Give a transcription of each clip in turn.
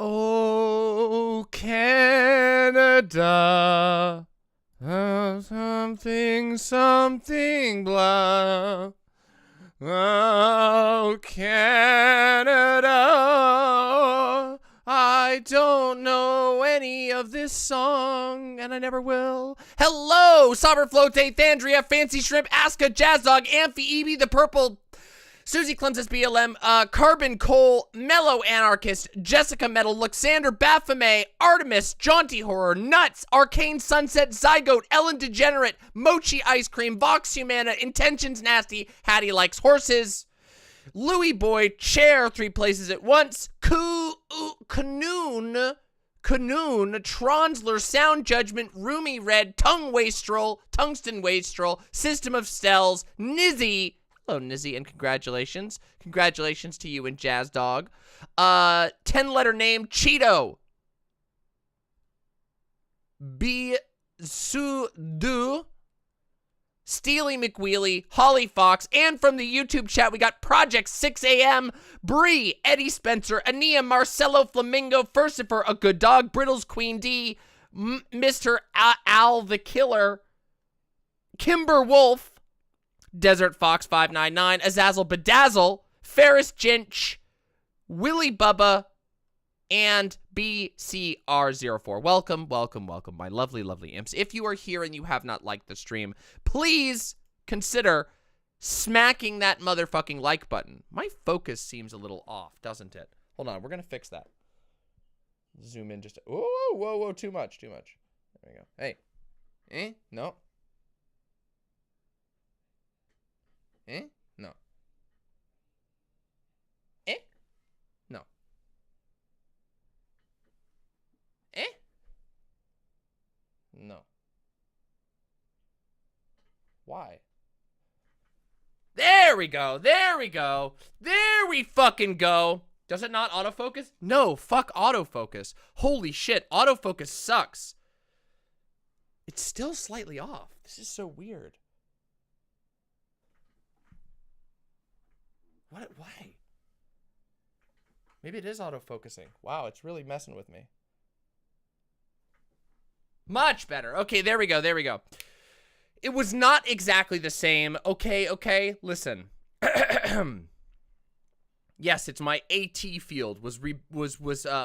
Oh, Canada, something, something, blah. Oh, Canada, I don't know any of this song, and I never will. Hello, Sovereign Floate, Thandria, Fancy Shrimp, Aska, Jazz Dog, Amphi, Evie, the Purple, Susie Clemens BLM, Carbon Cole, Mellow Anarchist, Jessica Metal, Luxander Baphomet, Artemis, Jaunty Horror, Nuts, Arcane Sunset, Zygote, Ellen Degenerate, Mochi Ice Cream, Vox Humana, Intentions Nasty, Hattie Likes Horses, Louis Boy, Chair, 3 Places at Once, Canoon, Tronsler, Sound Judgment, Roomy Red, Tongue Wastrel, Tungsten Wastrel, System of Stells, Nizzy. Hello, Nizzy, and congratulations. Congratulations to you and Jazz Dog. 10-letter name, Cheeto. Bisou, Steely McWheely, Holly Fox, and from the YouTube chat, we got Project 6 AM, Bree, Eddie Spencer, Aneeya, Marcelo Flamingo, Furcifer, A Good Dog, Brittles Queen D, Mr. Al the Killer, Kimber Wolf, Desert Fox 599, Azazel Bedazzle, Ferris Jinch, Willy Bubba, and BCR04. Welcome, welcome, welcome, my lovely, lovely imps. If you are here and you have not liked the stream, please consider smacking that motherfucking like button. My focus seems a little off, doesn't it? Hold on, we're gonna fix that. Zoom in just, whoa, whoa, whoa, too much, too much. There we go. Hey, no. No. No. No. Why? There we go. There we go. There we fucking go. Does it not autofocus? No, fuck autofocus. Holy shit, autofocus sucks. It's still slightly off. This is so weird. What? Why? Maybe it is autofocusing. Wow, it's really messing with me. Much better. Okay, there we go. There we go. It was not exactly the same. Okay, listen. Yes, it's my AT field was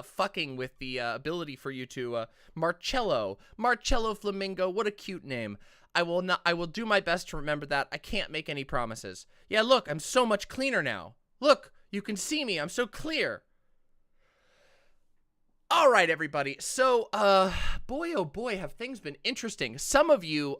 fucking with the ability for you to Marcello Flamingo. What a cute name. I will do my best to remember that. I can't make any promises. Yeah, look, I'm so much cleaner now. Look, you can see me. I'm so clear. All right, everybody. So, boy, oh boy, have things been interesting. Some of you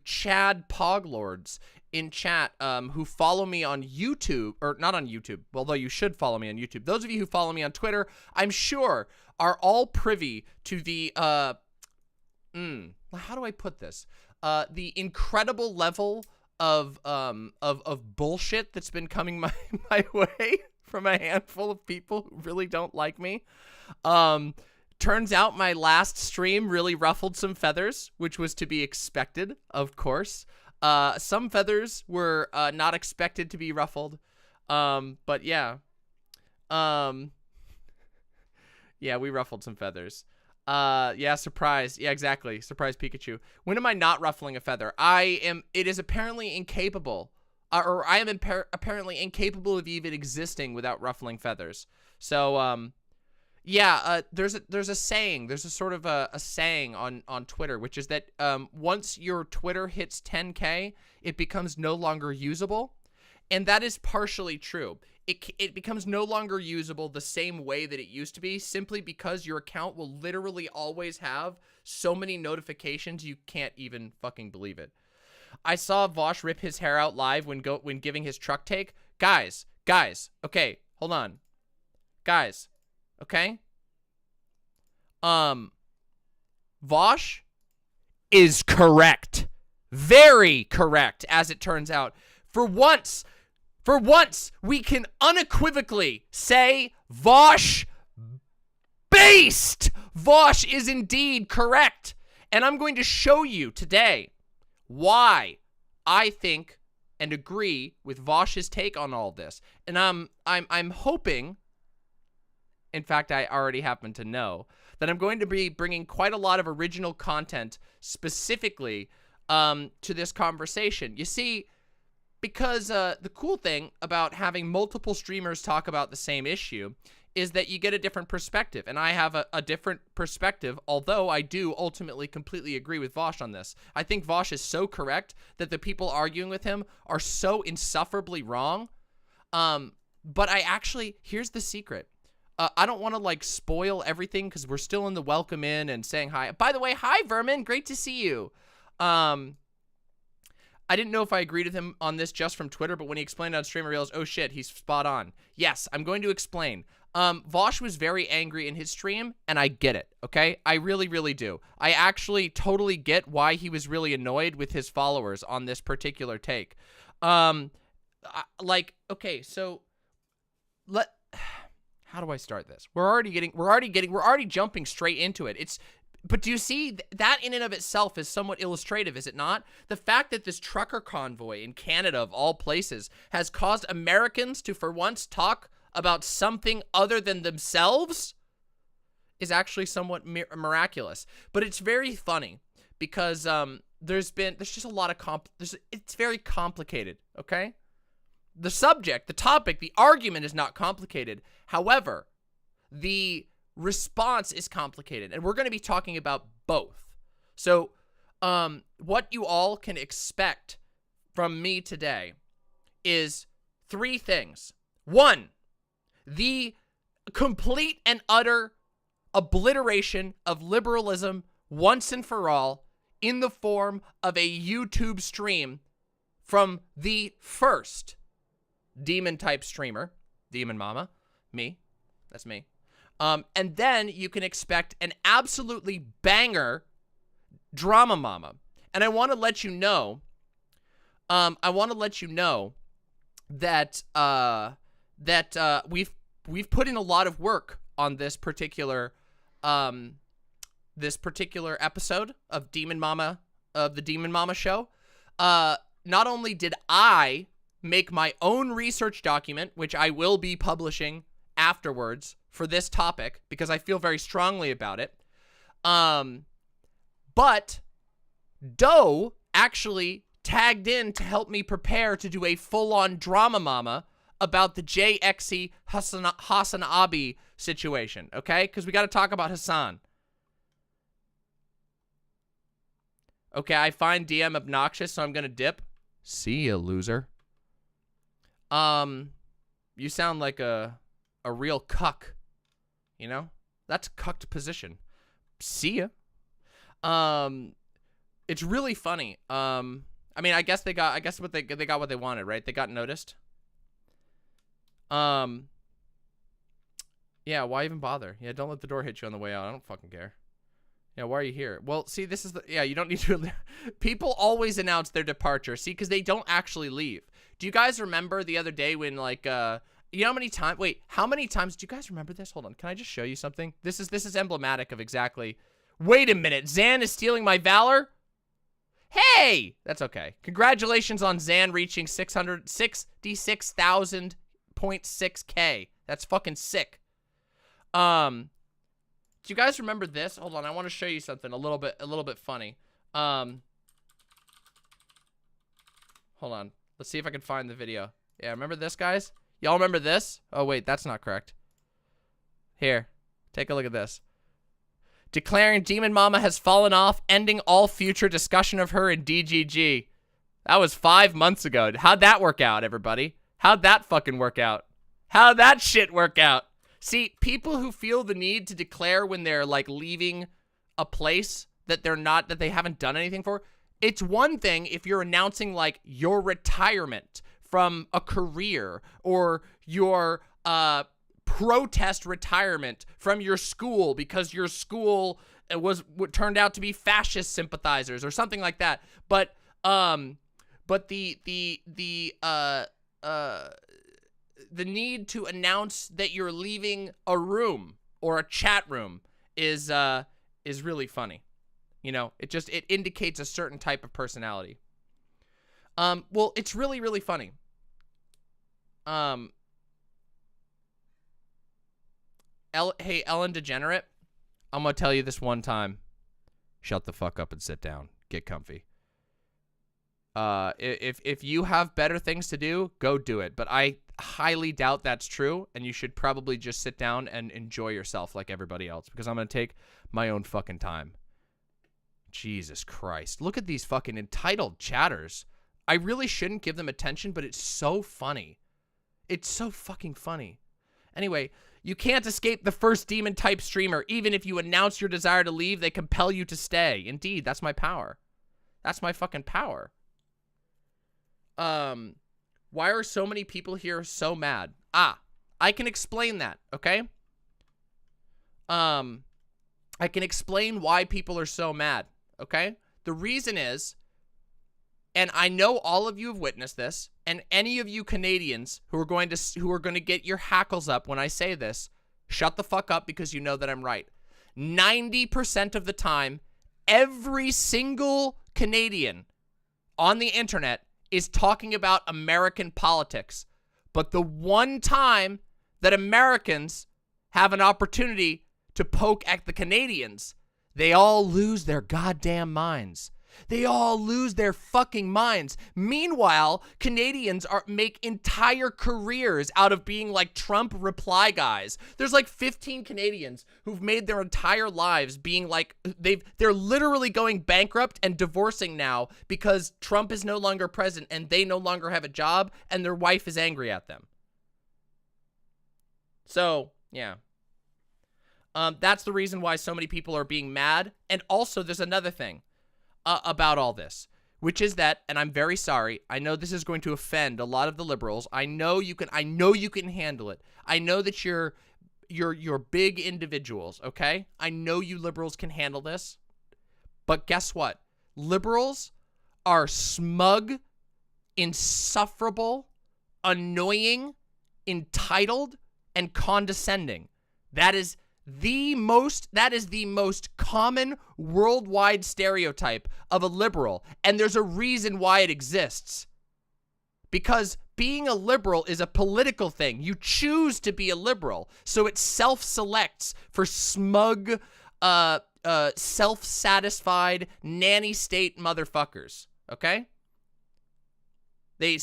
Chad Poglords in chat, who follow me on YouTube, or not on YouTube, although you should follow me on YouTube. Those of you who follow me on Twitter, I'm sure are all privy to the, how do I put this? The incredible level of bullshit that's been coming my way from a handful of people who really don't like me. Turns out my last stream really ruffled some feathers, which was to be expected, of course. Some feathers were not expected to be ruffled. But yeah. Yeah, we ruffled some feathers. Yeah, surprise. Yeah, exactly. Surprise Pikachu. When am I not ruffling a feather? It is apparently incapable. Or I am apparently incapable of even existing without ruffling feathers. So, yeah, there's a saying. There's a sort of a saying on Twitter, which is that once your Twitter hits 10K, it becomes no longer usable. And that is partially true. It becomes no longer usable the same way that it used to be, simply because your account will literally always have so many notifications you can't even fucking believe it. I saw Vaush rip his hair out live when giving his truck take. Guys, okay, hold on. Guys, okay? Vaush is correct. Very correct, as it turns out. For once, we can unequivocally say Vaush based. Vaush is indeed correct. And I'm going to show you today why I think and agree with Vaush's take on all this. And I'm hoping, in fact, I already happen to know, that I'm going to be bringing quite a lot of original content specifically to this conversation. You see, because the cool thing about having multiple streamers talk about the same issue is that you get a different perspective. And I have a different perspective, although I do ultimately completely agree with Vaush on this. I think Vaush is so correct that the people arguing with him are so insufferably wrong. But I actually, here's the secret. I don't want to, like, spoil everything because we're still in the welcome in and saying hi. By the way, hi, Vermin. Great to see you. I didn't know if I agreed with him on this just from Twitter, but when he explained on stream, I realized, oh shit, he's spot on. Yes, I'm going to explain. Vaush was very angry in his stream, and I get it, okay? I really, really do. I actually totally get why he was really annoyed with his followers on this particular take. Like, okay, so how do I start this? We're already jumping straight into it. But do you see that in and of itself is somewhat illustrative, is it not? The fact that this trucker convoy in Canada, of all places, has caused Americans to, for once, talk about something other than themselves is actually somewhat miraculous. But it's very funny because there's just a lot of it's very complicated, okay? The subject, the topic, the argument is not complicated. However, the response is complicated, and we're going to be talking about both. So, what you all can expect from me today is 3 things. 1, the complete and utter obliteration of liberalism once and for all in the form of a YouTube stream from the first demon-type streamer, DramaMama, me. That's me. And then you can expect an absolutely banger DramaMama. And I want to let you know, that we've put in a lot of work on this particular episode of DramaMama, of the DramaMama show. Not only did I make my own research document, which I will be publishing afterwards for this topic because I feel very strongly about it. But Doe actually tagged in to help me prepare to do a full-on DramaMama about the Exci Hasan Abi situation, okay? Because we got to talk about Hasan. Okay, I find DM obnoxious, so I'm going to dip. See ya, loser. You sound like a real cuck. You know? That's cucked position. See ya. It's really funny. I mean, I guess they got what they got what they wanted, right? They got noticed. Yeah, why even bother? Yeah, don't let the door hit you on the way out. I don't fucking care. Yeah, why are you here? Well, see, this is the, yeah, you don't need to, people always announce their departure, see, because they don't actually leave. Do you guys remember the other day when, like, You know how many times? Wait, how many times? Do you guys remember this? Hold on. Can I just show you something? This is emblematic of exactly. Wait a minute. Zan is stealing my valor? Hey! That's okay. Congratulations on Zan reaching 666,000.6K. That's fucking sick. Do you guys remember this? Hold on. I want to show you something a little bit funny. Hold on. Let's see if I can find the video. Yeah, remember this, guys? Y'all remember this? Oh, wait, that's not correct. Here, take a look at this. Declaring DramaMama has fallen off, ending all future discussion of her in DGG. That was 5 months ago. How'd that work out, everybody? How'd that fucking work out? How'd that shit work out? See, people who feel the need to declare when they're, like, leaving a place that they haven't done anything for, it's one thing if you're announcing, like, your retirement from a career or your protest retirement from your school because your school turned out to be fascist sympathizers or something like that. But the need to announce that you're leaving a room or a chat room is really funny. You know, it indicates a certain type of personality. Well, it's really, really funny. Hey, Ellen Degenerate, I'm gonna tell you this one time. Shut the fuck up and sit down. Get comfy. If you have better things to do, go do it. But I highly doubt that's true, and you should probably just sit down and enjoy yourself like everybody else, because I'm gonna take my own fucking time. Jesus Christ. Look at these fucking entitled chatters. I really shouldn't give them attention, but it's so funny. It's so fucking funny. Anyway, you can't escape the first demon-type streamer. Even if you announce your desire to leave, they compel you to stay. Indeed, that's my power. That's my fucking power. Why are so many people here so mad? I can explain that, okay? I can explain why people are so mad, okay? The reason is, and I know all of you have witnessed this, and any of you Canadians who are going to get your hackles up when I say this, shut the fuck up because you know that I'm right. 90% of the time, every single Canadian on the internet is talking about American politics. But the one time that Americans have an opportunity to poke at the Canadians, they all lose their goddamn minds. They all lose their fucking minds. Meanwhile, Canadians make entire careers out of being like Trump reply guys. There's like 15 Canadians who've made their entire lives being like, they're literally going bankrupt and divorcing now because Trump is no longer president and they no longer have a job and their wife is angry at them. So, yeah. That's the reason why so many people are being mad. And also, there's another thing about all this, which is that, and I'm very sorry, I know this is going to offend a lot of the liberals. I know you can handle it. I know that you're big individuals, okay? I know you liberals can handle this. But guess what? Liberals are smug, insufferable, annoying, entitled, and condescending. That is the most common worldwide stereotype of a liberal, and there's a reason why it exists. Because being a liberal is a political thing. You choose to be a liberal, so it self-selects for smug, self-satisfied, nanny state motherfuckers, okay? They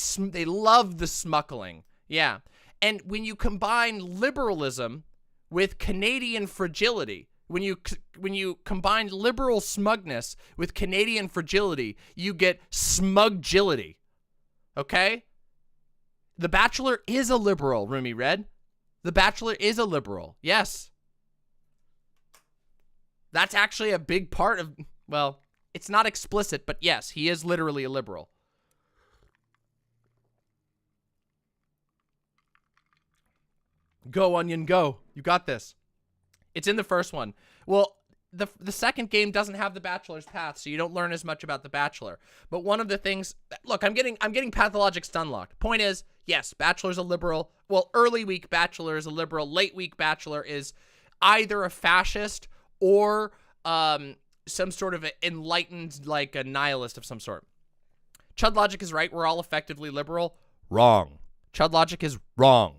love the smuckling, yeah. And when you combine liberalism with Canadian fragility, when you combine liberal smugness with Canadian fragility, you get smugility. Okay? The Bachelor is a liberal, Rumi Red. The Bachelor is a liberal. Yes. That's actually a big part of, well, it's not explicit, but yes, he is literally a liberal. Go, Onion, go. You got this. It's in the first one. Well, the second game doesn't have the Bachelor's path, so you don't learn as much about the Bachelor. But one of the things, look, I'm getting pathologic stun locked. Point is, yes, Bachelor's a liberal. Well, early week Bachelor is a liberal. Late week Bachelor is either a fascist or some sort of enlightened, like a nihilist of some sort. Chud Logic is right. We're all effectively liberal. Wrong. Chud Logic is wrong.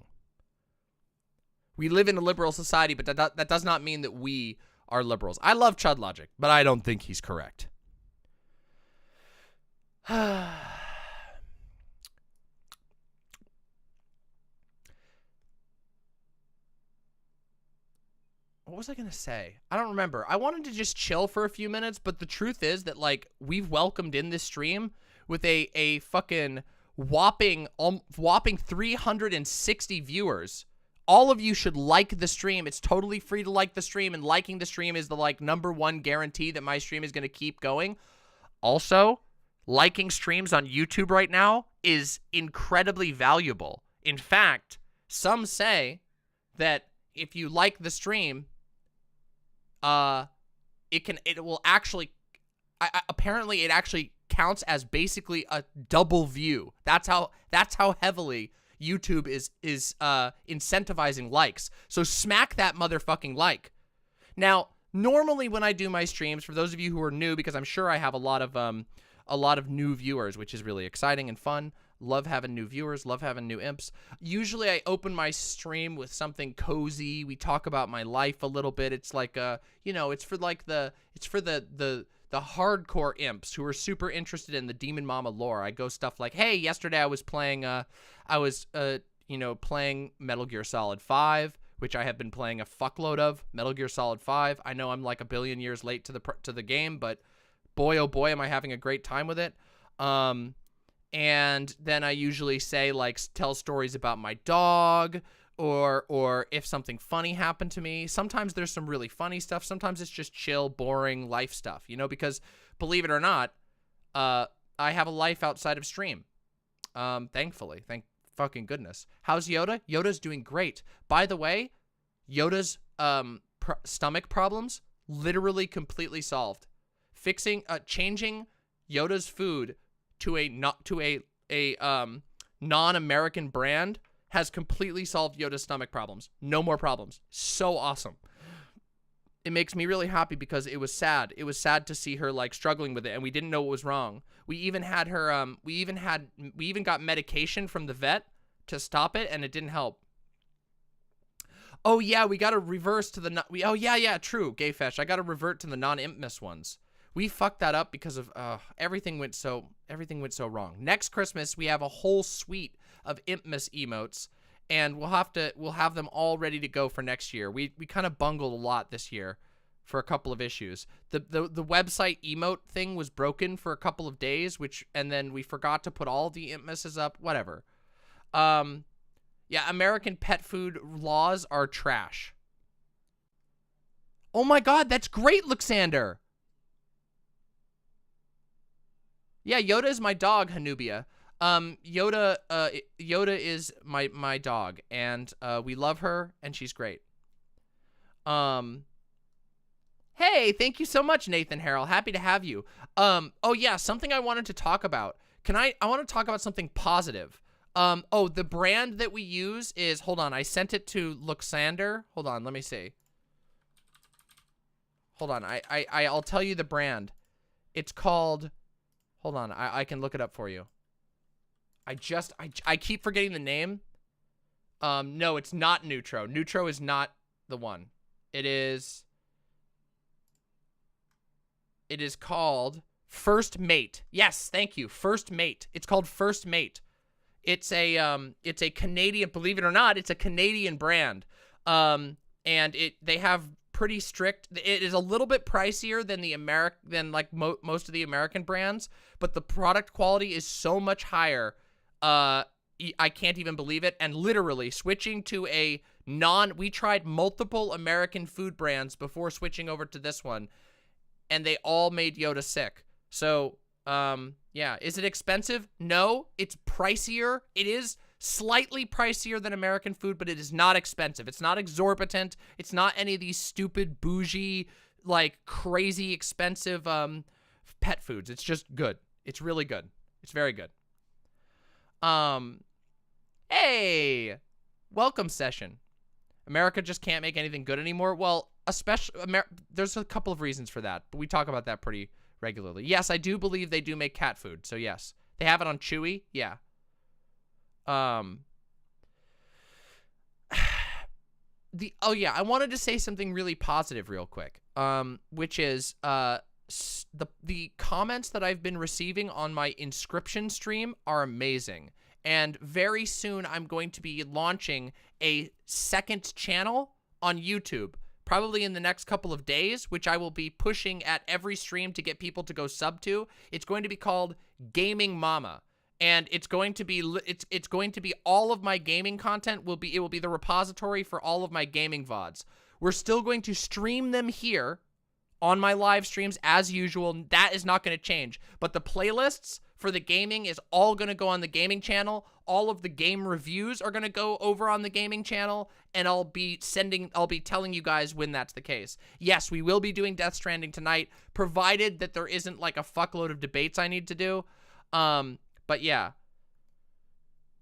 We live in a liberal society, but that does not mean that we are liberals. I love Chud Logic, but I don't think he's correct. What was I gonna say? I don't remember. I wanted to just chill for a few minutes, but the truth is that, like, we've welcomed in this stream with a fucking whopping 360 viewers. All of you should like the stream. It's totally free to like the stream, and liking the stream is the, like, #1 guarantee that my stream is going to keep going. Also, liking streams on YouTube right now is incredibly valuable. In fact, some say that if you like the stream, it will actually, apparently it actually counts as basically a double view. That's how heavily YouTube is incentivizing likes. So smack that motherfucking like. Now, normally when I do my streams, for those of you who are new, because I'm sure I have a lot of new viewers, which is really exciting and fun. Love having new viewers, love having new imps. Usually I open my stream with something cozy. We talk about my life a little bit. It's like it's for the hardcore imps who are super interested in the DramaMama lore. I go stuff like, hey, yesterday I was playing playing Metal Gear Solid 5, which I have been playing a fuckload of. Metal Gear Solid 5. I know I'm like a billion years late to the game, but boy oh boy am I having a great time with it. And then I usually say, like, tell stories about my dog, or if something funny happened to me. Sometimes there's some really funny stuff. Sometimes it's just chill, boring life stuff, because believe it or not, I have a life outside of stream. Thankfully, thank fucking goodness. How's Yoda? Yoda's doing great. By the way, Yoda's stomach problems literally completely solved. Changing Yoda's food to a non-American brand has completely solved Yoda's stomach problems. No more problems. So awesome. It makes me really happy because it was sad. It was sad to see her, like, struggling with it, and we didn't know what was wrong. We even had her we even got medication from the vet to stop it, and it didn't help. Oh yeah, we got to reverse to the oh yeah, true, Gayfesh. I got to revert to the non-Impmas ones. We fucked that up because of everything went so wrong. Next Christmas we have a whole suite of Impmas emotes, and we'll have them all ready to go for next year. We kind of bungled a lot this year for a couple of issues. The website emote thing was broken for a couple of days, and then we forgot to put all the Impmases up. Whatever. Yeah, American pet food laws are trash. Oh my God, that's great, Luxander. Yeah, Yoda is my dog, Hanubia. Yoda is my dog, and we love her, and she's great. Hey, thank you so much, Nathan Harrell. Happy to have you. Oh yeah, something I wanted to talk about. I want to talk about something positive. Oh, the brand that we use is, hold on, I sent it to Luxander. Hold on, let me see. Hold on, I'll tell you the brand. It's called, hold on, I can look it up for you. I keep forgetting the name. No, it's not Neutro. Neutro is not the one. It is called First Mate. Yes, thank you. First Mate. It's called First Mate. It's a Canadian, believe it or not, it's a Canadian brand. And they have pretty strict, it is a little bit pricier than most of the American brands, but the product quality is so much higher. I can't even believe it. And literally switching to we tried multiple American food brands before switching over to this one, and they all made Yoda sick. So, yeah. Is it expensive? No, it's pricier. It is slightly pricier than American food, but it is not expensive. It's not exorbitant. It's not any of these stupid bougie like crazy expensive pet foods. It's just good. It's really good. It's very good. Hey, welcome session. America just can't make anything good anymore. Well, especially there's a couple of reasons for that, but we talk about that pretty regularly. Yes, I do believe they do make cat food. So yes, they have it on Chewy. Yeah. Oh yeah, I wanted to say something really positive real quick. Which is the comments that I've been receiving on my inscription stream are amazing. And very soon I'm going to be launching a second channel on YouTube, probably in the next couple of days, which I will be pushing at every stream to get people to go sub to. It's going to be called GamingMama. And it's going to be all of my gaming content will be the repository for all of my gaming VODs. We're still going to stream them here on my live streams as usual. That is not going to change. But the playlists for the gaming is all going to go on the gaming channel. All of the game reviews are going to go over on the gaming channel, and I'll be telling you guys when that's the case. Yes, we will be doing Death Stranding tonight, provided that there isn't like a fuckload of debates I need to do. But yeah.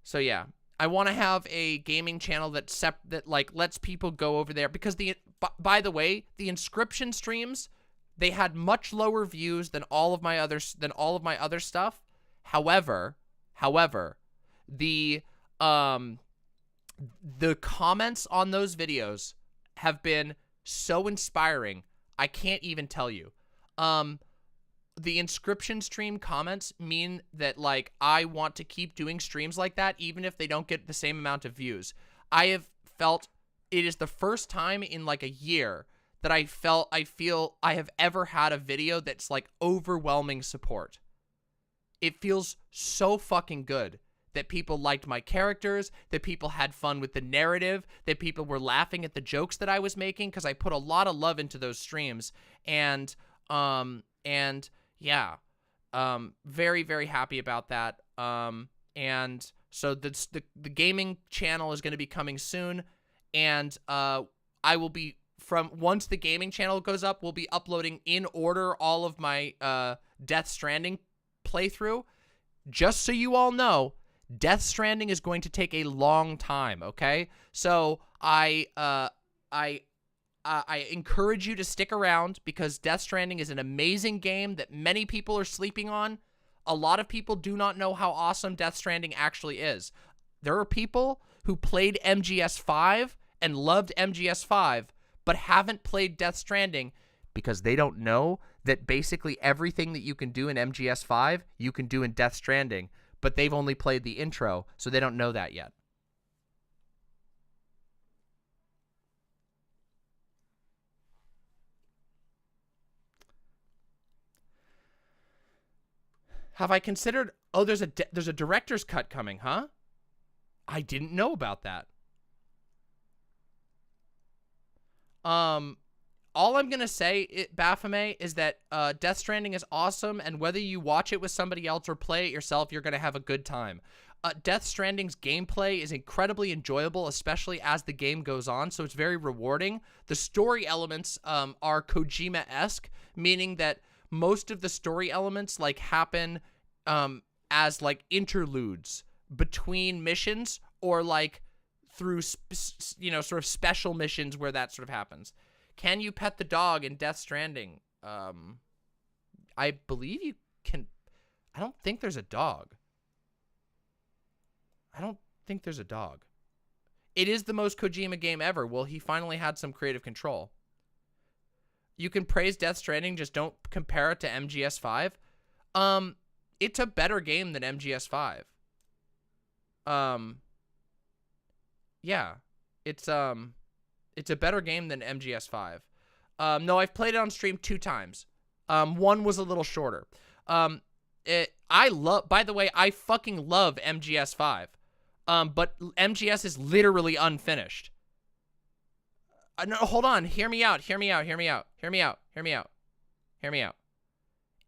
So yeah, I want to have a gaming channel that like lets people go over there, because by the way, the inscription streams, they had much lower views than all of my other stuff. However, the comments on those videos have been so inspiring. I can't even tell you. The inscription stream comments mean that, like, I want to keep doing streams like that, even if they don't get the same amount of views. I have felt it is the first time in, like, a year that I feel I have ever had a video that's, like, overwhelming support. It feels so fucking good that people liked my characters, that people had fun with the narrative, that people were laughing at the jokes that I was making, because I put a lot of love into those streams. And yeah, very, very happy about that. And so the gaming channel is going to be coming soon, and I will be, once the gaming channel goes up, we'll be uploading in order all of my Death Stranding playthrough. Just so you all know, Death Stranding is going to take a long time, okay? So I encourage you to stick around, because Death Stranding is an amazing game that many people are sleeping on. A lot of people do not know how awesome Death Stranding actually is. There are people who played MGS5 and loved MGS5, but haven't played Death Stranding because they don't know that basically everything that you can do in MGS5, you can do in Death Stranding, but they've only played the intro, so they don't know that yet. Have I considered... Oh, there's a director's cut coming, huh? I didn't know about that. All I'm going to say, Baphomet, is that Death Stranding is awesome, and whether you watch it with somebody else or play it yourself, you're going to have a good time. Death Stranding's gameplay is incredibly enjoyable, especially as the game goes on, so it's very rewarding. The story elements are Kojima-esque, meaning that most of the story elements like happen as like interludes between missions, or like through sort of special missions where that sort of happens. Can you pet the dog in Death Stranding? I believe you can. I don't think there's a dog. It is the most Kojima game ever. Well, he finally had some creative control. You can praise Death Stranding, just don't compare it to MGS5. It's a better game than MGS5. Yeah. It's a better game than MGS5. No, I've played it on stream 2 times. One was a little shorter. By the way, I fucking love MGS5. But MGS is literally unfinished. No, hold on. Hear me out.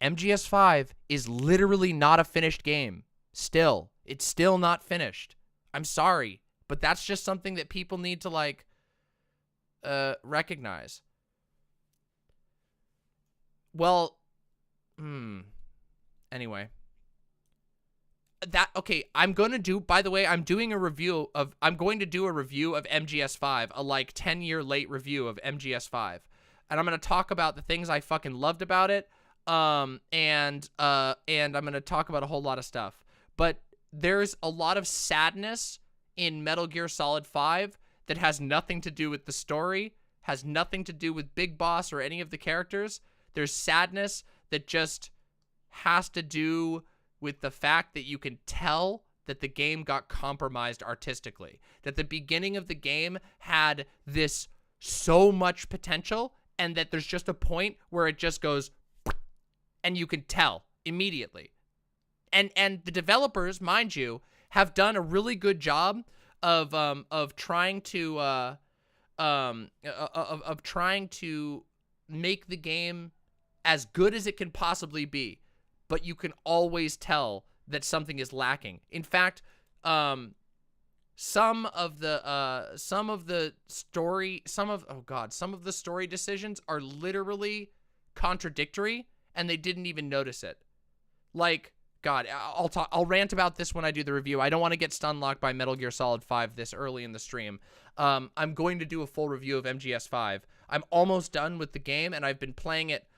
MGS5 is literally not a finished game. Still. It's still not finished. I'm sorry. But that's just something that people need to, like, recognize. Well, anyway. Okay, I'm going to do, by the way, I'm going to do a review of MGS5, a like 10-year late review of MGS5. And I'm going to talk about the things I fucking loved about it. And I'm going to talk about a whole lot of stuff. But there's a lot of sadness in Metal Gear Solid 5 that has nothing to do with the story, has nothing to do with Big Boss or any of the characters. There's sadness that just has to do with the fact that you can tell that the game got compromised artistically. That the beginning of the game had this so much potential, and that there's just a point where it just goes, and you can tell immediately. And the developers, mind you, have done a really good job of trying to make the game as good as it can possibly be. But you can always tell that something is lacking. In fact, some of the story decisions are literally contradictory, and they didn't even notice it. Like, God, I'll rant about this when I do the review. I don't want to get stun locked by Metal Gear Solid 5 this early in the stream. I'm going to do a full review of MGS5. I'm almost done with the game, and I've been playing it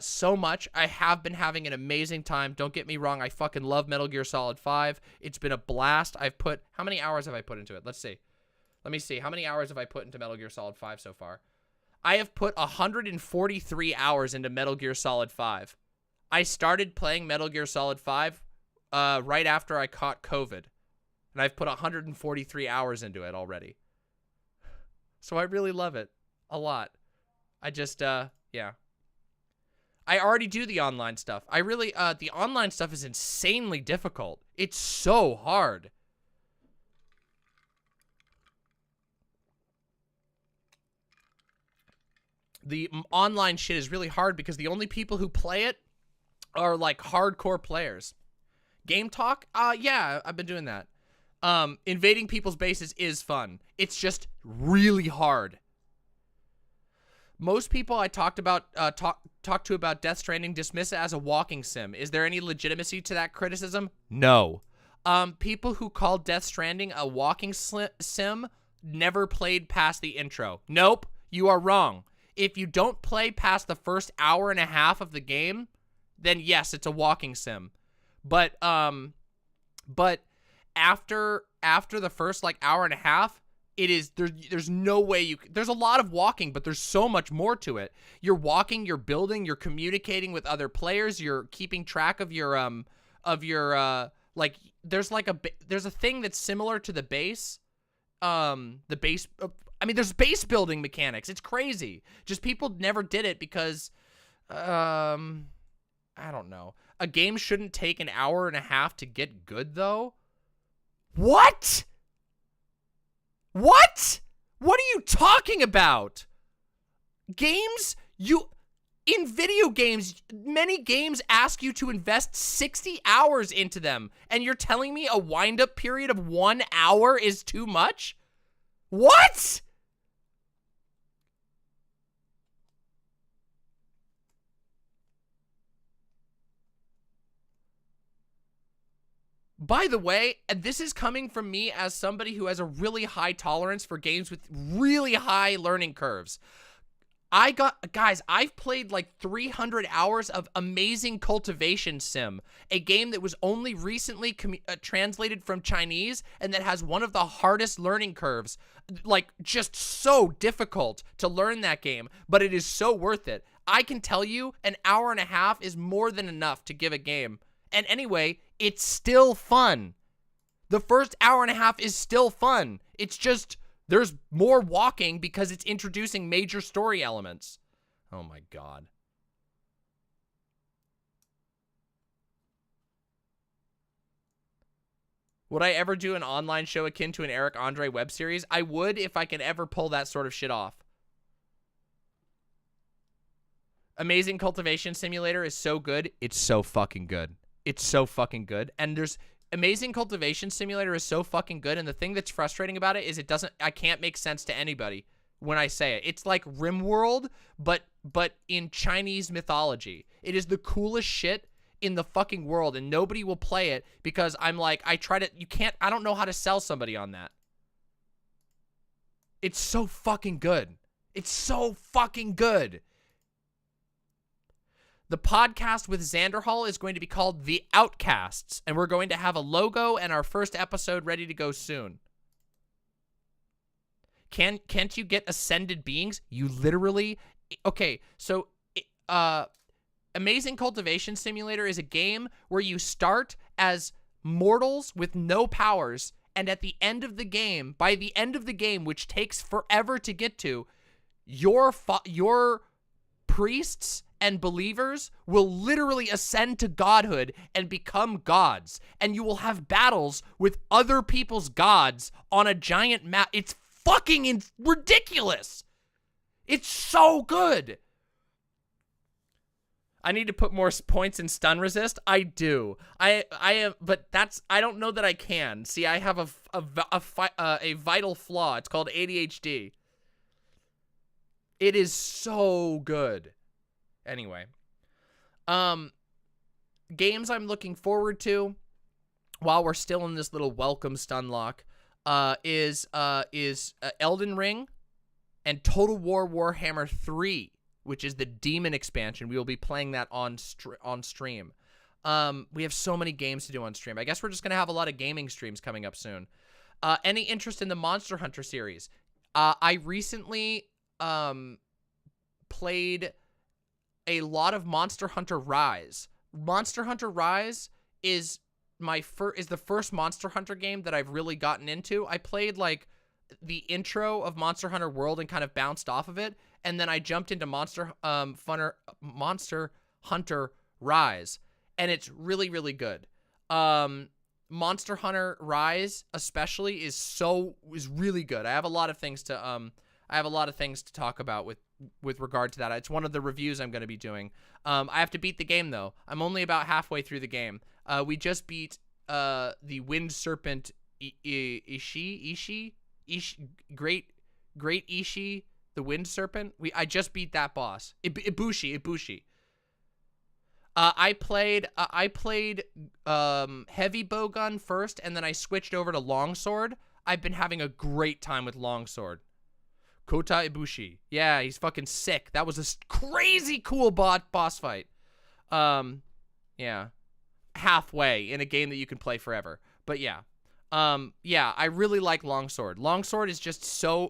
so much. I have been having an amazing time. Don't get me wrong. I fucking love Metal Gear Solid 5. It's been a blast. How many hours have I put into it? Let's see. Let me see. How many hours have I put into Metal Gear Solid 5 so far? I have put 143 hours into Metal Gear Solid 5. I started playing Metal Gear Solid 5 right after I caught COVID. And I've put 143 hours into it already. So I really love it. A lot. I just, yeah. I already do the online stuff. I really, the online stuff is insanely difficult. It's so hard. The online shit is really hard because the only people who play it are like hardcore players. Game talk? Yeah, I've been doing that. Invading people's bases is fun. It's just really hard. Most people I talked to about Death Stranding dismiss it as a walking sim. Is there any legitimacy to that criticism? No. People who call Death Stranding a walking sim never played past the intro. Nope, you are wrong. If you don't play past the first hour and a half of the game, then yes, it's a walking sim. But after the first like hour and a half, it is there's no way there's a lot of walking, but there's so much more to it. You're walking, you're building, you're communicating with other players, you're keeping track of your like there's a thing that's similar to the base. I mean, there's base building mechanics. It's crazy. Just people never did it because I don't know. A game shouldn't take an hour and a half to get good though. What? What? What are you talking about? Games? In video games, many games ask you to invest 60 hours into them, and you're telling me a wind-up period of 1 hour is too much? What? By the way, this is coming from me as somebody who has a really high tolerance for games with really high learning curves. Guys, I've played like 300 hours of Amazing Cultivation Sim, a game that was only recently translated from Chinese and that has one of the hardest learning curves. Like, just so difficult to learn that game, but it is so worth it. I can tell you an hour and a half is more than enough to give a game. And anyway, it's still fun. The first hour and a half is still fun. It's just, there's more walking because it's introducing major story elements. Oh my God. Would I ever do an online show akin to an Eric Andre web series? I would if I could ever pull that sort of shit off. Amazing Cultivation Simulator is so good. It's so fucking good. It's so fucking good. And there's Amazing Cultivation Simulator is so fucking good. And the thing that's frustrating about it is I can't make sense to anybody when I say it. It's like RimWorld, but but in Chinese mythology. It is the coolest shit in the fucking world, and nobody will play it because I'm like, I don't know how to sell somebody on that. It's so fucking good. It's so fucking good. The podcast with Xanderhall is going to be called The Outcasts, and we're going to have a logo and our first episode ready to go soon. Can't you get ascended beings? You literally... Okay, so... Amazing Cultivation Simulator is a game where you start as mortals with no powers, and at the end of the game, by the end of the game, which takes forever to get to, your priests and believers will literally ascend to godhood and become gods, and you will have battles with other people's gods on a giant map. It's fucking ridiculous. It's so good. I need to put more points in stun resist. I do. I am, but I don't know that I can. See, I have a vital flaw. It's called ADHD. It is so good. Anyway, games I'm looking forward to while we're still in this little welcome stun lock is Elden Ring and Total War Warhammer 3, which is the Demon expansion. We will be playing that on stream. We have so many games to do on stream. I guess we're just gonna have a lot of gaming streams coming up soon. Any interest in the Monster Hunter series? I recently played a lot of Monster Hunter Rise. Monster Hunter Rise is the first Monster Hunter game that I've really gotten into. I played like the intro of Monster Hunter World and kind of bounced off of it, and then I jumped into Monster Hunter Rise, and it's really, really good. Monster Hunter Rise especially is really good. I have a lot of things to talk about with regard to that. It's one of the reviews I'm going to be doing. I have to beat the game though. I'm only about halfway through the game. We just beat the Wind Serpent Ishii, Great Ishii, the Wind Serpent. I just beat that boss. Ibushi. I played heavy bowgun first, and then I switched over to longsword. I've been having a great time with longsword. Kota Ibushi. Yeah, he's fucking sick. That was a crazy cool boss fight. Yeah. Halfway in a game that you can play forever. But yeah. Yeah, I really like longsword. Longsword is just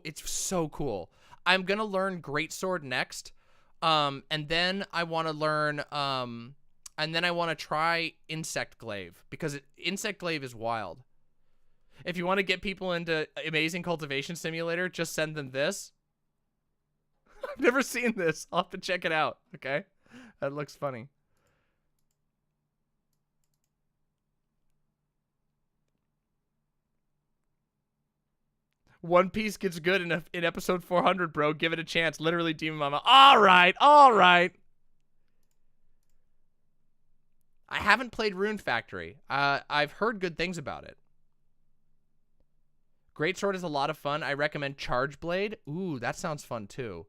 it's so cool. I'm gonna learn greatsword next. And then I want to learn, and then I want to try Insect Glaive, because Insect Glaive is wild. If you want to get people into Amazing Cultivation Simulator, just send them this. I've never seen this. I'll have to check it out, okay? That looks funny. One Piece gets good in episode 400, bro. Give it a chance. Literally, DramaMama. All right. I haven't played Rune Factory. I've heard good things about it. Greatsword is a lot of fun. I recommend Charge Blade. Ooh, that sounds fun too.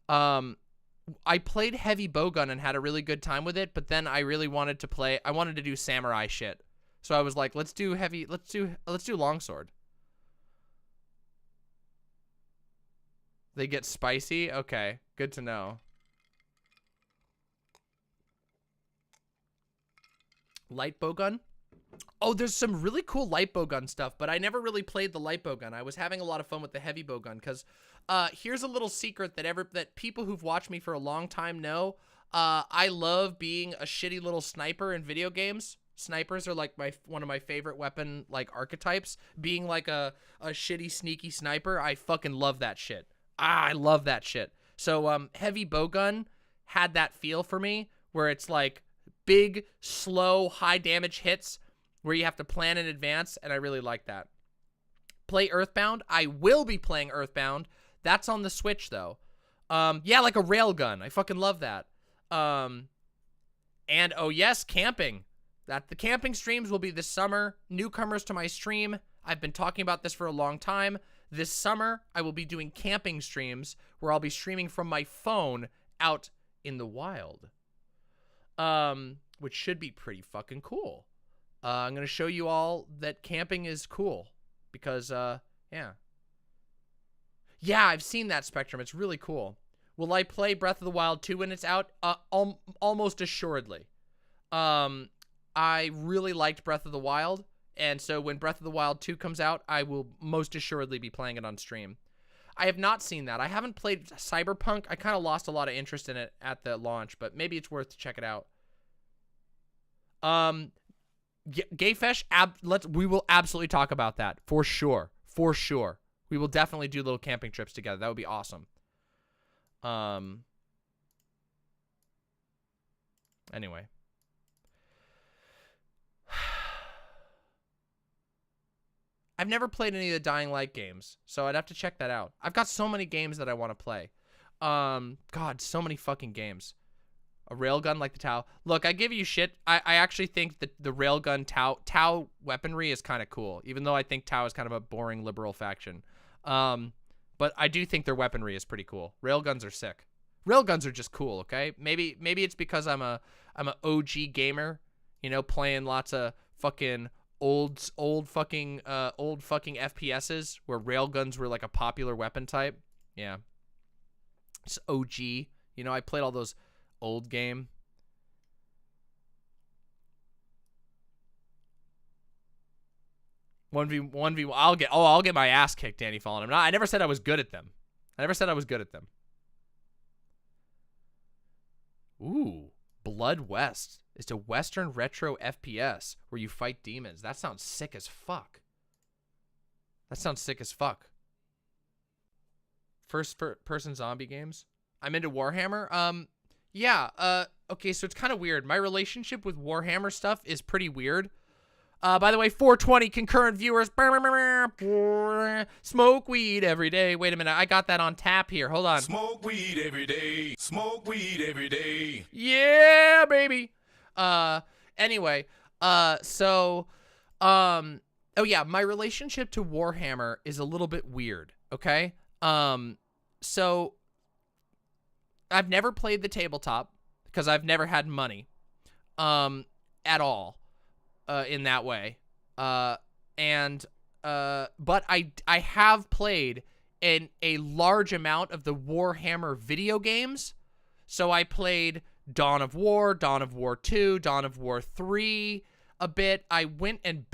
I played heavy bowgun and had a really good time with it, but then I really wanted to do samurai shit. So I was like, let's do longsword. They get spicy? Okay, good to know. Light bowgun? Oh, there's some really cool light bowgun stuff, but I never really played the light bowgun. I was having a lot of fun with the heavy bowgun, because here's a little secret that people who've watched me for a long time know. I love being a shitty little sniper in video games. Snipers are like one of my favorite weapon archetypes. Being like a shitty sneaky sniper, I fucking love that shit. I love that shit. So heavy bowgun had that feel for me, where it's like big, slow, high damage hits where you have to plan in advance, and I really like that. Play Earthbound? I will be playing Earthbound. That's on the Switch, though. Yeah, like a railgun. I fucking love that. And, oh yes, camping. The camping streams will be this summer. Newcomers to my stream. I've been talking about this for a long time. This summer, I will be doing camping streams where I'll be streaming from my phone out in the wild, which should be pretty fucking cool. I'm going to show you all that camping is cool because, yeah. Yeah, I've seen that, Spectrum. It's really cool. Will I play Breath of the Wild 2 when it's out? Almost assuredly. I really liked Breath of the Wild, and so when Breath of the Wild 2 comes out, I will most assuredly be playing it on stream. I have not seen that. I haven't played Cyberpunk. I kind of lost a lot of interest in it at the launch, but maybe it's worth to check it out. Gayfesh, we will absolutely talk about that for sure. For sure. We will definitely do little camping trips together. That would be awesome. Anyway. I've never played any of the Dying Light games, so I'd have to check that out. I've got so many games that I want to play. God, so many fucking games. A railgun like the Tau. Look, I give you shit. I actually think that the railgun Tau weaponry is kind of cool, even though I think Tau is kind of a boring liberal faction. But I do think their weaponry is pretty cool. Railguns are sick. Railguns are just cool, okay? Maybe it's because I'm a OG gamer, you know, playing lots of fucking old fucking FPSs where railguns were like a popular weapon type. Yeah. It's OG. You know, I played all those old game. One v I'll get my ass kicked, Danny Fallen. I never said I was good at them. Ooh, Blood West. It's a Western retro FPS where you fight demons. That sounds sick as fuck. First person zombie games. I'm into Warhammer. Yeah, okay, so it's kind of weird. My relationship with Warhammer stuff is pretty weird. By the way, 420 concurrent viewers. Smoke weed every day. Wait a minute, I got that on tap here. Hold on. Smoke weed every day. Smoke weed every day. Yeah, baby. Anyway, oh yeah, my relationship to Warhammer is a little bit weird, okay? So I've never played the tabletop because I've never had money, at all, in that way. But I have played in a large amount of the Warhammer video games. So I played Dawn of War 2, Dawn of War 3 a bit. I went and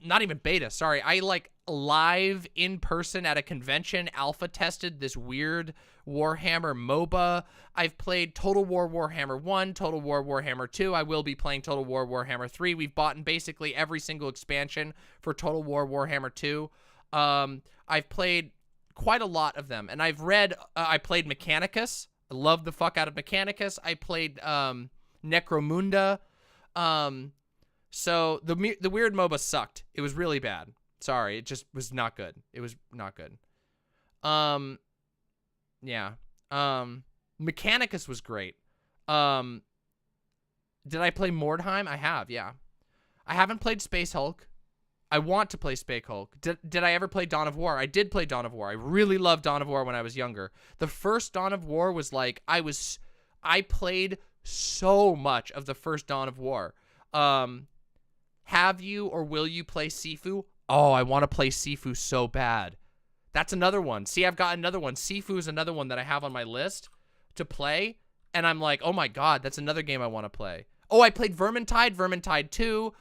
not even beta, sorry. I live in person at a convention alpha tested this weird Warhammer MOBA. I've played Total War Warhammer 1, Total War Warhammer 2. I will be playing Total War Warhammer 3. We've bought in basically every single expansion for Total War Warhammer 2. I've played quite a lot of them, and I've read, I played Mechanicus. I love the fuck out of Mechanicus. I played Necromunda. So the weird MOBA sucked. It was really bad. Sorry, it just was not good. It was not good. Yeah. Mechanicus was great. Did I play Mordheim? I have, yeah. I haven't played Space Hulk. I want to play Space Hulk. Did I ever play Dawn of War? I did play Dawn of War. I really loved Dawn of War when I was younger. The first Dawn of War was like, I played so much of the first Dawn of War. Have you or will you play Sifu? Oh, I want to play Sifu so bad. That's another one. See, I've got another one. Sifu is another one that I have on my list to play. And I'm like, oh my God, that's another game I want to play. Oh, I played Vermintide 2.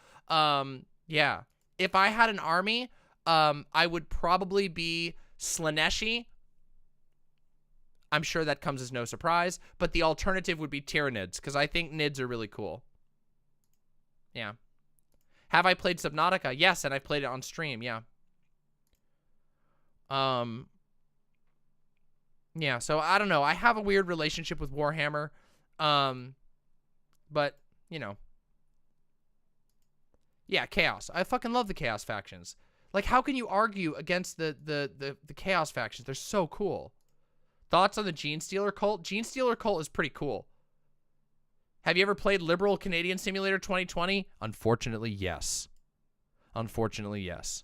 Yeah. If I had an army, I would probably be Slaneshi. I'm sure that comes as no surprise. But the alternative would be Tyranids, because I think Nids are really cool. Yeah. Have I played Subnautica? Yes, and I've played it on stream, yeah. Yeah, so I don't know. I have a weird relationship with Warhammer. But, you know. Yeah, Chaos. I fucking love the Chaos factions. Like, how can you argue against the Chaos factions? They're so cool. Thoughts on the Gene Stealer cult? Gene Stealer cult is pretty cool. Have you ever played Liberal Canadian Simulator 2020? Unfortunately, yes. Unfortunately, yes.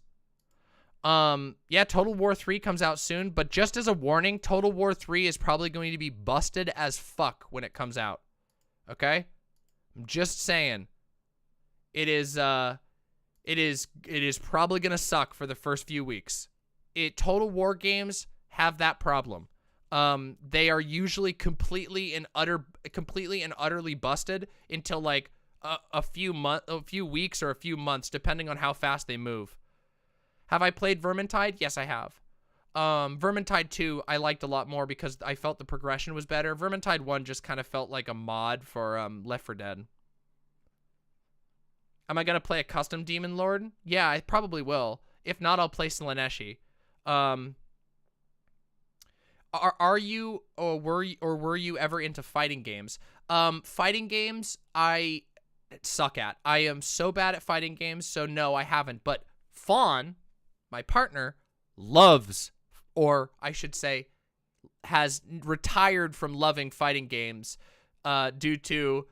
Yeah, Total War 3 comes out soon, but just as a warning, Total War 3 is probably going to be busted as fuck when it comes out. Okay? I'm just saying. It is probably gonna suck for the first few weeks. Total War games have that problem. They are usually completely and utterly busted until like a few weeks or a few months, depending on how fast they move. Have I played Vermintide? Yes, I have. Vermintide 2 I liked a lot more because I felt the progression was better. Vermintide 1 just kind of felt like a mod for Left 4 Dead. Am I gonna play a custom Demon Lord? Yeah, I probably will. If not, I'll play Slaneshi. Are you or were you ever into fighting games? Fighting games I suck at. I am so bad at fighting games, so no, I haven't. But Fawn, my partner, loves, or I should say, has retired from loving fighting games due to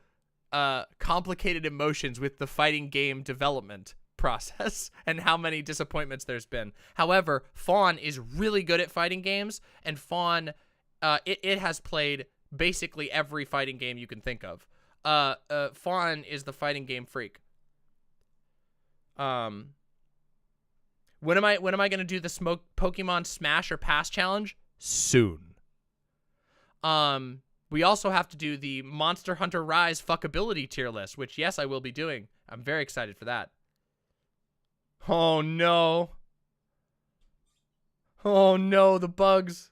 complicated emotions with the fighting game development process and how many disappointments there's been. However, Fawn is really good at fighting games, and Fawn, it has played basically every fighting game you can think of. Fawn is the fighting game freak. When am I gonna do the Pokemon Smash or Pass challenge? Soon. We also have to do the Monster Hunter Rise fuckability tier list, which, yes, I will be doing. I'm very excited for that. Oh, no. Oh, no, the bugs.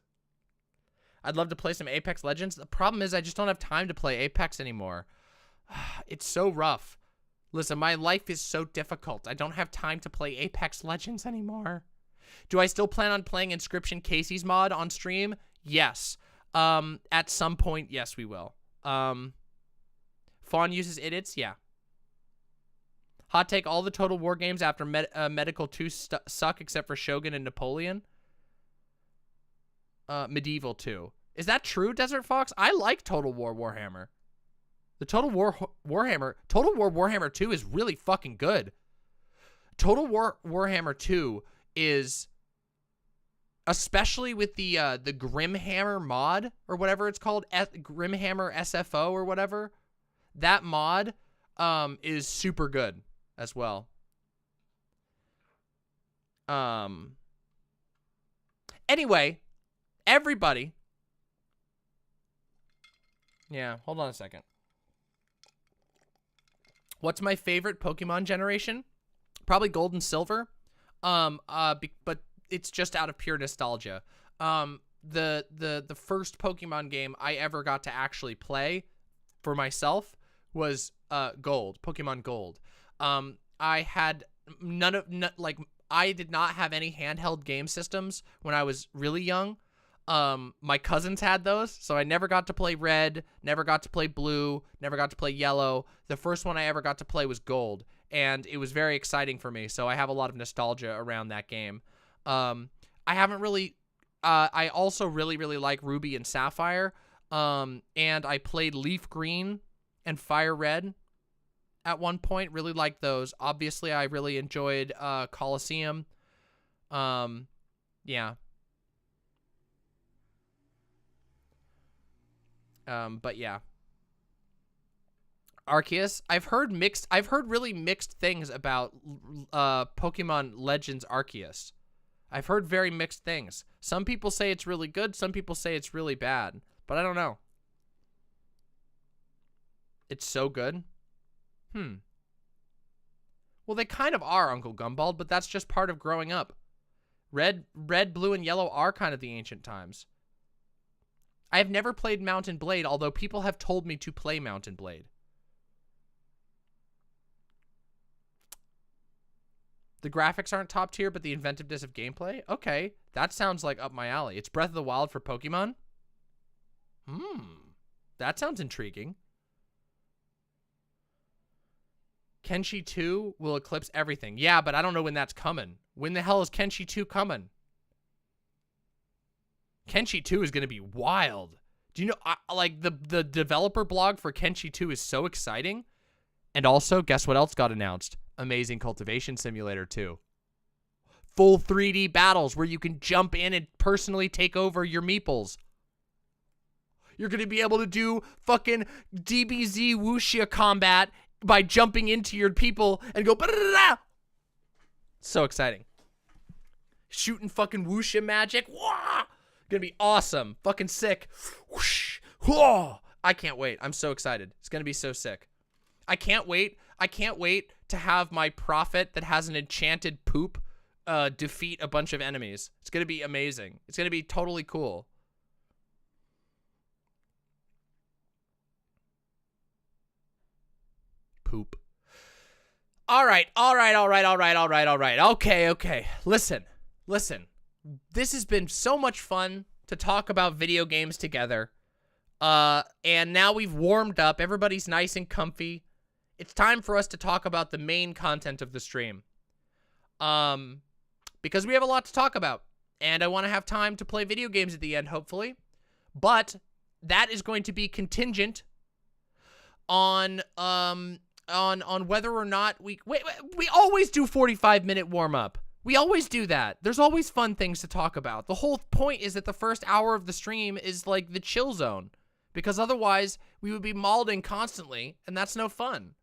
I'd love to play some Apex Legends. The problem is I just don't have time to play Apex anymore. It's so rough. Listen, my life is so difficult. I don't have time to play Apex Legends anymore. Do I still plan on playing Inscription Casey's mod on stream? Yes. At some point, yes, we will. Fawn uses idiots? Yeah. Hot take, all the Total War games after Medical 2 suck except for Shogun and Napoleon. Medieval 2. Is that true, Desert Fox? I like Total War Warhammer. The Total War Warhammer 2 is really fucking good. Total War Warhammer 2 is, especially with the Grimhammer mod or whatever it's called, Grimhammer SFO or whatever, that mod is super good as well. Anyway, everybody. Yeah, hold on a second. What's my favorite Pokemon generation? Probably Gold and Silver. But it's just out of pure nostalgia. The first Pokemon game I ever got to actually play for myself was Gold, Pokemon Gold. I had I did not have any handheld game systems when I was really young. My cousins had those, so I never got to play Red, never got to play Blue, never got to play Yellow. The first one I ever got to play was Gold, and it was very exciting for me, so I have a lot of nostalgia around that game. I haven't really... I also really, really like Ruby and Sapphire, and I played Leaf Green and Fire Red at one point. Really liked those. Obviously, I really enjoyed Colosseum. Yeah. But yeah. Arceus, I've heard really mixed things about Pokemon Legends Arceus. I've heard very mixed things. Some people say it's really good, some people say it's really bad, but I don't know. It's so good? Well, they kind of are, Uncle Gumbald, but that's just part of growing up. Red, Blue, and Yellow are kind of the ancient times. I have never played Mount and Blade, although people have told me to play Mount and Blade. The graphics aren't top tier, but the inventiveness of gameplay? Okay, that sounds like up my alley. It's Breath of the Wild for Pokemon? That sounds intriguing. Kenshi 2 will eclipse everything. Yeah, but I don't know when that's coming. When the hell is Kenshi 2 coming? Kenshi 2 is going to be wild. Do you know, like, the developer blog for Kenshi 2 is so exciting. And also, guess what else got announced? Amazing Cultivation Simulator 2. full 3D battles where you can jump in and personally take over your meeples. You're going to be able to do fucking DBZ wuxia combat by jumping into your people and go ba-da-da-da. So exciting. Shooting fucking wuxia magic. Wah! Gonna be awesome. Fucking sick. Whoosh. Whoa. I can't wait. I'm so excited. It's gonna be so sick. I can't wait. I can't wait to have my prophet that has an enchanted poop defeat a bunch of enemies. It's gonna be amazing. It's gonna be totally cool. Poop. All right. Okay. Listen. This has been so much fun to talk about video games together. And now we've warmed up. Everybody's nice and comfy. It's time for us to talk about the main content of the stream. Because we have a lot to talk about. And I want to have time to play video games at the end, hopefully. But that is going to be contingent on whether or not we always do 45-minute warm-up. We always do that. There's always fun things to talk about. The whole point is that the first hour of the stream is like the chill zone, because otherwise we would be mauling constantly, and that's no fun.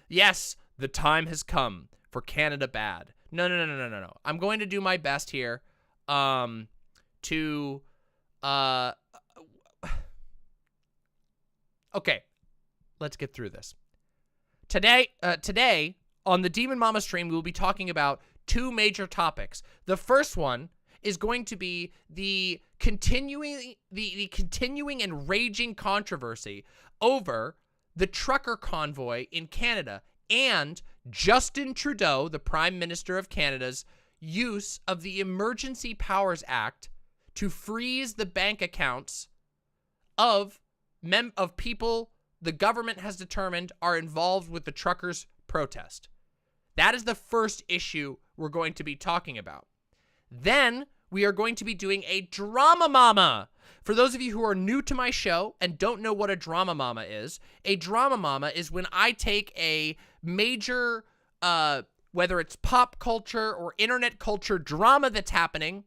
Yes, the time has come for Canada bad. No. I'm going to do my best here to okay, let's get through this. Today on the DramaMama stream, we will be talking about two major topics. The first one is going to be the continuing and raging controversy over the trucker convoy in Canada and Justin Trudeau, the Prime Minister of Canada's use of the Emergency Powers Act to freeze the bank accounts of people the government has determined are involved with the truckers' protest. That is the first issue we're going to be talking about. Then we are going to be doing a DramaMama. For those of you who are new to my show and don't know what a DramaMama is when I take a major, whether it's pop culture or internet culture drama that's happening,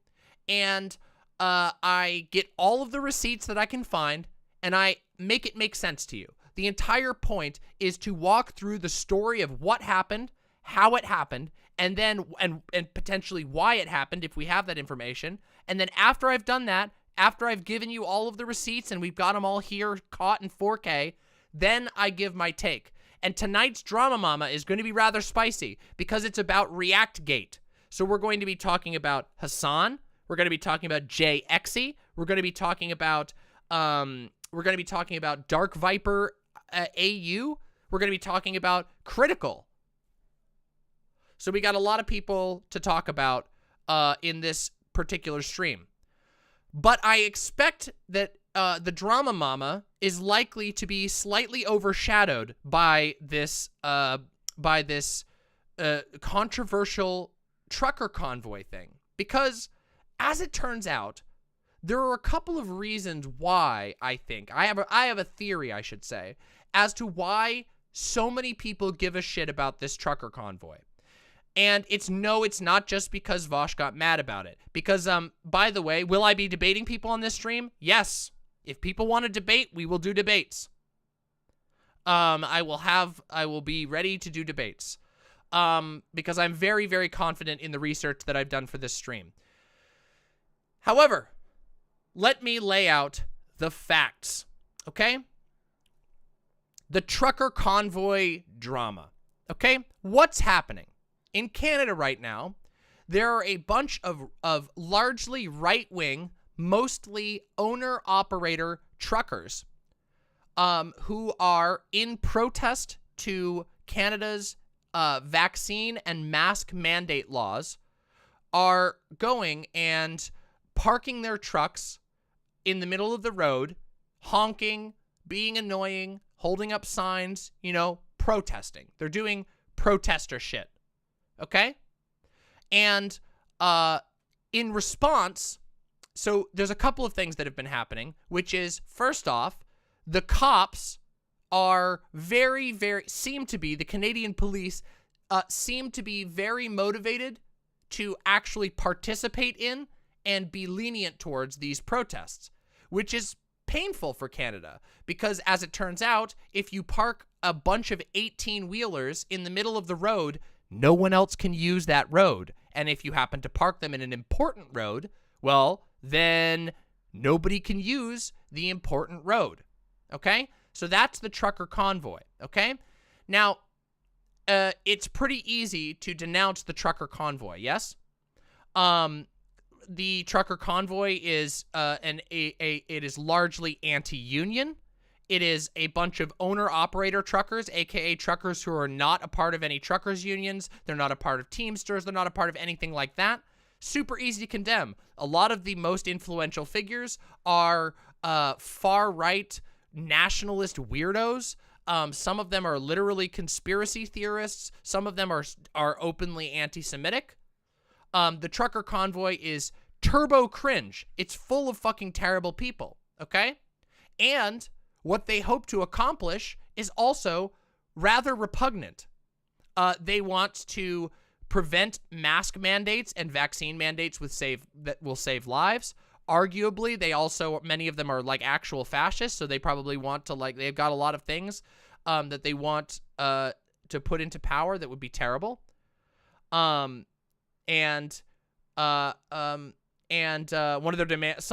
and I get all of the receipts that I can find, and I make it make sense to you. The entire point is to walk through the story of what happened, how it happened, and then and potentially why it happened if we have that information. And then after I've done that, after I've given you all of the receipts and we've got them all here caught in 4K, then I give my take. And tonight's DramaMama is going to be rather spicy because it's about ReactGate. So we're going to be talking about Hasan. We're going to be talking about Exci. We're going to be talking about Dark Viper AU. We're going to be talking about Critical. So we got a lot of people to talk about in this particular stream. But I expect that the DramaMama is likely to be slightly overshadowed by this controversial trucker convoy thing. Because, as it turns out, there are a couple of reasons why I think I have a theory, I should say, as to why so many people give a shit about this trucker convoy. And it's not just because Vaush got mad about it. Because, by the way, will I be debating people on this stream? Yes. If people want to debate, we will do debates. I will be ready to do debates. Because I'm very, very confident in the research that I've done for this stream. However, let me lay out the facts, okay? The trucker convoy drama, okay? What's happening? In Canada right now, there are a bunch of largely right-wing, mostly owner-operator truckers who are in protest to Canada's vaccine and mask mandate laws, are going and parking their trucks in the middle of the road, honking, being annoying, holding up signs, you know, protesting. They're doing protester shit. Okay? And in response, so there's a couple of things that have been happening, which is, first off, the cops are the Canadian police seem to be very motivated to actually participate in and be lenient towards these protests, which is painful for Canada because, as it turns out, if you park a bunch of 18-wheelers in the middle of the road, no one else can use that road. And if you happen to park them in an important road, well, then nobody can use the important road, okay? So that's the trucker convoy, okay? Now, it's pretty easy to denounce the trucker convoy, yes? The trucker convoy is it is largely anti-union. It is a bunch of owner-operator truckers, aka truckers who are not a part of any truckers unions. They're not a part of Teamsters. They're not a part of anything like that. Super easy to condemn. A lot of the most influential figures are far-right nationalist weirdos. Some of them are literally conspiracy theorists. Some of them are openly anti-Semitic. The trucker convoy is turbo cringe. It's full of fucking terrible people, okay? And what they hope to accomplish is also rather repugnant. They want to prevent mask mandates and vaccine mandates that will save lives. Arguably, many of them are like actual fascists, so they probably want to they've got a lot of things that they want to put into power that would be terrible. One of their demands,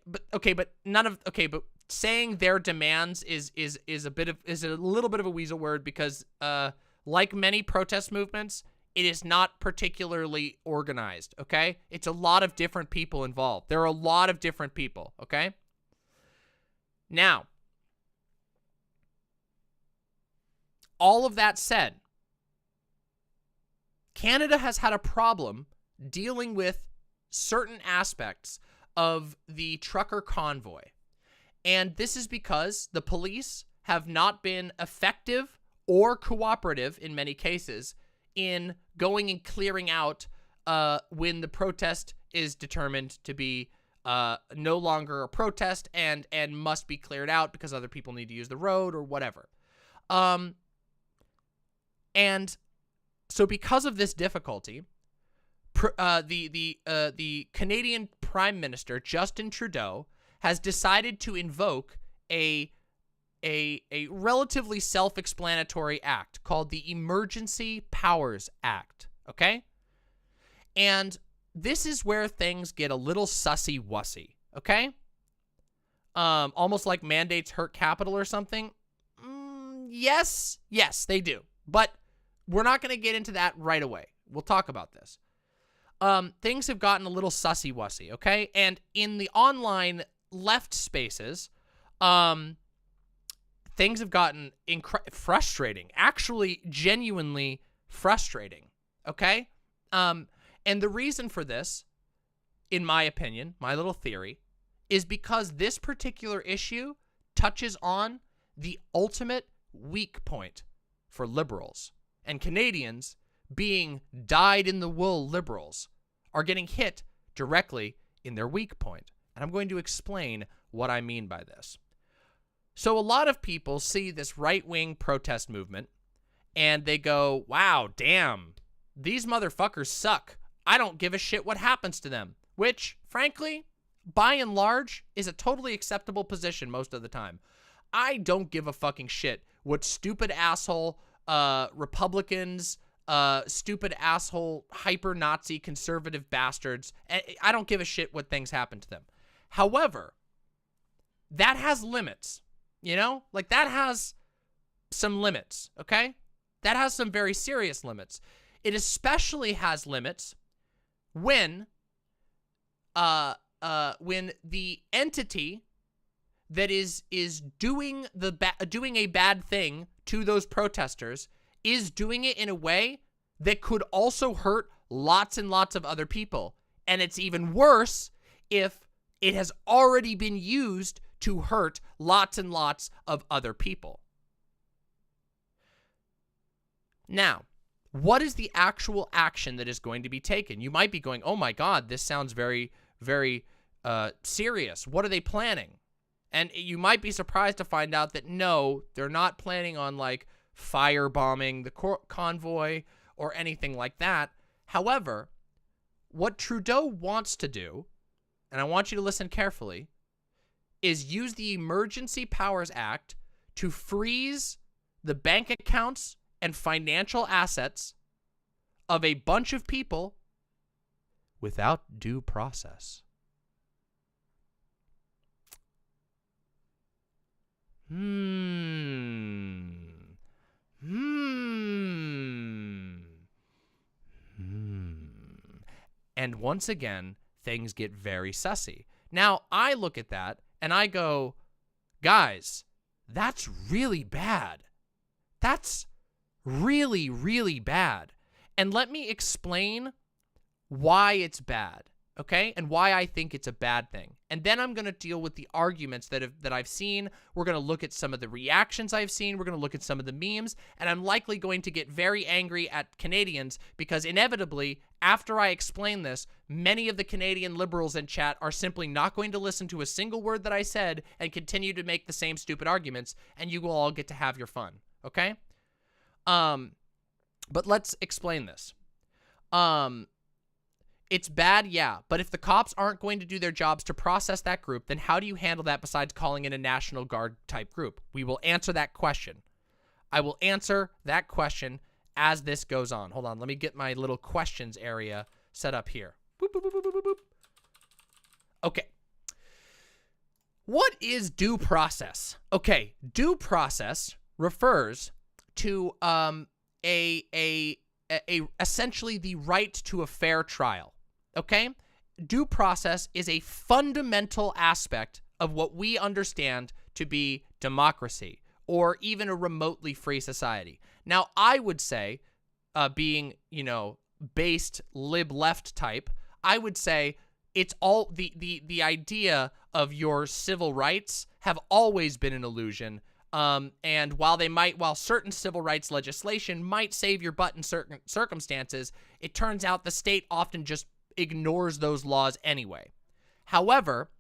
but saying their demands is a little bit of a weasel word because like many protest movements, it is not particularly organized, okay? It's a lot of different people involved. There are a lot of different people, okay? Now, all of that said, Canada has had a problem dealing with certain aspects of the trucker convoy. And this is because the police have not been effective or cooperative in many cases in going and clearing out when the protest is determined to be no longer a protest and must be cleared out because other people need to use the road or whatever. And so because of this difficulty, the Canadian Prime Minister, Justin Trudeau, has decided to invoke a relatively self-explanatory act called the Emergency Powers Act, okay? And this is where things get a little sussy-wussy, okay? Almost like mandates hurt capital or something. Yes, they do. But we're not going to get into that right away. We'll talk about this. Things have gotten a little sussy-wussy, okay? And in the online left spaces, things have gotten frustrating, actually genuinely frustrating, okay? And the reason for this, in my opinion, my little theory, is because this particular issue touches on the ultimate weak point for liberals. And Canadians, being dyed-in-the-wool liberals, are getting hit directly in their weak point. And I'm going to explain what I mean by this. So a lot of people see this right-wing protest movement, and they go, wow, damn, these motherfuckers suck. I don't give a shit what happens to them. Which, frankly, by and large, is a totally acceptable position most of the time. I don't give a fucking shit what stupid asshole Republicans, stupid asshole hyper-Nazi conservative bastards. I don't give a shit what things happen to them. However, that has limits, you know? Like, that has some limits, okay? That has some very serious limits. It especially has limits when the entity that is doing a bad thing to those protesters is doing it in a way that could also hurt lots and lots of other people. And it's even worse if it has already been used to hurt lots and lots of other people. Now, what is the actual action that is going to be taken? You might be going, oh my God, this sounds very, very serious. What are they planning? And you might be surprised to find out that no, they're not planning on like firebombing the convoy or anything like that. However, what Trudeau wants to do, and I want you to listen carefully, is use the Emergency Powers Act to freeze the bank accounts and financial assets of a bunch of people without due process. And once again, things get very sussy. Now, I look at that and I go, guys, that's really bad. That's really, really bad. And let me explain why it's bad, okay? And why I think it's a bad thing. And then I'm going to deal with the arguments that I've seen. We're going to look at some of the reactions I've seen. We're going to look at some of the memes. And I'm likely going to get very angry at Canadians because inevitably, after I explain this, many of the Canadian liberals in chat are simply not going to listen to a single word that I said and continue to make the same stupid arguments, and you will all get to have your fun, okay? But let's explain this. It's bad, yeah, but if the cops aren't going to do their jobs to process that group, then how do you handle that besides calling in a National Guard type group? We will answer that question. I will answer that question as this goes on. Hold on, let me get my little questions area set up here. Boop, boop, boop, boop, boop, boop. Okay. What is due process? Okay, due process refers to essentially the right to a fair trial. Okay? Due process is a fundamental aspect of what we understand to be democracy or even a remotely free society. Now, I would say, being, you know, based lib-left type, I would say it's all the idea of your civil rights have always been an illusion. And while certain civil rights legislation might save your butt in certain circumstances, it turns out the state often just ignores those laws anyway. However,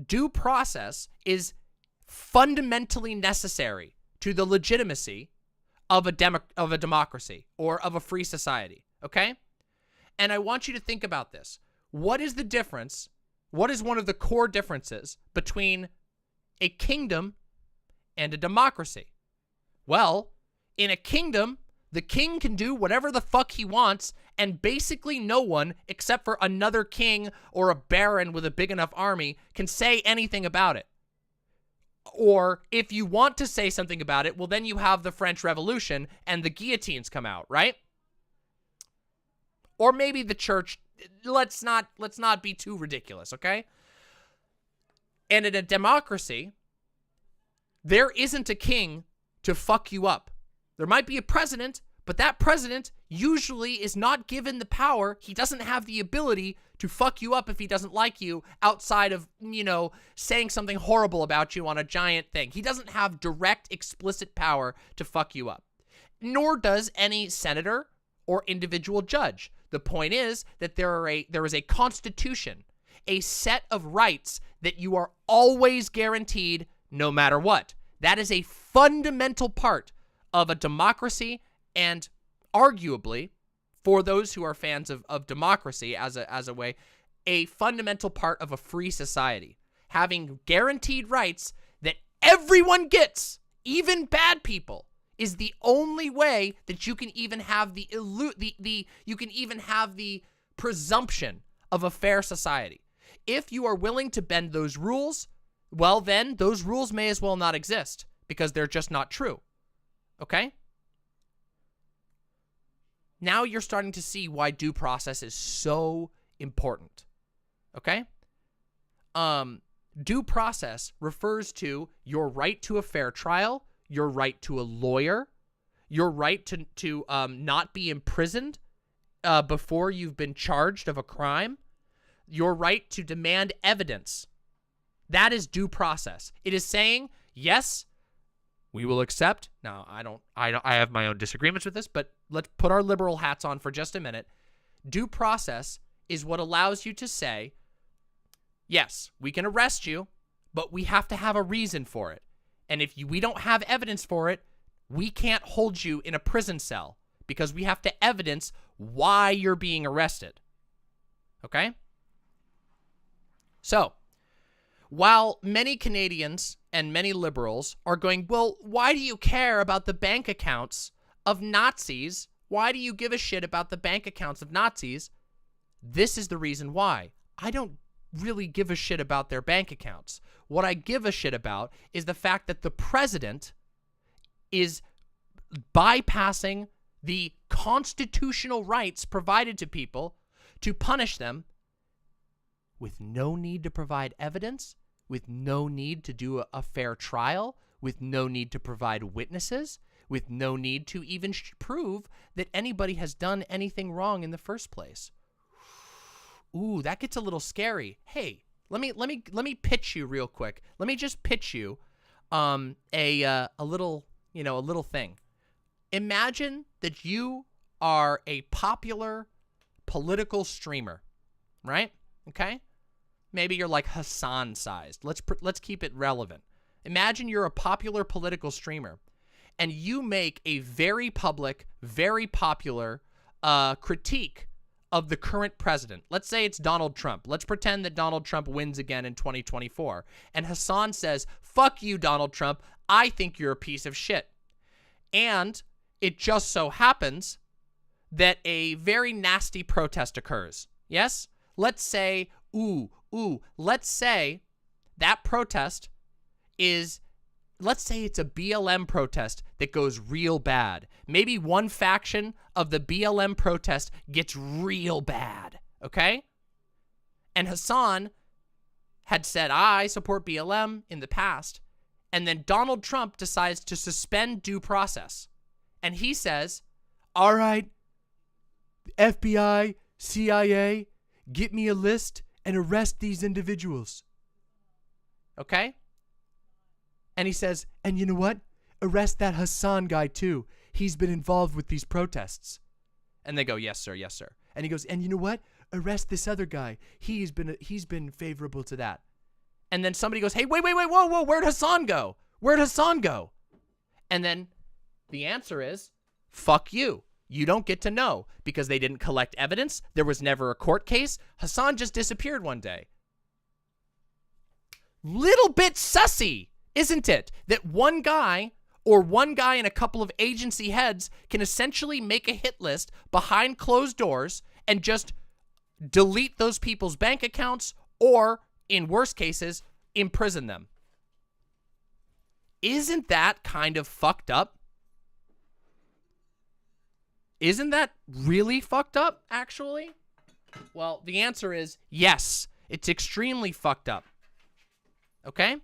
due process is fundamentally necessary to the legitimacy of a democracy or of a free society, okay? And I want you to think about this. What is the difference? What is one of the core differences between a kingdom and a democracy? Well, in a kingdom, the king can do whatever the fuck he wants, and basically no one, except for another king or a baron with a big enough army, can say anything about it. Or if you want to say something about it, well, then you have the French Revolution and the guillotines come out, right? Or maybe the church. Let's not be too ridiculous, okay? And in a democracy, there isn't a king to fuck you up. There might be a president, but that president usually is not given the power. He doesn't have the ability to fuck you up if he doesn't like you outside of, you know, saying something horrible about you on a giant thing. He doesn't have direct, explicit power to fuck you up. Nor does any senator or individual judge. The point is that there is a constitution, a set of rights that you are always guaranteed no matter what. That is a fundamental part of a democracy, and arguably, for those who are fans of democracy as a way, a fundamental part of a free society. Having guaranteed rights that everyone gets, even bad people, is the only way that you can even have the presumption of a fair society. If you are willing to bend those rules, well then, those rules may as well not exist because they're just not true. Okay? Now you're starting to see why due process is so important. Okay? Due process refers to your right to a fair trial, your right to a lawyer, your right to not be imprisoned before you've been charged of a crime, your right to demand evidence. That is due process. It is saying, yes, we will accept. Now, I have my own disagreements with this, but let's put our liberal hats on for just a minute. Due process is what allows you to say, yes, we can arrest you, but we have to have a reason for it. And if we don't have evidence for it, we can't hold you in a prison cell because we have to evidence why you're being arrested. Okay? So, while many Canadians and many liberals are going, well, why do you care about the bank accounts of Nazis? Why do you give a shit about the bank accounts of Nazis? This is the reason why. I don't really give a shit about their bank accounts. What I give a shit about is the fact that the president is bypassing the constitutional rights provided to people to punish them with no need to provide evidence, with no need to do a fair trial, with no need to provide witnesses, with no need to even prove that anybody has done anything wrong in the first place. Ooh, that gets a little scary. Hey, let me pitch you real quick. Let me just pitch you a little, you know, a little thing. Imagine that you are a popular political streamer, right? Okay? Maybe you're like Hasan sized. Let's keep it relevant. Imagine you're a popular political streamer and you make a very public, very popular critique of the current president. Let's say it's Donald Trump. Let's pretend that Donald Trump wins again in 2024. And Hasan says, fuck you, Donald Trump. I think you're a piece of shit. And it just so happens that a very nasty protest occurs. Yes? Let's say, let's say that protest is, let's say it's a BLM protest that goes real bad. Maybe one faction of the BLM protest gets real bad, okay? And Hasan had said, I support BLM in the past. And then Donald Trump decides to suspend due process. And he says, all right, FBI, CIA, get me a list and arrest these individuals. Okay? And he says, and you know what? Arrest that Hasan guy too. He's been involved with these protests. And they go, yes, sir, yes, sir. And he goes, and you know what? Arrest this other guy. He's been favorable to that. And then somebody goes, hey, wait, whoa, where'd Hasan go? Where'd Hasan go? And then the answer is, fuck you. You don't get to know because they didn't collect evidence. There was never a court case. Hasan just disappeared one day. Little bit sussy, isn't it? That one guy or one guy and a couple of agency heads can essentially make a hit list behind closed doors and just delete those people's bank accounts or, in worst cases, imprison them. Isn't that kind of fucked up? Isn't that really fucked up, actually? Well, the answer is yes. It's extremely fucked up. Okay?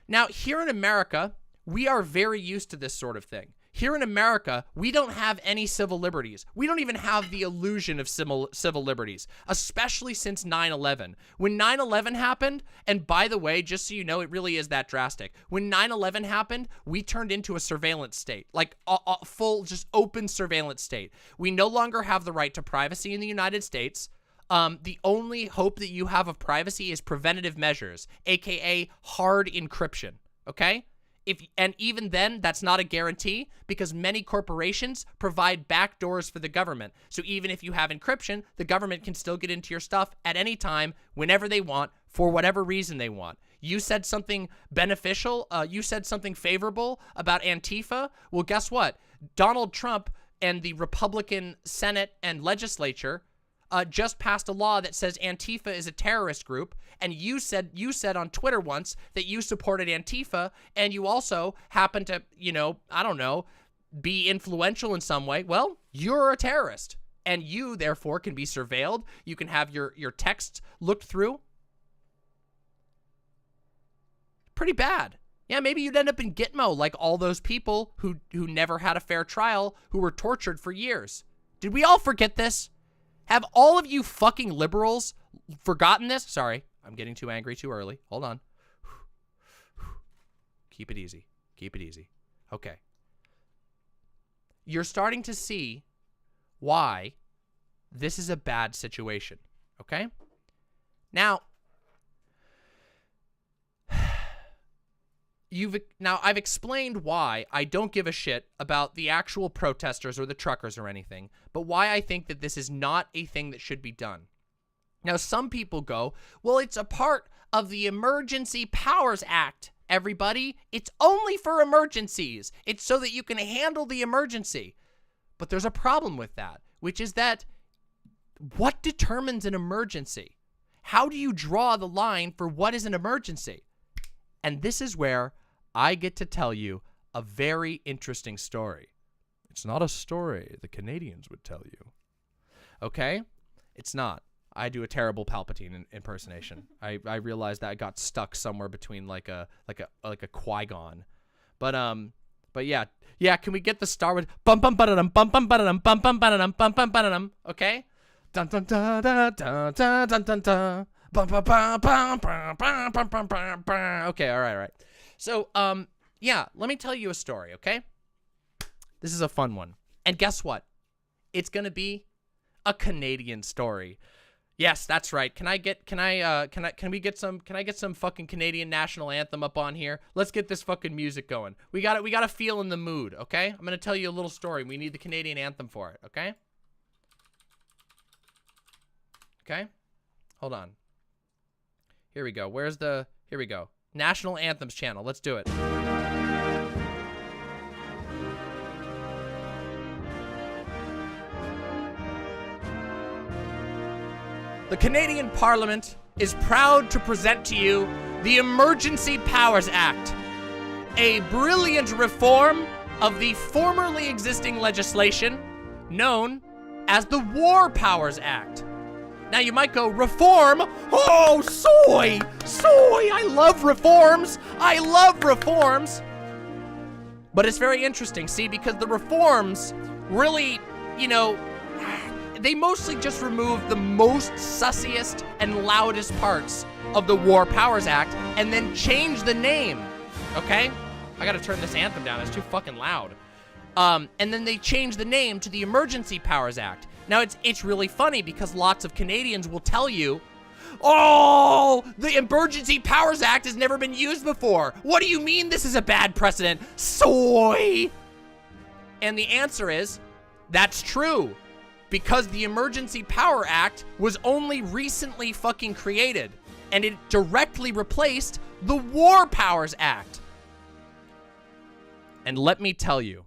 Now, here in America, we are very used to this sort of thing. Here in America, we don't have any civil liberties. We don't even have the illusion of civil liberties, especially since 9/11. When 9/11 happened, and by the way, just so you know, it really is that drastic. When 9/11 happened, we turned into a surveillance state, like a full, just open surveillance state. We no longer have the right to privacy in the United States. The only hope that you have of privacy is preventative measures, aka hard encryption, okay? And even then, that's not a guarantee because many corporations provide backdoors for the government. So even if you have encryption, the government can still get into your stuff at any time, whenever they want, for whatever reason they want. You said something beneficial, you said something favorable about Antifa. Well, guess what? Donald Trump and the Republican Senate and legislature just passed a law that says Antifa is a terrorist group, and you said on Twitter once that you supported Antifa, and you also happen to, you know, I don't know, be influential in some way. Well, you're a terrorist, and you therefore can be surveilled. You can have your texts looked through. Pretty bad. Yeah, maybe you'd end up in Gitmo like all those people who never had a fair trial, who were tortured for years. Did we all forget this? Have all of you fucking liberals forgotten this? Sorry, I'm getting too angry too early. Hold on. Keep it easy. Keep it easy. Okay. You're starting to see why this is a bad situation, okay? Now, I've explained why I don't give a shit about the actual protesters or the truckers or anything, but why I think that this is not a thing that should be done. Now, some people go, well, it's a part of the Emergency Powers Act, everybody. It's only for emergencies. It's so that you can handle the emergency. But there's a problem with that, which is that what determines an emergency? How do you draw the line for what is an emergency? And this is where I get to tell you a very interesting story. It's not a story the Canadians would tell you. Okay? It's not. I do a terrible Palpatine impersonation. I realized that I got stuck somewhere between like a Qui-Gon. But yeah. Can we get the Star Wars bum bum ba-da-dum bum bum ba-da-dum bum bum ba-da-dum bum bum ba-da-dum? Okay? Dun dun da da dun dun dun dun dun. Bum bum bum bum bum bum bum bum bum. Okay, all right. So yeah, let me tell you a story, okay? This is a fun one. And guess what? It's gonna be a Canadian story. Yes, that's right. Can I get some fucking Canadian national anthem up on here? Let's get this fucking music going. We gotta feel in the mood, okay? I'm gonna tell you a little story. We need the Canadian anthem for it, okay? Okay? Hold on. Here we go. Here we go. National Anthems channel. Let's do it. The Canadian Parliament is proud to present to you the Emergency Powers Act, a brilliant reform of the formerly existing legislation known as the War Powers Act. Now you might go, reform? Oh, soy! I love reforms! But it's very interesting, see, because the reforms really, they mostly just remove the most sussiest and loudest parts of the War Powers Act and then change the name, okay? I gotta turn this anthem down, it's too fucking loud. And then they change the name to the Emergency Powers Act. Now, it's really funny because lots of Canadians will tell you, oh, the Emergency Powers Act has never been used before. What do you mean this is a bad precedent? Soy! And the answer is, that's true. Because the Emergency Power Act was only recently fucking created, and it directly replaced the War Powers Act. And let me tell you,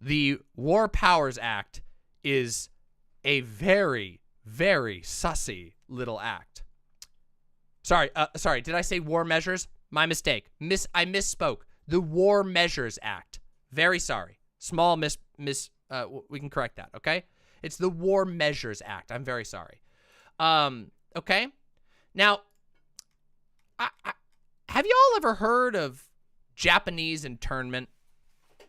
the War Powers Act is a very, very sussy little act. Sorry, did I say war measures? My mistake. I misspoke. The War Measures Act. Very sorry. Small we can correct that, okay? It's the War Measures Act. I'm very sorry. Okay? Now, have y'all ever heard of Japanese internment?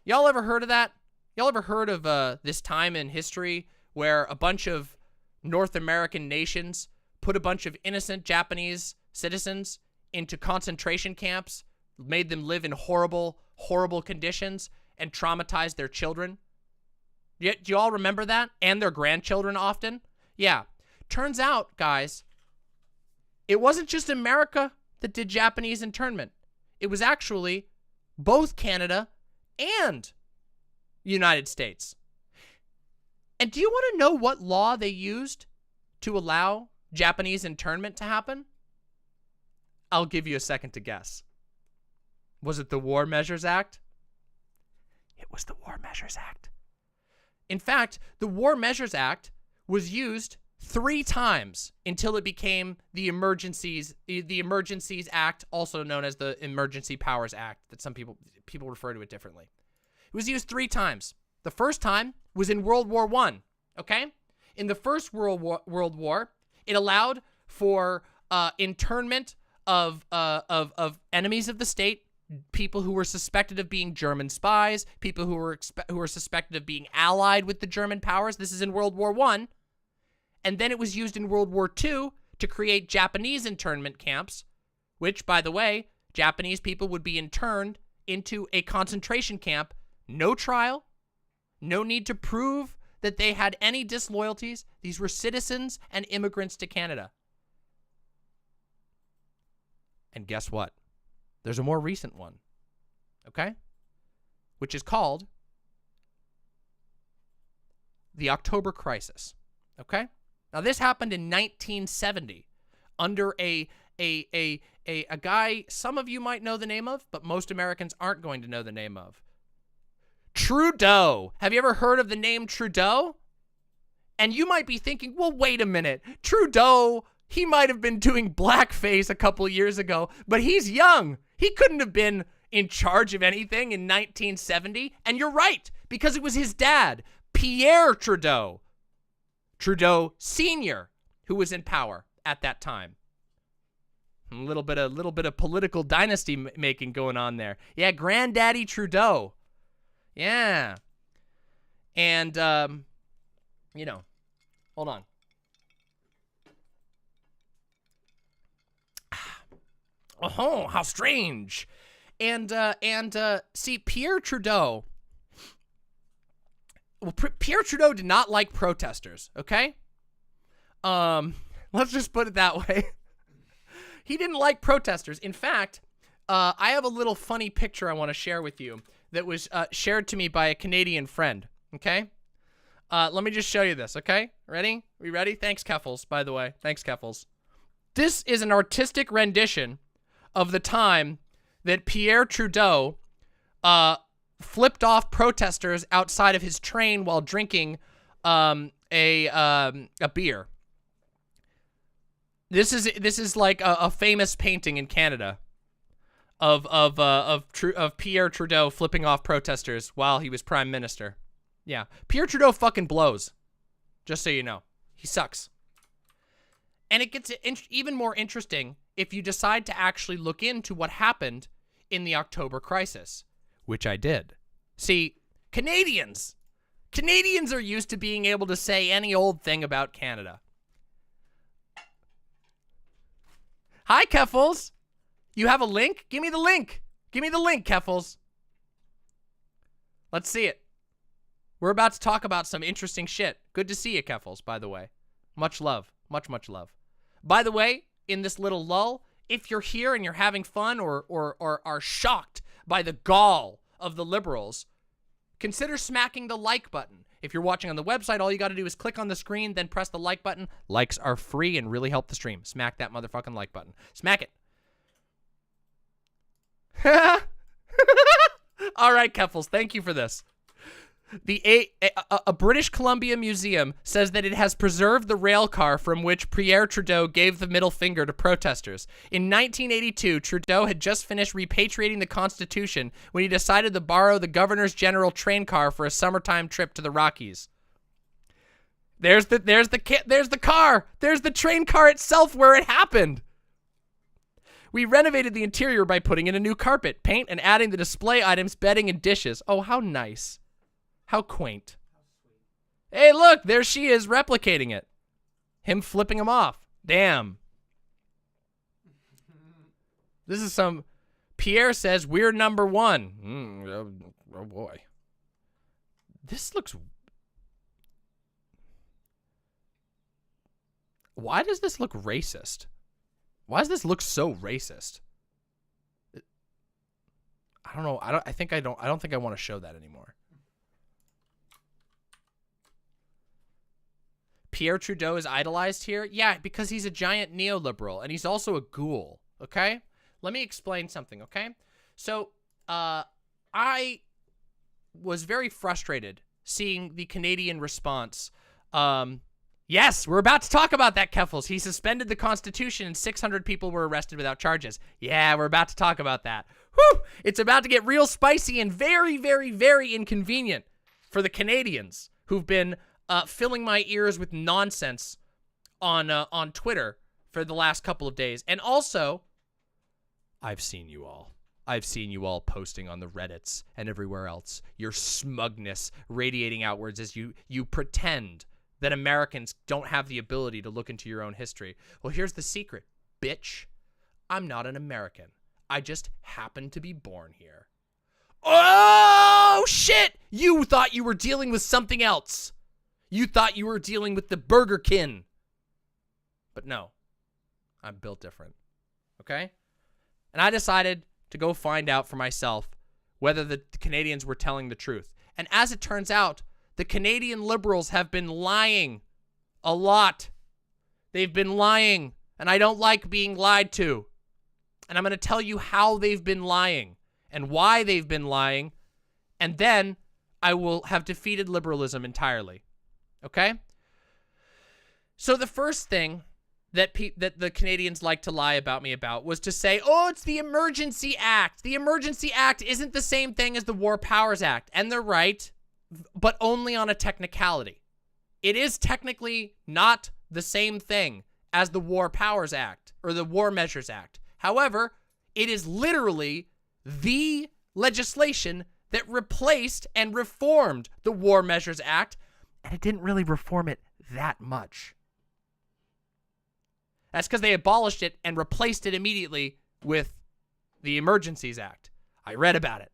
Y'all ever heard of that? Y'all ever heard of this time in history where a bunch of North American nations put a bunch of innocent Japanese citizens into concentration camps, made them live in horrible, horrible conditions, and traumatized their children? Do you all remember that? And their grandchildren often? Yeah. Turns out, guys, it wasn't just America that did Japanese internment. It was actually both Canada and United States. And do you want to know what law they used to allow Japanese internment to happen? I'll give you a second to guess. Was it the War Measures Act? It was the War Measures Act. In fact, the War Measures Act was used 3 times until it became the Emergencies Act, also known as the Emergency Powers Act, that some people refer to it differently. It was used 3 times. The first time was in World War I, okay? In the First World War, it allowed for internment of enemies of the state, people who were suspected of being German spies, people who were suspected of being allied with the German powers. This is in World War I. And then it was used in World War II to create Japanese internment camps, which, by the way, Japanese people would be interned into a concentration camp. No trial, no need to prove that they had any disloyalties. These were citizens and immigrants to Canada. And guess what? There's a more recent one, okay? Which is called the October Crisis. Okay? Now, this happened in 1970 under a guy some of you might know the name of, but most Americans aren't going to know the name of. Trudeau. Have you ever heard of the name Trudeau? And you might be thinking, well, wait a minute. Trudeau, he might have been doing blackface a couple years ago, but he's young. He couldn't have been in charge of anything in 1970. And you're right, because it was his dad, Pierre Trudeau. Trudeau Sr., who was in power at that time. A little bit of political dynasty making going on there. Yeah, Granddaddy Trudeau. Yeah. And, you know, hold on. Oh, how strange. And see, Pierre Trudeau, well, Pierre Trudeau did not like protesters, okay? Let's just put it that way. He didn't like protesters. In fact, I have a little funny picture I want to share with you that was shared to me by a Canadian friend, okay? Let me just show you this, okay? Ready? We ready? Thanks, Keffels, by the way. Thanks, Keffels. This is an artistic rendition of the time that Pierre Trudeau flipped off protesters outside of his train while drinking a beer. This is like a famous painting in Canada of Pierre Trudeau flipping off protesters while he was prime minister. Yeah, Pierre Trudeau fucking blows. Just so you know, he sucks. And it gets even more interesting if you decide to actually look into what happened in the October crisis, which I did. See, Canadians are used to being able to say any old thing about Canada. Hi, Keffels. You have a link? Give me the link. Give me the link, Keffels. Let's see it. We're about to talk about some interesting shit. Good to see you, Keffels, by the way. Much love. Much, much love. By the way, in this little lull, if you're here and you're having fun or are shocked by the gall of the liberals, consider smacking the like button. If you're watching on the website, all you got to do is click on the screen, then press the like button. Likes are free and really help the stream. Smack that motherfucking like button. Smack it. All right, Keffels, thank you for this. A British Columbia museum says that it has preserved the rail car from which Pierre Trudeau gave the middle finger to protesters. In 1982, Trudeau had just finished repatriating the Constitution when he decided to borrow the Governor's General train car for a summertime trip to the Rockies. There's the car. There's the train car itself where it happened. We renovated the interior by putting in a new carpet, paint, and adding the display items, bedding, and dishes. Oh, how nice. How quaint. Hey, look, there she is replicating it. Him flipping him off. Damn. This is some... Pierre says, we're number one. Oh, boy. This looks... Why does this look racist? Why does this look so racist? I don't know. I don't think I want to show that anymore. Pierre Trudeau is idolized here? Yeah, because he's a giant neoliberal, and he's also a ghoul, okay? Let me explain something, okay? So, I was very frustrated seeing the Canadian response. Yes, we're about to talk about that, Keffels. He suspended the Constitution, and 600 people were arrested without charges. Yeah, we're about to talk about that. Whew! It's about to get real spicy and very, very, very inconvenient for the Canadians who've been... filling my ears with nonsense on Twitter for the last couple of days. And also, I've seen you all. I've seen you all posting on the Reddits and everywhere else. Your smugness radiating outwards as you pretend that Americans don't have the ability to look into your own history. Well, here's the secret, bitch. I'm not an American. I just happen to be born here. Oh, shit! You thought you were dealing with something else. You thought you were dealing with the Burger King. But no, I'm built different, okay? And I decided to go find out for myself whether the Canadians were telling the truth. And as it turns out, the Canadian liberals have been lying A lot. They've been lying, and I don't like being lied to. And I'm going to tell you how they've been lying and why they've been lying, and then I will have defeated liberalism entirely. Okay? So the first thing that the Canadians like to lie about me about was to say, oh, it's the Emergency Act. The Emergency Act isn't the same thing as the War Powers Act. And they're right, but only on a technicality. It is technically not the same thing as the War Powers Act or the War Measures Act. However, it is literally the legislation that replaced and reformed the War Measures Act, and it didn't really reform it that much. That's because they abolished it and replaced it immediately with the Emergencies Act. I read about it.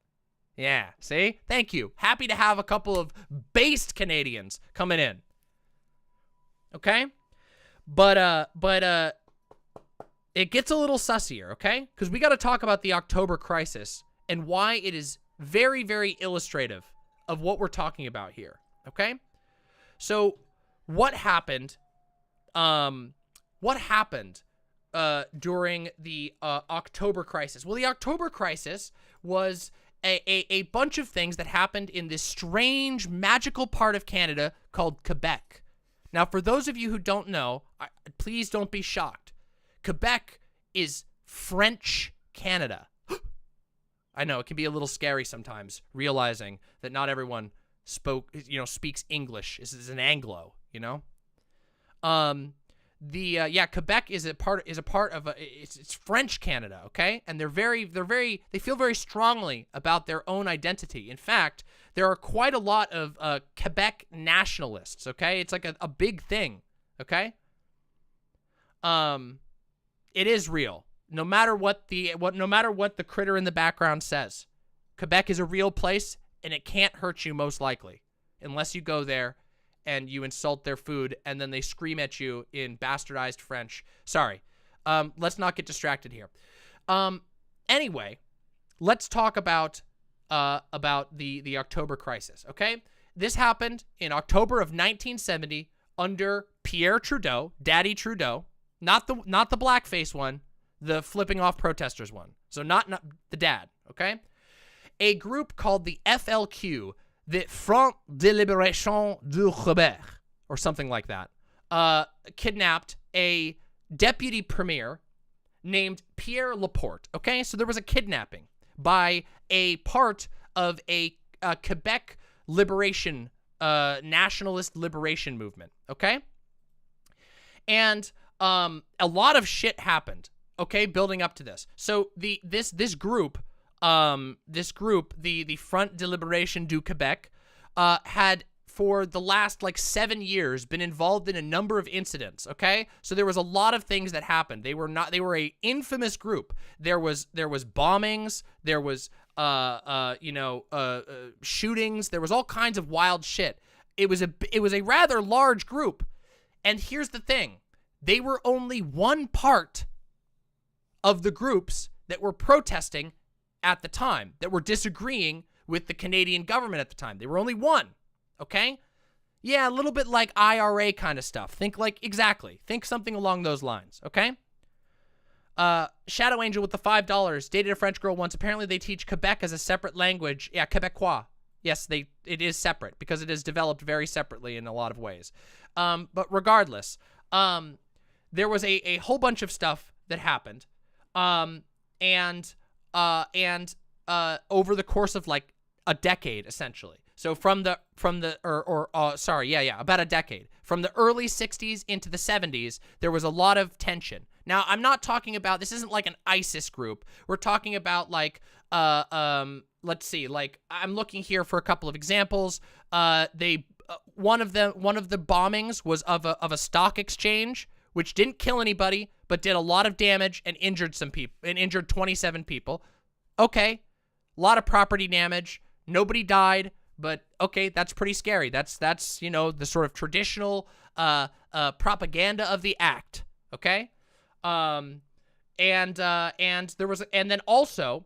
Yeah, see? Thank you. Happy to have a couple of based Canadians coming in. Okay? But it gets a little sussier, okay? Because we got to talk about the October crisis and why it is very, very illustrative of what we're talking about here, okay? So, what happened during the October crisis? Well, the October crisis was a bunch of things that happened in this strange, magical part of Canada called Quebec. Now, for those of you who don't know, please don't be shocked. Quebec is French Canada. I know, it can be a little scary sometimes, realizing that not everyone speaks English. This is an Anglo, you know? Quebec is a part of it's French Canada, okay? And they feel very strongly about their own identity. In fact, there are quite a lot of Quebec nationalists, okay? It's like a big thing, okay? It is real. No matter what the critter in the background says. Quebec is a real place, and it can't hurt you most likely, unless you go there and you insult their food, and then they scream at you in bastardized French. Sorry. Let's not get distracted here. Anyway, let's talk about the October crisis, okay? This happened in October of 1970 under Pierre Trudeau, Daddy Trudeau, not the blackface one, the flipping off protesters one. So not the dad, okay? A group called the FLQ, the Front de Libération du Québec, or something like that, kidnapped a deputy premier named Pierre Laporte, okay? So there was a kidnapping by a part of a Quebec liberation, nationalist liberation movement, okay? And a lot of shit happened, okay, building up to this. So this group, the Front de Libération du Québec, had for the last 7 years been involved in a number of incidents, okay? So there was a lot of things that happened. They were a infamous group. There was bombings, there was shootings, there was all kinds of wild shit. It was a rather large group. And here's the thing. They were only one part of the groups that were protesting at the time, that were disagreeing with the Canadian government at the time. They were only one, okay? Yeah, a little bit like IRA kind of stuff. Think something along those lines, okay? Shadow Angel with the $5. Dated a French girl once. Apparently they teach Quebec as a separate language. Yeah, Quebecois. Yes, it is separate because it is developed very separately in a lot of ways. But regardless, there was a whole bunch of stuff that happened. And over the course of a decade, essentially. So about a decade. From the early 60s into the 70s, there was a lot of tension. Now, I'm not talking about, this isn't like an ISIS group. We're talking about let's see, I'm looking here for a couple of examples. One of the bombings was of a stock exchange, which didn't kill anybody, but did a lot of damage and injured some people, and injured 27 people. Okay, a lot of property damage. Nobody died, but okay, that's pretty scary. That's the sort of traditional propaganda of the act. Okay, and then also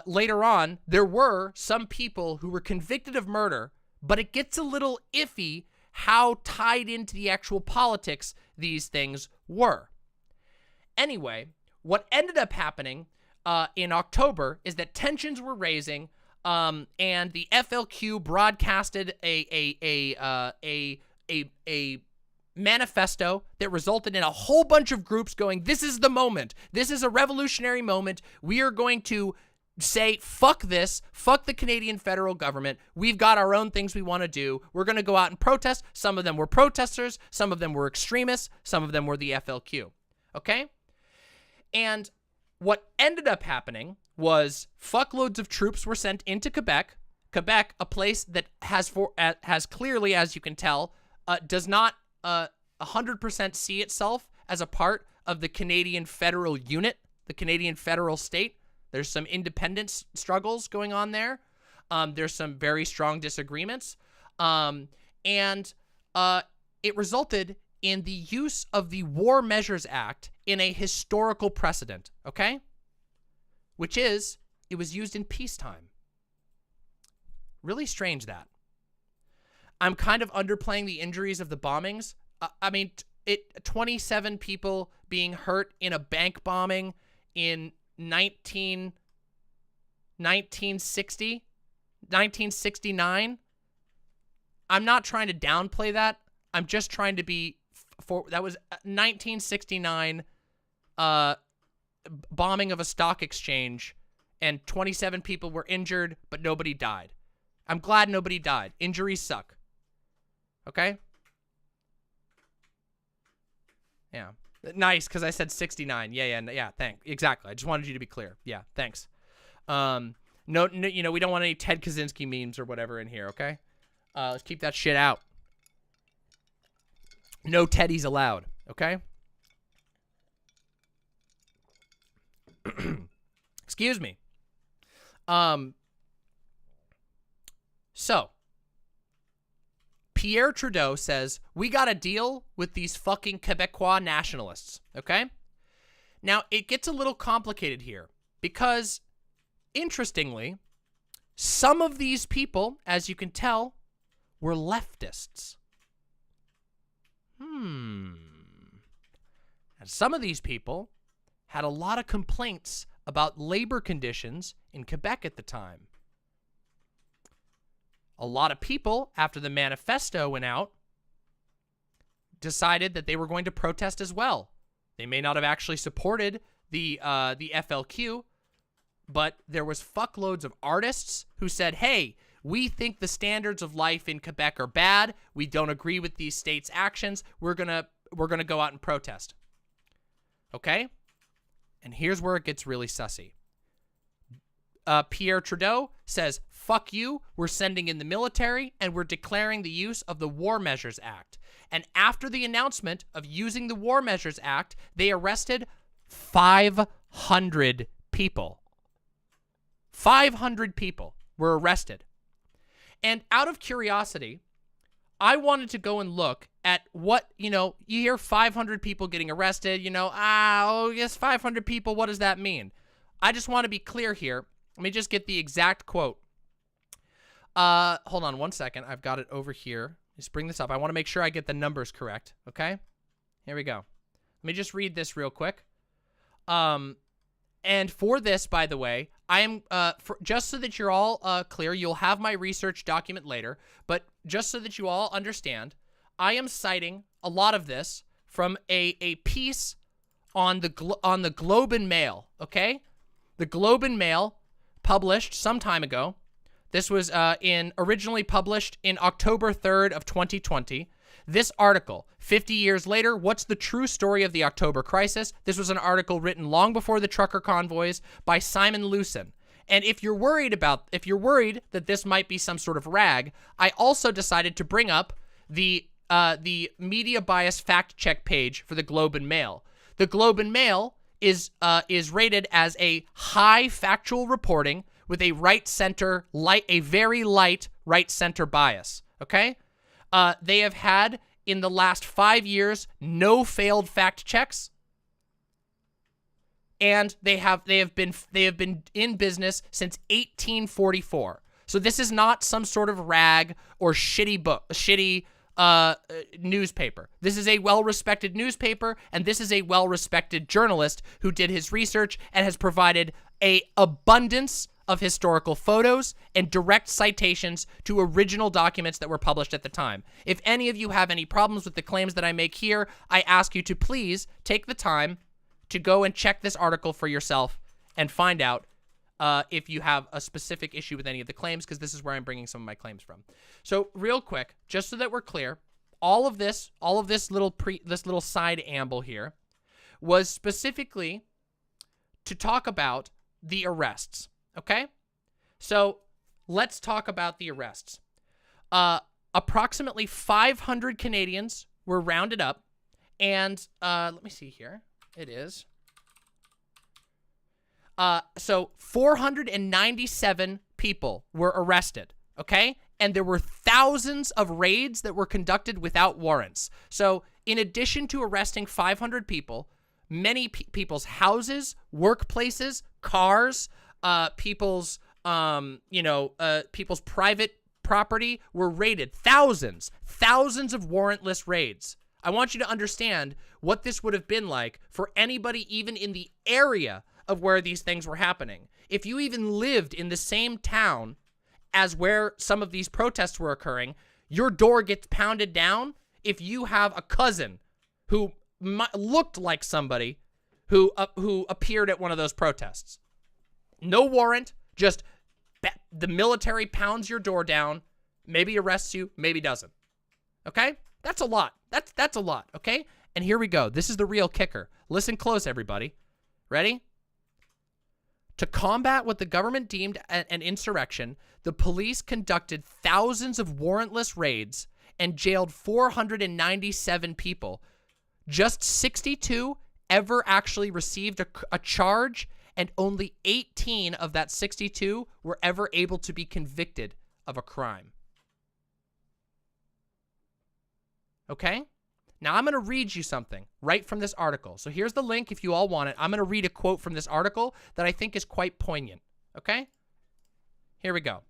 later on there were some people who were convicted of murder, but it gets a little iffy how tied into the actual politics these things were. Anyway, what ended up happening in October is that tensions were raising, and the FLQ broadcasted a manifesto that resulted in a whole bunch of groups going, this is the moment. This is a revolutionary moment. We are going to say, fuck this, fuck the Canadian federal government. We've got our own things we want to do. We're going to go out and protest. Some of them were protesters. Some of them were extremists. Some of them were the FLQ. Okay? And what ended up happening was fuckloads of troops were sent into Quebec. Quebec, a place that has clearly, as you can tell, does not 100% see itself as a part of the Canadian federal unit, the Canadian federal state. There's some independence struggles going on there. There's some very strong disagreements. And it resulted in the use of the War Measures Act in a historical precedent, okay? Which is, it was used in peacetime. Really strange that. I'm kind of underplaying the injuries of the bombings. I mean, 27 people being hurt in a bank bombing in 1969. I'm not trying to downplay that. I'm just trying to be that was 1969 bombing of a stock exchange, and 27 people were injured, but nobody died. I'm glad nobody died. Injuries suck. Okay? Yeah. Nice, because I said 69. Yeah, thanks. Exactly. I just wanted you to be clear. Yeah, thanks. No, you know, we don't want any Ted Kaczynski memes or whatever in here, okay? Let's keep that shit out. No teddies allowed, okay? Excuse me. So, Pierre Trudeau says, we got to deal with these fucking Quebecois nationalists, okay? Now, it gets a little complicated here because, interestingly, some of these people, as you can tell, were leftists. And some of these people had a lot of complaints about labor conditions in Quebec at the time. A lot of people, after the manifesto went out, decided that they were going to protest as well. They may not have actually supported the FLQ, but there was fuckloads of artists who said, hey, we think the standards of life in Quebec are bad. We don't agree with these states' actions. We're gonna go out and protest. Okay? And here's where it gets really sussy. Pierre Trudeau says, fuck you, we're sending in the military, and we're declaring the use of the War Measures Act. And after the announcement of using the War Measures Act, they arrested 500 people. 500 people were arrested. And out of curiosity, I wanted to go and look at what, you know, you hear 500 people getting arrested, you know, yes, 500 people, what does that mean? I just want to be clear here. Let me just get the exact quote. Hold on one second. I've got it over here. Let's bring this up. I want to make sure I get the numbers correct, okay? Here we go. Let me just read this real quick. And for this, by the way, I am, just so that you're all clear, you'll have my research document later, but just so that you all understand, I am citing a lot of this from a piece on the Globe and Mail, okay? The Globe and Mail published some time ago. This was originally published in October 3rd of 2020. This article, 50 years later, what's the true story of the October crisis? This was an article written long before the trucker convoys by Simon Lewson. And if you're worried that this might be some sort of rag, I also decided to bring up the media bias fact check page for the Globe and Mail. The Globe and Mail is rated as a high factual reporting with a a very light right-center bias, okay? They have had, in the last 5 years, no failed fact checks. And they have been in business since 1844. So this is not some sort of rag or shitty newspaper. This is a well-respected newspaper, and this is a well-respected journalist who did his research and has provided a abundance of historical photos and direct citations to original documents that were published at the time. If any of you have any problems with the claims that I make here, I ask you to please take the time to go and check this article for yourself and find out if you have a specific issue with any of the claims, because this is where I'm bringing some of my claims from. So real quick, just so that we're clear, all of this little side amble here was specifically to talk about the arrests. Okay? So let's talk about the arrests. Approximately 500 Canadians were rounded up, and let me see here. It is. So 497 people were arrested, okay? And there were thousands of raids that were conducted without warrants. So in addition to arresting 500 people, many people's houses, workplaces, cars, people's private property were raided. Thousands of warrantless raids. I want you to understand what this would have been like for anybody even in the area of where these things were happening. If you even lived in the same town as where some of these protests were occurring, your door gets pounded down if you have a cousin who looked like somebody who appeared at one of those protests. No warrant, just the military pounds your door down, maybe arrests you, maybe doesn't. Okay? That's a lot. That's a lot, okay? And here we go. This is the real kicker. Listen close, everybody. Ready? To combat what the government deemed an insurrection, the police conducted thousands of warrantless raids and jailed 497 people. Just 62 ever actually received a charge, and only 18 of that 62 were ever able to be convicted of a crime. Okay? Now, I'm going to read you something right from this article. So here's the link if you all want it. I'm going to read a quote from this article that I think is quite poignant. Okay? Here we go.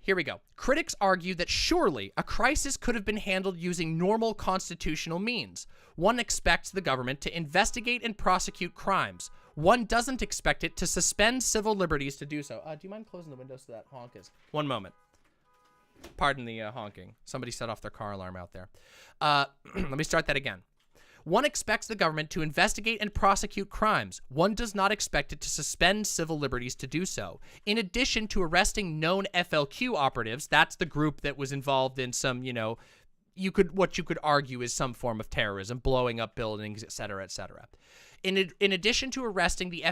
Here we go. Critics argue that surely a crisis could have been handled using normal constitutional means. One expects the government to investigate and prosecute crimes. One doesn't expect it to suspend civil liberties to do so. Do you mind closing the windows so that honk is? One moment. Pardon the honking. Somebody set off their car alarm out there. Let me start that again. One expects the government to investigate and prosecute crimes. One does not expect it to suspend civil liberties to do so. In addition to arresting known FLQ operatives, that's the group that was involved in some, what you could argue is some form of terrorism, blowing up buildings, etc., etc. In addition to arresting the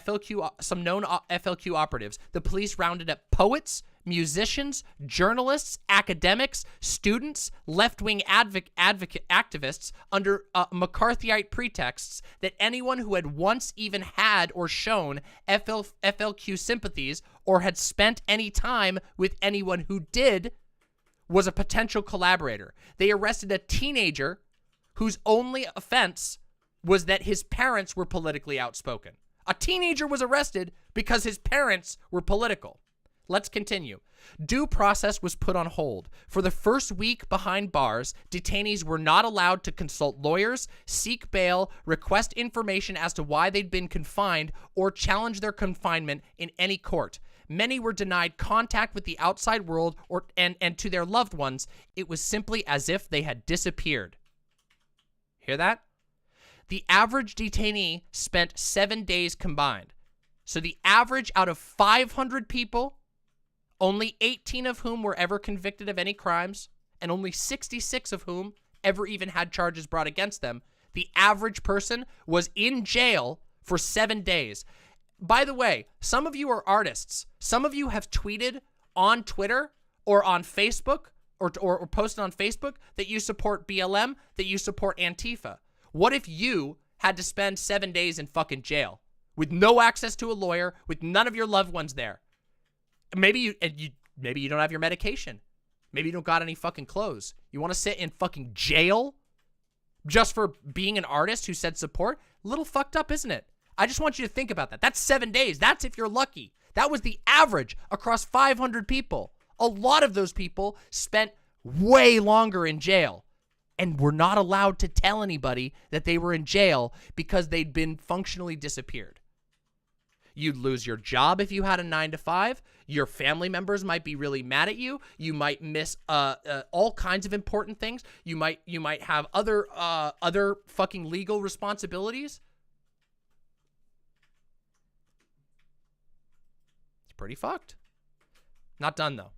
some known FLQ operatives, the police rounded up poets, musicians, journalists, academics, students, left-wing activists under McCarthyite pretexts that anyone who had once even had or shown FLQ sympathies or had spent any time with anyone who did was a potential collaborator. They arrested a teenager whose only offense was that his parents were politically outspoken. A teenager was arrested because his parents were political. Let's continue. Due process was put on hold. For the first week behind bars, detainees were not allowed to consult lawyers, seek bail, request information as to why they'd been confined, or challenge their confinement in any court. Many were denied contact with the outside world and to their loved ones. It was simply as if they had disappeared. Hear that? The average detainee spent 7 days combined. So the average out of 500 people, only 18 of whom were ever convicted of any crimes, and only 66 of whom ever even had charges brought against them, the average person was in jail for 7 days. By the way, some of you are artists. Some of you have tweeted on Twitter or on Facebook or posted on Facebook that you support BLM, that you support Antifa. What if you had to spend 7 days in fucking jail with no access to a lawyer, with none of your loved ones there? Maybe you don't have your medication. Maybe you don't got any fucking clothes. You want to sit in fucking jail just for being an artist who said support? A little fucked up, isn't it? I just want you to think about that. That's 7 days. That's if you're lucky. That was the average across 500 people. A lot of those people spent way longer in jail and were not allowed to tell anybody that they were in jail because they'd been functionally disappeared. You'd lose your job if you had a 9-to-5. Your family members might be really mad at you. You might miss all kinds of important things. You might have other fucking legal responsibilities. It's pretty fucked. Not done though.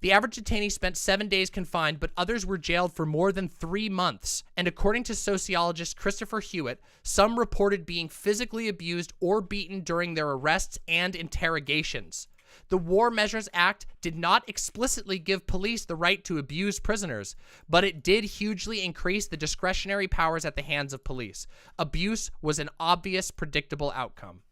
The average detainee spent 7 days confined, but others were jailed for more than 3 months. And according to sociologist Christopher Hewitt, some reported being physically abused or beaten during their arrests and interrogations. The War Measures Act did not explicitly give police the right to abuse prisoners, but it did hugely increase the discretionary powers at the hands of police. Abuse was an obvious, predictable outcome.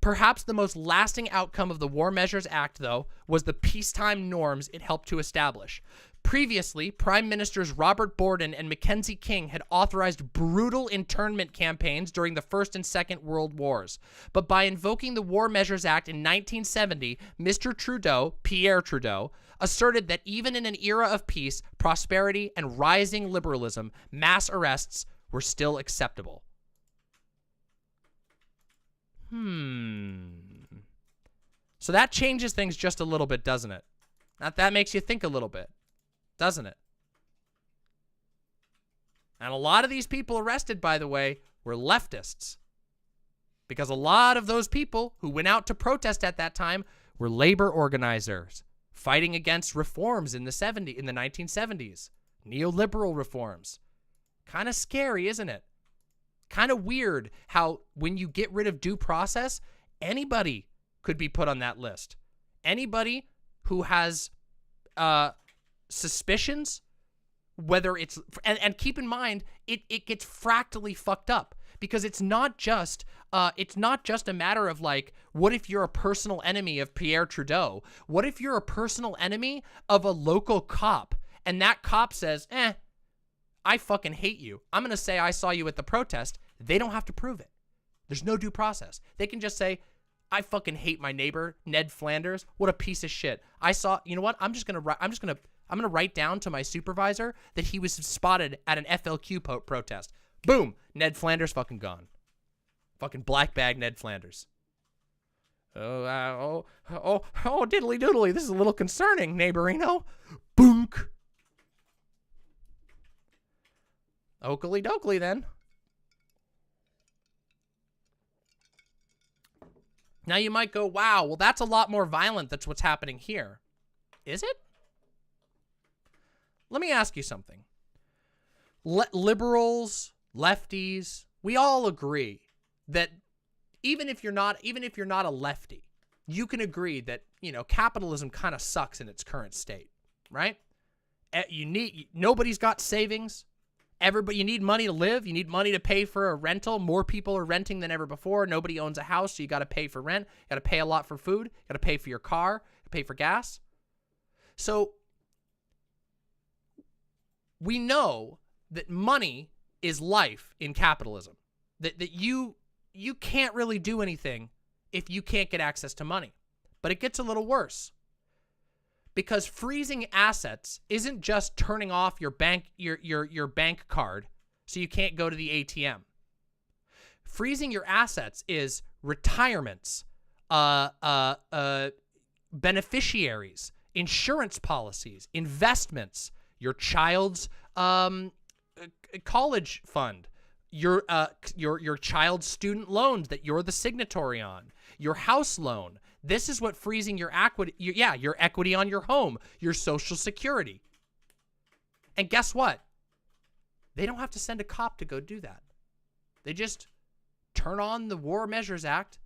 Perhaps the most lasting outcome of the War Measures Act, though, was the peacetime norms it helped to establish. Previously, Prime Ministers Robert Borden and Mackenzie King had authorized brutal internment campaigns during the First and Second World Wars. But by invoking the War Measures Act in 1970, Mr. Trudeau, Pierre Trudeau, asserted that even in an era of peace, prosperity, and rising liberalism, mass arrests were still acceptable. So that changes things just a little bit, doesn't it? That makes you think a little bit, doesn't it? And a lot of these people arrested, by the way, were leftists. Because a lot of those people who went out to protest at that time were labor organizers fighting against reforms in the 1970s. Neoliberal reforms. Kind of scary, isn't it? Kind of weird how when you get rid of due process, anybody could be put on that list. Anybody who has suspicions, whether it's, and keep in mind, it gets fractally fucked up because it's not just a matter of like, what if you're a personal enemy of Pierre Trudeau? What if you're a personal enemy of a local cop and that cop says, I fucking hate you. I'm going to say I saw you at the protest. They don't have to prove it. There's no due process. They can just say, I fucking hate my neighbor, Ned Flanders. What a piece of shit. You know what? I'm going to write down to my supervisor that he was spotted at an FLQ protest. Boom. Ned Flanders fucking gone. Fucking black bag Ned Flanders. Oh, diddly doodly. This is a little concerning, neighborino. Boonk. Oakley dokley then. Now you might go, wow, well that's a lot more violent. That's what's happening here. Is it? Let me ask you something. Liberals, lefties, we all agree that even if you're not a lefty, you can agree that, capitalism kind of sucks in its current state, right? Nobody's got savings. Everybody, you need money to live. You need money to pay for a rental. More people are renting than ever before. Nobody owns a house, so you got to pay for rent. You got to pay a lot for food. You got to pay for your car. Pay for gas. So we know that money is life in capitalism. That you can't really do anything if you can't get access to money. But it gets a little worse. Because freezing assets isn't just turning off your bank card so you can't go to the ATM. Freezing your assets is retirements, beneficiaries, insurance policies, investments, your child's college fund, your child's student loans that you're the signatory on, your house loan. This is what freezing your equity, your equity on your home, your Social Security. And guess what? They don't have to send a cop to go do that. They just turn on the War Measures Act,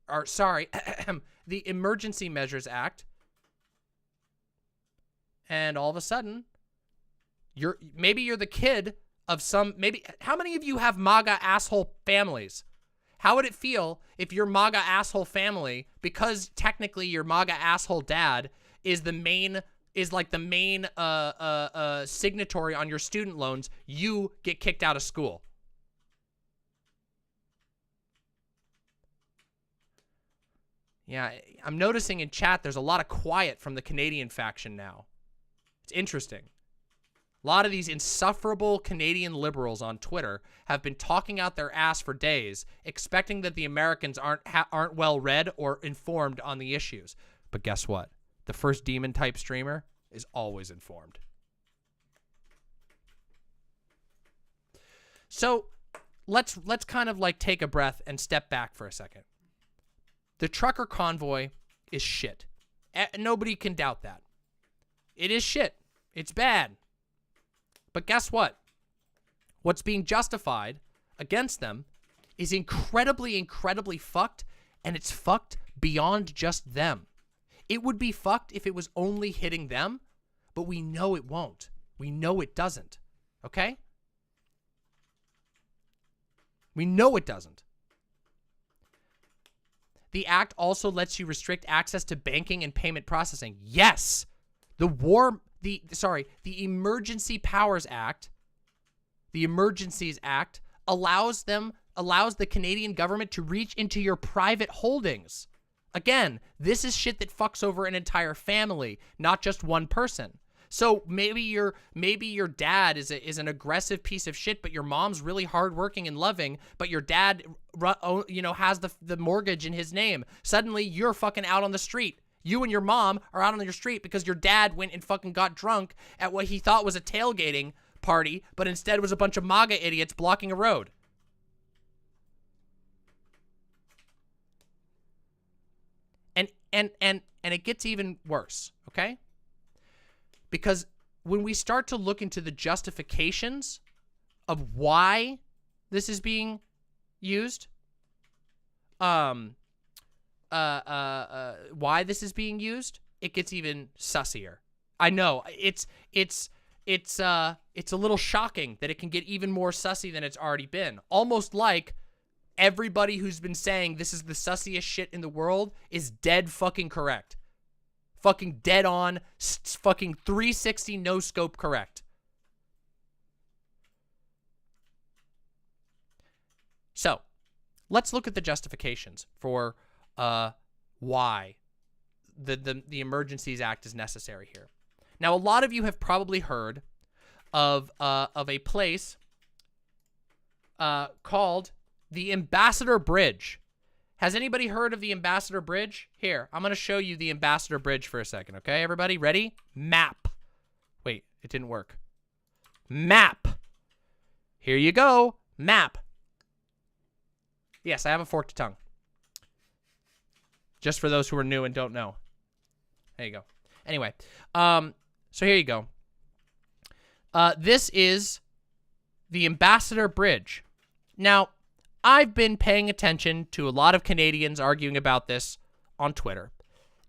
or sorry, the Emergency Measures Act, and all of a sudden, maybe you're the kid of how many of you have MAGA asshole families? How would it feel if your MAGA asshole family, because technically your MAGA asshole dad is the main signatory on your student loans, you get kicked out of school? Yeah, I'm noticing in chat there's a lot of quiet from the Canadian faction now. It's interesting. A lot of these insufferable Canadian liberals on Twitter have been talking out their ass for days, expecting that the Americans aren't well read or informed on the issues. But guess what? The first demon-type streamer is always informed. So let's kind of like take a breath and step back for a second. The trucker convoy is shit. Nobody can doubt that. It is shit. It's bad. But guess what? What's being justified against them is incredibly, incredibly fucked, and it's fucked beyond just them. It would be fucked if it was only hitting them, but we know it won't. We know it doesn't. Okay? We know it doesn't. The act also lets you restrict access to banking and payment processing. Yes! The Emergency Powers Act, the Emergencies Act, allows the Canadian government to reach into your private holdings. Again, this is shit that fucks over an entire family, not just one person. So maybe your dad is an aggressive piece of shit, but your mom's really hardworking and loving, but your dad, has the mortgage in his name. Suddenly, you're fucking out on the street. You and your mom are out on your street because your dad went and fucking got drunk at what he thought was a tailgating party, but instead was a bunch of MAGA idiots blocking a road. And it gets even worse, okay? Because when we start to look into the justifications of why this is being used, why this is being used, it gets even sussier. I know it's a little shocking that it can get even more sussy than it's already been. Almost like everybody who's been saying this is the sussiest shit in the world is dead fucking correct. Fucking dead on, fucking 360 no scope correct. So, let's look at the justifications for why the Emergencies Act is necessary here. Now, a lot of you have probably heard of a place called the Ambassador Bridge. Has anybody heard of the Ambassador Bridge? Here, I'm going to show you the Ambassador Bridge for a second, okay? Everybody, ready? Map. Wait, it didn't work. Map. Here you go. Map. Yes, I have a forked tongue. Just for those who are new and don't know. There you go. Anyway, so here you go. This is the Ambassador Bridge. Now, I've been paying attention to a lot of Canadians arguing about this on Twitter.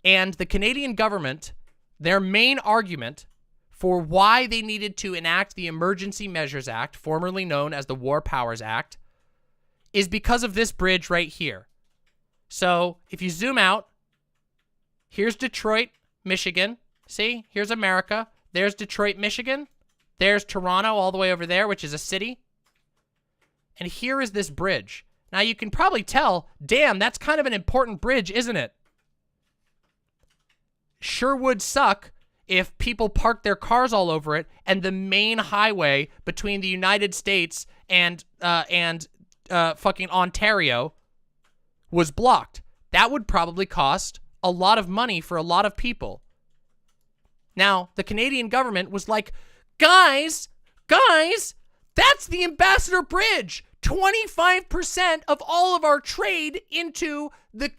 And the Canadian government, their main argument for why they needed to enact the Emergency Measures Act, formerly known as the War Powers Act, is because of this bridge right here. So, if you zoom out, here's Detroit, Michigan. See? Here's America. There's Detroit, Michigan. There's Toronto all the way over there, which is a city. And here is this bridge. Now, you can probably tell, damn, that's kind of an important bridge, isn't it? Sure would suck if people parked their cars all over it and the main highway between the United States and fucking Ontario was blocked. That would probably cost a lot of money for a lot of people. Now, the Canadian government was like, guys, that's the Ambassador Bridge. 25% of all of our trade into the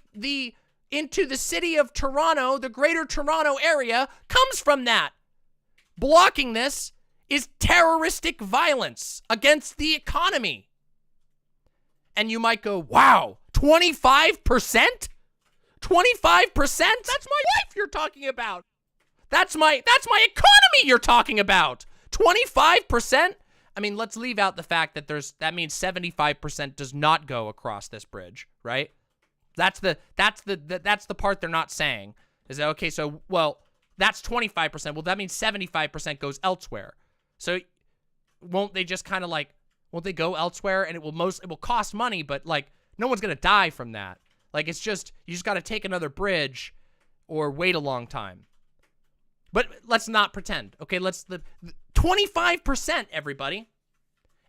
city of Toronto, the greater Toronto area, comes from that. Blocking this is terroristic violence against the economy. And you might go, wow, 25%? 25%? That's my life you're talking about. That's my economy you're talking about. 25%? I mean, let's leave out the fact that that means 75% does not go across this bridge, right? That's the part they're not saying. Is that okay? So, well, that's 25%. Well, that means 75% goes elsewhere. So, won't they just kind of like, won't they go elsewhere? And it will cost money, but like, no one's gonna die from that. Like, it's just, you just got to take another bridge or wait a long time. But let's not pretend, okay? 25%, everybody.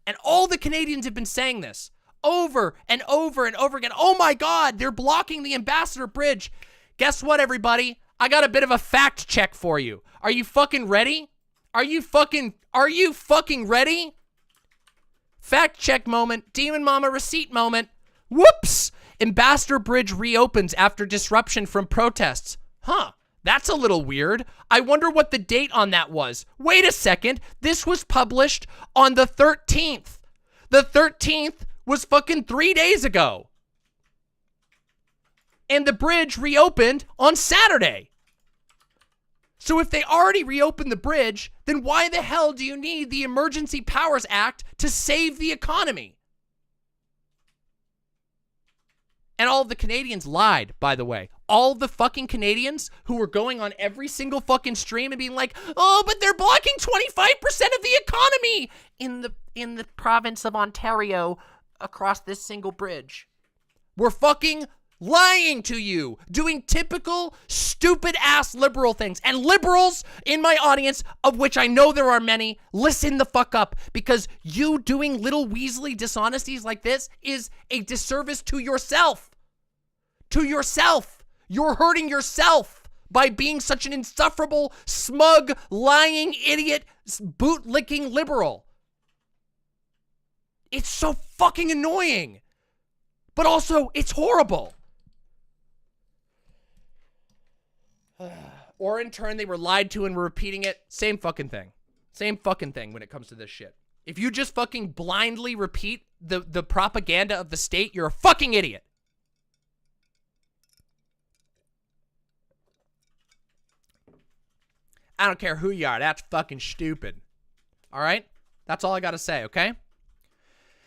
And all the Canadians have been saying this over and over and over again. Oh my God, they're blocking the Ambassador Bridge. Guess what, everybody? I got a bit of a fact check for you. Are you fucking ready? Are you fucking ready? Fact check moment, DramaMama receipt moment. Whoops! Ambassador Bridge reopens after disruption from protests. Huh, that's a little weird. I wonder what the date on that was. Wait a second, this was published on the 13th. The 13th was fucking 3 days ago. And the bridge reopened on Saturday. So if they already reopened the bridge, then why the hell do you need the Emergency Powers Act to save the economy? And all of the Canadians lied, by the way. All the fucking Canadians who were going on every single fucking stream and being like, oh, but they're blocking 25% of the economy in the province of Ontario across this single bridge. We're fucking lying to you, doing typical stupid-ass liberal things. And liberals in my audience, of which I know there are many, listen the fuck up, because you doing little Weasley dishonesties like this is a disservice to yourself. To yourself. You're hurting yourself by being such an insufferable, smug, lying, idiot, boot-licking liberal. It's so fucking annoying. But also, it's horrible. Or in turn, they were lied to and were repeating it. Same fucking thing. Same fucking thing when it comes to this shit. If you just fucking blindly repeat the propaganda of the state, you're a fucking idiot. I don't care who you are. That's fucking stupid. All right? That's all I gotta say, okay?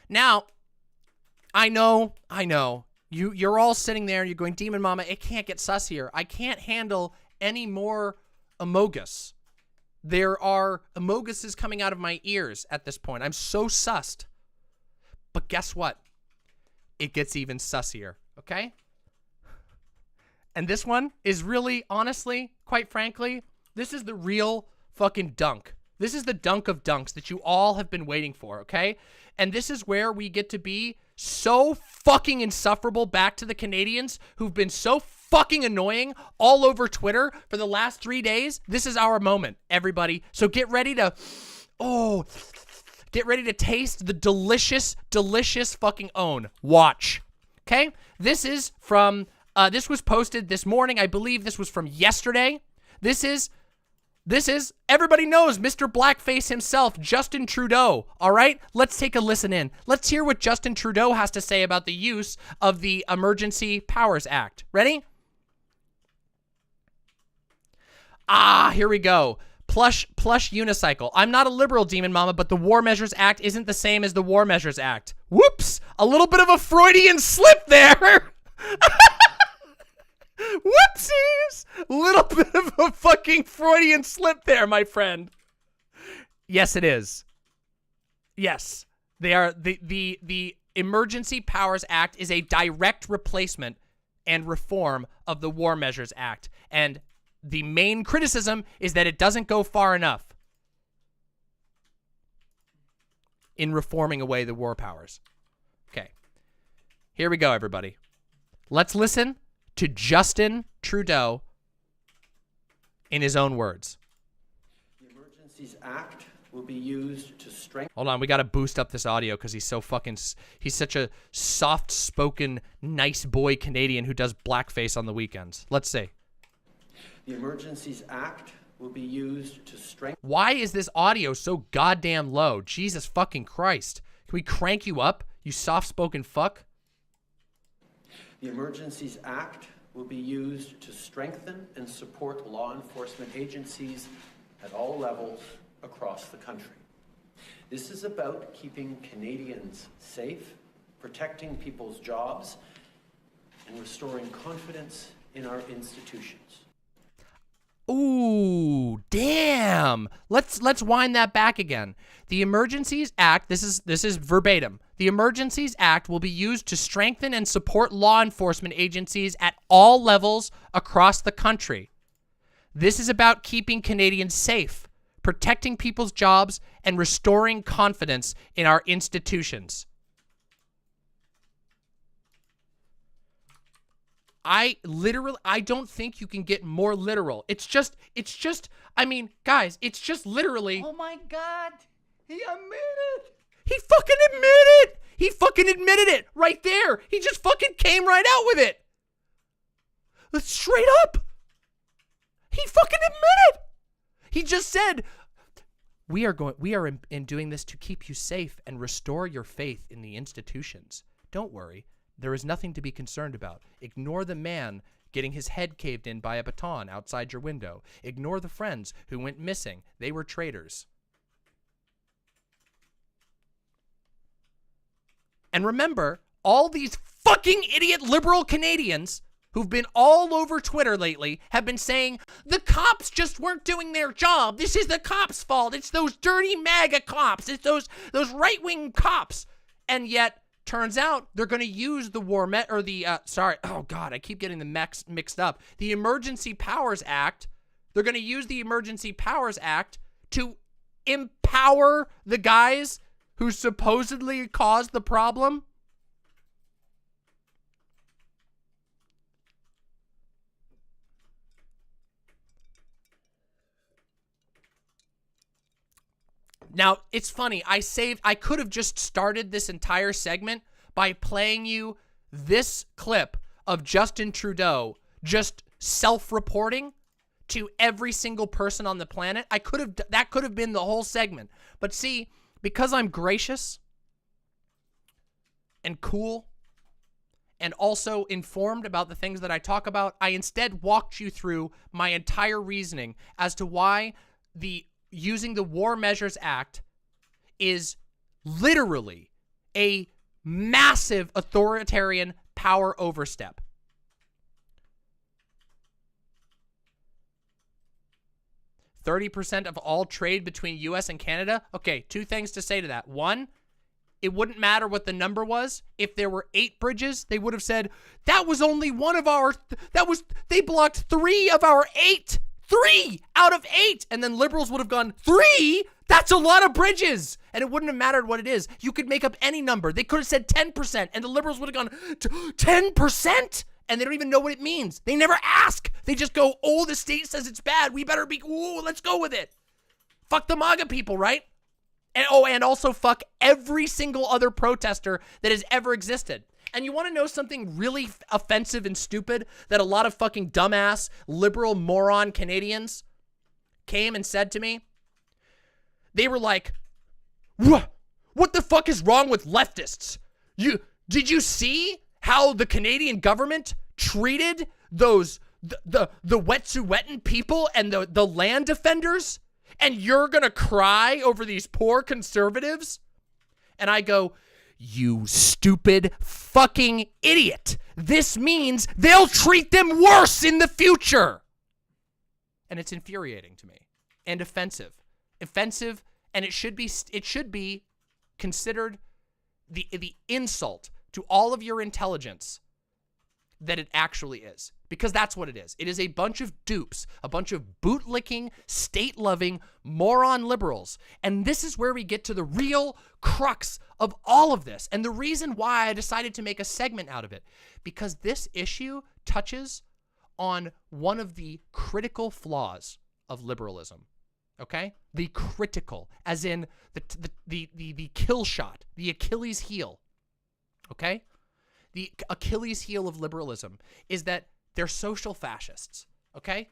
Now, I know. You're all sitting there and you're going, DramaMama, it can't get sus here. I can't handle any more Amogus. There are Amoguses coming out of my ears at this point. I'm so sussed. But guess what? It gets even sussier, okay? And this one is really, honestly, quite frankly, this is the real fucking dunk. This is the dunk of dunks that you all have been waiting for, okay? And this is where we get to be so fucking insufferable back to the Canadians who've been so fucking annoying all over Twitter for the last 3 days. This is our moment, everybody. So get ready to, get ready to taste the delicious, delicious fucking own. Watch, okay? This is from, this was posted this morning. I believe this was from yesterday. This is, everybody knows Mr. Blackface himself, Justin Trudeau, all right? Let's take a listen in. Let's hear what Justin Trudeau has to say about the use of the Emergency Powers Act. Ready? Here we go. Plush unicycle. I'm not a liberal, DramaMama, but the War Measures Act isn't the same as the War Measures Act. Whoops! A little bit of a Freudian slip there! Whoopsies! Little bit of a fucking Freudian slip there, my friend. Yes, it is. Yes. They are the Emergency Powers Act is a direct replacement and reform of the War Measures Act. And the main criticism is that it doesn't go far enough in reforming away the war powers. Okay. Here we go, everybody. Let's listen to Justin Trudeau in his own words. The Emergencies Act will be used to strengthen... Hold on, we got to boost up this audio because he's so fucking... He's such a soft-spoken, nice boy Canadian who does blackface on the weekends. Let's see. The Emergencies Act will be used to strengthen... Why is this audio so goddamn low? Jesus fucking Christ. Can we crank you up, you soft-spoken fuck? The Emergencies Act will be used to strengthen and support law enforcement agencies at all levels across the country. This is about keeping Canadians safe, protecting people's jobs, and restoring confidence in our institutions. Ooh, damn. Let's wind that back again. The Emergencies Act, this is verbatim. The Emergencies Act will be used to strengthen and support law enforcement agencies at all levels across the country. This is about keeping Canadians safe, protecting people's jobs, and restoring confidence in our institutions. I don't think you can get more literal. It's just, I mean, guys, it's just literally. Oh my God, he admitted. He fucking admitted it. He fucking admitted it right there. He just fucking came right out with it. Straight up. He fucking admitted. He just said, we are in doing this to keep you safe and restore your faith in the institutions. Don't worry. There is nothing to be concerned about. Ignore the man getting his head caved in by a baton outside your window. Ignore the friends who went missing. They were traitors. And remember, all these fucking idiot liberal Canadians who've been all over Twitter lately have been saying, the cops just weren't doing their job. This is the cops' fault. It's those dirty MAGA cops. It's those right-wing cops. And yet, turns out they're going to use the I keep getting the mixed up. The Emergency Powers Act. They're going to use the Emergency Powers Act to empower the guys who supposedly caused the problem. Now, it's funny. I could have just started this entire segment by playing you this clip of Justin Trudeau just self-reporting to every single person on the planet. That could have been the whole segment. But see, because I'm gracious and cool and also informed about the things that I talk about, I instead walked you through my entire reasoning as to why using the War Measures Act is literally a massive authoritarian power overstep. %30 of all trade between U.S. and Canada. Okay, two things to say to that. One, it wouldn't matter what the number was. If there were 8 bridges, they would have said, that was only one of our, they blocked 3 of our 8. 3 out of 8. And then liberals would have gone, 3? That's a lot of bridges. And it wouldn't have mattered what it is. You could make up any number. They could have said 10%, and the liberals would have gone, 10%? And they don't even know what it means. They never ask. They just go, oh, the state says it's bad. We better be, ooh, let's go with it. Fuck the MAGA people, right? And also fuck every single other protester that has ever existed. And you want to know something really offensive and stupid that a lot of fucking dumbass, liberal, moron Canadians came and said to me? They were like, what the fuck is wrong with leftists? Did you see how the Canadian government treated those the Wet'suwet'en people and the land defenders? And you're gonna cry over these poor conservatives? And I go, you stupid fucking idiot. This means they'll treat them worse in the future. And it's infuriating to me and offensive. Offensive, and it should be considered the insult to all of your intelligence that it actually is. Because that's what it is. It is a bunch of dupes, a bunch of bootlicking, state-loving, moron liberals. And this is where we get to the real crux of all of this. And the reason why I decided to make a segment out of it. Because this issue touches on one of the critical flaws of liberalism. Okay? The critical, as in the kill shot, the Achilles heel. Okay? The Achilles heel of liberalism is that they're social fascists, okay?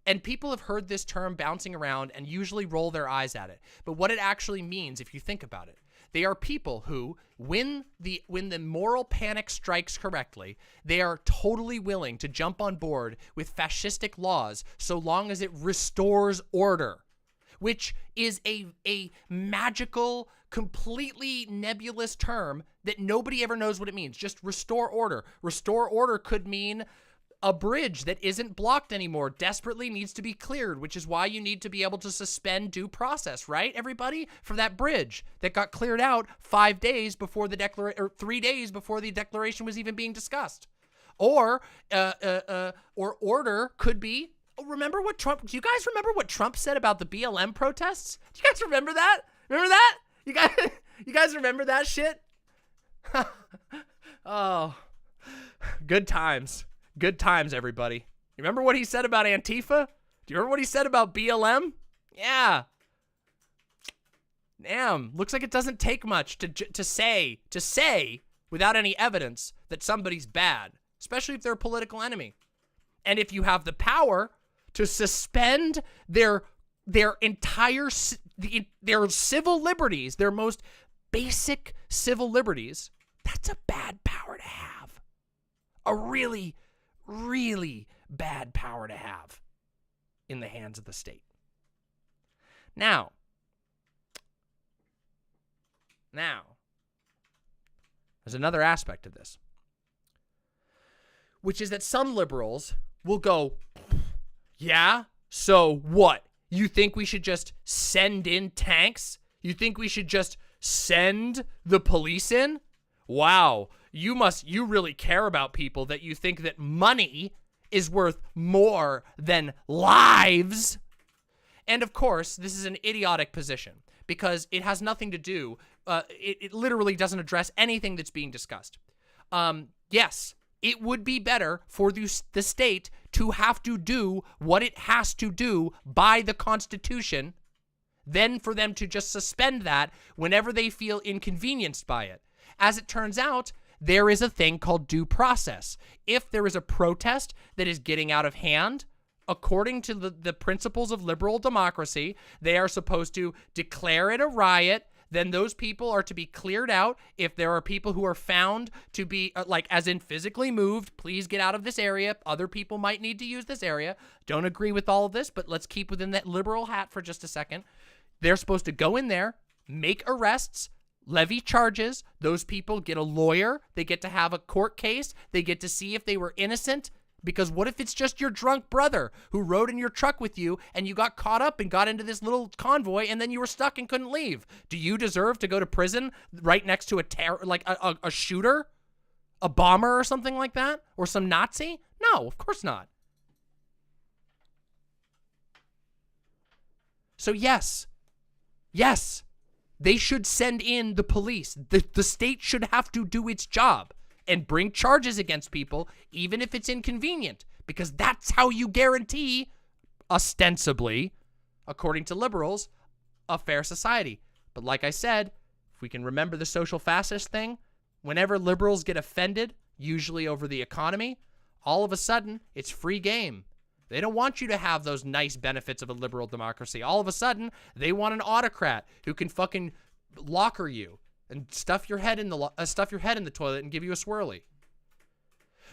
And people have heard this term bouncing around and usually roll their eyes at it. But what it actually means, if you think about it, they are people who, when the moral panic strikes correctly, they are totally willing to jump on board with fascistic laws so long as it restores order, which is a magical, completely nebulous term that nobody ever knows what it means. Just restore order. Restore order could mean A bridge that isn't blocked anymore desperately needs to be cleared, which is why you need to be able to suspend due process, right, everybody? For that bridge that got cleared out 5 days before the declaration, or 3 days before the declaration was even being discussed. Or order could be, remember what Trump, do you guys remember what Trump said about the BLM protests? Do you guys remember that? Remember that? You guys remember that shit? Oh, good times. Good times, everybody. You remember what he said about Antifa? Do you remember what he said about BLM? Yeah. Damn, looks like it doesn't take much to say without any evidence that somebody's bad, especially if they're a political enemy. And if you have the power to suspend their entire their civil liberties, their most basic civil liberties, that's a bad power to have. A really, really bad power to have in the hands of the state. Now, there's another aspect of this, which is that some liberals will go, yeah, so what? You think we should just send in tanks? You think we should just send the police in? Wow, you really care about people that you think that money is worth more than lives. And of course, this is an idiotic position because it has nothing to do, it literally doesn't address anything that's being discussed. Yes, it would be better for the state to have to do what it has to do by the Constitution than for them to just suspend that whenever they feel inconvenienced by it. As it turns out, there is a thing called due process. If there is a protest that is getting out of hand, according to the principles of liberal democracy, they are supposed to declare it a riot. Then those people are to be cleared out. If there are people who are found to be, like, as in physically moved, please get out of this area. Other people might need to use this area. Don't agree with all of this, but let's keep within that liberal hat for just a second. They're supposed to go in there, make arrests, levy charges. Those people get a lawyer. They get to have a court case. They get to see if they were innocent. Because what if it's just your drunk brother who rode in your truck with you and you got caught up and got into this little convoy and then you were stuck and couldn't leave? Do you deserve to go to prison right next to a shooter? A bomber or something like that? Or some Nazi? No, of course not. So yes, they should send in the police. The state should have to do its job and bring charges against people, even if it's inconvenient, because that's how you guarantee, ostensibly, according to liberals, a fair society. But like I said, if we can remember the social fascist thing, whenever liberals get offended, usually over the economy, all of a sudden, it's free game. They don't want you to have those nice benefits of a liberal democracy. All of a sudden, they want an autocrat who can fucking locker you and stuff your head in the toilet and give you a swirly.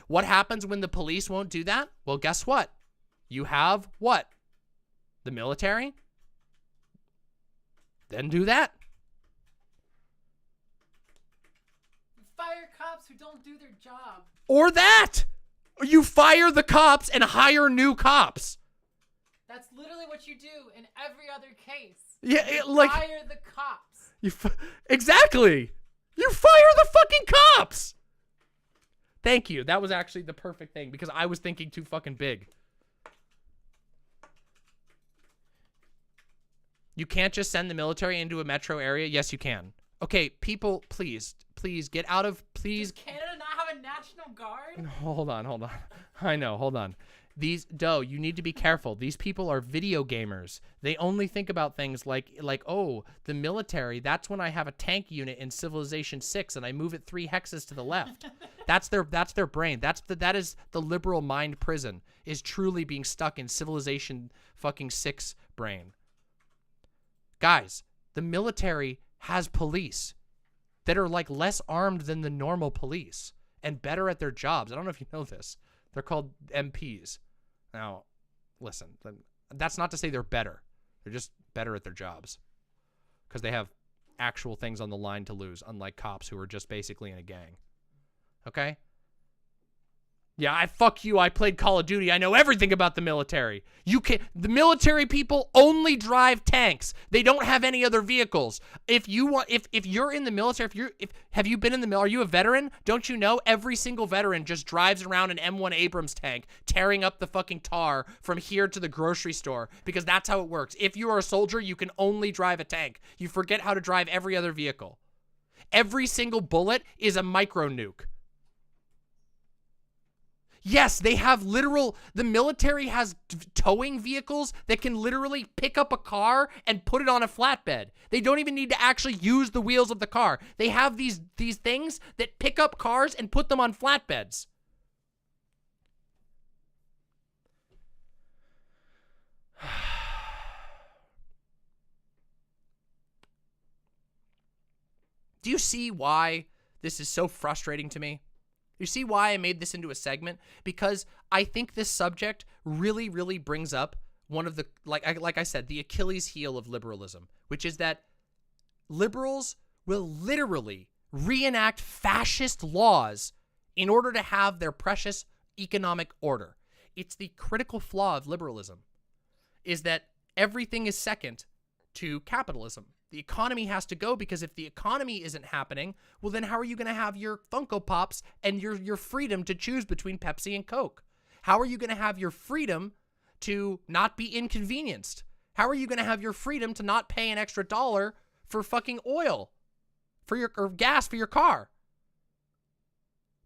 What happens when the police won't do that? Well, guess what? You have what? The military? Then do that. You fire cops who don't do their job. Or that! You fire the cops and hire new cops. That's literally what you do in every other case. Yeah, Fire the cops. Exactly. You fire the fucking cops. Thank you. That was actually the perfect thing because I was thinking too fucking big. You can't just send the military into a metro area. Yes, you can. Okay, people, please get out of, please. Does Canada not have a National Guard? Hold on. I know, hold on. You need to be careful. These people are video gamers. They only think about things like, oh, the military, that's when I have a tank unit in Civilization 6 and I move it 3 hexes to the left. That's their brain. That is the liberal mind prison, is truly being stuck in Civilization fucking 6 brain. Guys, the military has police that are like less armed than the normal police and better at their jobs. I don't know if you know this. They're called MPs. Now, listen, that's not to say they're better. They're just better at their jobs because they have actual things on the line to lose, unlike cops who are just basically in a gang. Okay? Yeah, fuck you. I played Call of Duty. I know everything about the military. The military people only drive tanks. They don't have any other vehicles. If you're in the military, have you been in the military? Are you a veteran? Don't you know every single veteran just drives around an M1 Abrams tank, tearing up the fucking tar from here to the grocery store, because that's how it works. If you are a soldier, you can only drive a tank. You forget how to drive every other vehicle. Every single bullet is a micro nuke. Yes, they have the military has towing vehicles that can literally pick up a car and put it on a flatbed. They don't even need to actually use the wheels of the car. They have these things that pick up cars and put them on flatbeds. Do you see why this is so frustrating to me? You see why I made this into a segment? Because I think this subject really, really brings up one of the, like I said, the Achilles heel of liberalism, which is that liberals will literally reenact fascist laws in order to have their precious economic order. It's the critical flaw of liberalism, is that everything is second to capitalism. The economy has to go, because if the economy isn't happening, well, then how are you going to have your Funko Pops and your freedom to choose between Pepsi and Coke? How are you going to have your freedom to not be inconvenienced? How are you going to have your freedom to not pay an extra $1 for fucking oil or gas for your car?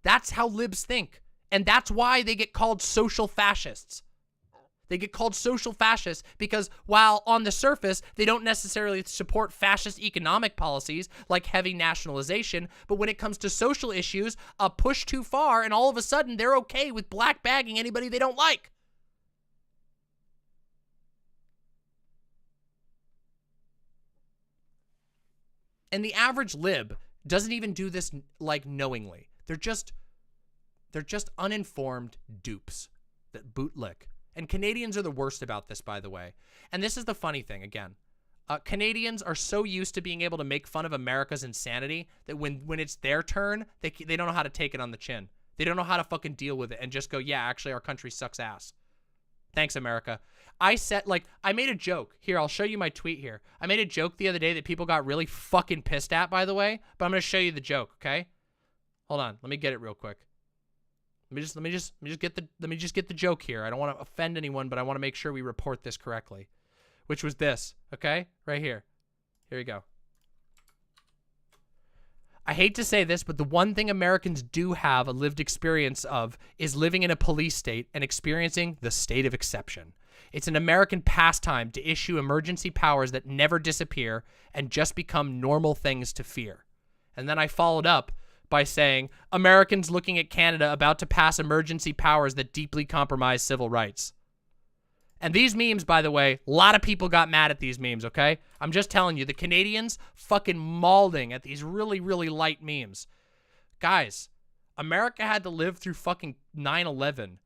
That's how libs think. And that's why they get called social fascists. They get called social fascists because while on the surface, they don't necessarily support fascist economic policies like heavy nationalization, but when it comes to social issues, a push too far and all of a sudden they're okay with black bagging anybody they don't like. And the average lib doesn't even do this like knowingly. They're just uninformed dupes that bootlick. And Canadians are the worst about this, by the way. And this is the funny thing, again. Canadians are so used to being able to make fun of America's insanity that when it's their turn, they don't know how to take it on the chin. They don't know how to fucking deal with it and just go, yeah, actually, our country sucks ass. Thanks, America. I made a joke. Here, I'll show you my tweet here. I made a joke the other day that people got really fucking pissed at, by the way. But I'm going to show you the joke, okay? Hold on. Let me get it real quick. Let me just get the joke here. I don't want to offend anyone, but I want to make sure we report this correctly. Which was this, okay? Right here. Here we go. I hate to say this, but the one thing Americans do have a lived experience of is living in a police state and experiencing the state of exception. It's an American pastime to issue emergency powers that never disappear and just become normal things to fear. And then I followed up by saying, Americans looking at Canada about to pass emergency powers that deeply compromise civil rights. And these memes, by the way, a lot of people got mad at these memes, okay? I'm just telling you, the Canadians fucking mauling at these really, really light memes. Guys, America had to live through fucking 9/11.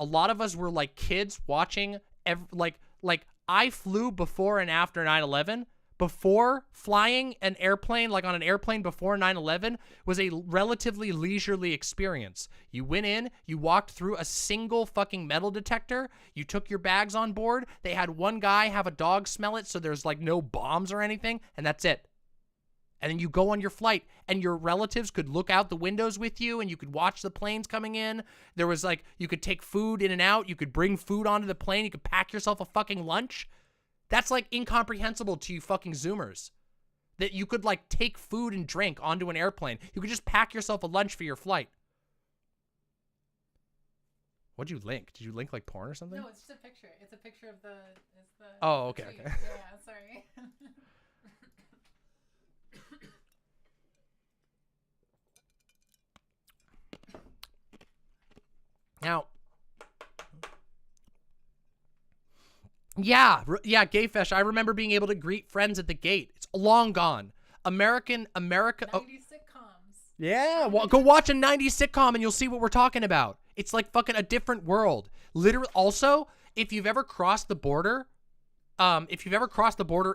A lot of us were like kids watching, I flew before and after 9/11. Before flying an airplane, like on an airplane before 9/11, was a relatively leisurely experience. You went in, you walked through a single fucking metal detector, you took your bags on board, they had one guy have a dog smell it so there's like no bombs or anything, and that's it. And then you go on your flight, and your relatives could look out the windows with you, and you could watch the planes coming in. There was like, you could take food in and out, you could bring food onto the plane, you could pack yourself a fucking lunch. That's like incomprehensible to you fucking Zoomers. That you could like take food and drink onto an airplane. You could just pack yourself a lunch for your flight. What'd you link? Did you link like porn or something? No, it's just a picture. It's a picture of the. It's the. Oh, okay, tweet. okay. Yeah, sorry. Now. Yeah, Gayfesh. I remember being able to greet friends at the gate. It's long gone. America. 90 Oh, sitcoms. yeah, well, go watch a 90s sitcom and you'll see what we're talking about. It's like fucking a different world. Literally. Also, if you've ever crossed the border,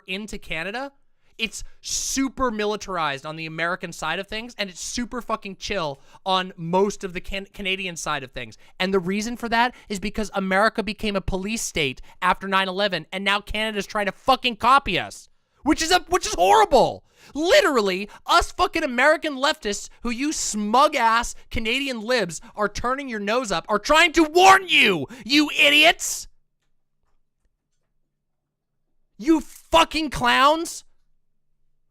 into Canada, It's super militarized on the American side of things, and it's super fucking chill on most of the Canadian side of things. And the reason for that is because America became a police state after 9/11, and now Canada's trying to fucking copy us, which is horrible. Literally, us fucking American leftists who you smug-ass Canadian libs are turning your nose up are trying to warn you, you idiots! You fucking clowns!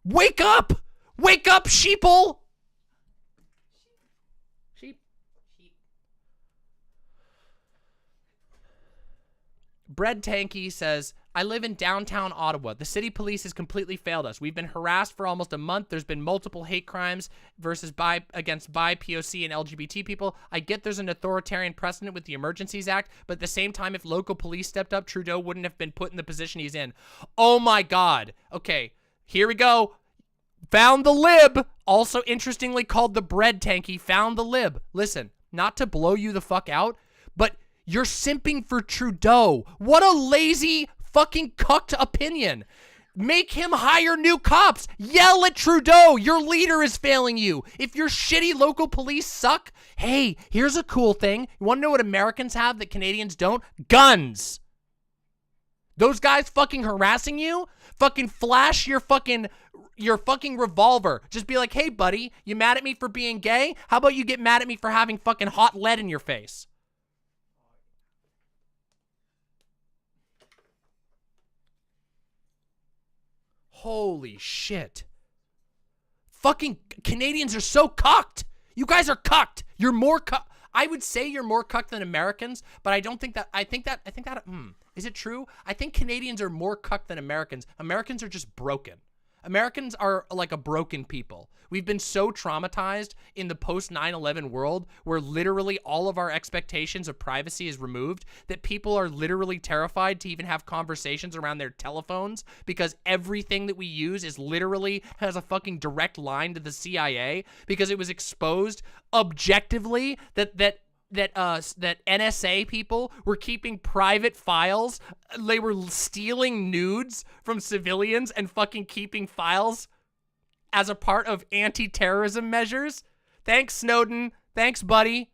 Wake up! Wake up, sheeple! Sheep. BreadTankie says, I live in downtown Ottawa. The city police has completely failed us. We've been harassed for almost a month. There's been multiple hate crimes against bi, POC, and LGBT people. I get there's an authoritarian precedent with the Emergencies Act, but at the same time, if local police stepped up, Trudeau wouldn't have been put in the position he's in. Oh my God. Okay, here we go. Found the lib. Also interestingly called the BreadTankie. Found the lib. Listen, not to blow you the fuck out, but you're simping for Trudeau. What a lazy fucking cucked opinion. Make him hire new cops. Yell at Trudeau. Your leader is failing you. If your shitty local police suck, hey, here's a cool thing. You want to know what Americans have that Canadians don't? Guns. Those guys fucking harassing you, fucking flash your fucking revolver. Just be like, hey, buddy, you mad at me for being gay? How about you get mad at me for having fucking hot lead in your face? Holy shit. Fucking Canadians are so cucked. You guys are cucked. You're more cucked. I would say you're more cucked than Americans, but I don't think that, I think that, is it true? I think Canadians are more cucked than Americans. Americans are just broken. Americans are like a broken people. We've been so traumatized in the post 9/11 world where literally all of our expectations of privacy is removed that people are literally terrified to even have conversations around their telephones because everything that we use is literally has a fucking direct line to the CIA because it was exposed objectively that NSA people were keeping private files. They were stealing nudes from civilians and fucking keeping files as a part of anti-terrorism measures. Thanks, Snowden. Thanks, buddy.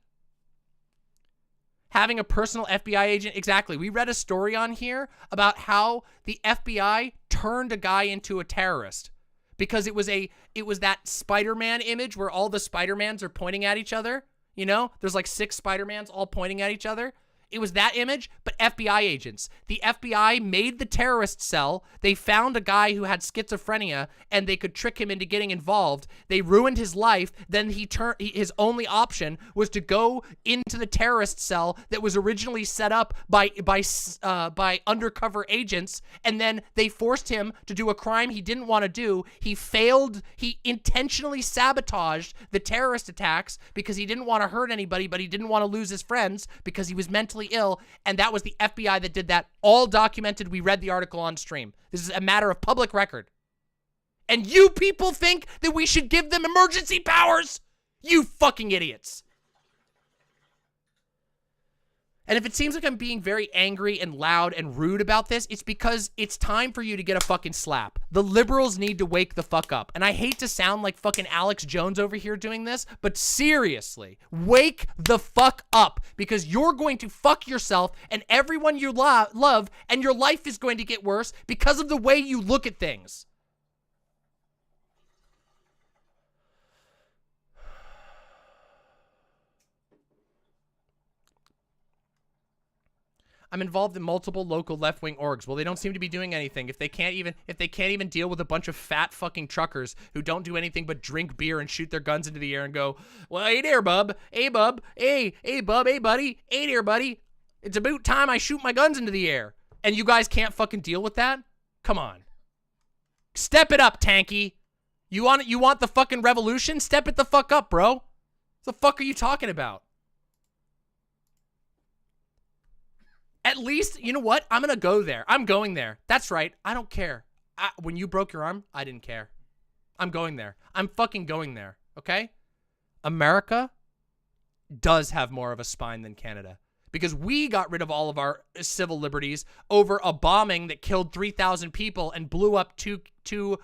Having a personal FBI agent. Exactly. We read a story on here about how the FBI turned a guy into a terrorist because it was that Spider-Man image where all the Spider-Mans are pointing at each other. You know, there's like 6 Spider-Mans all pointing at each other. It was that image, but FBI agents. The FBI made the terrorist cell. They found a guy who had schizophrenia, and they could trick him into getting involved. They ruined his life. Then his only option was to go into the terrorist cell that was originally set up by undercover agents, and then they forced him to do a crime he didn't want to do. He failed. He intentionally sabotaged the terrorist attacks because he didn't want to hurt anybody, but he didn't want to lose his friends because he was mentally ill, and that was the FBI that did that. All documented. We read the article on stream. This is a matter of public record. And you people think that we should give them emergency powers? You fucking idiots. And if it seems like I'm being very angry and loud and rude about this, it's because it's time for you to get a fucking slap. The liberals need to wake the fuck up. And I hate to sound like fucking Alex Jones over here doing this, but seriously, wake the fuck up because you're going to fuck yourself and everyone you love, and your life is going to get worse because of the way you look at things. I'm involved in multiple local left-wing orgs. Well, they don't seem to be doing anything. If they can't even deal with a bunch of fat fucking truckers who don't do anything but drink beer and shoot their guns into the air and go, well, hey there, bub. Hey, bub. Hey, bub. Hey, buddy. Hey there, buddy. It's about time I shoot my guns into the air. And you guys can't fucking deal with that? Come on. Step it up, Tankie. You want the fucking revolution? Step it the fuck up, bro. What the fuck are you talking about? At least, you know what? I'm going to go there. I'm going there. That's right. I don't care. When you broke your arm, I didn't care. I'm going there. I'm fucking going there. Okay? America does have more of a spine than Canada because we got rid of all of our civil liberties over a bombing that killed 3,000 people and blew up two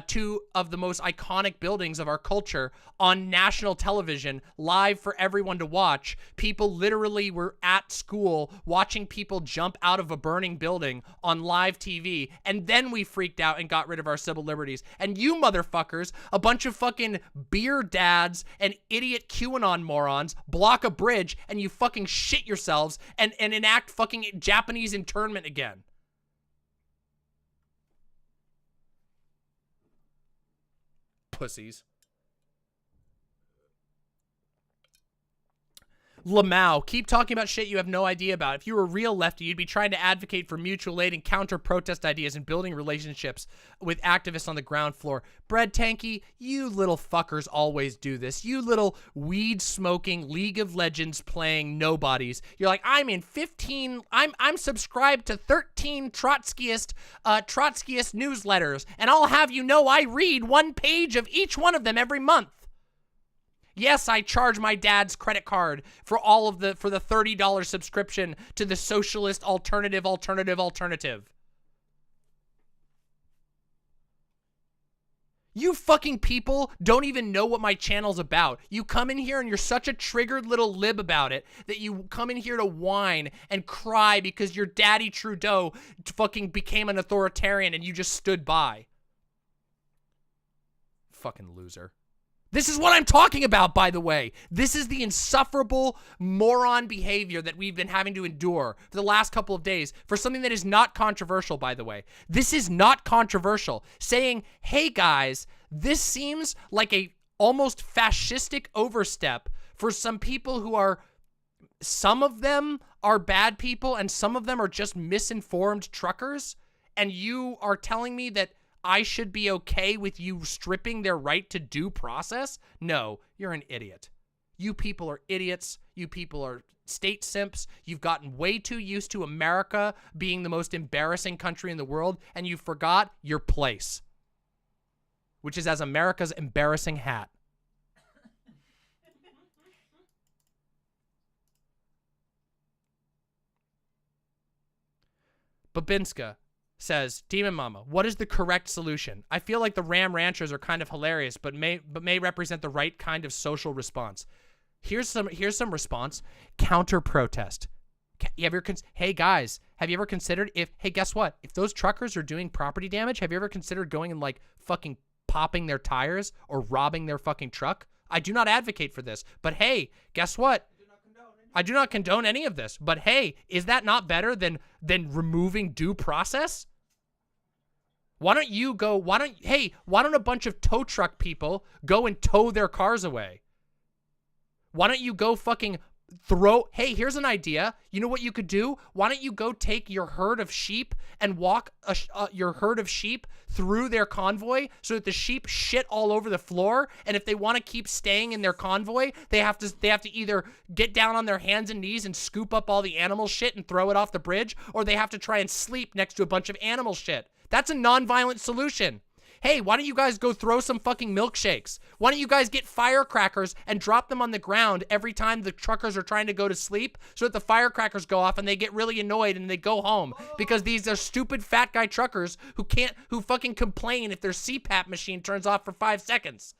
two of the most iconic buildings of our culture on national television, live for everyone to watch. People literally were at school watching people jump out of a burning building on live TV, and then we freaked out and got rid of our civil liberties. And you motherfuckers, a bunch of fucking beer dads and idiot QAnon morons, block a bridge and you fucking shit yourselves and enact fucking Japanese internment again. Pussies. Lamau, keep talking about shit you have no idea about. If you were a real lefty, you'd be trying to advocate for mutual aid and counter-protest ideas and building relationships with activists on the ground floor. BreadTankie, you little fuckers always do this. You little weed-smoking, League of Legends playing nobodies. You're like, I'm subscribed to 13 Trotskyist newsletters, and I'll have you know I read one page of each one of them every month. Yes, I charge my dad's credit card for the $30 subscription to the socialist alternative. You fucking people don't even know what my channel's about. You come in here and you're such a triggered little lib about it that you come in here to whine and cry because your daddy Trudeau fucking became an authoritarian and you just stood by. Fucking loser. This is what I'm talking about, by the way. This is the insufferable moron behavior that we've been having to endure for the last couple of days for something that is not controversial, by the way. This is not controversial. Saying, hey guys, this seems like a almost fascistic overstep for some people who are, some of them are bad people and some of them are just misinformed truckers. And you are telling me that I should be okay with you stripping their right to due process? No, you're an idiot. You people are idiots. You people are state simps. You've gotten way too used to America being the most embarrassing country in the world, and you forgot your place, which is as America's embarrassing hat. Babinska says, Demon Mama, what is the correct solution? I feel like the Ram Ranchers are kind of hilarious, but may represent the right kind of social response. Here's some response. Counter protest. Hey guys, have you ever considered hey, guess what? If those truckers are doing property damage, have you ever considered going and like fucking popping their tires or robbing their fucking truck? I do not advocate for this, but hey, guess what? I do not condone any of this, but hey, is that not better than removing due process? Why don't a bunch of tow truck people go and tow their cars away? Why don't you go fucking hey, here's an idea. You know what you could do? Why don't you go take your herd of sheep and walk your herd of sheep through their convoy so that the sheep shit all over the floor, and if they want to keep staying in their convoy, they have to either get down on their hands and knees and scoop up all the animal shit and throw it off the bridge, or they have to try and sleep next to a bunch of animal shit. That's a non-violent solution. Hey, why don't you guys go throw some fucking milkshakes? Why don't you guys get firecrackers and drop them on the ground every time the truckers are trying to go to sleep so that the firecrackers go off and they get really annoyed and they go home because these are stupid fat guy truckers who fucking complain if their CPAP machine turns off for 5 seconds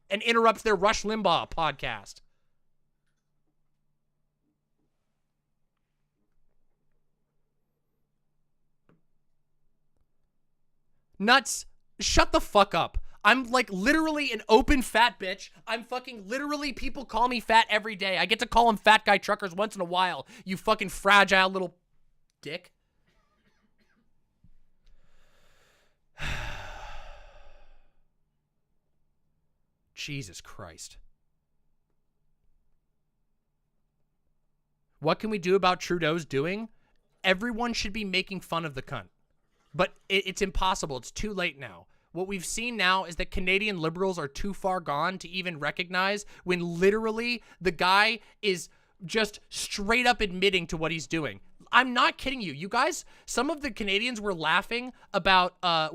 and interrupts their Rush Limbaugh podcast. Nuts. Shut the fuck up. I'm like literally an open fat bitch. I'm fucking literally, people call me fat every day. I get to call them fat guy truckers once in a while. You fucking fragile little dick. Jesus Christ. What can we do about Trudeau's doing? Everyone should be making fun of the cunt. But it's impossible. It's too late now. What we've seen now is that Canadian liberals are too far gone to even recognize when literally the guy is just straight up admitting to what he's doing. I'm not kidding you. You guys, some of the Canadians were laughing about the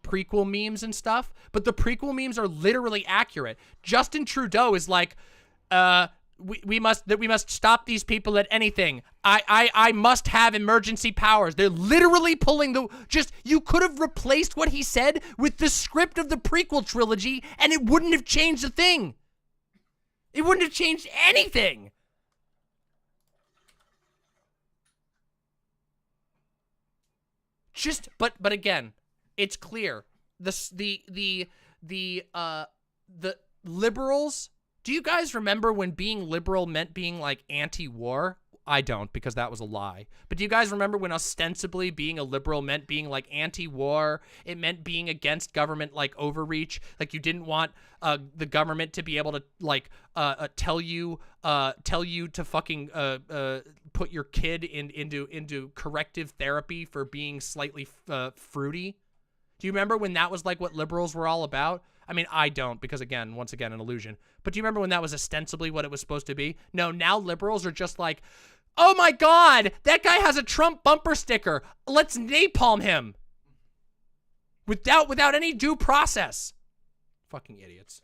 prequel memes and stuff, but the prequel memes are literally accurate. Justin Trudeau is like, we must stop these people at anything. I must have emergency powers. They're literally pulling the you could have replaced what he said with the script of the prequel trilogy and it wouldn't have changed a thing. It wouldn't have changed anything. But again, it's clear. The liberals. Do you guys remember when being liberal meant being like anti-war? I don't, because that was a lie. But do you guys remember when ostensibly being a liberal meant being like anti-war? It meant being against government like overreach. Like you didn't want the government to be able to like tell you to fucking put your kid into corrective therapy for being slightly fruity. Do you remember when that was like what liberals were all about? I mean, I don't, because again, once again, an illusion. But do you remember when that was ostensibly what it was supposed to be? No, now liberals are just like, oh my God, that guy has a Trump bumper sticker. Let's napalm him. Without any due process. Fucking idiots.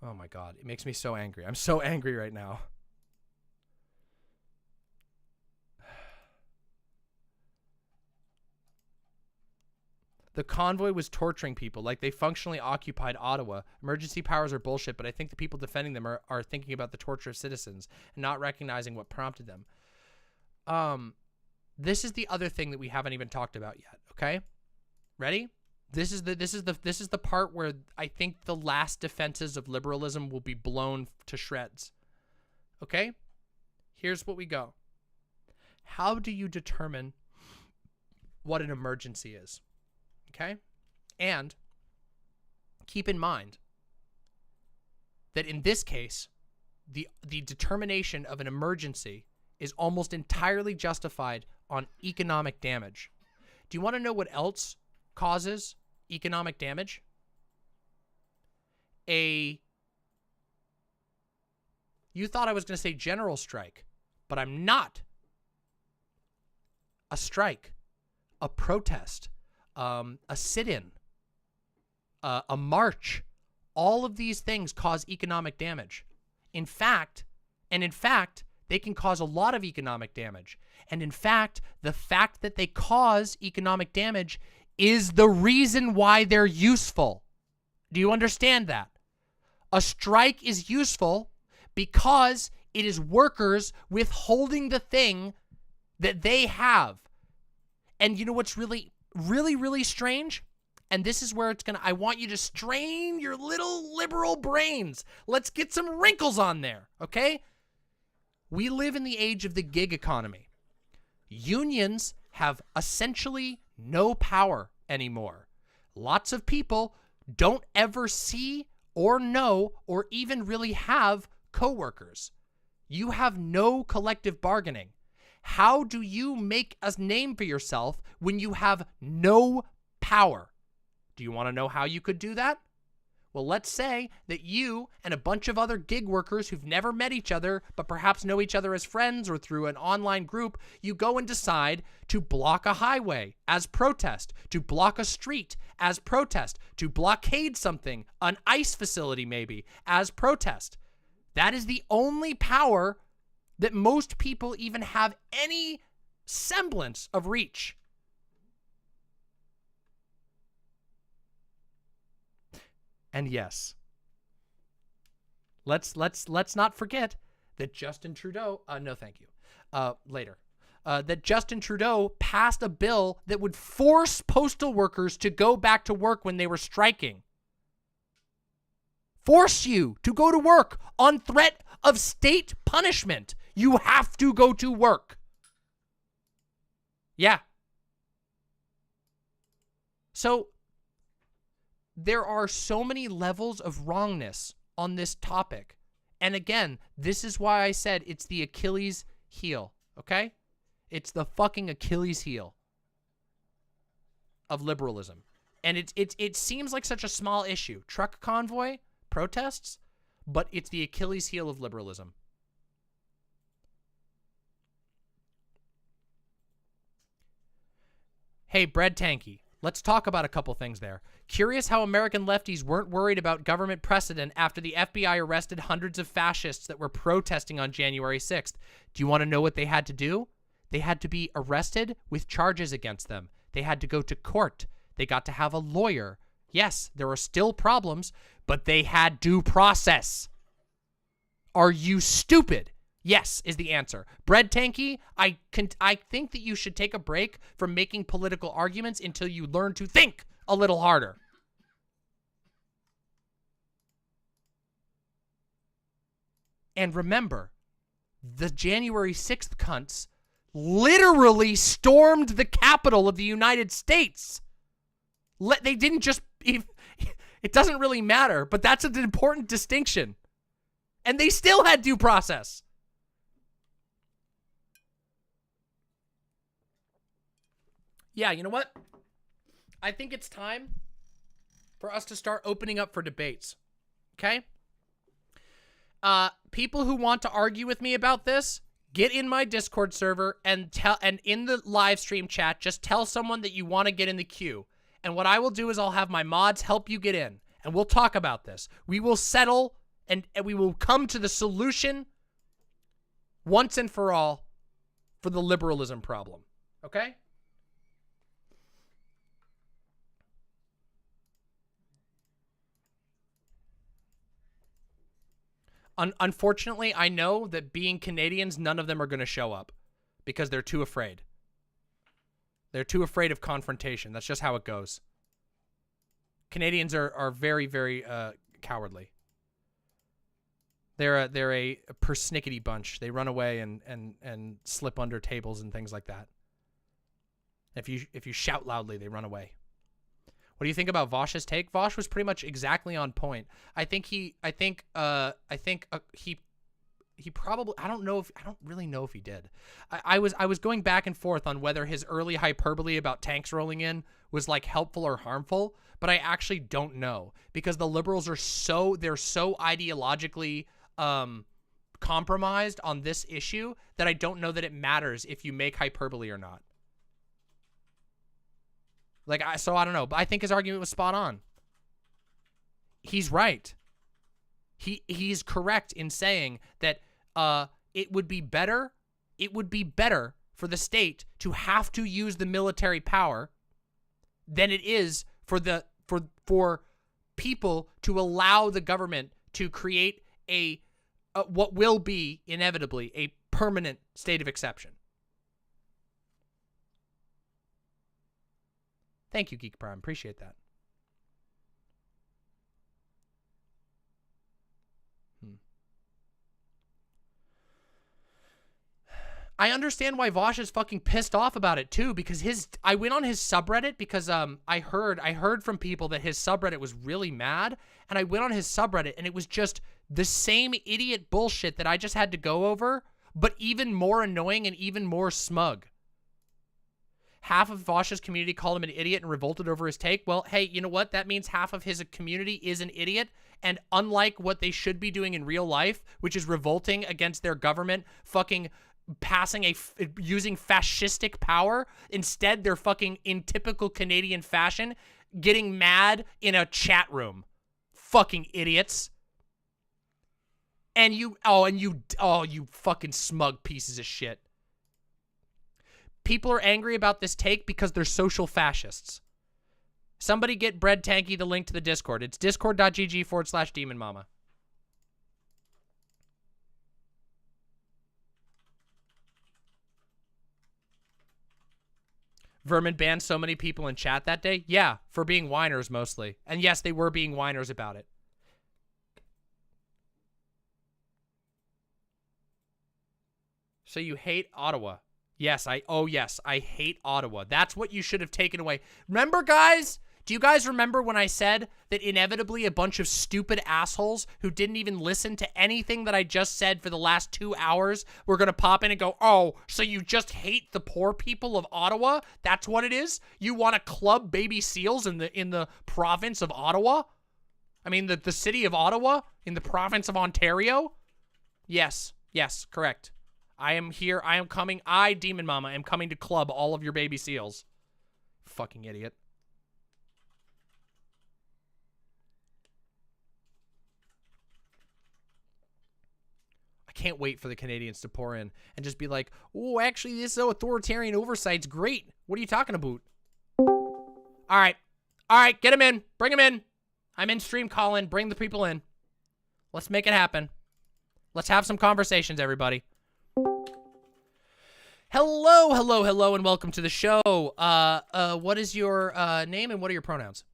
Oh my God, it makes me so angry. I'm so angry right now. The convoy was torturing people, like they functionally occupied Ottawa. Emergency powers are bullshit, but I think the people defending them are thinking about the torture of citizens and not recognizing what prompted them. This is the other thing that we haven't even talked about yet, okay? Ready? This is the part where I think the last defenses of liberalism will be blown to shreds. Okay? Here's what we go. How do you determine what an emergency is? Okay? And keep in mind that in this case, the determination of an emergency is almost entirely justified on economic damage. Do you want to know what else causes economic damage? You thought I was going to say general strike, but I'm not. A strike, a protest, a sit-in, a march, all of these things cause economic damage. In fact, they can cause a lot of economic damage. And in fact, the fact that they cause economic damage is the reason why they're useful. Do you understand that? A strike is useful because it is workers withholding the thing that they have. And you know what's really strange? And this is where I want you to strain your little liberal brains. Let's get some wrinkles on there, okay? We live in the age of the gig economy. Unions have essentially no power anymore. Lots of people don't ever see or know or even really have coworkers. You have no collective bargaining. How do you make a name for yourself when you have no power? Do you want to know how you could do that? Well, let's say that you and a bunch of other gig workers who've never met each other, but perhaps know each other as friends or through an online group, you go and decide to block a highway as protest, to block a street as protest, to blockade something, an ice facility maybe, as protest. That is the only power that most people even have any semblance of reach. And yes, let's not forget that Justin Trudeau, no thank you, later, that Justin Trudeau passed a bill that would force postal workers to go back to work when they were striking. Force you to go to work on threat of state punishment. You have to go to work. Yeah. So there are so many levels of wrongness on this topic. And again, this is why I said it's the Achilles heel, okay? It's the fucking Achilles heel of liberalism. And it seems like such a small issue. Truck convoy, protests, but it's the Achilles heel of liberalism. Hey, BreadTankie, Let's talk about a couple things there. Curious how American lefties weren't worried about government precedent after the FBI arrested hundreds of fascists that were protesting on January 6th. Do you want to know what they had to do? They had to be arrested with charges against them. They had to go to court. They got to have a lawyer. Yes, there are still problems, but they had due process. Are you stupid? Yes, is the answer. BreadTankie, I think that you should take a break from making political arguments until you learn to think a little harder. And remember, the January 6th cunts literally stormed the Capitol of the United States. They didn't just... It doesn't really matter, but that's an important distinction. And they still had due process. Yeah, you know what? I think it's time for us to start opening up for debates. Okay? People who want to argue with me about this, get in my Discord server and in the live stream chat, just tell someone that you want to get in the queue. And what I will do is I'll have my mods help you get in. And we'll talk about this. We will settle and we will come to the solution once and for all for the liberalism problem. Okay? Unfortunately, I know that being Canadians, none of them are going to show up because they're too afraid. They're too afraid of confrontation. That's just how it goes. Canadians are very, very cowardly. They're a persnickety bunch. They run away and slip under tables and things like that. If you shout loudly, they run away. What do you think about Vaush's take? Vaush was pretty much exactly on point. I think he probably, I don't really know if he did. I was going back and forth on whether his early hyperbole about tanks rolling in was like helpful or harmful, but I actually don't know because the liberals are so ideologically compromised on this issue that I don't know that it matters if you make hyperbole or not. So I don't know, but I think his argument was spot on. He's right. He's correct in saying that it would be better for the state to have to use the military power than it is for people to allow the government to create what will be inevitably a permanent state of exception. Thank you, Geek Prime. Appreciate that. I understand why Vaush is fucking pissed off about it too, because I went on his subreddit because I heard from people that his subreddit was really mad, and I went on his subreddit and it was just the same idiot bullshit that I just had to go over, but even more annoying and even more smug. Half of Vaush's community called him an idiot and revolted over his take. Well, hey, you know what? That means half of his community is an idiot. And unlike what they should be doing in real life, which is revolting against their government, fucking using fascistic power, instead they're fucking, in typical Canadian fashion, getting mad in a chat room. Fucking idiots. And you fucking smug pieces of shit. People are angry about this take because they're social fascists. Somebody get BreadTankie the link to the Discord. It's discord.gg/DemonMama. Vermin banned so many people in chat that day? Yeah, for being whiners mostly. And yes, they were being whiners about it. So you hate Ottawa. Yes, I hate Ottawa. That's what you should have taken away. Remember, guys? Do you guys remember when I said that inevitably a bunch of stupid assholes who didn't even listen to anything that I just said for the last 2 hours were going to pop in and go, oh, so you just hate the poor people of Ottawa? That's what it is? You want to club baby seals in the province of Ottawa? I mean, the city of Ottawa in the province of Ontario? Yes, correct. I am here. DemonMama, am coming to club all of your baby seals. Fucking idiot. can't wait for the Canadians to pour in and just be like, oh, actually, this authoritarian oversight's great. What are you talking about? All right, get him in. Bring him in. I'm in stream call-in. Bring the people in. Let's make it happen. Let's have some conversations, everybody. Hello, and welcome to the show. What is your name and what are your pronouns?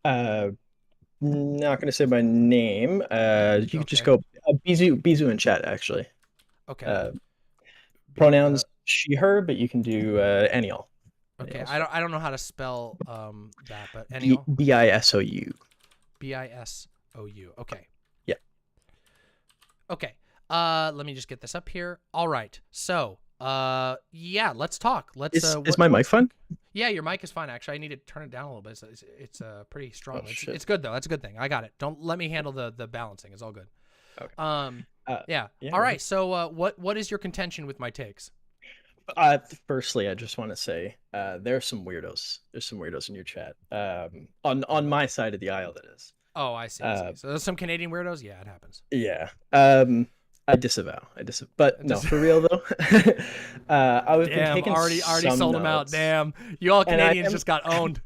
Not gonna say my name. You could just go Bisou in chat actually. Okay. Pronouns she her, but you can do any all. Okay, I don't know how to spell that, but any all. Bisou. Bisou. Okay. Yeah. Okay. Let me just get this up here. All right. So, yeah, let's talk. Let's. Is my mic fine? Yeah, your mic is fine. Actually, I need to turn it down a little bit. It's pretty strong. Oh, it's good though. That's a good thing. I got it. Don't let me handle the balancing. It's all good. Okay. Yeah. All right. So, what is your contention with my takes? Firstly, I just want to say there's some weirdos. There's some weirdos in your chat. On my side of the aisle, that is. Oh, I see. So there's some Canadian weirdos. Yeah, it happens. Yeah. I disavow. But no, for real though. I've been taking already some sold them out. notes. Damn, you all Canadians just got owned.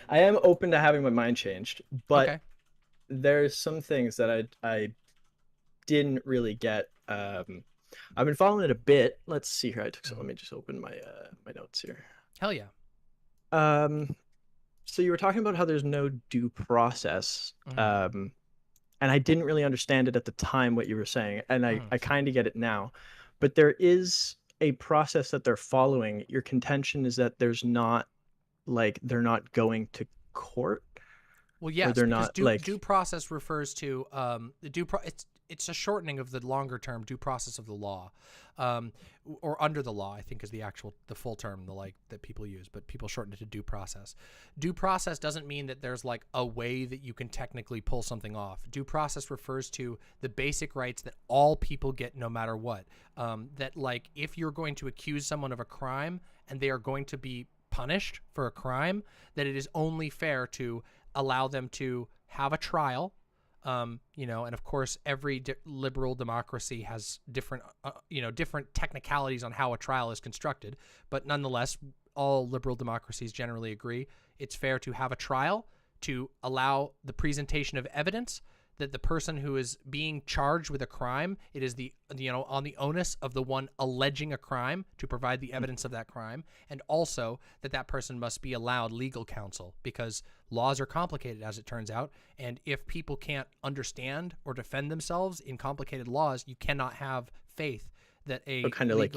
I am open to having my mind changed, but okay. There's some things that I didn't really get. I've been following it a bit. Let's see here. Let me just open my my notes here. Hell yeah. So you were talking about how there's no due process. And I didn't really understand it at the time what you were saying, and I kind of get it now. But there is a process that they're following. Your contention is that there's not, like, they're not going to court. Well, yes, they're not due process refers to it's a shortening of the longer term due process of the law, or under the law, I think is the full term, that people use, but people shorten it to due process. Due process doesn't mean that there's like a way that you can technically pull something off. Due process refers to the basic rights that all people get no matter what. That, like, if you're going to accuse someone of a crime and they are going to be punished for a crime, that it is only fair to allow them to have a trial. And of course, every liberal democracy has different, different technicalities on how a trial is constructed. But nonetheless, all liberal democracies generally agree it's fair to have a trial, to allow the presentation of evidence, that the person who is being charged with a crime, it is on the onus of the one alleging a crime to provide the evidence of that crime, and also that person must be allowed legal counsel, because laws are complicated, as it turns out, and if people can't understand or defend themselves in complicated laws, you cannot have faith that a kind of like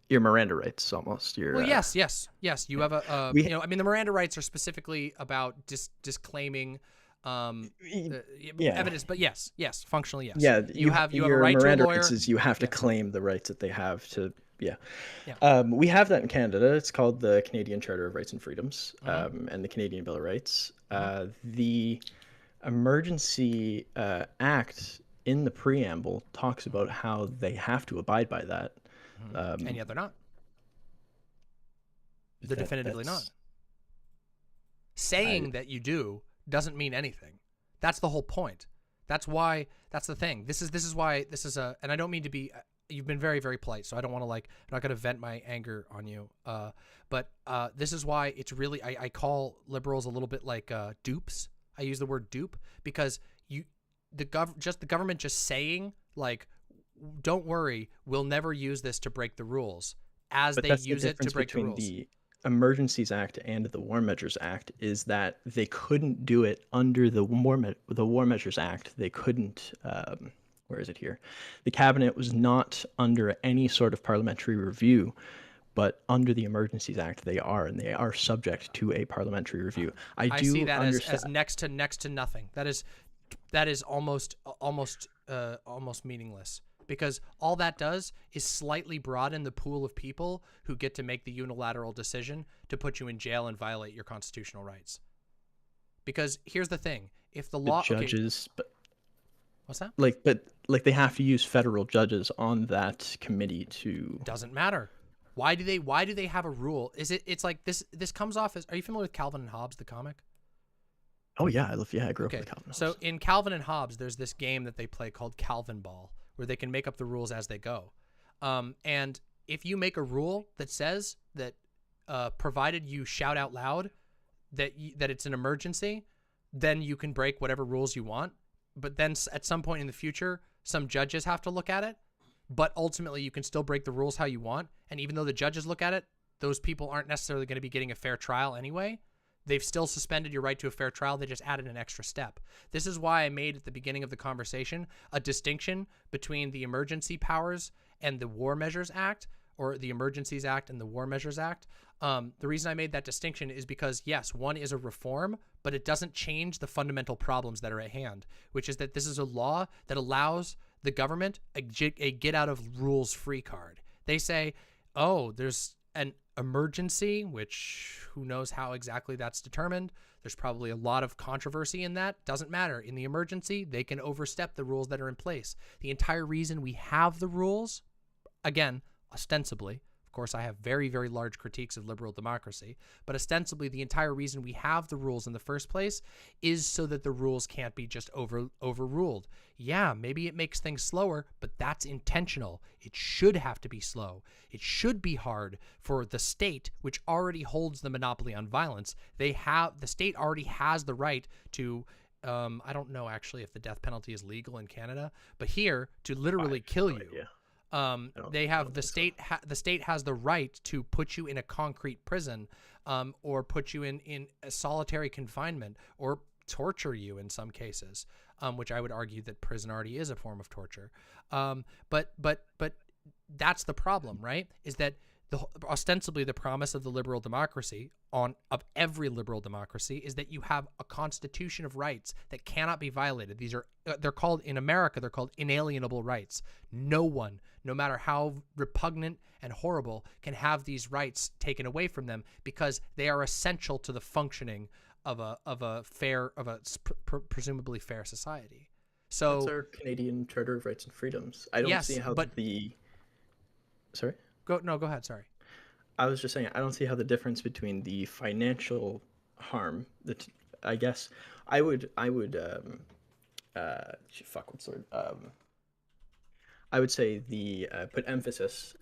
your Miranda rights almost. Yes. You have the Miranda rights are specifically about disclaiming evidence, but yes, functionally, yes. Yeah, you have your a right Miranda to a lawyer. Rights is you have to claim the rights that they have to. We have that in Canada. It's called the Canadian Charter of Rights and Freedoms, and the Canadian Bill of Rights. The Emergency Act in the preamble talks about how they have to abide by that, and yet they're not. They're definitively not. Saying that you do doesn't mean anything. That's the whole point. That's the thing. This is why this is and I don't mean to be, you've been very, very polite, so I don't want to, I'm not going to vent my anger on you. But this is why it's really, I call liberals a little bit like dupes. I use the word dupe because the government just saying, like, don't worry, we'll never use this to break the rules, as they use it to break the rules. The Emergencies Act and the War Measures Act is that they couldn't do it under the War Measures Act. They couldn't. Where is it here? The cabinet was not under any sort of parliamentary review, but under the Emergencies Act they are, and they are subject to a parliamentary review. I see that as next to nothing. That is almost meaningless. Because all that does is slightly broaden the pool of people who get to make the unilateral decision to put you in jail and violate your constitutional rights. Because here's the thing: if the law, judges, but what's that? But they have to use federal judges on that committee to. Doesn't matter. Why do they have a rule? It's like this comes off as. Are you familiar with Calvin and Hobbes, the comic? Oh yeah, I grew up Okay, with Calvin Hobbes. so in Calvin and Hobbes, there's this game that they play called Calvin Ball, where they can make up the rules as they go. And if you make a rule that says that, provided you shout out loud that it's an emergency, then you can break whatever rules you want. But then at some point in the future, some judges have to look at it. But ultimately, you can still break the rules how you want. And even though the judges look at it, those people aren't necessarily going to be getting a fair trial anyway. They've still suspended your right to a fair trial. They just added an extra step. This is why I made at the beginning of the conversation a distinction between the Emergency Powers and the War Measures Act, or the Emergencies Act and the War Measures Act. The reason I made that distinction is because, yes, one is a reform, but it doesn't change the fundamental problems that are at hand, which is that this is a law that allows the government a get-out-of-rules-free card. They say, oh, there's an emergency, which who knows how exactly that's determined. There's probably a lot of controversy in that. Doesn't matter. In the emergency, they can overstep the rules that are in place. The entire reason we have the rules, again, ostensibly, of course, I have very, very large critiques of liberal democracy, but ostensibly the entire reason we have the rules in the first place is so that the rules can't be just overruled. Yeah, maybe it makes things slower, but that's intentional. It should have to be slow. It should be hard for the state, which already holds the monopoly on violence. The state already has the right to, I don't know actually if the death penalty is legal in Canada, but here to literally kill you. Yeah. The state has the right to put you in a concrete prison, or put you in a solitary confinement, or torture you in some cases, which I would argue that prison already is a form of torture. But that's the problem, right? Is that ostensibly the promise of the liberal democracy of every liberal democracy is that you have a constitution of rights that cannot be violated. These are they're called in America, they're called inalienable rights. No one, no matter how repugnant and horrible, can have these rights taken away from them because they are essential to the functioning of a presumably fair society. So that's our Canadian Charter of Rights and Freedoms. I don't see how Sorry? Go ahead, sorry. I was just saying, I don't see how the difference between the financial harm that I guess I would say put emphasis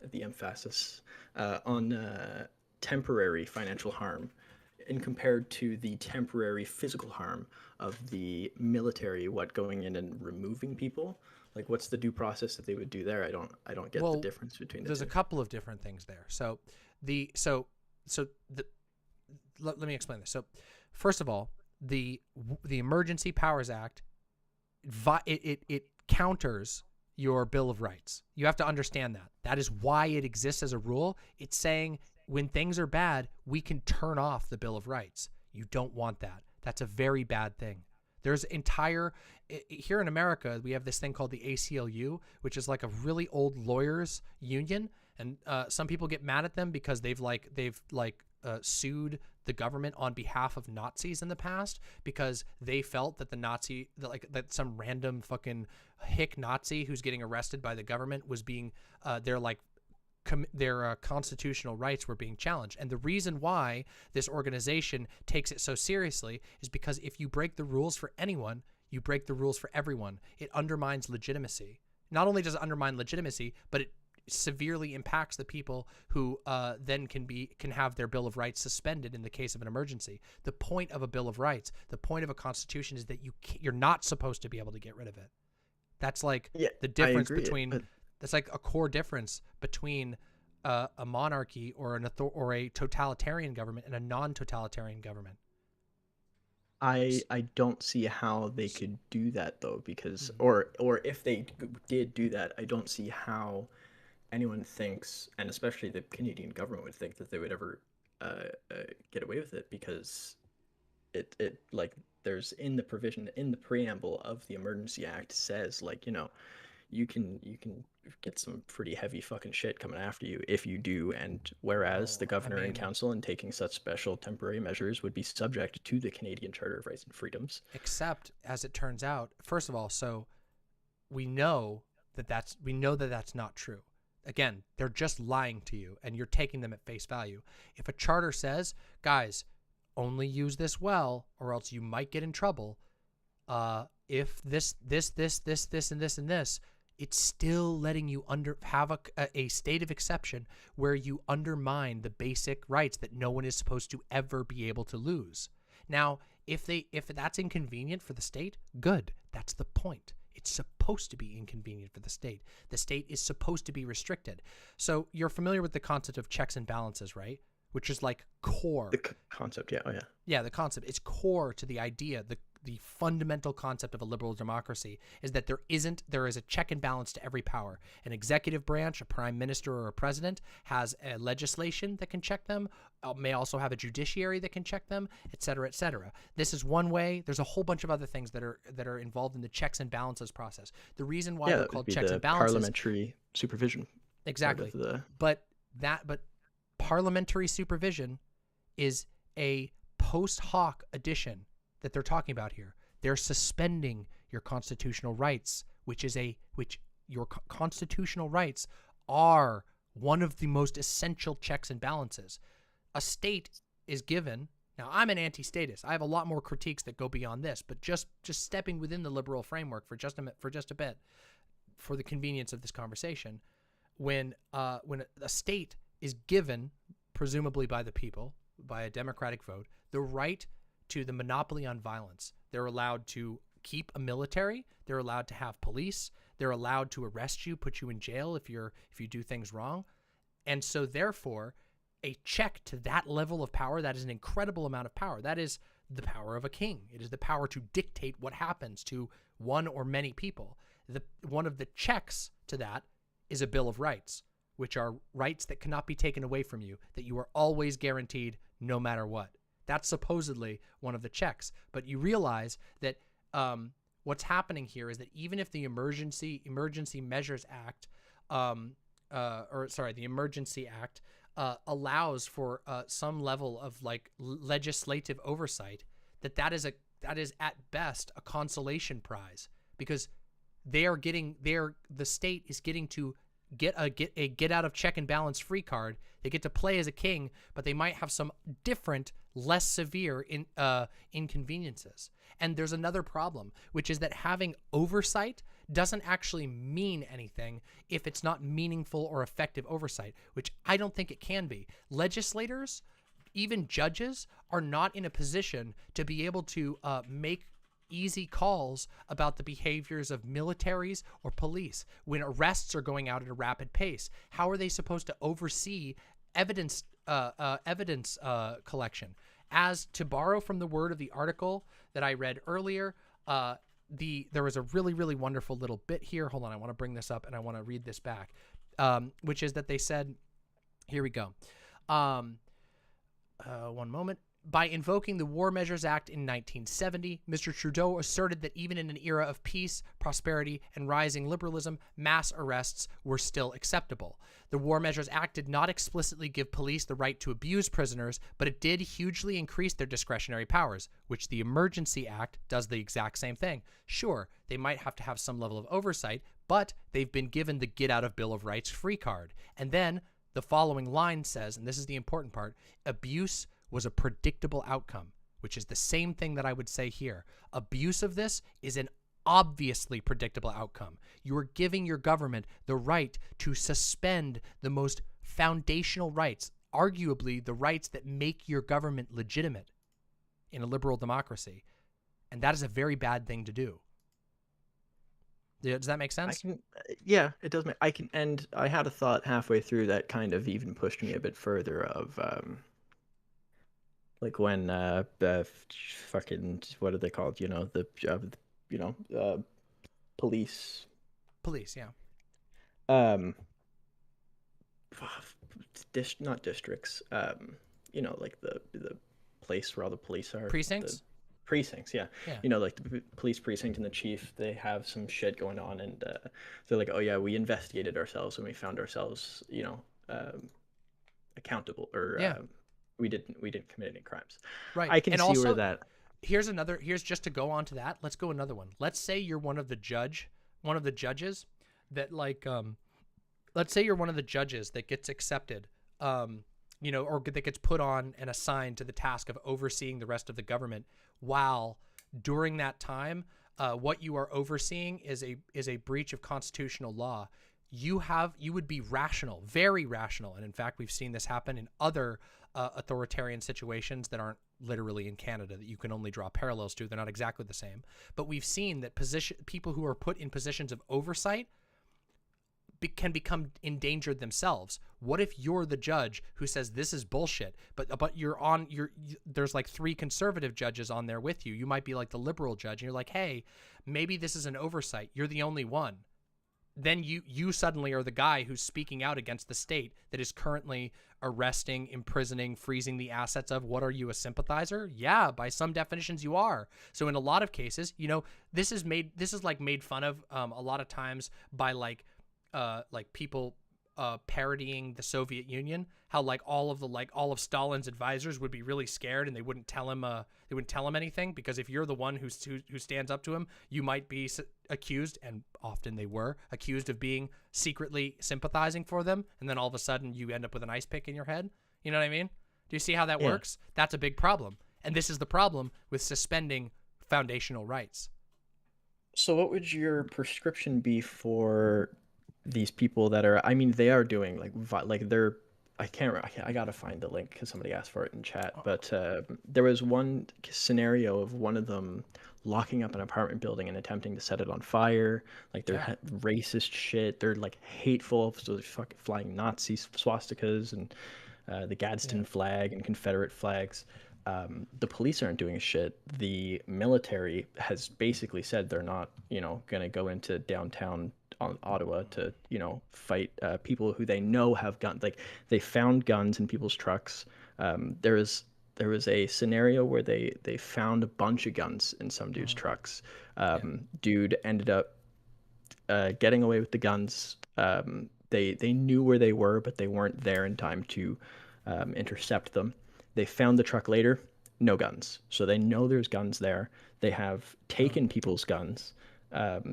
on temporary financial harm in compared to the temporary physical harm of the military, going in and removing people. Like, what's the due process that they would do there? I don't get the difference between the two. There's a couple of different things there. Let me explain this. So, first of all, the Emergency Powers Act, it counters your Bill of Rights. You have to understand that. That is why it exists as a rule. It's saying when things are bad, we can turn off the Bill of Rights. You don't want that. That's a very bad thing. There's here in America, we have this thing called the ACLU, which is like a really old lawyers union. And some people get mad at them because they've sued the government on behalf of Nazis in the past because they felt that that some random fucking hick Nazi who's getting arrested by the government was being their constitutional rights were being challenged. And the reason why this organization takes it so seriously is because if you break the rules for anyone, you break the rules for everyone. It undermines legitimacy. Not only does it undermine legitimacy, but it severely impacts the people who then can have their Bill of Rights suspended in the case of an emergency. The point of a Bill of Rights, the point of a constitution is that you're not supposed to be able to get rid of it. That's like the difference between... That's like a core difference between a monarchy or a totalitarian government and a non-totalitarian government. I don't see how they could do that though, because or if they did do that, I don't see how anyone thinks, and especially the Canadian government would think that they would ever get away with it, because it there's in the provision in the preamble of the Emergency Act says you can get some pretty heavy fucking shit coming after you if you do, and whereas the governor and council in taking such special temporary measures would be subject to the Canadian Charter of Rights and Freedoms. Except, as it turns out, first of all, so we know that that's not true. Again, they're just lying to you, and you're taking them at face value. If a charter says, guys, only use this well, or else you might get in trouble. If this, and this, it's still letting you have a state of exception where you undermine the basic rights that no one is supposed to ever be able to lose. Now, if that's inconvenient for the state, good. That's the point. It's supposed to be inconvenient for the state. The state is supposed to be restricted. So you're familiar with the concept of checks and balances, right? Which is like core. The concept, yeah. Oh, yeah. Yeah, the concept. It's core to the idea, the fundamental concept of a liberal democracy is that there is a check and balance to every power. An executive branch, a prime minister or a president has a legislation that can check them, may also have a judiciary that can check them, et cetera, et cetera. This is one way. There's a whole bunch of other things that are involved in the checks and balances process. The reason why they're called checks and balances, parliamentary supervision. Exactly. But parliamentary supervision is a post hoc addition that they're talking about here. They're suspending your constitutional rights, which your constitutional rights are one of the most essential checks and balances. A state is given. Now, I'm an anti-statist. I have a lot more critiques that go beyond this, but just stepping within the liberal framework for just a bit, for the convenience of this conversation, when a state is given, presumably by the people, by a democratic vote, the right to the monopoly on violence. They're allowed to keep a military. They're allowed to have police. They're allowed to arrest you, put you in jail if you do things wrong. And so therefore, a check to that level of power, that is an incredible amount of power. That is the power of a king. It is the power to dictate what happens to one or many people. One of the checks to that is a Bill of Rights, which are rights that cannot be taken away from you, that you are always guaranteed no matter what. That's supposedly one of the checks. But you realize that what's happening here is that even if the Emergency Measures Act, the Emergency Act allows for some level of like legislative oversight, that is at best a consolation prize, because the state is getting to get a get out of check and balance free card. They get to play as a king, but they might have some different, less severe inconveniences. And there's another problem, which is that having oversight doesn't actually mean anything if it's not meaningful or effective oversight, which I don't think it can be. Legislators, even judges, are not in a position to be able to make easy calls about the behaviors of militaries or police when arrests are going out at a rapid pace. How are they supposed to oversee evidence collection? As to borrow from the word of the article that I read earlier, there was a really, really wonderful little bit here. Hold on, I want to bring this up and I want to read this back, which is that they said, here we go. One moment. By invoking the War Measures Act in 1970, Mr. Trudeau asserted that even in an era of peace, prosperity, and rising liberalism, mass arrests were still acceptable. The War Measures Act did not explicitly give police the right to abuse prisoners, but it did hugely increase their discretionary powers, which the Emergency Act does the exact same thing. Sure, they might have to have some level of oversight, but they've been given the Get Out of Bill of Rights free card. And then the following line says, and this is the important part, abuse was a predictable outcome, which is the same thing that I would say here. Abuse of this is an obviously predictable outcome. You are giving your government the right to suspend the most foundational rights, arguably the rights that make your government legitimate in a liberal democracy. And that is a very bad thing to do. Does that make sense? Yeah, it does. I had a thought halfway through that kind of even pushed me a bit further of, like when fucking, what are they called? You know, police. Police, yeah. Not districts. You know, like the place where all the police are. Precincts. Precincts, yeah. You know, like the police precinct and the chief, they have some shit going on, and they're like, oh yeah, we investigated ourselves and we found ourselves, you know, accountable, or we didn't commit any crimes. Right. I can see also, where that. Here's just to go on to that. Let's go another one. Let's say you're one of the judges that like, let's say you're one of the judges that gets accepted or that gets put on and assigned to the task of overseeing the rest of the government, while during that time, what you are overseeing is a breach of constitutional law. You would be rational, very rational. And in fact, we've seen this happen in other authoritarian situations that aren't literally in Canada, that you can only draw parallels to. They're not exactly the same. But we've seen that people who are put in positions of oversight can become endangered themselves. What if you're the judge who says this is bullshit, but there's like 3 conservative judges on there with you. You might be like the liberal judge, and you're like, hey, maybe this is an oversight. You're the only one. Then you suddenly are the guy who's speaking out against the state that is currently arresting, imprisoning, freezing the assets of. What are you, a sympathizer? Yeah, by some definitions you are. So in a lot of cases, this is made fun of a lot of times by like people parodying the Soviet Union, how all of Stalin's advisors would be really scared and they wouldn't tell him anything, because if you're the one who stands up to him, you might be accused, and often they were accused, of being secretly sympathizing for them, and then all of a sudden you end up with an ice pick in your head. You know what I mean? Do you see how that works? That's a big problem, and this is the problem with suspending foundational rights. So what would your prescription be for these people that are, they are doing I gotta find the link because somebody asked for it in chat, but there was one scenario of one of them locking up an apartment building and attempting to set it on fire. They're racist shit. They're hateful. So they're fucking flying Nazi swastikas and the Gadsden flag and Confederate flags. The police aren't doing shit. The military has basically said they're not, gonna go into downtown Ottawa to, fight people who they know have guns. They found guns in people's trucks. There was a scenario where they found a bunch of guns in some dude's trucks. Dude ended up getting away with the guns. They knew where they were, but they weren't there in time to intercept them. They found the truck later, no guns. So they know there's guns there. They have taken people's guns.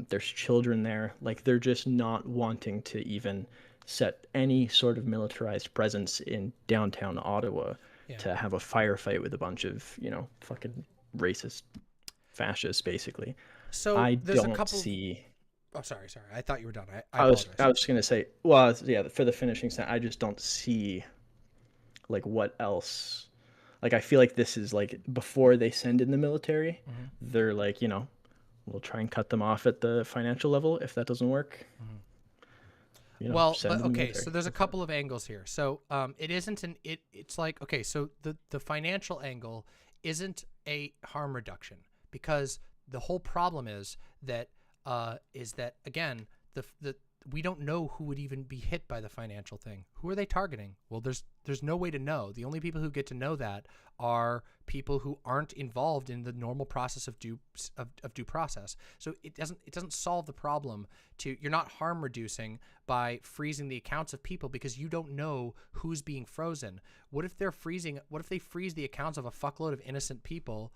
There's children there. They're just not wanting to even set any sort of militarized presence in downtown Ottawa to have a firefight with a bunch of, fucking racist fascists, basically. So I there's don't a couple. see. Oh, sorry. I thought you were done. I was just gonna say. Well, yeah. For the finishing sentence, I just don't see, what else. I feel like this is before they send in the military, they're we'll try and cut them off at the financial level. If that doesn't work, okay. So there's a couple of angles here. So it isn't it's okay. So the financial angle isn't a harm reduction, because the whole problem is that again, we don't know who would even be hit by the financial thing. Who are they targeting? Well, there's no way to know. The only people who get to know that are people who aren't involved in the normal process of due process. So it doesn't solve the problem. You're not harm reducing by freezing the accounts of people, because you don't know who's being frozen. What if they freeze the accounts of a fuckload of innocent people,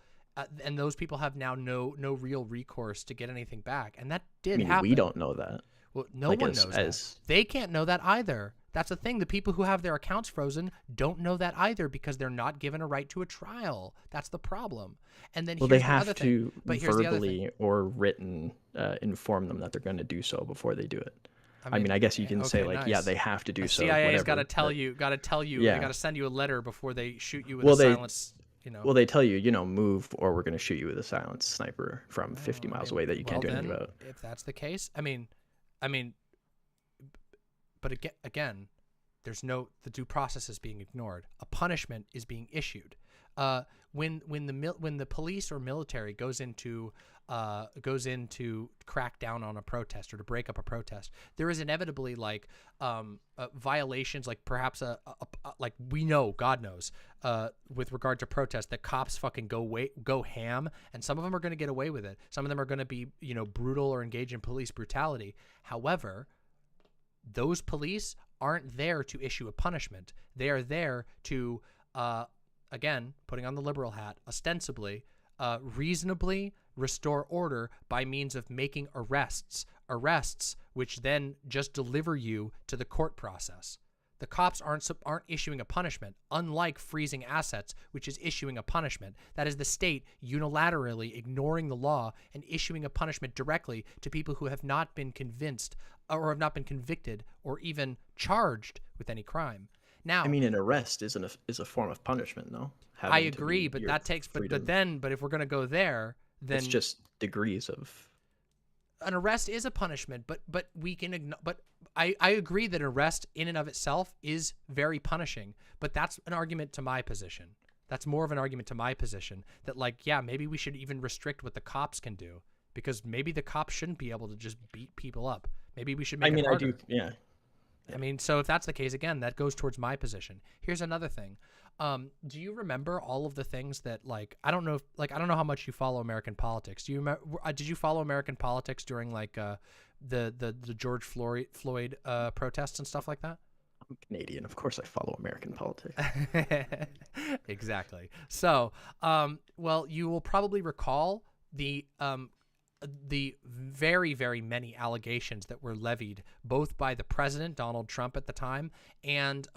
and those people have now no real recourse to get anything back? And that did happen. We don't know that. Well, no one knows that. They can't know that either. That's the thing. The people who have their accounts frozen don't know that either, because they're not given a right to a trial. That's the problem. And then they have to verbally or written inform them that they're going to do so before they do it. I guess you can say nice. They have to do so. CIA's got to tell you. They got to send you a letter before they shoot you with a silence. Well, they tell you, move, or we're going to shoot you with a silenced sniper from 50 miles away that you can't do anything about. If that's the case, but again, the due process is being ignored. A punishment is being issued. When the police or military goes in to crack down on a protest or to break up a protest, there is inevitably violations, perhaps we know, God knows, with regard to protest, that cops fucking go ham, and some of them are going to get away with it. Some of them are going to be brutal or engage in police brutality. However, those police aren't there to issue a punishment. They are there to, again, putting on the liberal hat, ostensibly, reasonably restore order by means of making arrests, which then just deliver you to the court process. The cops aren't issuing a punishment, unlike freezing assets, which is issuing a punishment. That is the state unilaterally ignoring the law and issuing a punishment directly to people who have not been convinced or have not been convicted or even charged with any crime. Now, I mean, an arrest is a form of punishment, no? I agree, but that takes, but if we're going to go there, then it's just degrees of. An arrest is a punishment, but we can but I agree that arrest in and of itself is very punishing, but that's an argument to my position. That's more of an argument to my position that, like, yeah, maybe we should even restrict what the cops can do, because maybe the cops shouldn't be able to just beat people up. Maybe we should make it harder. Yeah. I mean, so if that's the case, again, that goes towards my position. Here's another thing. Do you remember all of the things that, like, I don't know how much you follow American politics. Do you remember? Did you follow American politics during like the George Floyd protests and stuff like that? I'm Canadian, of course I follow American politics. Exactly. So, well, you will probably recall the very, very many allegations that were levied both by the president, Donald Trump at the time, and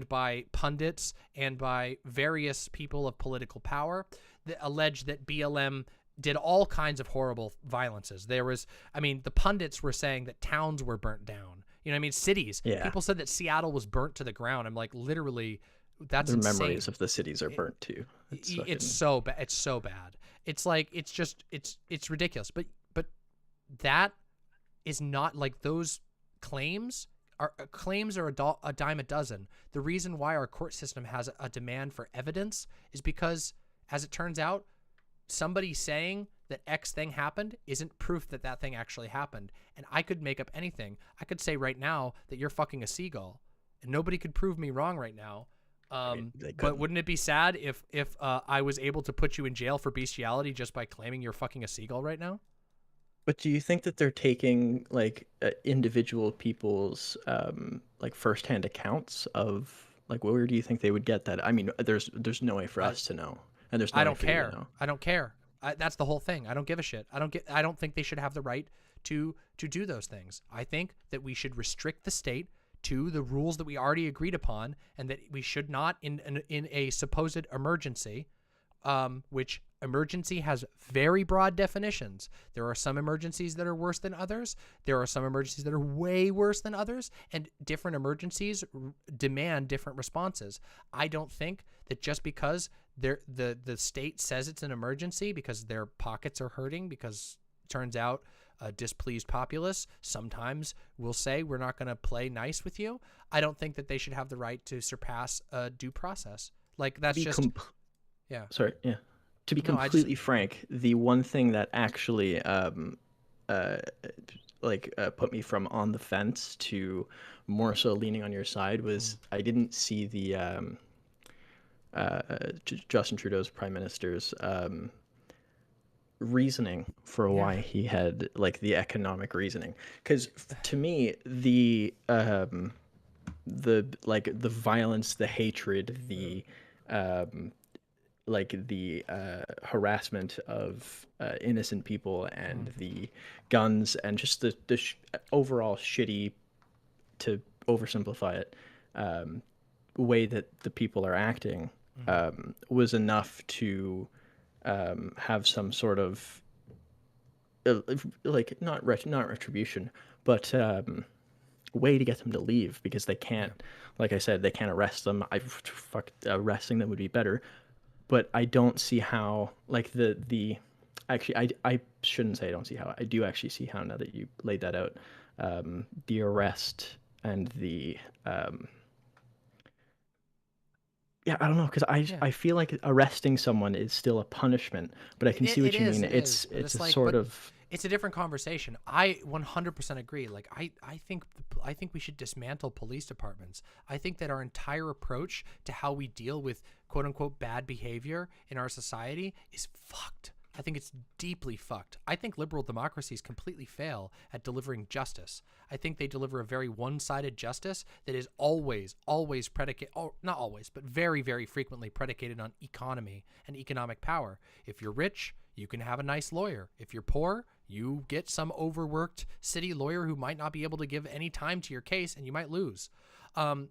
by pundits and by various people of political power that alleged that BLM did all kinds of horrible violences. There was, I mean, the pundits were saying that towns were burnt down. You know what I mean? Cities. Yeah. People said that Seattle was burnt to the ground. I'm like, literally, that's the insane. Memories of the cities are burnt too. It's so bad. It's so bad. It's like, it's just, it's ridiculous. But that is not, like, those claims are a dime a dozen. The reason why our court system has a demand for evidence is because, as it turns out, somebody saying that X thing happened isn't proof that that thing actually happened. And I could make up anything. I could say right now that you're fucking a seagull, and nobody could prove me wrong right now. But wouldn't it be sad if I was able to put you in jail for bestiality just by claiming you're fucking a seagull right now? But do you think that they're taking, like, individual people's like firsthand accounts of, like, where do you think they would get that? I mean, there's no way for us to know, and there's no I way don't for you to care. know. I don't care. That's the whole thing. I don't give a shit. I don't think they should have the right to do those things. I think that we should restrict the state to the rules that we already agreed upon, and that we should not, in a supposed emergency, which emergency has very broad definitions. There are some emergencies that are worse than others. There are some emergencies that are way worse than others, and different emergencies demand different responses. I don't think that just because the state says it's an emergency because their pockets are hurting, because it turns out a displeased populace sometimes will say, we're not going to play nice with you. I don't think that they should have the right to surpass due process. Like, that's just... yeah. Sorry, yeah. To be completely frank, the one thing that actually put me from on the fence to more so leaning on your side was I didn't see the Justin Trudeau's prime minister's reasoning for why he had, like, the economic reasoning, because to me the violence, the hatred, the harassment of innocent people, and the guns, and just the overall shitty, to oversimplify it, way that the people are acting was enough to have some sort of not retribution, but way to get them to leave, because they can't, like I said, they can't arrest them. Arresting them would be better. But I don't see how, like, actually, I shouldn't say I don't see how. I do actually see how, now that you laid that out. The arrest and the, yeah, I don't know, because I feel like arresting someone is still a punishment, but I can see what you mean. It's a like, sort of... It's a different conversation. I 100% agree. Like, I think we should dismantle police departments. I think that our entire approach to how we deal with quote unquote bad behavior in our society is fucked. I think it's deeply fucked. I think liberal democracies completely fail at delivering justice. I think they deliver a very one-sided justice that is always predicated, not always, but very, very frequently predicated on economy and economic power. If you're rich, you can have a nice lawyer. If you're poor, you get some overworked city lawyer who might not be able to give any time to your case, and you might lose.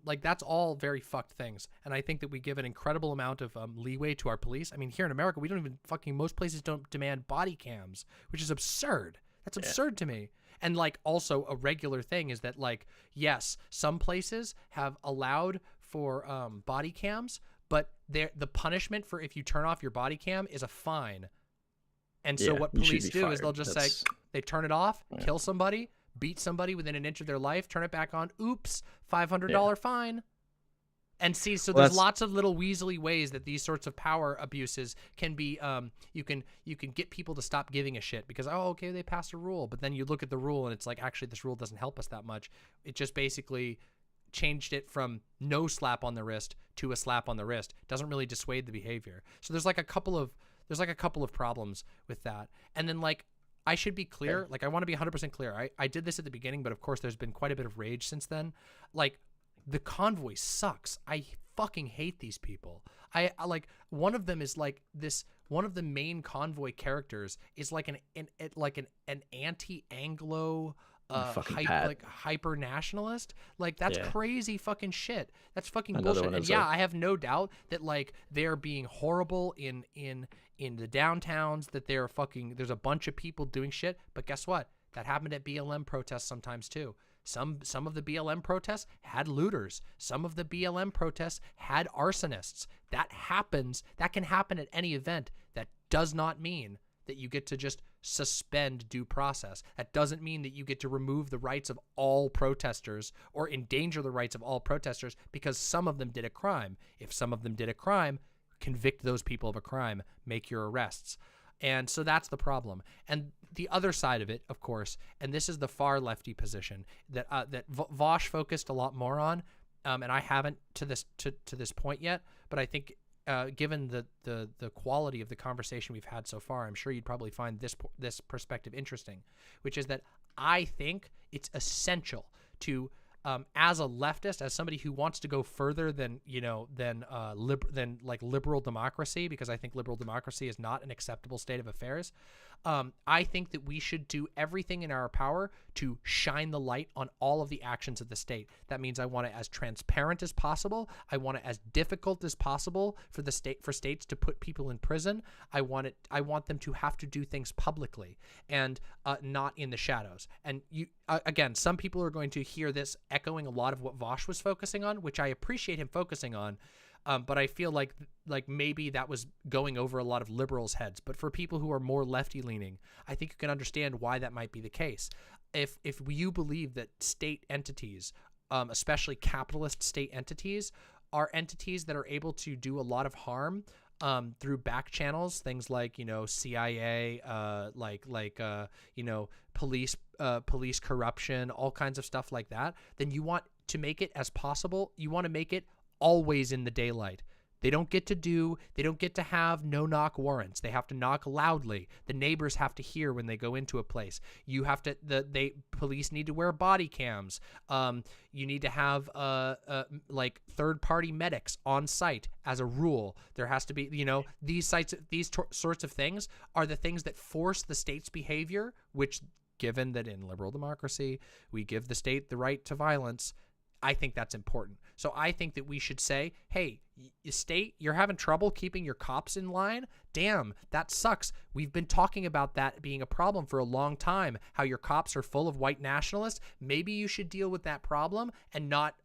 like that's all very fucked things. And I think that we give an incredible amount of leeway to our police. I mean, here in America, we don't even most places don't demand body cams, which is absurd. That's absurd to me. And like also a regular thing is that like, yes, some places have allowed for body cams, but the punishment for if you turn off your body cam is a fine. And so what police do is they'll just say, they turn it off, kill somebody, beat somebody within an inch of their life, turn it back on, oops, $500 fine. And see, so there's lots of little weaselly ways that these sorts of power abuses can be, you can get people to stop giving a shit because, oh, okay, they passed a rule. But then you look at the rule and it's like, actually, this rule doesn't help us that much. It just basically changed it from no slap on the wrist to a slap on the wrist. Doesn't really dissuade the behavior. So there's like a couple of problems with that. And then like, I should be clear, like I want to be 100% clear. I did this at the beginning, but of course there's been quite a bit of rage since then. Like, the convoy sucks. I fucking hate these people. I like one of them is like this. One of the main convoy characters is like an anti-Anglo hyper nationalist. Like that's crazy fucking shit. That's fucking bullshit. And yeah, I have no doubt that like they're being horrible in the downtowns. That they're fucking. There's a bunch of people doing shit. But guess what? That happened at BLM protests sometimes too. Some of the BLM protests had looters. Some of the BLM protests had arsonists. That happens. That can happen at any event. That does not mean that you get to just suspend due process. That doesn't mean that you get to remove the rights of all protesters or endanger the rights of all protesters because some of them did a crime. If some of them did a crime, convict those people of a crime. Make your arrests. And so that's the problem. And the other side of it, of course, and this is the far lefty position that Vaush focused a lot more on, and I haven't to this point yet. But I think given the quality of the conversation we've had so far, I'm sure you'd probably find this perspective interesting, which is that I think it's essential to as a leftist, as somebody who wants to go further than liberal democracy, because I think liberal democracy is not an acceptable state of affairs. I think that we should do everything in our power to shine the light on all of the actions of the state. That means I want it as transparent as possible. I want it as difficult as possible for states to put people in prison. I want them to have to do things publicly and not in the shadows. And again, some people are going to hear this echoing a lot of what Vaush was focusing on, which I appreciate him focusing on. But I feel like maybe that was going over a lot of liberals' heads. But for people who are more lefty-leaning, I think you can understand why that might be the case. If you believe that state entities, especially capitalist state entities, are entities that are able to do a lot of harm through back channels, things like CIA, police corruption, all kinds of stuff like that, then you want to make it as possible. You want to make it always in the daylight. They don't get to have no-knock warrants. They have to knock loudly. The neighbors have to hear when they go into a place. You have to. Police need to wear body cams. You need to have like third-party medics on site as a rule. There has to be. These sorts of things are the things that force the state's behavior. Which, given that in liberal democracy we give the state the right to violence, I think that's important. So I think that we should say, hey, state, you're having trouble keeping your cops in line? Damn, that sucks. We've been talking about that being a problem for a long time, how your cops are full of white nationalists. Maybe you should deal with that problem and not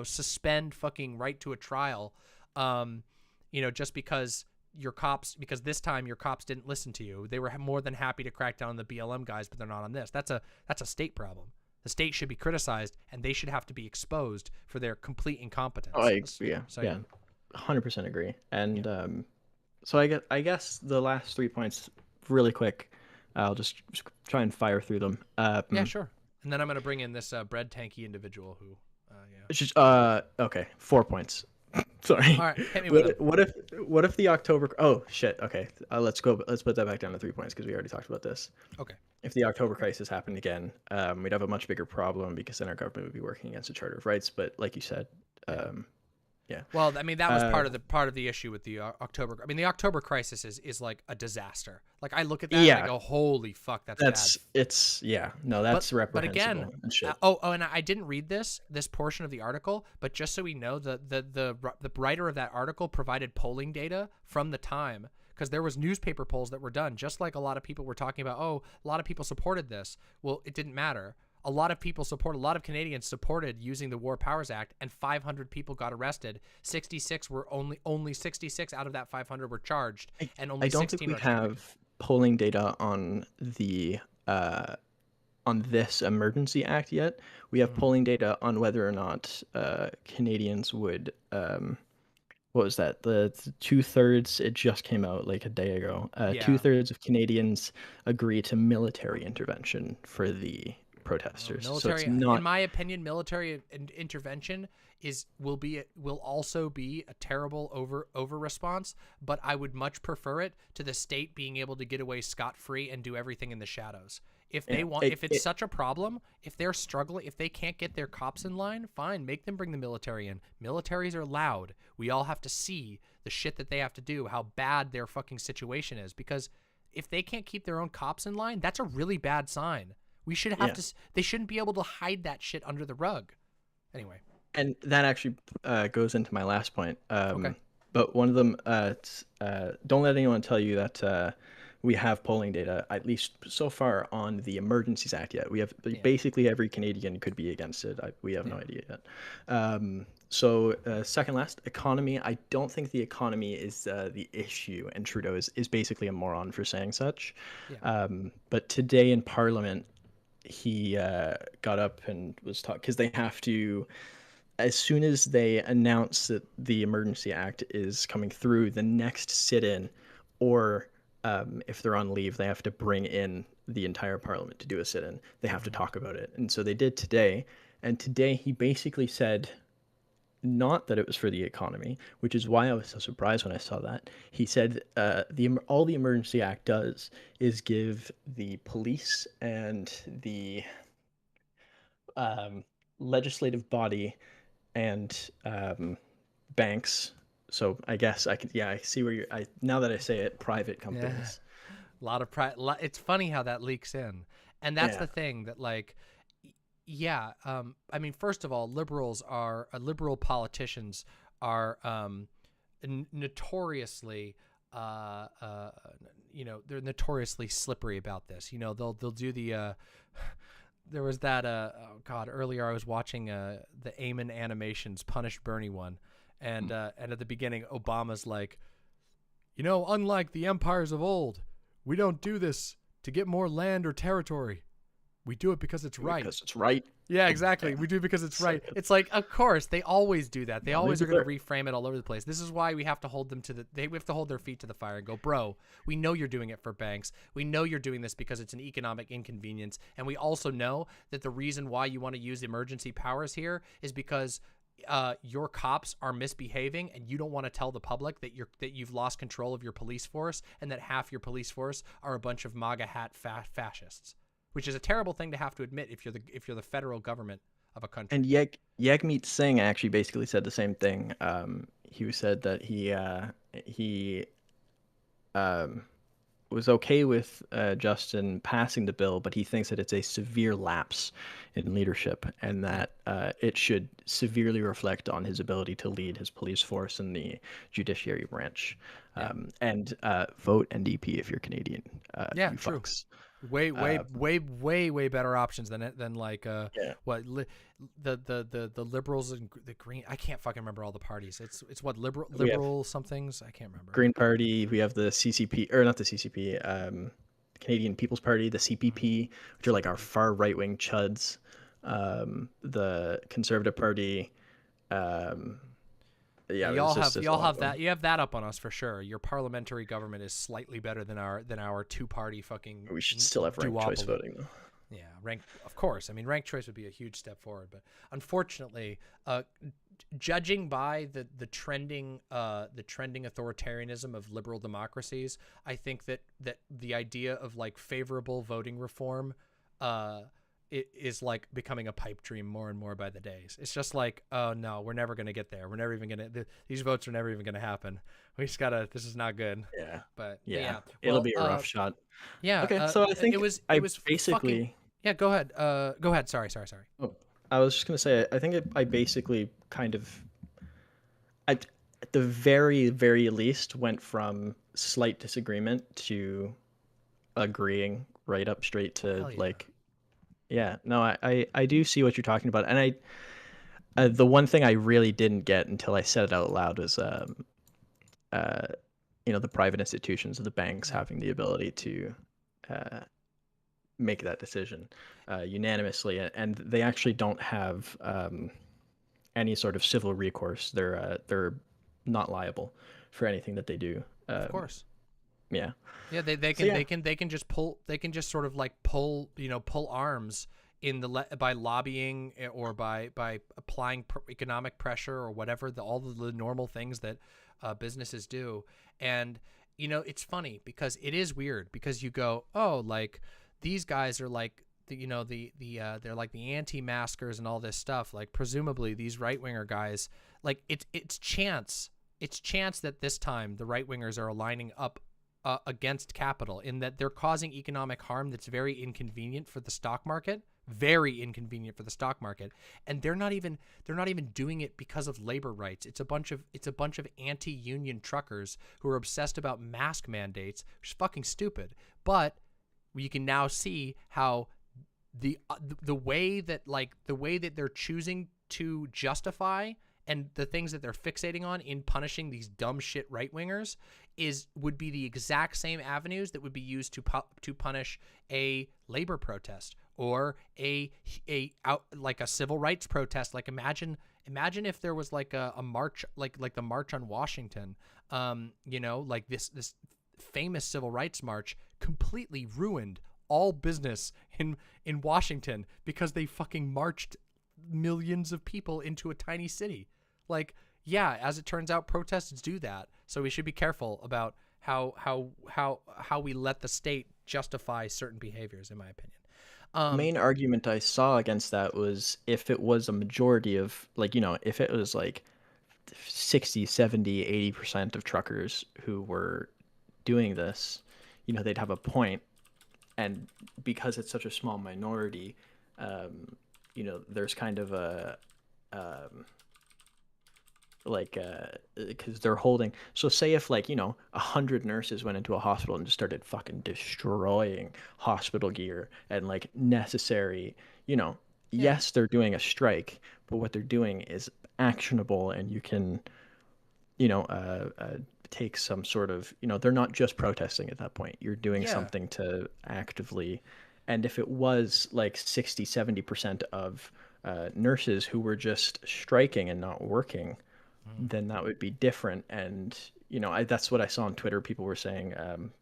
suspend fucking right to a trial, just because because this time your cops didn't listen to you. They were more than happy to crack down on the BLM guys, but they're not on this. That's a state problem. The state should be criticized, and they should have to be exposed for their complete incompetence. Oh, yeah, 100% agree. And so I guess the last 3 points, really quick. I'll just try and fire through them. Yeah, sure. And then I'm gonna bring in this BreadTankie individual who, It's just okay, 4 points. Sorry. All right, hit me with it. What if the October? Oh shit. Okay, let's go. Let's put that back down to 3 points because we already talked about this. Okay. If the October crisis happened again, we'd have a much bigger problem because then our government would be working against the Charter of Rights. But like you said, Yeah. Well, I mean, that was part of the issue with the October. I mean, the October crisis is like a disaster. Like I look at that and I go, holy fuck, that's bad. That's But again, reprehensible and shit. and I didn't read this portion of the article, but just so we know, the writer of that article provided polling data from the time, because there was newspaper polls that were done, just like a lot of people were talking about. Oh, a lot of people supported this. Well, it didn't matter. A lot of Canadians supported using the War Powers Act, and 500 people got arrested. 66 were only 66 out of that 500 were charged, and only 16 I don't think we were have polling data on the on this emergency act yet. We have polling data on whether or not Canadians would what was that? The 2/3. It just came out like a day ago. 2/3 of Canadians agree to military intervention for the protesters. Military, so it's not, in my opinion, military intervention will also be a terrible over response. But I would much prefer it to the state being able to get away scot-free and do everything in the shadows. If they want, if it's such a problem, if they're struggling, if they can't get their cops in line, fine, make them bring the military in. Militaries are loud. We all have to see the shit that they have to do, how bad their fucking situation is. Because if they can't keep their own cops in line, that's a really bad sign. We should have to. They shouldn't be able to hide that shit under the rug. Anyway. And that actually goes into my last point. Okay. But one of them, don't let anyone tell you that we have polling data, at least so far, on the Emergencies Act yet. We have basically every Canadian could be against it. We have no idea yet. So second last, economy. I don't think the economy is the issue, and Trudeau is basically a moron for saying such. Yeah. But today in Parliament, he got up and was talking, because they have to, as soon as they announce that the Emergency Act is coming through, the next sit-in, or if they're on leave, they have to bring in the entire Parliament to do a sit-in. They have to talk about it. And so they did today. And today he basically said, not that it was for the economy, which is why I was so surprised when I saw that. He said all the Emergency Act does is give the police and the legislative body and banks. So I guess I could, I see where now that I say it, private companies. A lot of it's funny how that leaks in. And that's the thing that, like, I mean, first of all, liberal politicians are notoriously, they're notoriously slippery about this. You know, they'll do the, there was that, earlier I was watching the Eamon Animations Punished Bernie one. And at the beginning, Obama's like, unlike the empires of old, we don't do this to get more land or territory. We do it because it's right. Because it's right. Yeah, exactly. We do it because it's right. It's like, of course, they always do that. They always are going to reframe it all over the place. This is why we have to hold them we have to hold their feet to the fire and go, bro, we know you're doing it for banks. We know you're doing this because it's an economic inconvenience. And we also know that the reason why you want to use emergency powers here is because your cops are misbehaving, and you don't want to tell the public that you've lost control of your police force, and that half your police force are a bunch of MAGA hat fascists, which is a terrible thing to have to admit if you're the federal government of a country. And Jagmeet Singh actually basically said the same thing. He said that he was okay with Justin passing the bill, but he thinks that it's a severe lapse in leadership, and that it should severely reflect on his ability to lead his police force and the judiciary branch. And vote NDP if you're Canadian. Yeah, you true. Fucks. Way better options than like what the liberals and the green. I can't fucking remember all the parties. It's what liberal somethings. I can't remember. Green Party. We have the CCP, or not the CCP. Canadian People's Party, the CPP, which are like our far right wing chuds. The Conservative Party. Y'all have that. You have that up on us for sure. Your parliamentary government is slightly better than our two-party fucking. We should still have ranked choice voting though. Yeah, of course. I mean, ranked choice would be a huge step forward, but unfortunately, judging by the trending authoritarianism of liberal democracies, I think that the idea of like favorable voting reform is like becoming a pipe dream more and more by the days. It's just like, oh no, we're never gonna get there. We're never even gonna. These votes are never even gonna happen. We just gotta. This is not good. Yeah. But Yeah. yeah. It'll Well, be a rough shot. yeah. Okay, so I think it was basically. fucking, yeah. Go ahead. Go ahead. Sorry. Oh, I was just gonna say, I think I basically kind of, at the very, very least, went from slight disagreement to agreeing right up straight to Hell yeah. like, yeah, no, I do see what you're talking about, and the one thing I really didn't get until I said it out loud was, uh, the private institutions, the banks having the ability to, make that decision unanimously, and they actually don't have any sort of civil recourse. They're not liable for anything that they do. Of course. Yeah. Yeah, they So, can yeah. they can just sort of like pull arms in by lobbying or by applying economic pressure or whatever, all the normal things that businesses do. And it's funny because it is weird because you go, oh, like these guys are like they're like the anti-maskers and all this stuff. Like presumably these right-winger guys, like it's chance that this time the right-wingers are aligning up against capital, in that they're causing economic harm that's very inconvenient for the stock market, and they're not even doing it because of labor rights. It's a bunch of anti-union truckers who are obsessed about mask mandates, which is fucking stupid. But you can now see how the way that they're choosing to justify and the things that they're fixating on in punishing these dumb shit right-wingers would be the exact same avenues that would be used to punish a labor protest or a civil rights protest. Like imagine if there was like a march, like the March on Washington, like this famous civil rights march completely ruined all business in Washington because they fucking marched millions of people into a tiny city. Like, yeah, as it turns out, protests do that. So we should be careful about how we let the state justify certain behaviors, in my opinion. The main argument I saw against that was if it was a majority of, like, if it was like 60, 70, 80% of truckers who were doing this, they'd have a point. And because it's such a small minority, there's kind of a, because they're holding. So say if 100 nurses went into a hospital and just started fucking destroying hospital gear and like necessary, yes, they're doing a strike, but what they're doing is actionable, and you can, take some sort of, they're not just protesting at that point. You're doing something to actively, and if it was like 60, 70% of nurses who were just striking and not working, then that would be different. And that's what I saw on Twitter. People were saying,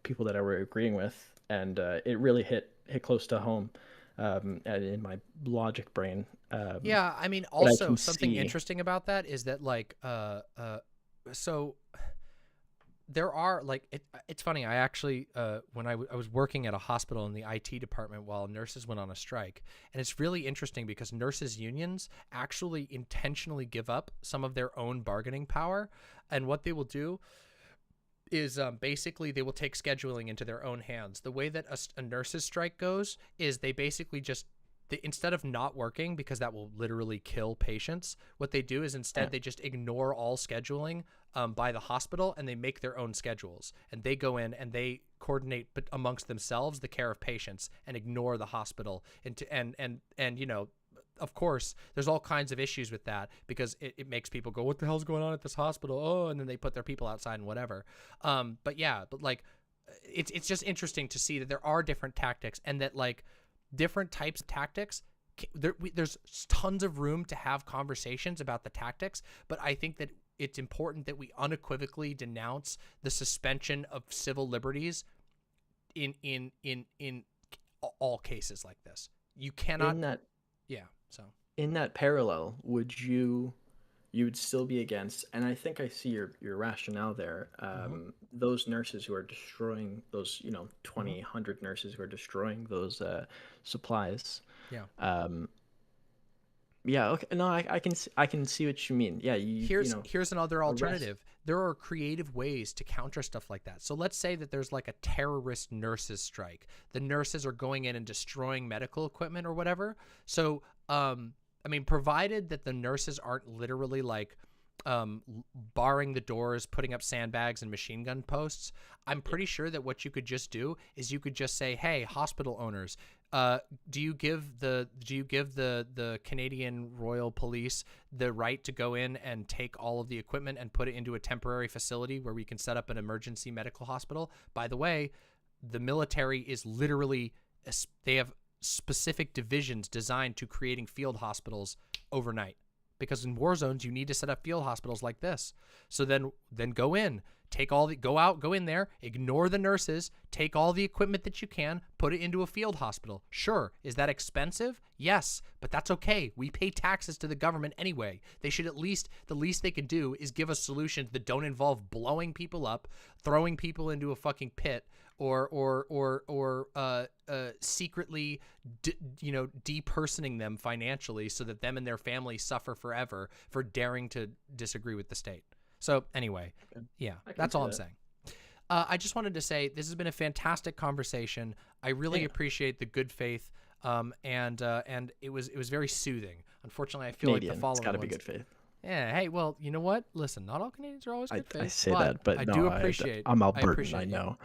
people that I were agreeing with, and it really hit close to home in my logic brain. Yeah, I mean, also something interesting about that is that so there are it's funny. I actually when I was working at a hospital in the IT department while nurses went on a strike, and it's really interesting because nurses unions actually intentionally give up some of their own bargaining power, and what they will do is basically they will take scheduling into their own hands. The way that a nurses strike goes is they basically instead of not working, because that will literally kill patients, what they do is instead they just ignore all scheduling by the hospital, and they make their own schedules, and they go in and they coordinate amongst themselves the care of patients and ignore the hospital. And of course, there's all kinds of issues with that because it makes people go, what the hell's going on at this hospital? Oh, and then they put their people outside and whatever. But it's just interesting to see that there are different tactics, and that different types of tactics, there's tons of room to have conversations about the tactics, but I think that it's important that we unequivocally denounce the suspension of civil liberties in all cases like this. You cannot. In that parallel, would you you would still be against, and I think I see your rationale there. Those nurses who are destroying those, 20, 100 nurses who are destroying those supplies. Yeah. Yeah. Okay. No, I can see what you mean. Yeah. Here's another alternative. There are creative ways to counter stuff like that. So let's say that there's like a terrorist nurses strike. The nurses are going in and destroying medical equipment or whatever. So, provided that the nurses aren't literally like barring the doors, putting up sandbags and machine gun posts, I'm pretty sure that what you could just do is you could just say, hey, hospital owners, do you give the Canadian Royal Police the right to go in and take all of the equipment and put it into a temporary facility where we can set up an emergency medical hospital? By the way, the military is literally, they have specific divisions designed to creating field hospitals overnight, because in war zones you need to set up field hospitals like this. So then go in, go in there, ignore the nurses, take all the equipment that you can, put it into a field hospital. Sure, is that expensive? Yes, but that's okay. We pay taxes to the government anyway. They should the least they can do is give us solutions that don't involve blowing people up, throwing people into a fucking pit, or secretly, depersoning them financially so that them and their families suffer forever for daring to disagree with the state. So anyway, yeah, that's all I'm saying. I just wanted to say this has been a fantastic conversation. I really appreciate the good faith, and it was very soothing. Unfortunately, I feel Canadian, like the following it's got to be ones- good faith. Yeah. Hey, well, you know what? Listen, not all Canadians are always good faith. I say that, but I no, do appreciate. I'm I Albertan. appreciate I you. know.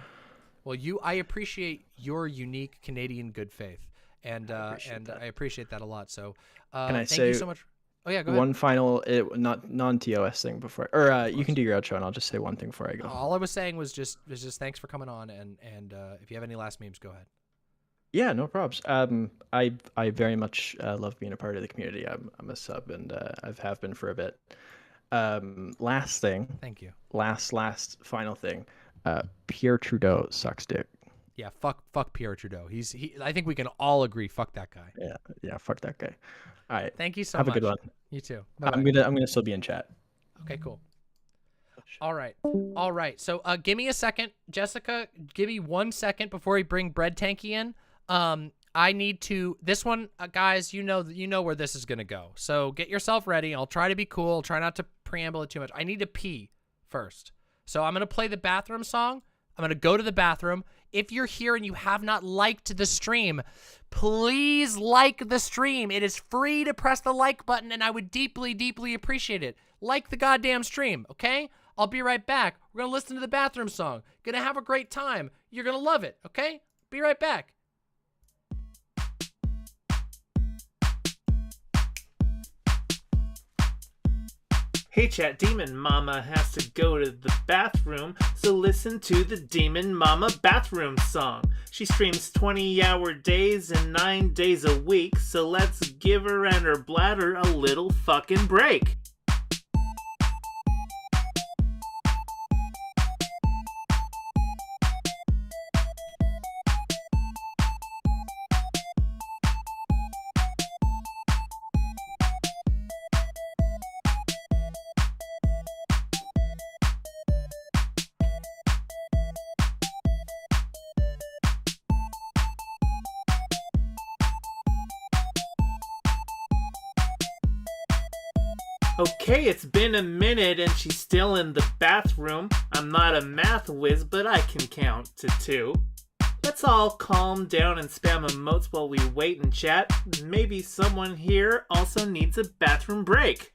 Well, I appreciate your unique Canadian good faith, and I appreciate that a lot. So, Can I thank say you so much. Oh yeah, go ahead. one final, not non-TOS thing before, or you can do your outro, and I'll just say one thing before I go. All I was saying was just thanks for coming on, and if you have any last memes, go ahead. Yeah, no probs. I very much love being a part of the community. I'm a sub, and I have been for a bit. Last thing. Thank you. Last final thing. Pierre Trudeau sucks dick. Yeah, fuck Pierre Trudeau. I think we can all agree. Fuck that guy. Yeah, fuck that guy. All right. Thank you so have much. Have a good one. You too. I'm Bye-bye. gonna still be in chat. Okay, cool. All right. So give me a second, Jessica. Give me 1 second before we bring BreadTankie in. I need to. This one, guys. You know where this is gonna go. So get yourself ready. I'll try to be cool. Try not to preamble it too much. I need to pee first. So I'm gonna play the bathroom song. I'm gonna go to the bathroom. If you're here and you have not liked the stream, please like the stream. It is free to press the like button, and I would deeply, deeply appreciate it. Like the goddamn stream, okay? I'll be right back. We're gonna listen to the bathroom song. Gonna have a great time. You're gonna love it, okay? Be right back. Hey chat, DramaMama has to go to the bathroom, so listen to the DramaMama bathroom song. She streams 20-hour days and 9 days a week, so let's give her and her bladder a little fucking break. Okay, it's been a minute and she's still in the bathroom. I'm not a math whiz, but I can count to 2. Let's all calm down and spam emotes while we wait and chat. Maybe someone here also needs a bathroom break.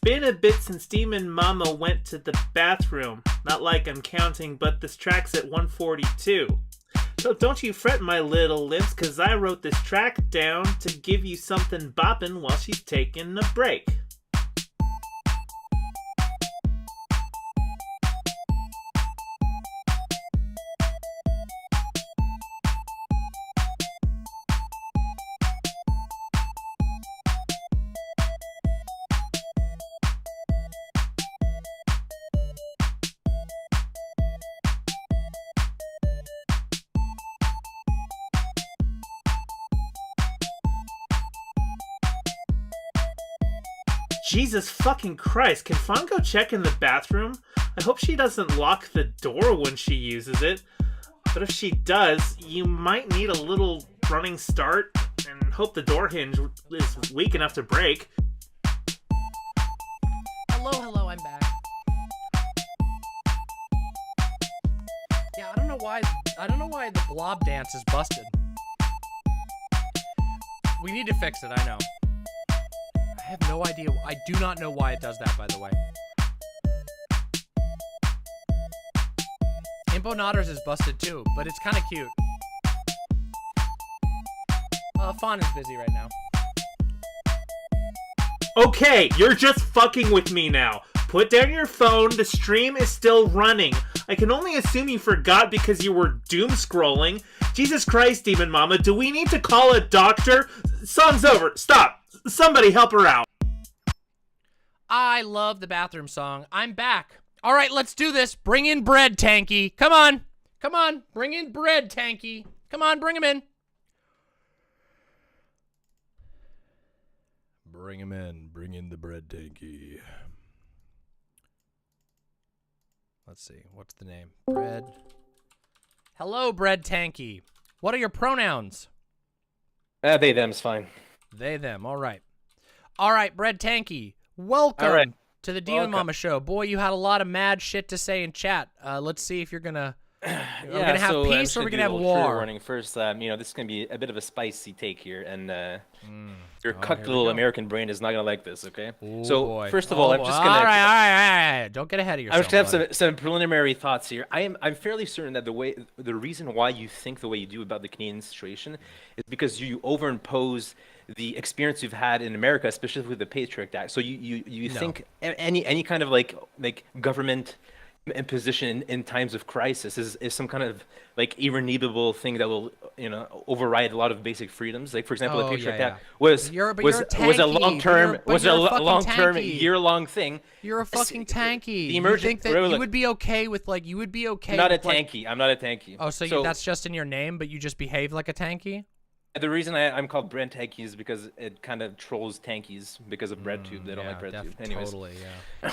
Been a bit since DramaMama went to the bathroom. Not like I'm counting, but this track's at 142. So don't you fret, my little lips, cause I wrote this track down to give you something boppin' while she's taking a break. Jesus fucking Christ, can Fawn go check in the bathroom? I hope she doesn't lock the door when she uses it. But if she does, you might need a little running start and hope the door hinge is weak enough to break. Hello, I'm back. Yeah, I don't know why the blob dance is busted. We need to fix it, I know. I have no idea. I do not know why it does that, by the way. Imponauters is busted too, but it's kind of cute. Fawn is busy right now. Okay, you're just fucking with me now. Put down your phone, the stream is still running. I can only assume you forgot because you were doom scrolling. Jesus Christ, Demon Mama, do we need to call a doctor? Song's over, stop. Somebody help her out. I love the bathroom song. I'm back. All right, let's do this. Bring in BreadTankie. Come on. Come on. Bring in BreadTankie. Come on, bring him in. Bring him in. Bring in the BreadTankie. Let's see. What's the name? Bread. Hello, BreadTankie. What are your pronouns? They, them's fine. They, them. All right. All right, BreadTankie. Welcome. All right. To the DramaMama show. Boy, you had a lot of mad shit to say in chat. Let's see if you're gonna gonna have peace or we're gonna have war. Warning first. You know, this is gonna be a bit of a spicy take here, and your cucked little American brain is not gonna like this. Okay. Ooh, so boy. first of all, I'm just gonna. All right. Don't get ahead of yourself. I'm just gonna have some preliminary thoughts here. I'm fairly certain that the reason why you think the way you do about the Canadian situation is because you overimpose the experience you've had in America, especially with the Patriot Act. So you think any kind of like government imposition in times of crisis is some kind of like irredeemable thing that will override a lot of basic freedoms. Like for example, the Patriot Act was a long-term year-long thing. You're a fucking tanky. You think that you would be okay with you would be okay. I'm not a tanky. I'm not a tanky. Oh, so that's just in your name, but you just behave like a tanky? The reason I'm called BreadTankie is because it kind of trolls tankies because of BreadTube. They don't like BreadTube. Anyways. Totally, yeah.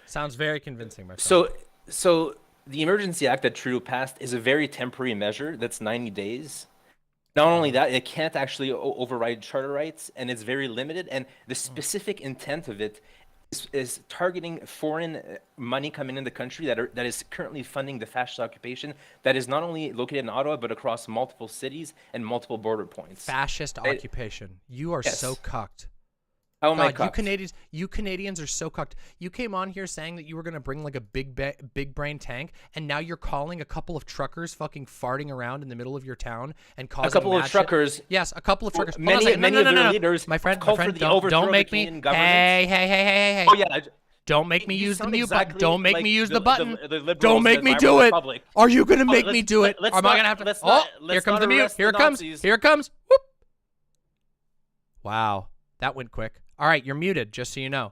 Sounds very convincing, my friend. So the Emergency Act that Trudeau passed is a very temporary measure that's 90 days. Not only that, it can't actually override charter rights, and it's very limited. And the specific intent of it is targeting foreign money coming in the country that is currently funding the fascist occupation that is not only located in Ottawa but across multiple cities and multiple border points. Fascist occupation. You are so cucked. How am I cucked? You Canadians are so cucked. You came on here saying that you were gonna bring like a big brain tank, and now you're calling a couple of truckers fucking farting around in the middle of your town and causing a couple of truckers. Yes, a couple of truckers. Many of their leaders, my friend, don't make me. Hey. Oh yeah. Don't make me use the mute button. Don't make me use the button. Don't make me do it. Are you gonna make me do it? Am I gonna have to? Oh, here comes the mute. Here it comes. Here it comes. Whoop. Wow, that went quick. All right, you're muted, just so you know.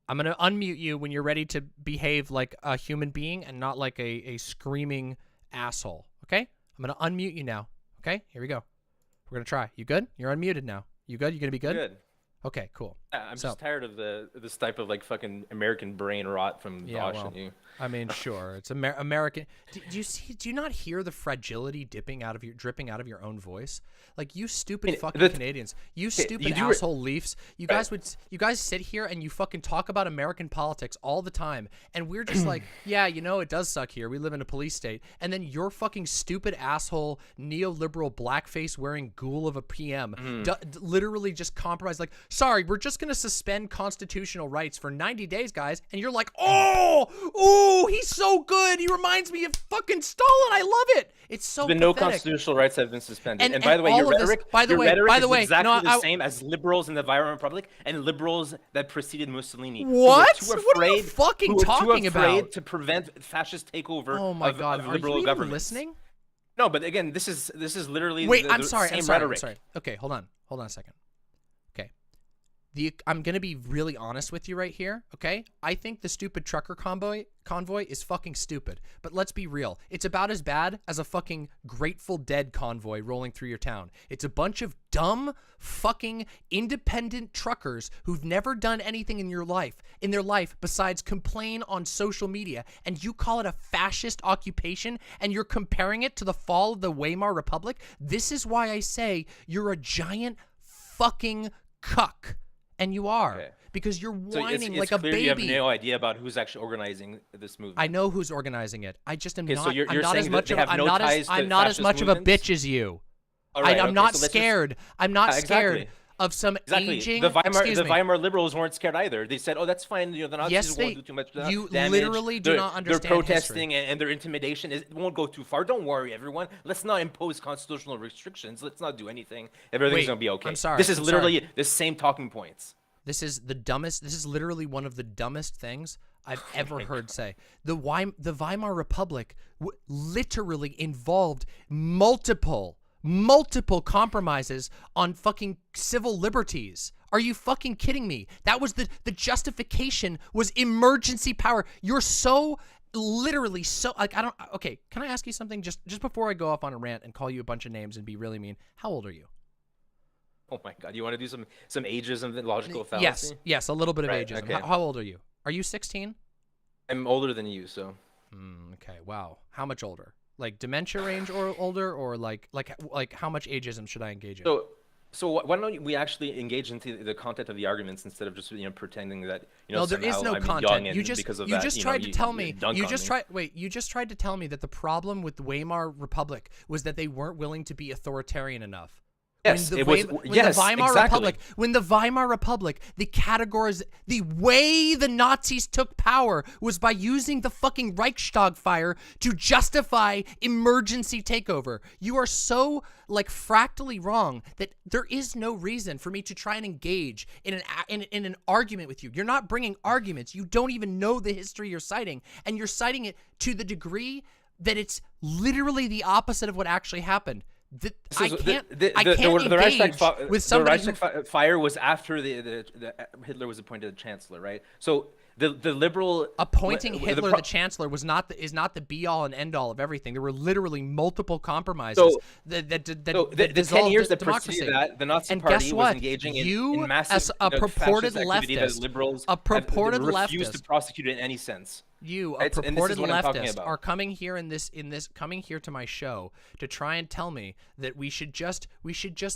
I'm going to unmute you when you're ready to behave like a human being and not like a screaming asshole, okay? I'm going to unmute you now, okay? Here we go. We're going to try. You good? You're unmuted now. You good? You going to be good? Good. Okay, cool. I'm just tired of this type of like fucking American brain rot from Vaush and you. I mean, sure, it's American. Do you not hear the fragility dripping out of your own voice? Like you stupid fucking Canadians, you stupid asshole Leafs. You guys sit here and you fucking talk about American politics all the time, and we're just like, yeah, it does suck here. We live in a police state, and then your fucking stupid asshole neoliberal blackface wearing ghoul of a PM literally just compromised. Like, sorry, we're just gonna suspend constitutional rights for 90 days, guys, and you're like, oh, he's so good. He reminds me of fucking Stalin. I love it. It's so pathetic. No constitutional rights have been suspended. And by the way, your rhetoric is exactly the same as liberals in the Weimar Republic and liberals that preceded Mussolini. What? What are you fucking talking about? Who were too afraid to prevent fascist takeover of liberal government. Are you listening? No, but again, this is literally Wait, the I'm sorry. same rhetoric. Okay, hold on a second. Okay. I'm gonna be really honest with you right here, okay? I think the stupid trucker convoy is fucking stupid. But let's be real. It's about as bad as a fucking Grateful Dead convoy rolling through your town. It's a bunch of dumb fucking independent truckers who've never done anything in their life besides complain on social media, and you call it a fascist occupation, and you're comparing it to the fall of the Weimar Republic. This is why I say you're a giant fucking cuck. And you are, Okay. because you're So whining it's like a clear baby. You have no idea about who's actually organizing this movement. I know who's organizing it. I just am Okay, not. so you're I'm not saying as much that of. they have I'm no not ties as. to I'm not as fascist much of a movements? bitch as you. All right, I'm okay, not so let's scared. I'm not scared exactly. of some Exactly. aging. The excuse me. Weimar liberals weren't scared either. They said, "Oh, that's fine. You know, the Nazis Yes, won't do too much damage. you literally do not understand Their protesting and their intimidation won't go too far. Don't worry, everyone. Let's not impose constitutional restrictions. Let's not do anything. Everything's Wait, gonna be okay." I'm sorry, This is I'm literally the same talking points. This is the dumbest. This is literally one of the dumbest things I've Oh ever heard say. The Weimar Republic literally involved multiple compromises on fucking civil liberties. Are you fucking kidding me? That was the justification was emergency power. You're so literally so like I don't. Okay, can I ask you something just before I go off on a rant and call you a bunch of names and be really mean? How old are you? Oh my God! You want to do some ageism and logical fallacy? Yes, a little bit of Right, ageism. okay. How old are you? Are you 16? I'm older than you, so. Okay, wow. How much older? Like dementia range or older, or like how much ageism should I engage in? So why don't we actually engage into the content of the arguments instead of just pretending that no, there is somehow no I'm content. young You and just because of you that, just you tried know, to tell me. you dunk You on just me. tried. Wait, you just tried to tell me that the problem with the Weimar Republic was that they weren't willing to be authoritarian enough. Yes, when it the was. Weim- when Yes, the Weimar exactly. Republic, when the Weimar Republic, the way the Nazis took power was by using the fucking Reichstag fire to justify emergency takeover. You are so like fractally wrong that there is no reason for me to try and engage in an argument with you. You're not bringing arguments. You don't even know the history you're citing, and you're citing it to the degree that it's literally the opposite of what actually happened. I can't engage with somebody the Reichstag fire was after the Hitler was appointed chancellor, right? So the liberal appointing Hitler the chancellor is not the be all and end all of everything. There were literally multiple compromises that the 10 dissolved years that democracy. preceded that, the Nazi And party guess was what? engaging You, in massive as a purported fascist activity that leftist, liberals a purported refused leftist, to prosecute in any sense. You, a Right? And this purported is what I'm talking leftist, about. are coming here coming here to my show to try and tell me that we should just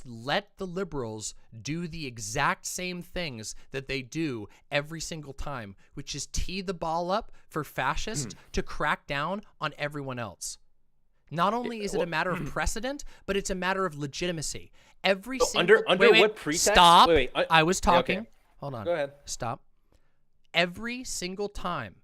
let the liberals do the exact same things that they do every single time, which is tee the ball up for fascists to crack down on everyone else. Not only is it a matter of precedent, but it's a matter of legitimacy. Every single under what pretext? Stop. Wait, I was talking. okay. Hold on. Go ahead. Stop. Every single time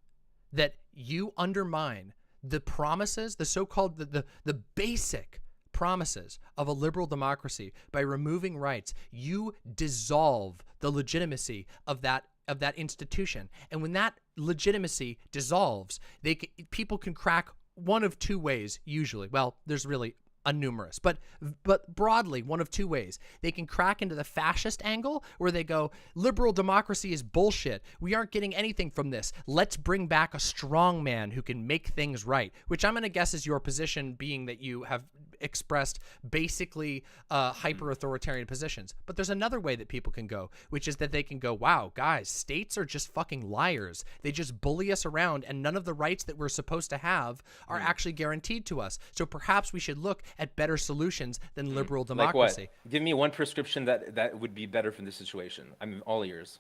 that you undermine the promises, the so-called the basic promises of a liberal democracy by removing rights, you dissolve the legitimacy of that institution. And when that legitimacy dissolves, people can crack one of two ways usually. Well, there's really numerous, but broadly one of two ways. They can crack into the fascist angle where they go, liberal democracy is bullshit. We aren't getting anything from this. Let's bring back a strong man who can make things right, which I'm going to guess is your position, being that you have expressed basically hyper-authoritarian positions. But there's another way that people can go, which is that they can go, wow, guys, states are just fucking liars. They just bully us around, and none of the rights that we're supposed to have are actually guaranteed to us. So perhaps we should look at better solutions than liberal democracy. Like what? Give me one prescription that would be better for this situation. I'm all ears.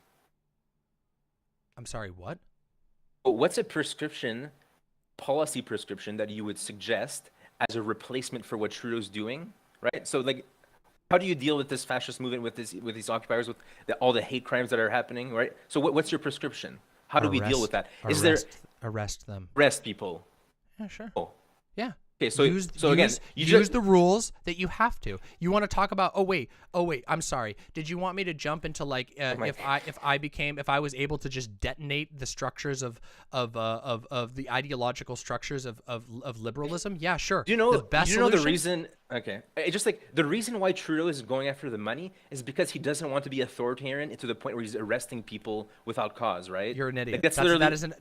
I'm sorry, what? What's a policy prescription that you would suggest as a replacement for what Trudeau's doing, right? So like, how do you deal with this fascist movement, with these occupiers, with all the hate crimes that are happening, right? So what's your prescription? How do we deal with that? Is there arrest them? Arrest people? Yeah, sure. Oh. Yeah. Okay, so use the rules that you have to. You want to talk about? Oh wait. I'm sorry. Did you want me to jump into like if I was able to just detonate the structures of the ideological structures of liberalism? Yeah, sure. Do you know? The reason? Okay, it's just like the reason why Trudeau is going after the money is because he doesn't want to be authoritarian to the point where he's arresting people without cause, right? You're an idiot. Like,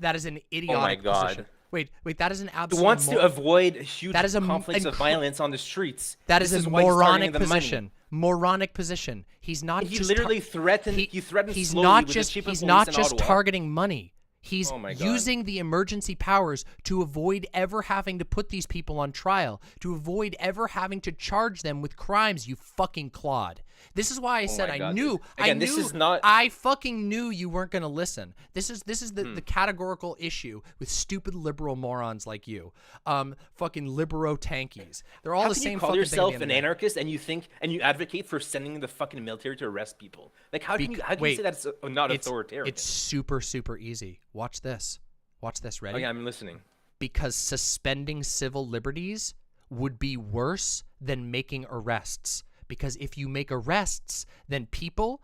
that is an idiotic Oh my God. position. Wait, that is an He absolute. wants to avoid huge that is a conflicts of violence on the streets. That This is a why he's targeting moronic the money. position. Moronic position. He's not. He just literally threatened. He threatened He's slowly not with just. the chief of He's police not in just Ottawa. targeting money. He's Oh my God. using the emergency powers to avoid ever having to put these people on trial, to avoid ever having to charge them with crimes, you fucking clod. This is why I said my I God, knew. dude. Again, I this knew. is not- I fucking knew you weren't going to listen. This is the categorical issue with stupid liberal morons like you. Fucking libero-tankies. They're all How the can same you call fucking yourself thing at the an end of the day. anarchist and you advocate for sending the fucking military to arrest people? Like how can you say that's not authoritarian? It's super easy. Watch this. Ready? Okay, I'm listening. Because suspending civil liberties would be worse than making arrests. Because if you make arrests, then people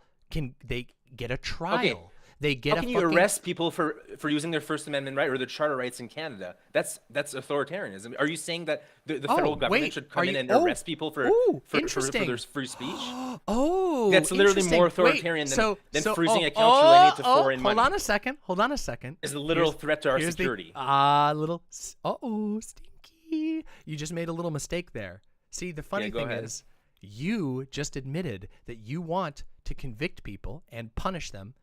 they get a trial. Okay. They get How can you arrest people for using their First Amendment right or their charter rights in Canada? That's authoritarianism. Are you saying that the federal government wait, should come in and oh, arrest people for interesting. their free speech? Oh, That's literally interesting. more authoritarian Wait, than freezing accounts related to foreign money. Hold on a second. Is a literal threat to our Here's security. Stinky. You just made a little mistake there. See, the funny go thing ahead. is, you just admitted that you want to convict people and punish them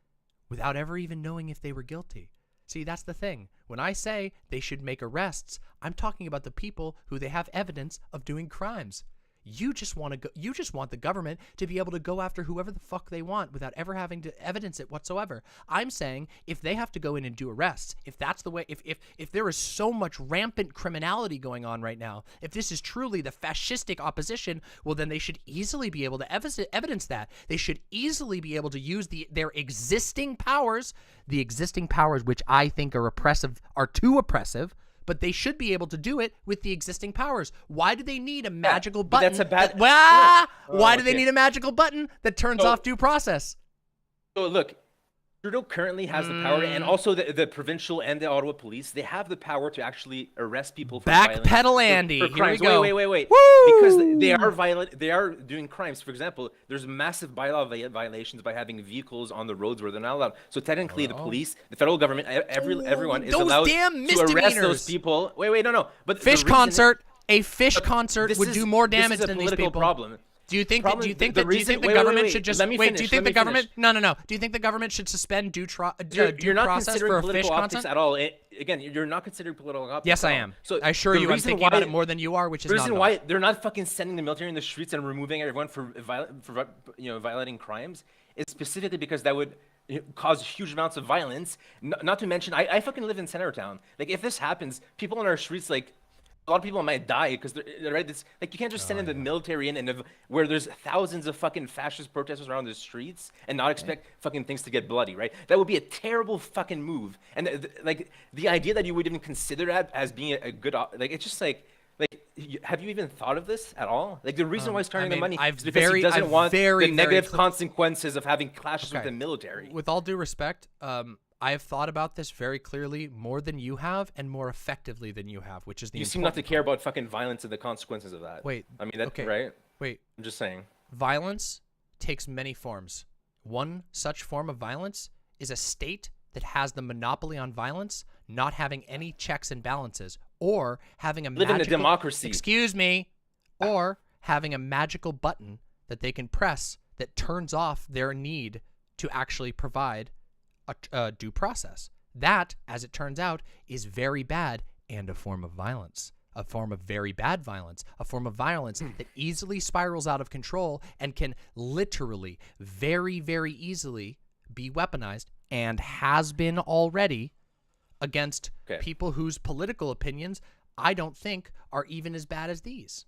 without ever even knowing if they were guilty. See, that's the thing. When I say they should make arrests, I'm talking about the people who they have evidence of doing crimes. You just want the government to be able to go after whoever the fuck they want without ever having to evidence it whatsoever. I'm saying if they have to go in and do arrests, if that's the way, if there is so much rampant criminality going on right now, if this is truly the fascistic opposition, well then they should easily be able to evidence that. They should easily be able to use their existing powers, the existing powers which I think are too oppressive. But they should be able to do it with the existing powers. Why do they need a magical button? That's a bad. Why do they need a magical button that turns off due process? So look, Trudeau currently has the power, and also the provincial and the Ottawa police, they have the power to actually arrest people for Backpedal, violence, Andy. for Here crimes. we go. Wait. Woo! Because they are violent. They are doing crimes. For example, there's massive bylaw violations by having vehicles on the roads where they're not allowed. So technically, the police, the federal government, everyone is those allowed damn to arrest misdemeanors. those people. Wait, no. But the Fish reason- concert. A fish concert would do more damage this is a than these political people. problem. Do you think? Do you think the the reason- government wait, should just let me wait? finish, Do you think let the me government? finish. No. Do you think the government should suspend due You're not process considering for a fish political optics concert? at all. Again, you're not considering political optics. Yes, at I all. am. So I assure the you, I'm reason thinking why- about it more than you are, which is The not reason enough. why they're not fucking sending the military in the streets and removing everyone for violating crimes is specifically because that would cause huge amounts of violence. Not to mention, I fucking live in Centertown. Like, if this happens, people on our streets, like, a lot of people might die because they're right. It's like you can't just send in the military in where there's thousands of fucking fascist protesters around the streets and not expect fucking things to get bloody, right? That would be a terrible fucking move. And like the idea that you would even consider that as being a good, it's just like have you even thought of this at all? Like the reason why he's turning the money is because he doesn't want the negative consequences of having clashes with the military. With all due respect, I have thought about this very clearly, more than you have, and more effectively than you have, which is the. You seem not to care about fucking violence and the consequences of that. Wait, I mean, that's okay. right. Wait, I'm just saying. Violence takes many forms. One such form of violence is a state that has the monopoly on violence, not having any checks and balances, or having a live in a democracy. Excuse me, or having a magical button that they can press that turns off their need to actually provide a due process. That, as it turns out, is very bad and a form of violence. A form of very bad violence. A form of violence that easily spirals out of control and can literally, very, very easily be weaponized and has been already against people whose political opinions I don't think are even as bad as these.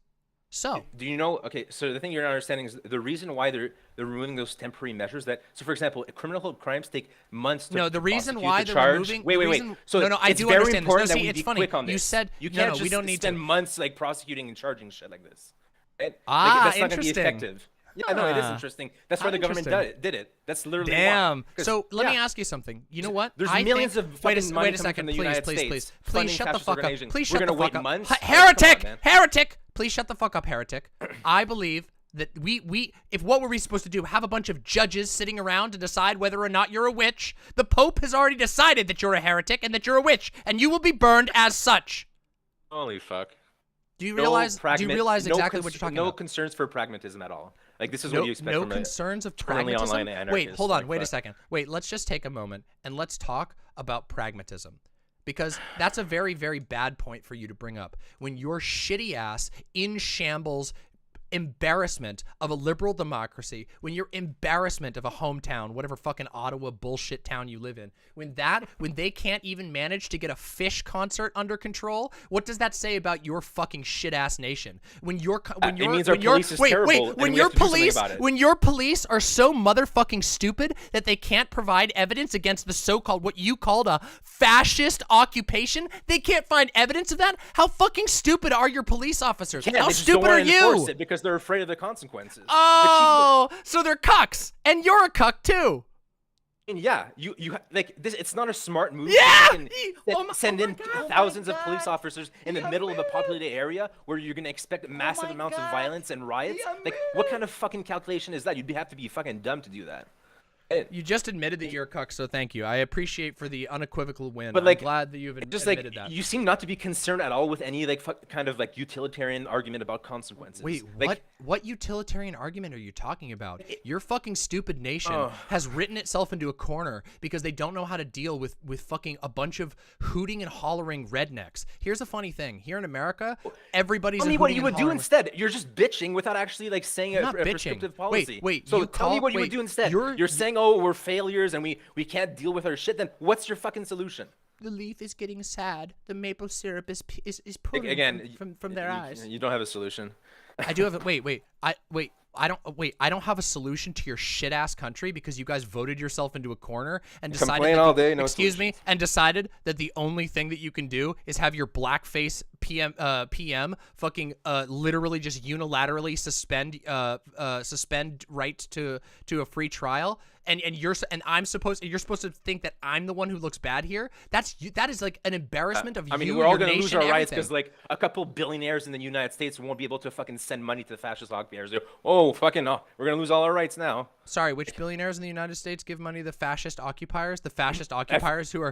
So Do you know? Okay, so the thing you're not understanding is the reason why they're removing those temporary measures. That so, for example, criminal crimes take months to no, the reason prosecute, why to they're charge. removing. Wait. Reason, So no, I it's do very understand this. No, important that see, we it's be funny. quick on You this. said You no, can't no, just we don't need spend to. months like prosecuting and charging shit like this. Right? Ah, Like, that's not gonna be interesting. effective. Yeah, no, it is Ah. interesting. That's why the government did it. That's literally Damn. why. 'Cause, So let me yeah, ask you something. You know what? There's I millions think, of fucking money wait a coming second, from the please, United please, States please funding shut the fascist fuck up. organizations. Please We're shut the gonna wait fuck up. months? Like, come on, Heretic! man. Heretic! Please shut the fuck up, heretic. I believe that if what were we supposed to do? Have a bunch of judges sitting around to decide whether or not you're a witch? The Pope has already decided that you're a heretic and that you're a witch, and you will be burned as such. Holy fuck. Do you realize? Do you realize no exactly what you're talking no about? concerns for pragmatism at all. Like this is No, what you expect no from concerns of totally pragmatism. online Wait, anarchist, hold on. like, Wait a fuck. second. Wait, let's just take a moment and let's talk about pragmatism. Because that's a very, very bad point for you to bring up. When your shitty ass in shambles embarrassment of a liberal democracy, when your embarrassment of a hometown, whatever fucking Ottawa bullshit town you live in, when they can't even manage to get a fish concert under control, what does that say about your fucking shit ass nation? When your it means our police is terrible, and when we your have to do something police about it. when your police are so motherfucking stupid that they can't provide evidence against the so-called what you called a fascist occupation, they can't find evidence of that. How fucking stupid are your police officers? Yeah, How they just stupid don't are wanna enforce you? it because they're afraid of the consequences. Oh, so they're cucks, and you're a cuck too. Yeah, you like this. It's not a smart move. Yeah! To fucking Oh my- send oh in my God. thousands Oh of my police God. officers in the Yeah, middle of a man. populated area where you're gonna expect massive my amounts of God. violence and riots. Yeah, Like, what kind of fucking calculation is that? You'd have to be fucking dumb to do that. You just admitted that you're a cuck, so thank you. I appreciate for the unequivocal win. But, like, I'm glad that you've Just admitted like that. you seem not to be concerned at all with any like kind of like utilitarian argument about consequences. Wait, like, what utilitarian argument are you talking about? Your fucking stupid nation has written itself into a corner because they don't know how to deal with fucking a bunch of hooting and hollering rednecks. Here's a funny thing. Here in America, everybody's Tell a me what hooting you and would do hollering- instead. You're just bitching without actually like saying I'm a not bitching. prescriptive policy. Wait, So you tell me what you wait, would do instead. you're- You're saying, oh, we're failures and we can't deal with our shit. Then what's your fucking solution? The leaf is getting sad. The maple syrup is pulling Again, from their eyes. You don't have a solution. I do have a I don't have a solution to your shit ass country because you guys voted yourself into a corner and decided Complain that all day, no excuse me, and decided that the only thing that you can do is have your blackface PM fucking literally just unilaterally suspend rights to a free trial. And you're supposed to think that I'm the one who looks bad here. That is like an embarrassment of I mean, you, we're all your gonna lose nation, our rights everything. because like a couple billionaires in the United States won't be able to fucking send money to the fascist occupiers. We're gonna lose all our rights now. Sorry, which billionaires in the United States give money to the fascist occupiers? The fascist occupiers who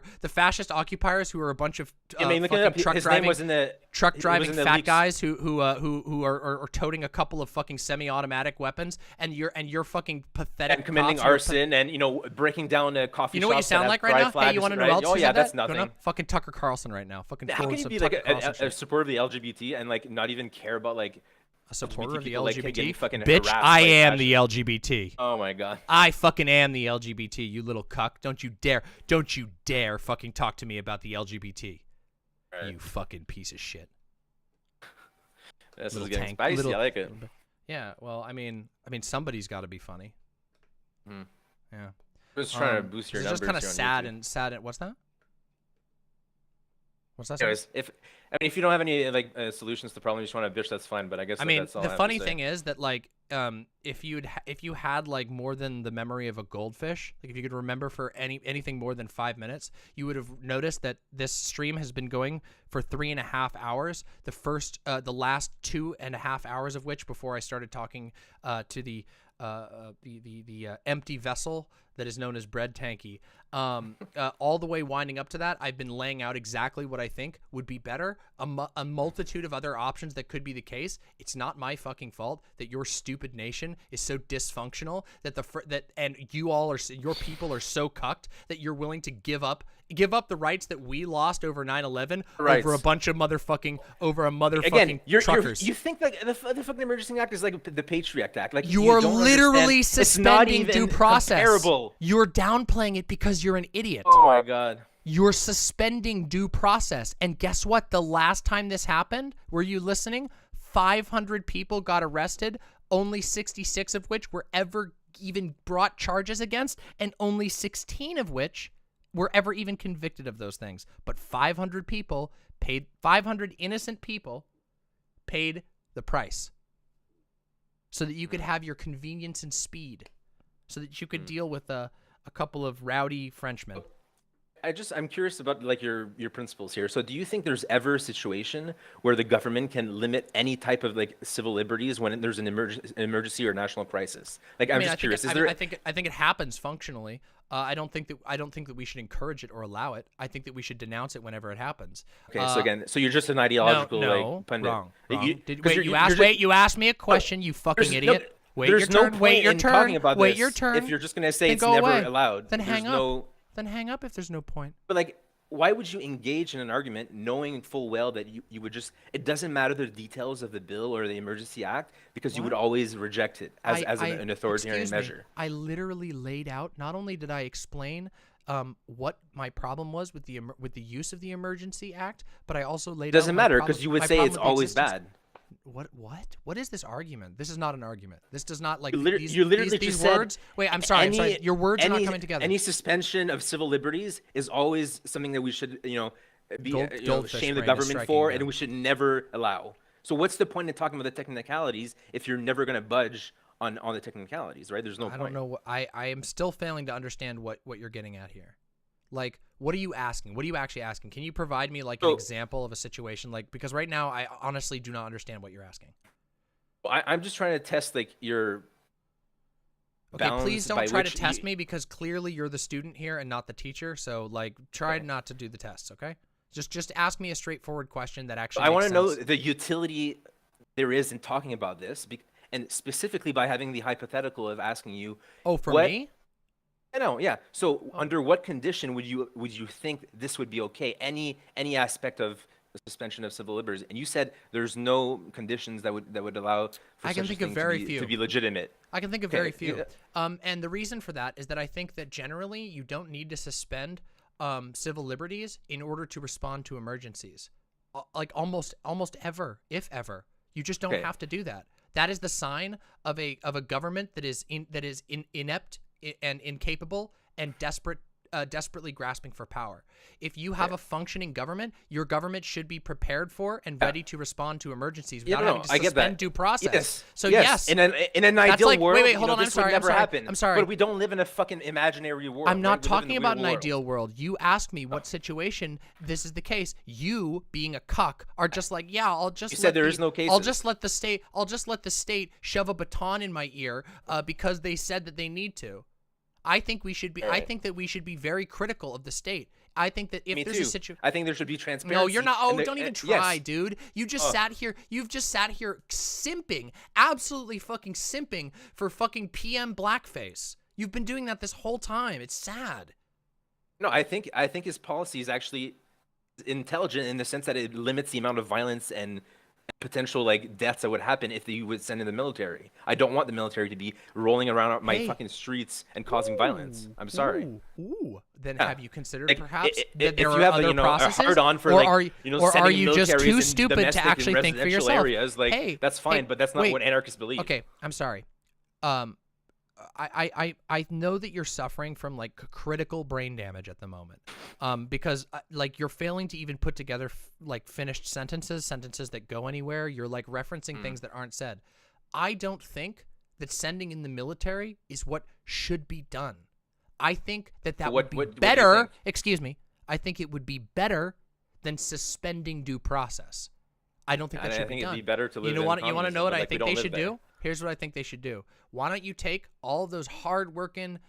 are a bunch of I mean, look it up. truck His driving name was in the truck it was driving in the fat leaks. guys who are toting a couple of fucking semi-automatic weapons, and you're fucking pathetic. and committing cops who are arson and breaking down a coffee. You know what you shops that sound have like right pride now? Hey, flags, you want to know right? who else Oh who yeah, said that's that? nothing. Fucking Tucker Carlson right now. Fucking How full can of you some be Tucker like Carlson a shit. supporter of the LGBT and like not even care about like A supporter of the people, like, getting LGBT? fucking Bitch, harassed I by am the fascists? LGBT. Oh my god. I fucking am the LGBT, you little cuck. Don't you dare fucking talk to me about the LGBT. Right. You fucking piece of shit. This is Little getting tank- spicy. little- I like it. Yeah, well, I mean somebody's got to be funny. Hmm. Yeah. Just trying to boost your it's numbers. just kind of here on sad YouTube. and sad. What's that? What's that? Anyways, if you don't have any like solutions to the problem, you just want to bitch, that's fine. But I guess I mean, that's all the I have funny to say. thing is that like, if you had like more than the memory of a goldfish, like if you could remember for anything more than 5 minutes, you would have noticed that this stream has been going for 3.5 hours. The last 2.5 hours of which, before I started talking to the empty vessel that is known as BreadTankie, all the way winding up to that, I've been laying out exactly what I think would be better, a multitude of other options that could be the case. It's not my fucking fault that your stupid nation is so dysfunctional and your people are so cucked that you're willing to give up the rights that we lost over 9/11 Rights. over a motherfucking Again, truckers. you think like the fucking Emergency Act is like the Patriot Act? Like You are don't literally understand. It's not suspending even due process. comparable. You're downplaying it because you're an idiot. Oh my god. You're suspending due process. And guess what? The last time this happened, were you listening? 500 people got arrested, only 66 of which were ever even brought charges against, and only 16 of which were ever even convicted of those things. But 500 people paid, 500 innocent people paid the price so that you could have your convenience and speed, so that you could deal with a couple of rowdy Frenchmen. I'm curious about like your principles here. So do you think there's ever a situation where the government can limit any type of like civil liberties when there's an emergency or national crisis? Like I'm just curious. I think it happens functionally. I don't think that we should encourage it or allow it. I think that we should denounce it whenever it happens. Okay, so you're just an ideological like pundit. Wrong. You You asked me a question, you fucking idiot. There's no point in talking about this if you're just gonna say it's never allowed. Then hang up. Then hang up if there's no point. But like, why would you engage in an argument knowing full well that you would just, it doesn't matter the details of the bill or the Emergency Act, because you would always reject it as an authoritarian measure? I literally laid out, not only did I explain what my problem was with the use of the Emergency Act, but I also laid out doesn't matter, because you would say it's always bad. What is this argument? This is not an argument. This does not like you literally these just words. Said wait, I'm sorry. Your words are not coming together. Any suspension of civil liberties is always something that we should, shame the government for, and we should never allow. So what's the point in talking about the technicalities if you're never going to budge on the technicalities, right? There's no point. I don't know. I am still failing to understand what you're getting at here. Like, what are you asking? What are you actually asking? Can you provide me like an example of a situation? Like, because right now I honestly do not understand what you're asking. I'm just trying to test like your. Okay, please don't try to test me, because clearly you're the student here and not the teacher. So like, try not to do the tests, okay? Just ask me a straightforward question that actually. I want to know the utility there is in talking about this, and specifically by having the hypothetical of asking you. Oh, for me? I know, yeah. So under what condition would you think this would be okay? Any aspect of the suspension of civil liberties? And you said there's no conditions that would allow for I can such think a of thing very few to be legitimate. I can think of very few. And the reason for that is that I think that generally you don't need to suspend civil liberties in order to respond to emergencies. Like almost ever, if ever. You just don't have to do that. That is the sign of a government that is inept and incapable and desperately grasping for power. If you have a functioning government, your government should be prepared for and ready to respond to emergencies without having to suspend due process. Yes. So yes, in an ideal world, wait, hold on, this would never happen. I'm sorry. But we don't live in a fucking imaginary world. I'm not right? talking about an ideal world. You asked me what situation this is the case. You, being a cuck, are just like, yeah, I'll just. You said there is no cases. I'll just let the state shove a baton in my ear because they said that they need to. I think we should be. I think that we should be very critical of the state. I think that if there's a situation, I think there should be transparency. No, you're not. Oh, don't even try, dude. You just sat here. You've just sat here simping, absolutely fucking simping for fucking PM blackface. You've been doing that this whole time. It's sad. No, I think his policy is actually intelligent in the sense that it limits the amount of violence and potential like deaths that would happen if you would send in the military. I don't want the military to be rolling around my fucking streets and causing violence. I'm sorry. Then have you considered perhaps if that there you are have other processes? a hard on for or like are you just too in stupid to domestic actually and think for residential yourself? areas, like that's fine, but that's not what anarchists believe. Okay, I'm sorry. I know that you're suffering from like critical brain damage at the moment, because like you're failing to even put together like finished sentences that go anywhere. You're like referencing things that aren't said. I don't think that sending in the military is what should be done. I think that would be better. Excuse me. I think it would be better than suspending due process. I don't think that should be done. It'd be better to live you know what? in You want to know what I like think they should do? Here's what I think they should do. Why don't you take all of those hardworking,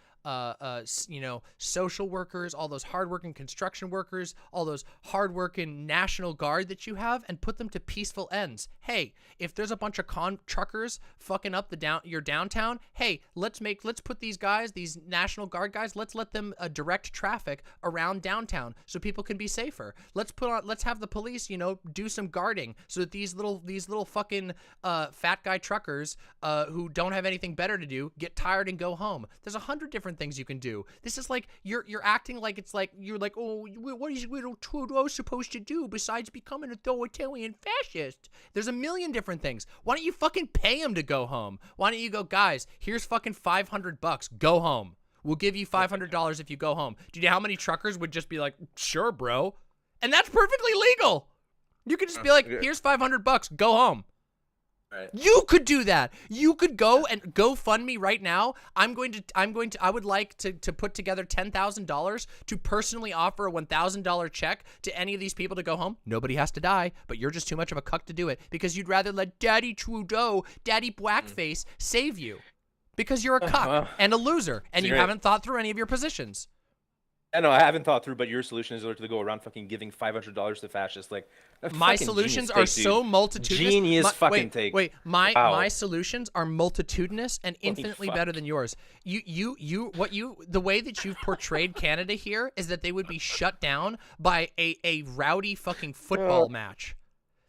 social workers, all those hardworking construction workers, all those hardworking National Guard that you have, and put them to peaceful ends. Hey, if there's a bunch of truckers fucking up your downtown, hey, let's put these guys, these National Guard guys, let's let them direct traffic around downtown so people can be safer. Let's have the police, do some guarding so that these little fucking fat guy truckers who don't have anything better to do get tired and go home. There's 100 different different things you can do. This is like you're acting like it's like you're like, oh, what is little Trudeau supposed to do besides become an authoritarian fascist? There's a million different things. Why don't you fucking pay him to go home? Why don't you go, guys? Here's fucking $500. Go home. We'll give you $500 if you go home. Do you know how many truckers would just be like, sure, bro? And that's perfectly legal. You could just be like, here's $500. Go home. Right. You could do that. You could go and GoFundMe right now. I would like to put together $10,000 to personally offer a $1,000 check to any of these people to go home. Nobody has to die, but you're just too much of a cuck to do it because you'd rather let Daddy Trudeau, Daddy Blackface save you because you're a cuck and a loser and you haven't thought through any of your positions. I know I haven't thought through, but your solution is to go around fucking giving $500 to fascists. Like my solutions are so multitudinous. Genius fucking take. Wait, my solutions are multitudinous and infinitely better than yours. The way that you've portrayed Canada here is that they would be shut down by a rowdy fucking football match.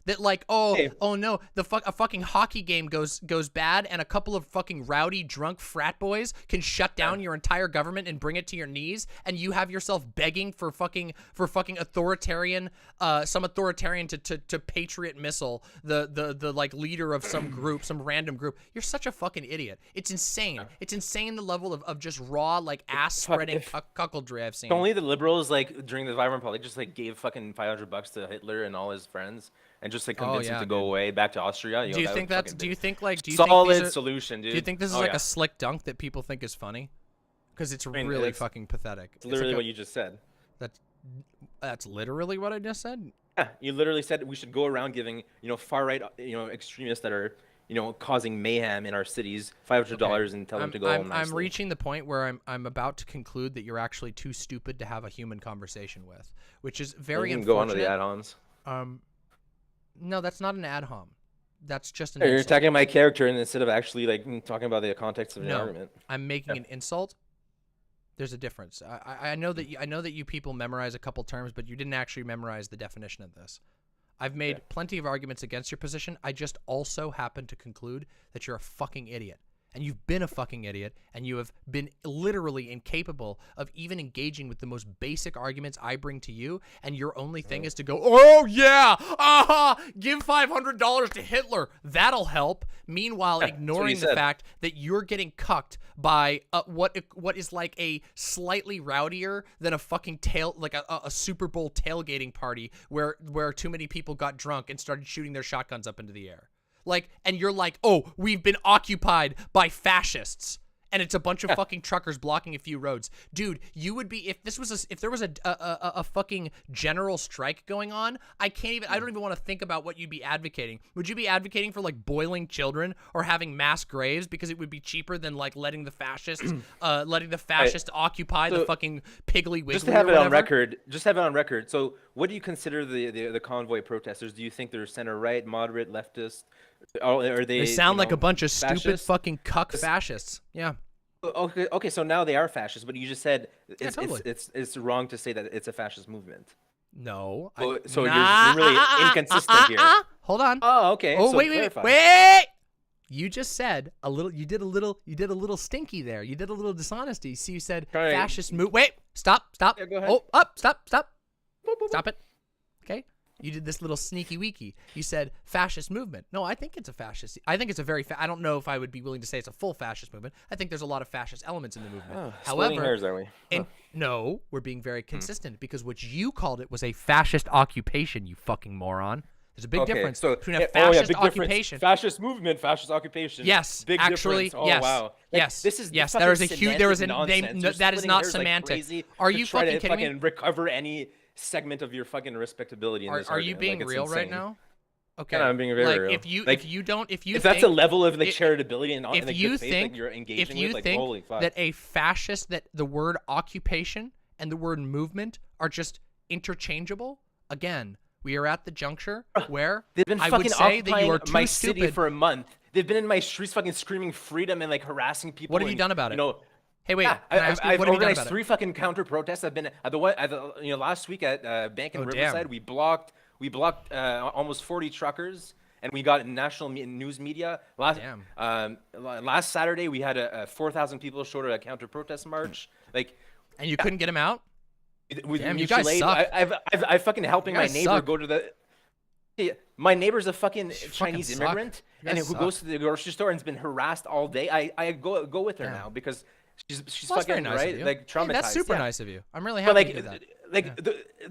That like, oh no, a fucking hockey game goes bad, and a couple of fucking rowdy drunk frat boys can shut down your entire government and bring it to your knees, and you have yourself begging for fucking authoritarian, some authoritarian to patriot missile the like leader of some group, some random group. You're such a fucking idiot. It's insane. It's insane the level of just raw like ass spreading cuckoldry I've seen. Only the liberals like during the Weimar Republic just like gave fucking $500 to Hitler and all his friends. And just like convince him to go away back to Austria. Do you think that's? Do you think like? Do you solid think solution, dude? Do you think this is like a slick dunk that people think is funny? Because it's really fucking pathetic. It's literally what you just said. That's literally what I just said. Yeah, you literally said we should go around giving far right extremists that are causing mayhem in our cities $500 and tell them to go home nicely. I'm reaching the point where I'm about to conclude that you're actually too stupid to have a human conversation with, which is very unfortunate. Go on to the add-ons. No, that's not an ad hom. That's just an You're insult. attacking my character instead of actually like talking about the context of the argument. I'm making an insult. There's a difference. I know that you people memorize a couple terms, but you didn't actually memorize the definition of this. I've made plenty of arguments against your position. I just also happen to conclude that you're a fucking idiot. And you've been a fucking idiot, and you have been literally incapable of even engaging with the most basic arguments I bring to you, and your only thing is to go, oh yeah, give $500 to Hitler, that'll help. Meanwhile, ignoring the fact that you're getting cucked by what is like a slightly rowdier than a fucking a Super Bowl tailgating party where too many people got drunk and started shooting their shotguns up into the air. Like, and you're like, oh, we've been occupied by fascists, and it's a bunch of fucking truckers blocking a few roads. Dude, you would be, if there was a fucking general strike going on, I don't even want to think about what you'd be advocating. Would you be advocating for like boiling children or having mass graves because it would be cheaper than like letting the fascists occupy the fucking Piggly Wiggly? Just to have it on record. So, what do you consider the convoy protesters? Do you think they're center right, moderate, leftist? Are they? They sound like a bunch of stupid fucking cuck fascists. Yeah. Okay. So now they are fascists, but you just said it's wrong to say that it's a fascist movement. No. So you're really inconsistent here. Hold on. Oh, okay. Oh, so wait. You just said a little. You did a little stinky there. You did a little dishonesty. So you said fascist move. Wait. Stop. Yeah, go ahead. Oh, up. Stop. Stop it. Okay. You did this little sneaky weaky. You said fascist movement. No, I think it's a fascist. I think it's a very. I don't know if I would be willing to say it's a full fascist movement. I think there's a lot of fascist elements in the movement. Splitting hairs, are we? No, we're being very consistent because what you called it was a fascist occupation. You fucking moron. There's a big difference between a fascist occupation, fascist movement, fascist occupation. Yes, big actually, difference. Oh, yes, wow. yes, this is yes. There is a huge. There is a name. that is not semantic. Are you fucking kidding me? Recover any segment of your fucking respectability in this argument. Are you being real right now? Okay. Yeah, I'm being very real. If that's a level of like charitability and the good faith that you're engaging if you with, think holy fuck. that a fascist, that the word occupation and the word movement are just interchangeable, again, we are at the juncture where they've been I fucking would say that you are occupying my too city stupid. for a month. They've been in my streets fucking screaming freedom and like harassing people. What have you done about it? Hey, wait. Yeah, can I ask you, I've what have you done organized about 3 fucking counter protests. I've been at last week at Bank and Riverside. Damn. We blocked almost 40 truckers and we got national news media. Last Saturday, we had a 4,000 people show to a counter-protest march. Like, And you couldn't get him out? Damn, you guys mutual aid. suck. I've fucking helping You my guys neighbor suck. go to the. Yeah, my neighbor's a fucking fucking Chinese suck. immigrant, You and guys who suck. goes to the grocery store and has been harassed all day. I go with her Yeah. now because she's Well, that's very fucking nice of right, you. like Hey, traumatized. that's super yeah. nice of you. I'm really But happy to do that.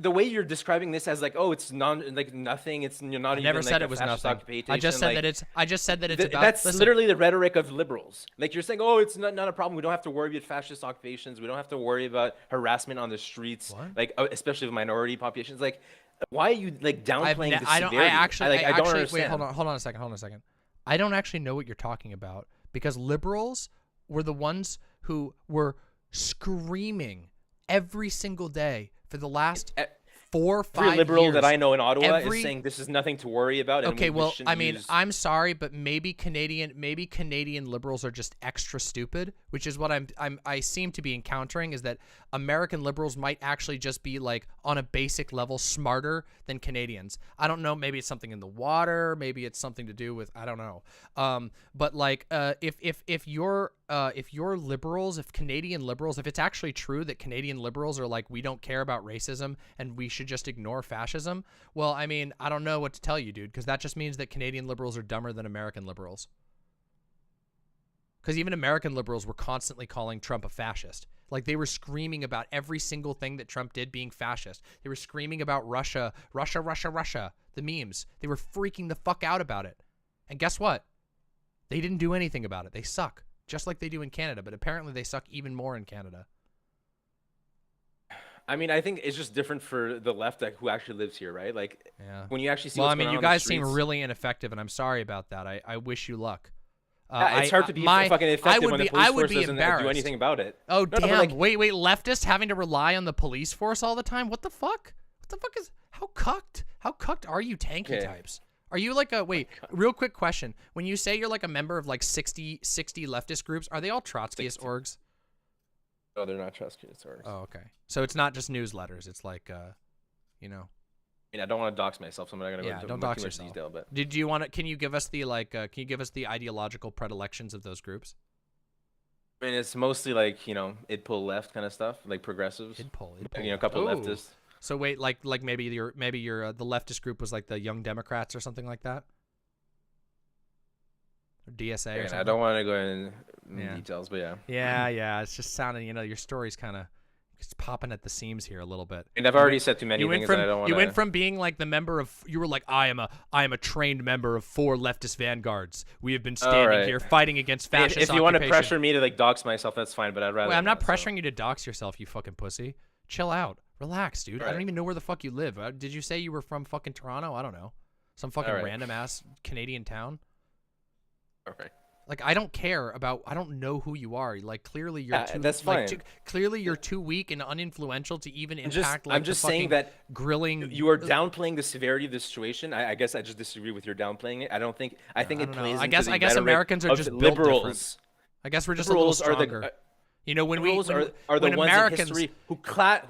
the way you're describing this as like, oh, it's nothing. You're not I even never like said a it was fascist nothing. occupation. I just said like, that it's. I just said that it's about. that's listen, literally the rhetoric of liberals. Like you're saying, oh, it's not a problem. We don't have to worry about fascist occupations. We don't have to worry about harassment on the streets, What? like especially with minority populations. Like, why are you like downplaying the I severity? don't. I actually. I don't wait. understand. Hold on a second. I don't actually know what you're talking about because liberals were the ones who were screaming every single day for the last 4 or 5 Every liberal years. that I know in Ottawa Every- is saying this is nothing to worry about. And Okay, we well, shouldn't I mean, use... I'm sorry, but maybe Canadian liberals are just extra stupid, which is what I seem to be encountering is that American liberals might actually just be like on a basic level smarter than Canadians. I don't know, maybe it's something in the water, maybe it's something to do with I don't know. But like if you're liberals, if Canadian liberals, if it's actually true that Canadian liberals are like we don't care about racism and we should just ignore fascism, well, I mean, I don't know what to tell you, dude, because that just means that Canadian liberals are dumber than American liberals. Because even American liberals were constantly calling Trump a fascist. Like, they were screaming about every single thing that Trump did being fascist. They were screaming about Russia, the memes. They were freaking the fuck out about it. And guess what? They didn't do anything about it. They suck, just like they do in Canada, but apparently they suck even more in Canada. I mean, I think it's just different for the left, like, who actually lives here, right? Like, Yeah. when you actually see Well, what's I mean, going you on in the guys seem streets- really ineffective, and I'm sorry about that. I wish you luck. It's hard to be fucking effective when the police force doesn't do anything about it. Oh, No, damn. but like, Wait, leftists having to rely on the police force all the time? What the fuck? What the fuck is... How cucked are you tanky Okay. types? Are you like a... Wait, real quick question. When you say you're like a member of like 60 leftist groups, are they all Trotskyist orgs? oh, they're not Trotskyist orgs. Oh, okay. So it's not just newsletters. It's like, you know... I mean, I don't want to dox myself, so I'm not going to go into don't too dox much yourself. detail, but... Did you want to... Can you give us the like... can you give us the ideological predilections of those groups? I mean, it's mostly like, you know, id pull left kind of stuff, like progressives. Id pull You know, a couple Ooh. leftists. So wait, like maybe your the leftist group was like the Young Democrats or something like that, or DSA or Again, something. I don't want to go in Yeah. details, but yeah. Yeah. It's just sounding, you know, your story's kind of it's popping at the seams here a little bit. And I've already said too many You went things from that I don't want you to... went from being like the member of you were like I am a trained member of 4 leftist vanguards. We have been standing right. here fighting against fascist If you want to occupation. pressure me to like dox myself, that's fine, but I'd rather Wait, I'm not so. pressuring you to dox yourself, you fucking pussy. Chill out. Relax, dude. I don't Alright. even know where the fuck you live. Did you say you were from fucking Toronto? I don't know. Some fucking Alright. random ass Canadian town? Okay. Like, I don't care about... I don't know who you are. Like, clearly you're too... that's like, fine. clearly you're too weak and uninfluential to even impact, like, I'm just the fucking saying that grilling... you are downplaying the severity of the situation. I guess I just disagree with your downplaying it. I don't think... I think I it don't know. plays I into guess- the I guess rhetoric Americans are of just built liberals. different. I guess we're just Liberals a little are stronger. You know, when Liberals we... When, are the when ones Americans, in history who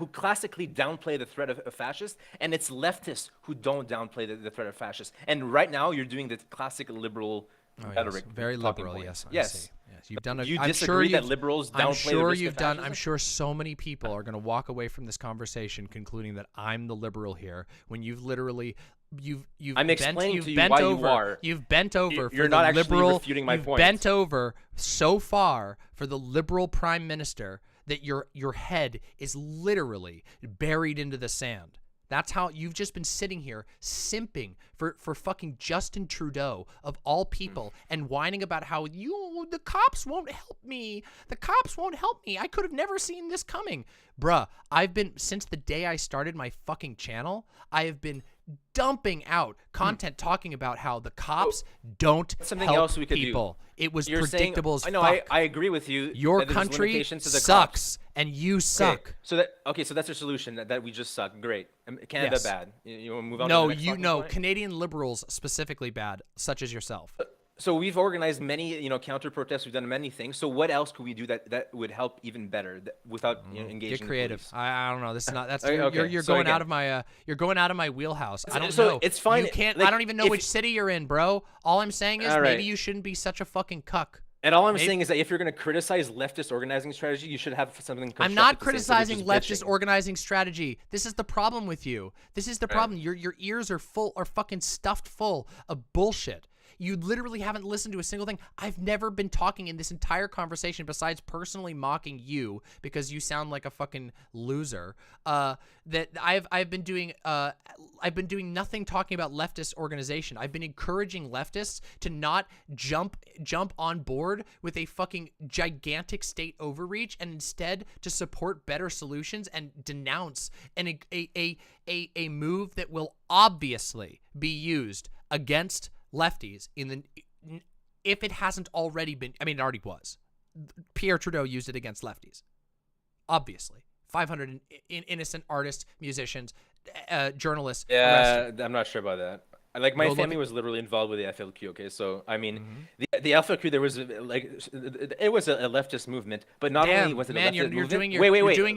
classically downplay the threat of fascists, and it's leftists who don't downplay the threat of fascists. And right now, you're doing the classic liberal rhetoric. Very talking liberal, points. yes. I see. Yes, you've done a... You I'm disagree sure that liberals downplay I'm the sure risk of you've done... I'm fascism? sure so many people are going to walk away from this conversation concluding that I'm the liberal here, when you've literally... You've I'm bent, explaining you've to you bent why you over, are. You've bent over for You're the not actually liberal... refuting my you've point. bent over so far for the liberal prime minister that your head is literally buried into the sand. That's how you've just been sitting here simping for fucking Justin Trudeau of all people and whining about how the cops won't help me. The cops won't help me. I could have never seen this coming. Bruh, since the day I started my fucking channel, I have been dumping out content talking about how the cops don't Something help else we could do. people. It was You're saying- predictable as I know. fuck. I agree with you. Your that there's country limitations to the sucks, cops. and you suck. Okay, so that's your solution. That we just suck. Great. Canada Yes. bad. You want to move on? No, to the next talking point? Canadian liberals specifically bad, such as yourself. So we've organized many, counter protests. We've done many things. So what else could we do that would help even better without engaging? Get creative. The police? I don't know. This is not. That's Okay, you're so going again- out of my you're going out of my wheelhouse. I don't So know. it's fine, You can't. like, I don't even know if- which city you're in, bro. All I'm saying is All right. maybe you shouldn't be such a fucking cuck. And all I'm Maybe- saying is that if you're going to criticize leftist organizing strategy, you should have something. I'm not constructive to say, instead criticizing of just leftist bitching. organizing strategy. This is the problem with you. This is the problem. Your ears are fucking stuffed full of bullshit. You literally haven't listened to a single thing. I've never been talking in this entire conversation besides personally mocking you because you sound like a fucking loser. That I've been doing nothing talking about leftist organization. I've been encouraging leftists to not jump on board with a fucking gigantic state overreach and instead to support better solutions and denounce a move that will obviously be used against lefties if it hasn't already been. I mean, it already was. Pierre Trudeau used it against lefties. Obviously. 500 innocent artists, musicians, journalists arrested. I'm not sure about that. Like my Go look family at- was literally involved with the FLQ. Okay, so I mean, the FLQ, there was it was a leftist movement, but not only Damn, was it a man, leftist you're movement. doing your wait. you're doing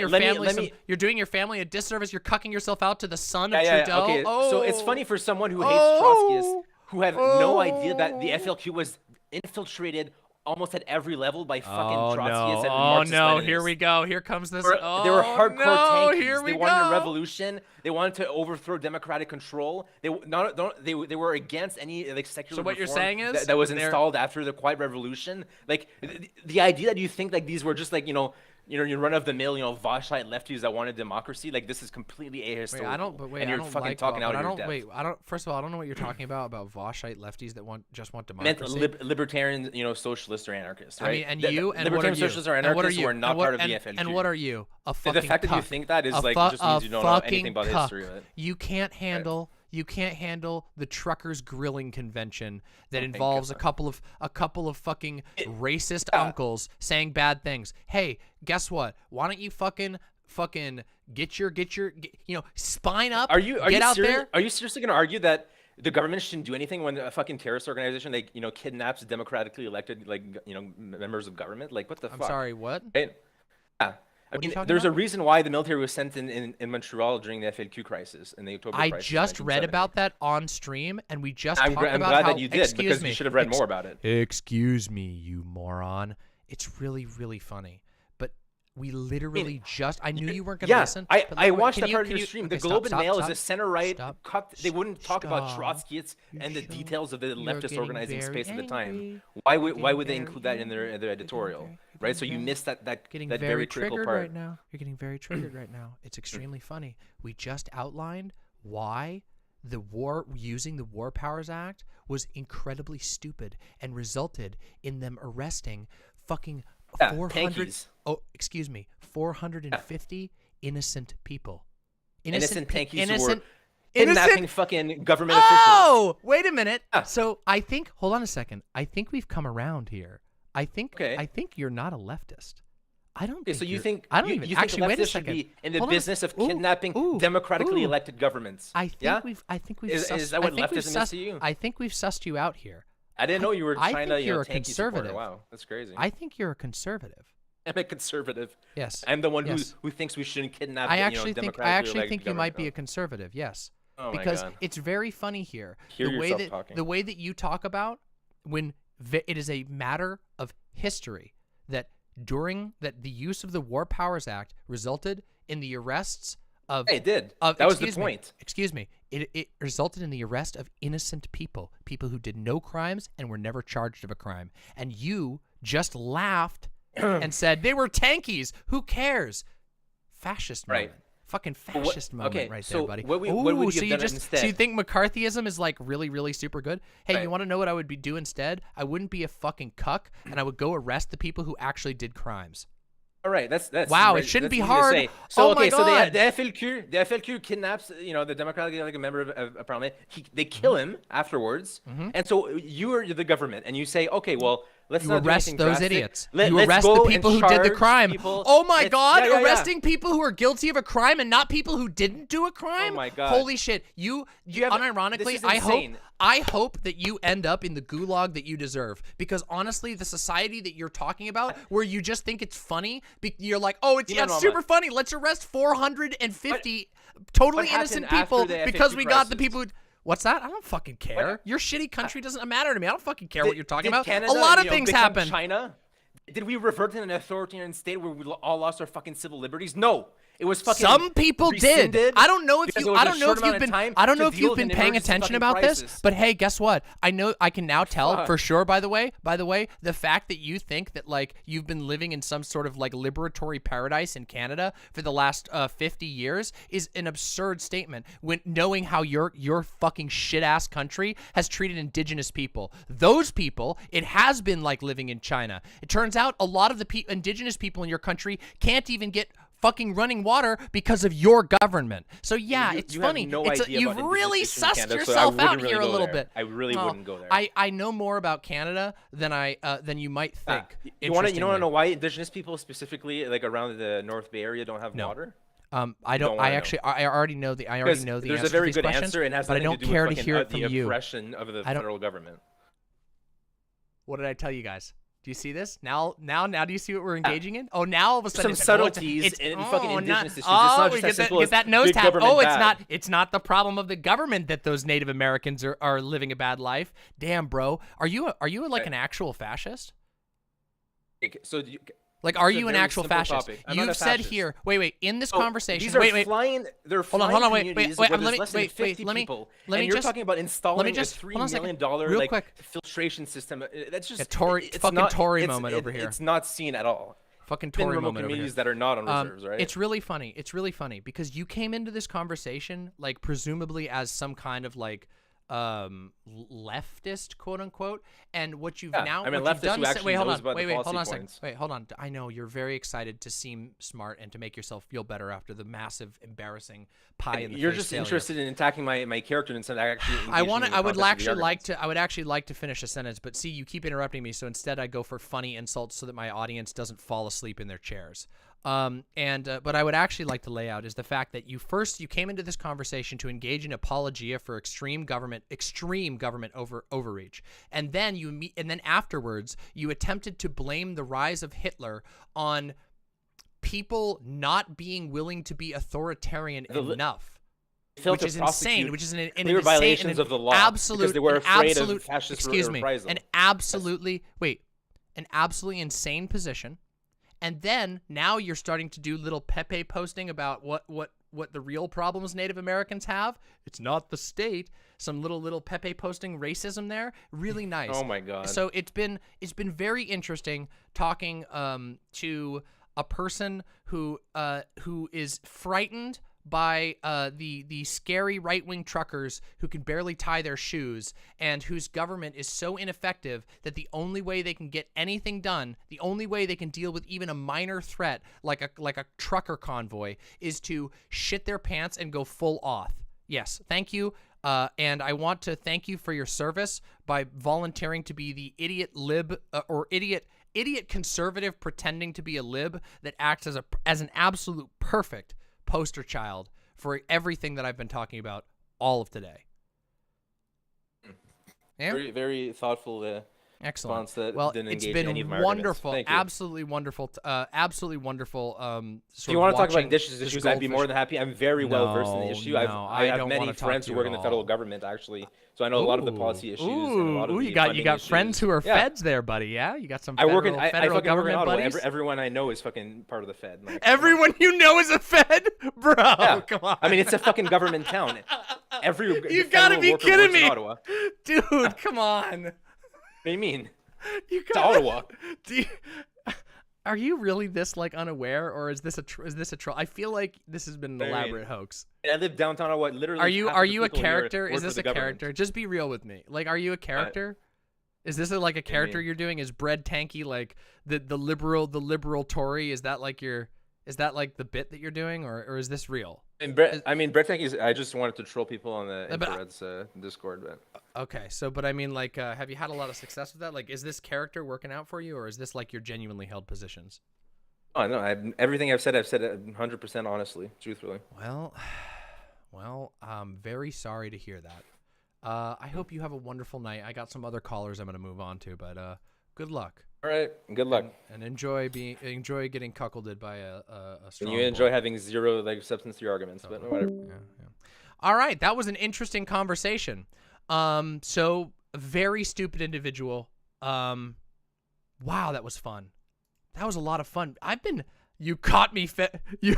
your family let me, you're doing your family a disservice. You're cucking yourself out to the son of yeah, Trudeau. okay. Oh. So it's funny for someone who hates Trotskyists, who have no idea that the FLQ was infiltrated almost at every level by fucking Trotskyists and Marxist no! Here Leninists. we go. Here comes this. They were hardcore no, tankies. Here we they wanted go. a revolution. They wanted to overthrow democratic control. They were against any like secular. So what you're reform saying is that was they're- installed after the Quiet Revolution. Like the idea that you think like these were just like you run of the mill Vaushite lefties that wanted democracy. Like this is completely ahistorical. Wait, I don't. But wait, and I you're don't fucking like. talking but out I of your don't. depth. Wait, I don't. First of all, I don't know what you're talking about Vaushite lefties that just want Meant democracy. libertarian, socialists or anarchists, right? I mean, and you and what are libertarian you? socialists are And what are anarchists who you? are not And what- part of and- the FLQ. And what are you? A fucking The fact that you cuck. think that is A like fu- just means a you don't know anything fucking about the cuck. history of it. You can't handle. You can't handle the truckers grilling convention that Oh, thank involves a God. couple of fucking racist uncles saying bad things. Hey, guess what? Why don't you fucking get your spine up? Are you get out serious? there? Are you seriously going to argue that the government shouldn't do anything when a fucking terrorist organization like kidnaps democratically elected members of government? Like what the I'm fuck? sorry. What? Right? Yeah. I What are you mean, talking there's a about? reason why the military was sent in Montreal during the FLQ crisis in the October I crisis. just read 1970. about that on stream, and we just I'm talked glad about how. that you did Excuse because me, you should have read more about it. Excuse me, you moron. It's really, really funny. But we literally I knew you weren't going to Yeah, listen. I but look, watched can that you- part of can your you- stream. okay, The Globe stop, and Mail stop, is a center-right stop, cut. They wouldn't talk about stop. Trotskyists and the Stop. details of the You're leftist getting organizing very space at the time. angry. Why You're would they getting include that very in their angry. editorial, You're right? So getting you very- missed that Getting that very very critical triggered part. right now. You're getting very triggered right now. It's extremely funny. We just outlined why using the War Powers Act was incredibly stupid and resulted in them arresting fucking Yeah, 400 tankies. oh, excuse me, 450 innocent people. Innocent tankies who were innocent kidnapping fucking government officials. Oh, wait a minute. Yeah. So I think hold on a second. I think we've come around here. I think Okay. you're not a leftist. I don't Okay, think so you you're- think I don't you even think actually wait a leftists should second. be in the Hold on a business of sec- ooh, kidnapping ooh, democratically ooh. elected governments? I think yeah? we've Is sussed, that what I think we've leftism is sussed, to you? I think we've sussed you out here. I didn't know you were I trying think to you're a tanky supporter. conservative. Wow, that's crazy. I think you're a conservative. I'm a conservative. Yes. I'm the one Yes. who thinks we shouldn't kidnap. I actually think democratically elected you might be a government. conservative. Yes. Oh my Because God. it's very funny here. Hear yourself talking. The way that you talk about when it is a matter of history that the use of the War Powers Act resulted in the arrests of Hey, it did. of That was the excuse me, point. Excuse me. It resulted in the arrest of innocent people who did no crimes and were never charged of a crime. And you just laughed and said they were tankies. Who cares? Fascist moment. Right. Fucking what- fascist moment okay, right so there, buddy. what would Ooh, you so have you done So instead? you think McCarthyism is like really, really super good? Hey, Right. you want to know what I would be do instead? I wouldn't be a fucking cuck, and I would go arrest the people who actually did crimes. All right, that's Wow, it right, shouldn't that's be easy to hard. say. So Oh my okay, so God. the FLQ kidnaps the democratically elected member of parliament. They kill him afterwards, and so you're the government, and you say, okay, well, let's You not do arrest anything those drastic. idiots. Let's You arrest the go people and who did the charge crime. people. Oh my Let's- God! yeah, yeah, yeah. Arresting people who are guilty of a crime and not people who didn't do a crime. Oh my God. Holy shit! You have- unironically, this is I insane. hope that you end up in the gulag that you deserve. Because honestly, the society that you're talking about, where you just think it's funny, you're like, oh, it's DramaMama. super funny. Let's arrest 450 totally what innocent happened after people the because F50 we got the crisis? people who. What's that? I don't fucking care. What? Your shitty country doesn't matter to me. I don't fucking care what you're talking Did about. Canada, A lot of you know, things become happen. China? Did we revert to an authoritarian state where we all lost our fucking civil liberties? No. It was fucking Some people did. rescinded I don't know if because you. there was I a don't know short if you've amount of been. time I don't to know if deal you've with been an paying emergency attention fucking about this. crisis. But hey, guess what? I know. I can now tell Fuck. for sure. By the way, the fact that you think that like you've been living in some sort of like liberatory paradise in Canada for the last 50 years is an absurd statement. When knowing how your fucking shit ass country has treated indigenous people, those people, it has been like living in China. It turns out a lot of the indigenous people in your country can't even get fucking running water because of your government. So yeah, it's you funny. Have no it's idea you've about really indigenous issues in sussed Canada, so I yourself wouldn't out really here a go little there. bit. I really Well, wouldn't go there. I know more about Canada than you might think. You want to interestingly. know why indigenous people specifically like around the North Bay area don't have No. water? I don't. wanna I know. actually. I already know the. I already Because know the there's answer a very to these good questions, answer, and it has but I nothing don't to do care with to hear it the from you. oppression of the I don't- federal government. What did I tell you guys? Do you see this? Now do you see what we're engaging in? Oh, now all of a sudden Some it's like, oh, subtleties in fucking oh, indigenous not, issues. It's Oh, not we just as get simple that, as get that nose big tap. government Oh, bad. it's not the problem of the government that those Native Americans are living a bad life. Damn, bro, are you like an actual fascist? So do you, Like, are It's a you an very actual simple fascist? topic. I'm not You've a said fascist. here. Wait. In this conversation, These are wait. flying. They're Hold flying on, wait, communities wait, where let there's me- less than wait, 50 let me- people, let me and you're just- talking about installing just- a hold $3 on a second. million dollar Real like quick. filtration system. That's just A Tory- it's fucking not, Tory it's- moment over here. It's not seen at all. Fucking In Tory remote moment over here. communities that are not on reserves, right? It's really funny. It's really funny because you came into this conversation like presumably as some kind of like leftist, quote unquote, and what you've Yeah, now I mean, what you've leftist done. who actually Wait, hold knows on. about the Wait, hold policy on a second. points. Wait, hold on. I know you're very excited to seem smart and to make yourself feel better after the massive, embarrassing pie in the You're face just failure. interested in attacking my character instead of actually. I want to. I would actually like to finish a sentence, but see, you keep interrupting me, so instead I go for funny insults so that my audience doesn't fall asleep in their chairs. But I would actually like to lay out is the fact that you came into this conversation to engage in apologia for extreme government overreach, and then afterwards you attempted to blame the rise of Hitler on people not being willing to be authoritarian enough. Failed Which to is insane. prosecute Which is an clear insane, violations an of the law absolute, because they were an afraid absolute, of fascist excuse me, reprisal. an absolutely insane position. And then now you're starting to do little Pepe posting about what the real problems Native Americans have. It's not the state. Some little Pepe posting racism there. Really nice. Oh my God. So it's been very interesting talking to a person who is frightened by the scary right-wing truckers who can barely tie their shoes and whose government is so ineffective that the only way they can get anything done, the only way they can deal with even a minor threat like a trucker convoy is to shit their pants and go full auth. Yes, thank you. And I want to thank you for your service by volunteering to be the idiot lib or idiot conservative pretending to be a lib that acts as an absolute perfect poster child for everything that I've been talking about all of today. Yeah? Very, very thoughtful Excellent. response that Well, didn't it's engage been any of my arguments. wonderful, Thank you. absolutely wonderful, absolutely wonderful. If you want to talk about indigenous issues, I'd be more than happy. I'm very well versed in the issue. I I have don't many wanna talk friends to who you work at in the federal all. government actually, so I know a lot of the policy issues. and a lot of the you got funding friends issues. who are Yeah. feds there, buddy. Yeah, you got some I federal, work in I federal fucking work in government Ottawa. buddies. Everyone I know is fucking part of the Fed. Like, Everyone you know is a fed, bro. Yeah. Come on. I mean, it's a fucking government town. You gotta be kidding me, Ottawa. dude. Come on. What do you mean? You It's gotta, Ottawa. Are you really this like unaware, or is this a troll? I feel like this has been an What do you mean? elaborate hoax. I live downtown Ottawa. Literally. Are you half of the a people here character? work Is for this the a government. character? Just be real with me. Like, are you a character? Is this like a character mean? you're doing? Is BreadTankie like the liberal Tory? Is that like the bit that you're doing, or is this real? And BreadTankie is. I just wanted to troll people on the Infrared's Discord, but. Okay, so but I mean, like, have you had a lot of success with that? Like, is this character working out for you, or is this like your genuinely held positions? Oh no! Everything I've said 100% honestly, truthfully. Well, I'm very sorry to hear that. I hope you have a wonderful night. I got some other callers I'm gonna move on to, but good luck. All right, good luck. And enjoy getting cuckolded by a strong. And you enjoy boy. having zero like substance to your arguments, but whatever. Yeah. All right, that was an interesting conversation. So very stupid individual. Wow, that was fun. That was a lot of fun. You caught me you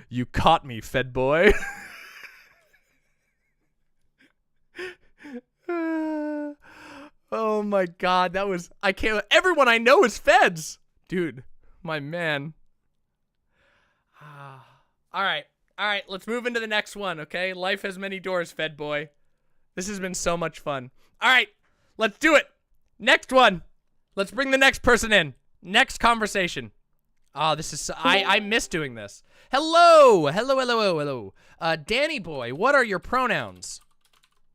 You caught me, Fed boy. Oh my god, that was everyone I know is feds. Dude, my man. All right, let's move into the next one, okay? Life has many doors, Fed boy. This has been so much fun. All right, let's do it. Next one. Let's bring the next person in. Next conversation. Oh, this is I miss doing this. Hello. Danny boy, what are your pronouns?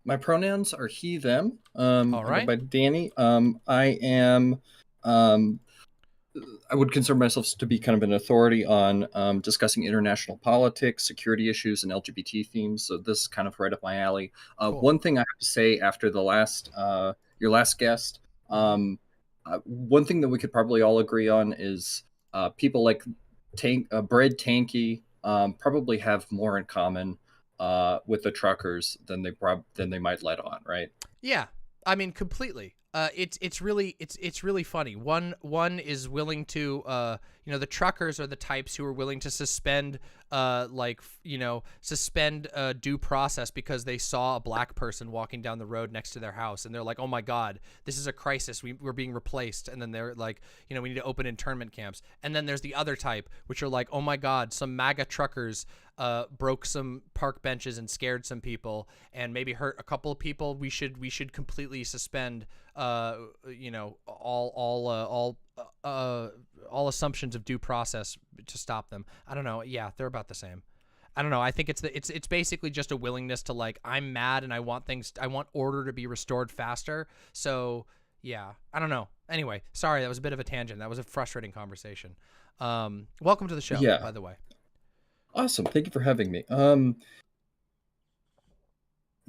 My pronouns are he, them. All right. By Danny. I am. I would consider myself to be kind of an authority on discussing international politics, security issues, and LGBT themes. So this is kind of right up my alley. Cool. One thing I have to say after the last, your last guest, one thing that we could probably all agree on is people like BreadTankie probably have more in common with the truckers than they might let on, right? Yeah, I mean completely. It's really funny. One is willing to the truckers are the types who are willing to suspend due process because they saw a black person walking down the road next to their house and they're like, oh my god, this is a crisis, we're being replaced. And then they're like, we need to open internment camps. And then there's the other type which are like, oh my god, some MAGA truckers broke some park benches and scared some people and maybe hurt a couple of people. We should completely suspend all assumptions of due process to stop them. I don't know. Yeah, they're about the same. I don't know. I think it's basically just a willingness to like, I'm mad and I want order to be restored faster. So yeah, I don't know. Anyway, sorry, that was a bit of a tangent. That was a frustrating conversation. Welcome to the show, by the way. Awesome. Thank you for having me.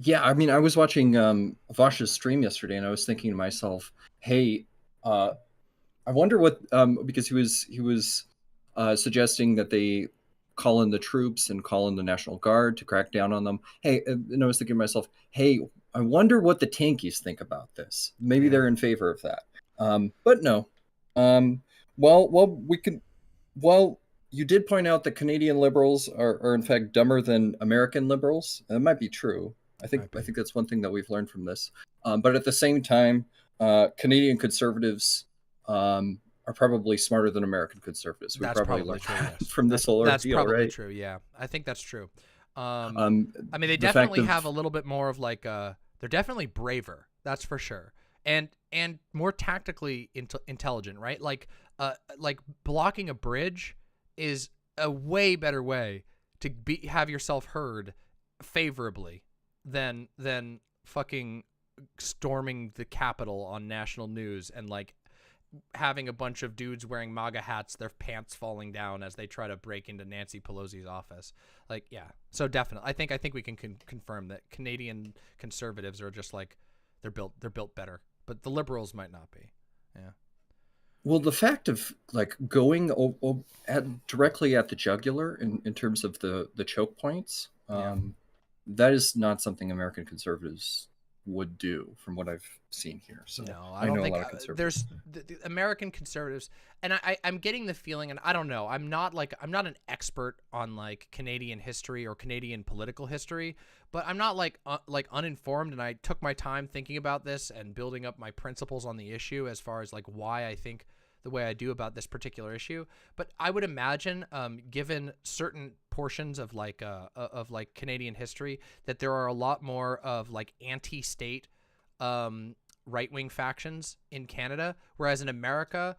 Yeah, I mean, I was watching Vaush's stream yesterday, and I was thinking to myself, "Hey, I wonder what," because he was suggesting that they call in the troops and call in the National Guard to crack down on them. Hey, and I was thinking to myself, "Hey, I wonder what the tankies think about this. Maybe they're in favor of that." But no. Well, you did point out that Canadian liberals are in fact dumber than American liberals. That might be true. I think that's one thing that we've learned from this. But at the same time, Canadian conservatives are probably smarter than American conservatives. We probably learned true, yes. from this whole ordeal, right? That's probably true. Yeah, I think that's true. I mean, they definitely have a little bit more of like they're definitely braver. That's for sure, and more tactically intelligent, right? Like blocking a bridge is a way better way to have yourself heard favorably than fucking storming the Capitol on national news and like having a bunch of dudes wearing MAGA hats, their pants falling down as they try to break into Nancy Pelosi's office. Like, yeah. So definitely, I think we can confirm that Canadian conservatives are just like they're built better, but the liberals might not be. Yeah. Well, the fact of like going directly at the jugular in terms of the choke points, that is not something American conservatives would do, from what I've seen here. So no, I don't think there's the American conservatives, and I'm getting the feeling, and I don't know, I'm not an expert on like Canadian history or Canadian political history, but I'm not like uninformed, and I took my time thinking about this and building up my principles on the issue as far as like why I think the way I do about this particular issue. But I would imagine, given certain portions of like Canadian history, that there are a lot more of like anti-state right-wing factions in Canada, whereas in America,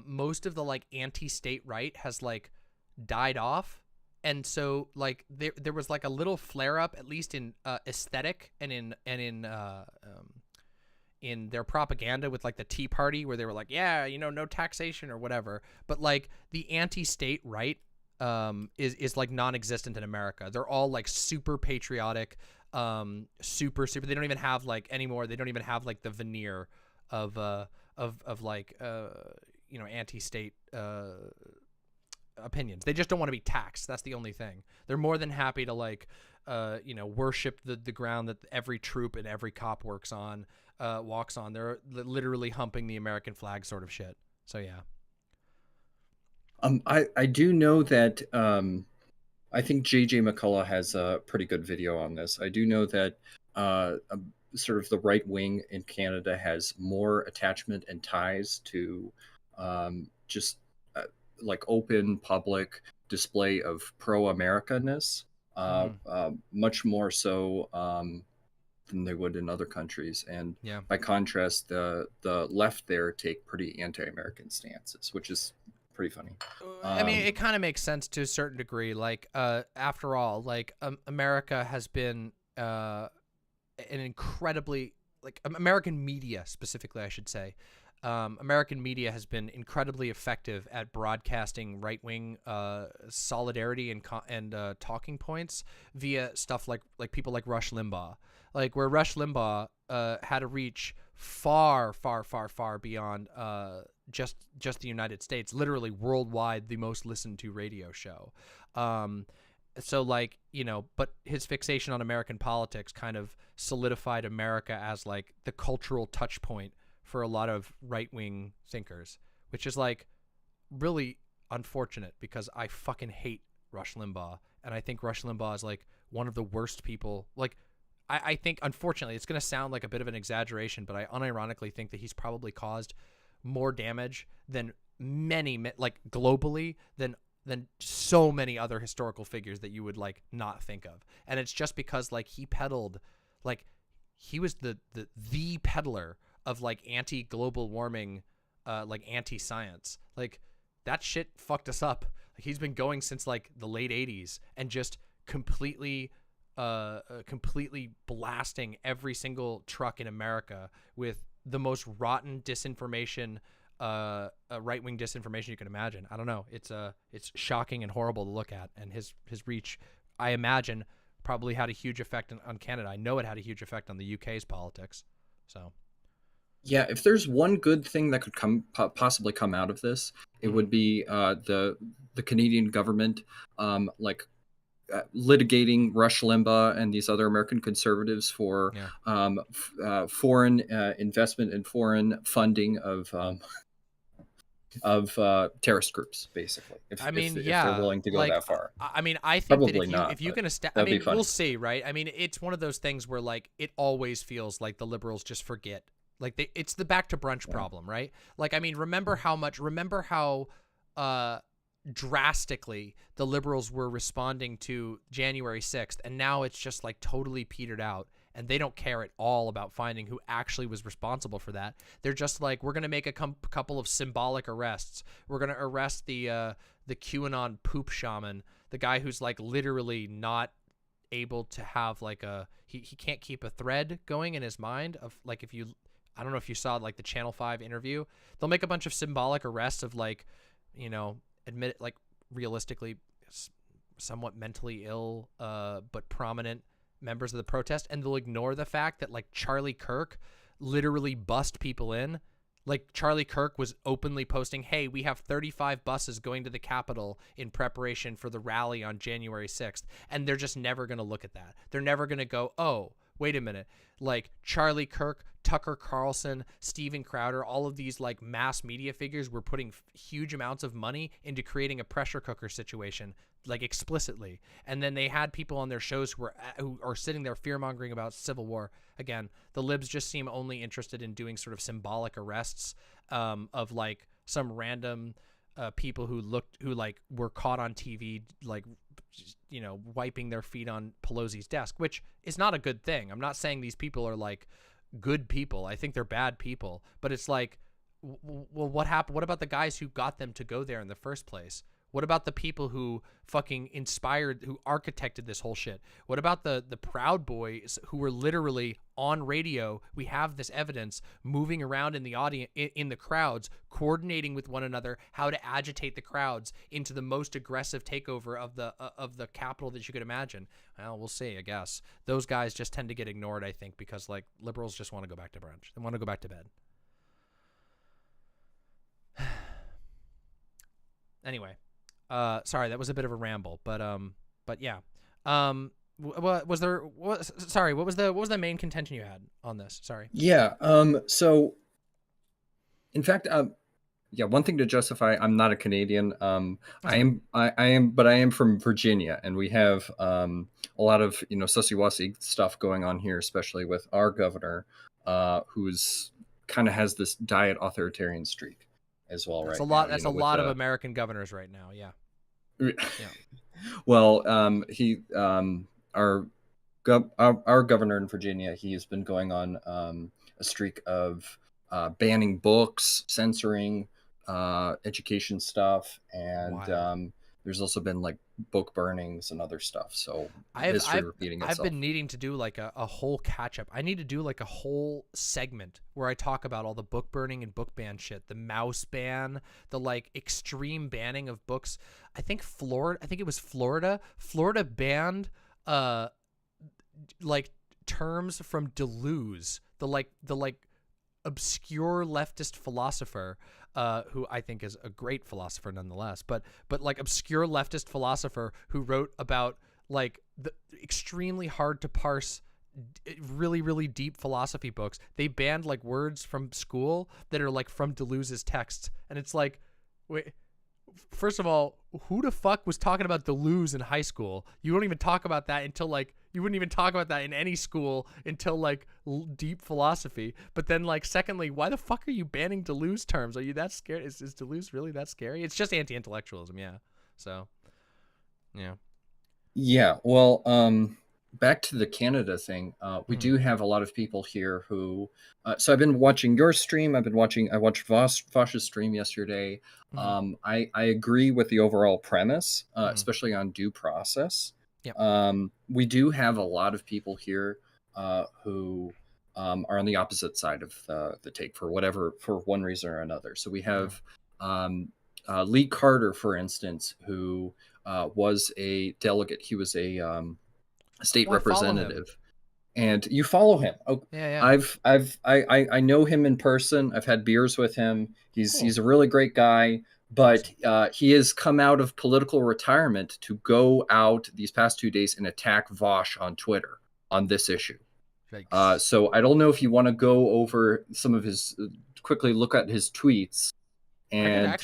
most of the like anti-state right has like died off. And so like there was like a little flare up, at least in aesthetic and in their propaganda with like the Tea Party, where they were like, yeah, you know, no taxation or whatever. But like the anti-state right is like non-existent in America. They're all like super patriotic, super. They don't even have like anymore. They don't even have like the veneer of like you know, anti-state opinions. They just don't want to be taxed. That's the only thing. They're more than happy to like you know, worship the ground that every troop and every cop walks on. They're literally humping the American flag sort of shit. So yeah. I do know that I think JJ McCullough has a pretty good video on this. I do know that sort of the right wing in Canada has more attachment and ties to just like open public display of pro-America-ness, much more so than they would in other countries. And yeah, by contrast, the left there take pretty anti-American stances, which is pretty funny. I mean, it kind of makes sense to a certain degree. Like, after all, like America has been an incredibly, like American media specifically, I should say. American media has been incredibly effective at broadcasting right-wing solidarity and talking points via stuff like people like Rush Limbaugh, like where Rush Limbaugh had a reach far beyond just the United States, literally worldwide, the most listened to radio show. So like, you know, but his fixation on American politics kind of solidified America as like the cultural touch point for a lot of right-wing thinkers, which is like really unfortunate because I fucking hate Rush Limbaugh. And I think Rush Limbaugh is like one of the worst people. Like, I think, unfortunately, it's going to sound like a bit of an exaggeration, but I unironically think that he's probably caused more damage than many, like globally, than so many other historical figures that you would like not think of. And it's just because like he peddled, like he was the peddler of like anti-global warming, like anti-science. Like that shit fucked us up. Like he's been going since like the late 80s and just completely blasting every single truck in America with the most rotten disinformation, right-wing disinformation you can imagine. I don't know. It's shocking and horrible to look at, and his reach, I imagine, probably had a huge effect on Canada. I know it had a huge effect on the UK's politics. So yeah, if there's one good thing that could possibly come out of this, it would be the Canadian government litigating Rush Limbaugh and these other American conservatives for foreign investment and foreign funding of terrorist groups, basically. If they're willing to go like, that far. I mean, I think Probably that if you can establish, I mean, we'll see, right? I mean, it's one of those things where like it always feels like the liberals just forget. Like it's the back to brunch problem, right? Like, I mean, remember how drastically the liberals were responding to January 6th, and now it's just like totally petered out, and they don't care at all about finding who actually was responsible for that. They're just like, we're going to make a couple of symbolic arrests. We're going to arrest the QAnon poop shaman, the guy who's like literally not able to have like he can't keep a thread going in his mind of like, I don't know if you saw like the Channel 5 interview. They'll make a bunch of symbolic arrests of like, you know, like realistically somewhat mentally ill but prominent members of the protest, and they'll ignore the fact that like Charlie Kirk literally bussed people in. Like Charlie Kirk was openly posting, hey, we have 35 buses going to the Capitol in preparation for the rally on January 6th. And they're just never going to look at that. They're never going to go, oh, wait a minute. Like Charlie Kirk, Tucker Carlson, Steven Crowder, all of these like mass media figures were putting huge amounts of money into creating a pressure cooker situation, like explicitly. And then they had people on their shows who are sitting there fear-mongering about civil war. Again, the libs just seem only interested in doing sort of symbolic arrests of like some random people who like were caught on TV, like, you know, wiping their feet on Pelosi's desk, which is not a good thing. I'm not saying these people are like good people. I think they're bad people. But it's like, well, what happened? What about the guys who got them to go there in the first place? What about the people who fucking inspired, who architected this whole shit? What about the Proud Boys who were literally on radio? We have this evidence, moving around in the audience, in the crowds, coordinating with one another how to agitate the crowds into the most aggressive takeover of the capital that you could imagine. Well, we'll see, I guess. Those guys just tend to get ignored, I think, because like liberals just want to go back to brunch. They want to go back to bed. Anyway. Sorry, that was a bit of a ramble, but yeah. What was there? Sorry, what was the main contention you had on this? Sorry. Yeah. So, in fact, yeah. One thing to justify, I'm not a Canadian. I am, but I am from Virginia, and we have a lot of sussy-wussy stuff going on here, especially with our governor, who's kind of has this diet authoritarian streak as well. That's right a lot. now, That's a lot of American governors right now. Yeah. Yeah. Well, our governor in Virginia, he has been going on a streak of banning books, censoring education stuff, and there's also been like book burnings and other stuff. So history repeating itself. I've been needing to do like a whole catch up. I need to do like a whole segment where I talk about all the book burning and book ban shit, the mouse ban, the like extreme banning of books. I think it was Florida. Florida banned like terms from Deleuze, the obscure leftist philosopher, who I think is a great philosopher nonetheless, but like obscure leftist philosopher who wrote about like the extremely hard to parse, really, really deep philosophy books. They banned like words from school that are like from Deleuze's texts. And it's like, wait, first of all, who the fuck was talking about Deleuze in high school? You don't even talk about that until like, you wouldn't even talk about that in any school until like deep philosophy. But then like, secondly, why the fuck are you banning Deleuze terms? Are you that scared? Is Deleuze really that scary? It's just anti-intellectualism. Yeah. So, yeah. Yeah. Well, back to the Canada thing. We do have a lot of people here who, so I've been watching your stream. I watched Vaush's stream yesterday. I agree with the overall premise, especially on due process. Yep. We do have a lot of people here who are on the opposite side of the take for one reason or another. So we have Lee Carter, for instance, who was a delegate. He was a state representative. And you follow him. Oh, yeah. I know him in person. I've had beers with him. He's a really great guy. But he has come out of political retirement to go out these past 2 days and attack Vaush on Twitter on this issue. So I don't know if you want to go over some of his, quickly look at his tweets. And I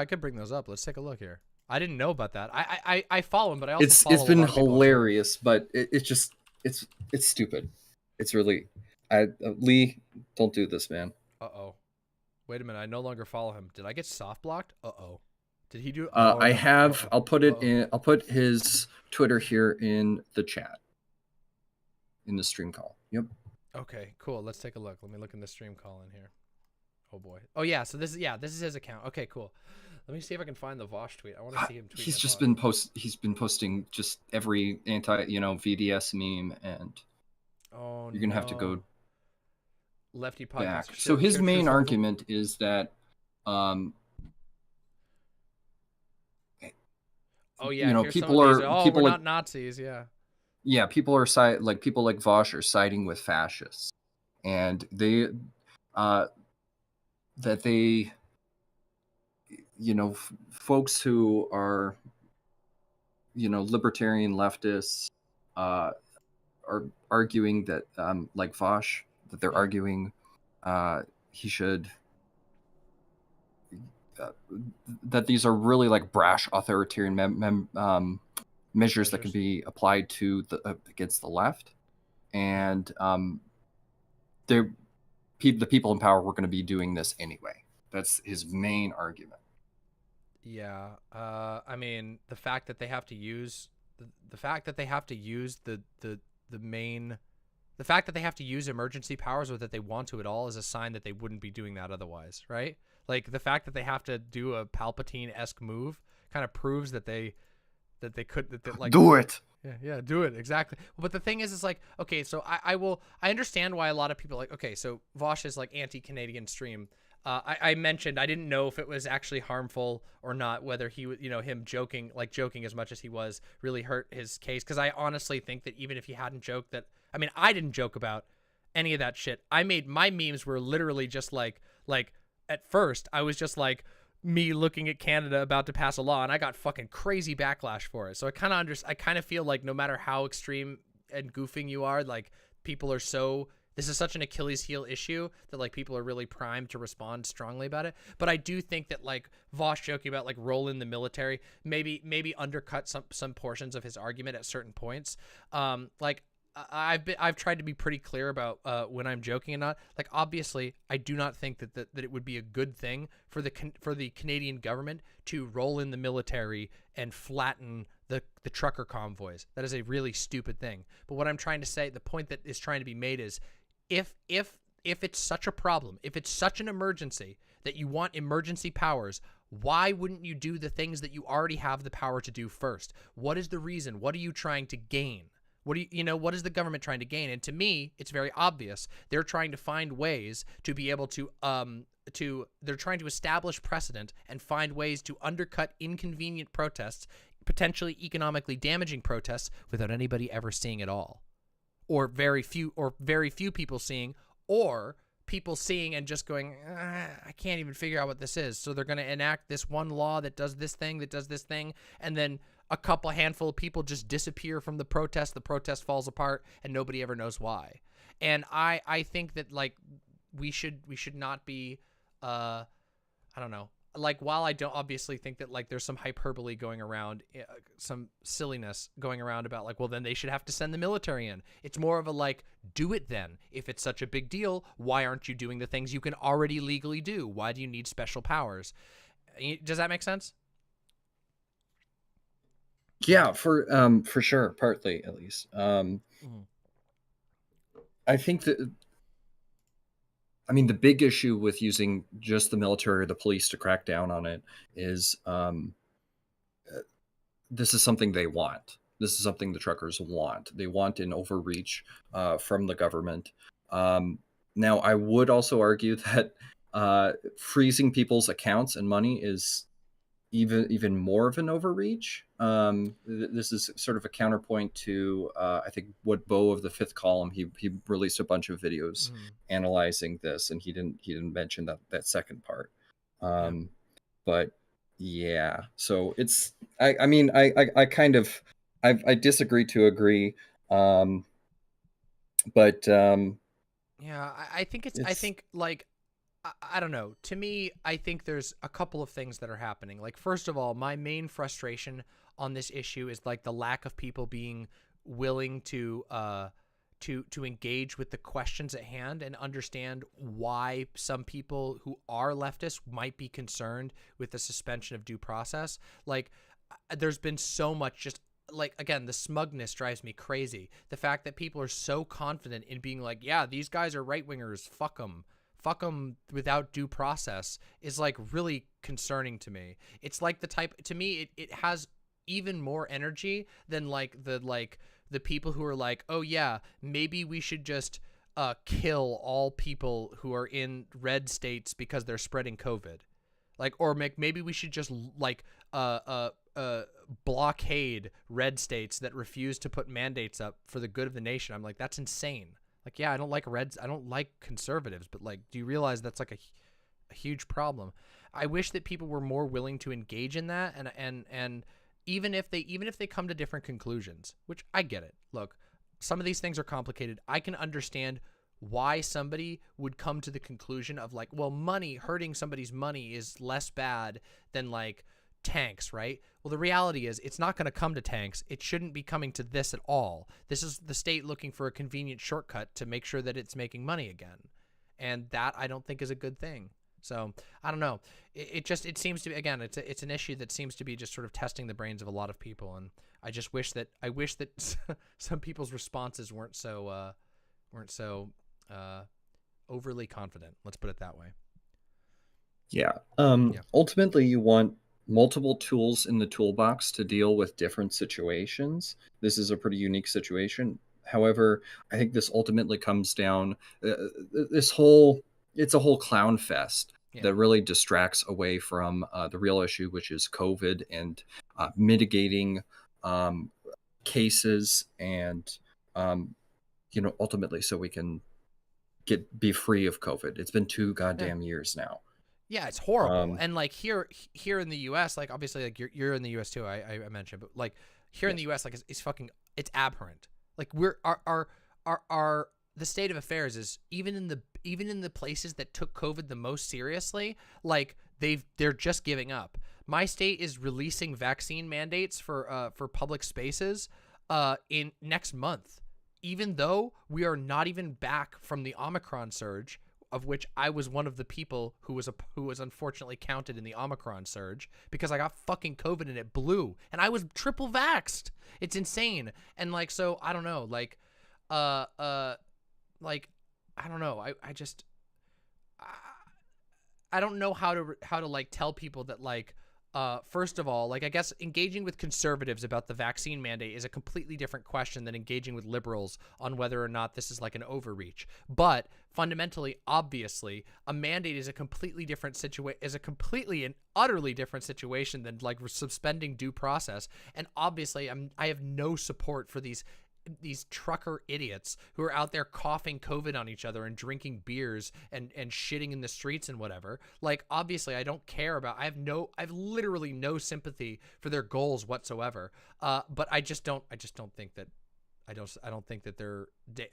could bring those up. Let's take a look here. I didn't know about that. I follow him, but I also follow it's been hilarious, but it's stupid. It's really, Lee, don't do this, man. Uh-oh. Wait a minute, I no longer follow him. Did I get soft blocked? Uh-oh. Did he do? I have. I'll put it in. I'll put his Twitter here in the chat, in the stream call. Yep. Okay, cool. Let's take a look. Let me look in the stream call in here. Oh boy. Oh yeah. So this is his account. Okay, cool. Let me see if I can find the Vaush tweet. I want to see him tweet. He's been posting just every VDS meme, and you're gonna have to go Lefty back. podcast. So his main argument is that people are we're not Nazis, yeah. Yeah, people are people like Vaush are siding with fascists, and they folks who are libertarian leftists are arguing that like Vaush, that they're arguing he should that these are really like brash authoritarian measures that can be applied to against the left, and the people in power were going to be doing this anyway. That's his main argument. Yeah, I mean, the fact that they have to use the main The fact that they have to use emergency powers or that they want to at all is a sign that they wouldn't be doing that otherwise, right? Like the fact that they have to do a Palpatine-esque move kind of proves that they could like Do it. yeah, do it exactly. But the thing is like, okay, so I understand why a lot of people are like, okay, so Vaush is like anti-Canadian stream. I mentioned I didn't know if it was actually harmful or not, whether he would, him joking as much as he was really hurt his case. Because I honestly think that even if he hadn't joked that, I mean, I didn't joke about any of that shit. My memes were literally just like at first I was just like me looking at Canada about to pass a law, and I got fucking crazy backlash for it. So I kind of feel like no matter how extreme and goofing you are, like people are this is such an Achilles heel issue that like people are really primed to respond strongly about it. But I do think that like Vaush joking about like roll in the military maybe undercut some portions of his argument at certain points. Like I've tried to be pretty clear about when I'm joking and not. Like obviously I do not think that it would be a good thing for the Canadian government to roll in the military and flatten the trucker convoys. That is a really stupid thing. But what I'm trying to say, the point that is trying to be made is if it's such a problem, if it's such an emergency that you want emergency powers, why wouldn't you do the things that you already have the power to do first? What is the reason? What are you trying to gain? What what is the government trying to gain? And to me, it's very obvious. They're trying to find ways to be able to they're trying to establish precedent and find ways to undercut inconvenient protests, potentially economically damaging protests, without anybody ever seeing it all. Or very few people seeing, or people seeing and just going, I can't even figure out what this is. So they're going to enact this one law that does this thing, and then a handful of people just disappear from the protest falls apart, and nobody ever knows why. And I think that like we should not be I don't know. Like, while I don't obviously think that like there's some hyperbole going around, some silliness going around about like, well, then they should have to send the military in. It's more of a like, do it then. If it's such a big deal, why aren't you doing the things you can already legally do? Why do you need special powers? Does that make sense? Yeah, for sure, partly at least. I think that, I mean, the big issue with using just the military or the police to crack down on it is this is something they want. This is something the truckers want. They want an overreach from the government. Now, I would also argue that freezing people's accounts and money is even more of an overreach. This is sort of a counterpoint to I think what Bo of the Fifth Column, he released a bunch of videos analyzing this, and he didn't mention that second part. But yeah, so it's I mean I kind of I disagree to agree, but yeah, I think I think like I don't know. To me, I think there's a couple of things that are happening. Like, first of all, my main frustration on this issue is like the lack of people being willing to engage with the questions at hand and understand why some people who are leftists might be concerned with the suspension of due process. Like, there's been so much just like, again, the smugness drives me crazy. The fact that people are so confident in being like, yeah, these guys are right-wingers, fuck them without due process is like really concerning to me. It's like the type, to me, it has even more energy than like the people who are like, oh yeah, maybe we should just kill all people who are in red states because they're spreading COVID. Like, or maybe we should just like blockade red states that refuse to put mandates up for the good of the nation. I'm like, that's insane. Like, yeah, I don't like reds. I don't like conservatives, but like, do you realize that's like a huge problem? I wish that people were more willing to engage in that, and even if they come to different conclusions, which I get it. Look, some of these things are complicated. I can understand why somebody would come to the conclusion of like, well, hurting somebody's money is less bad than like tanks, right? Well, the reality is it's not going to come to tanks. It shouldn't be coming to this at all. This is the state looking for a convenient shortcut to make sure that it's making money again. And that I don't think is a good thing. So I don't know. It seems to be, again, it's an issue that seems to be just sort of testing the brains of a lot of people. And I wish that some people's responses weren't so overly confident. Let's put it that way. Yeah. Yeah. Ultimately, you want multiple tools in the toolbox to deal with different situations. This is a pretty unique situation. However, I think this ultimately comes down it's a whole clown fest Yeah. that really distracts away from the real issue, which is COVID and mitigating cases and ultimately so we can be free of COVID. It's been 2 goddamn years now. Yeah, it's horrible. And like here in the US, like obviously like you're in the US too, I mentioned, but like here in the US, like it's abhorrent. Like our the state of affairs is even in the places that took COVID the most seriously, like they're just giving up. My state is releasing vaccine mandates for public spaces in next month, even though we are not even back from the Omicron surge, of which I was one of the people who was unfortunately counted in the Omicron surge because I got fucking COVID and it blew, and I was triple vaxxed. It's insane. And like, so I don't know, like, like, I don't know. I don't know how to like tell people that like, first of all, like I guess engaging with conservatives about the vaccine mandate is a completely different question than engaging with liberals on whether or not this is like an overreach. But fundamentally, obviously, a mandate is a completely different completely and utterly different situation than like suspending due process. And obviously, I have no support for these trucker idiots who are out there coughing COVID on each other and drinking beers and shitting in the streets and whatever. Like, obviously I don't care about, I have literally no sympathy for their goals whatsoever. But I don't think that, I don't think that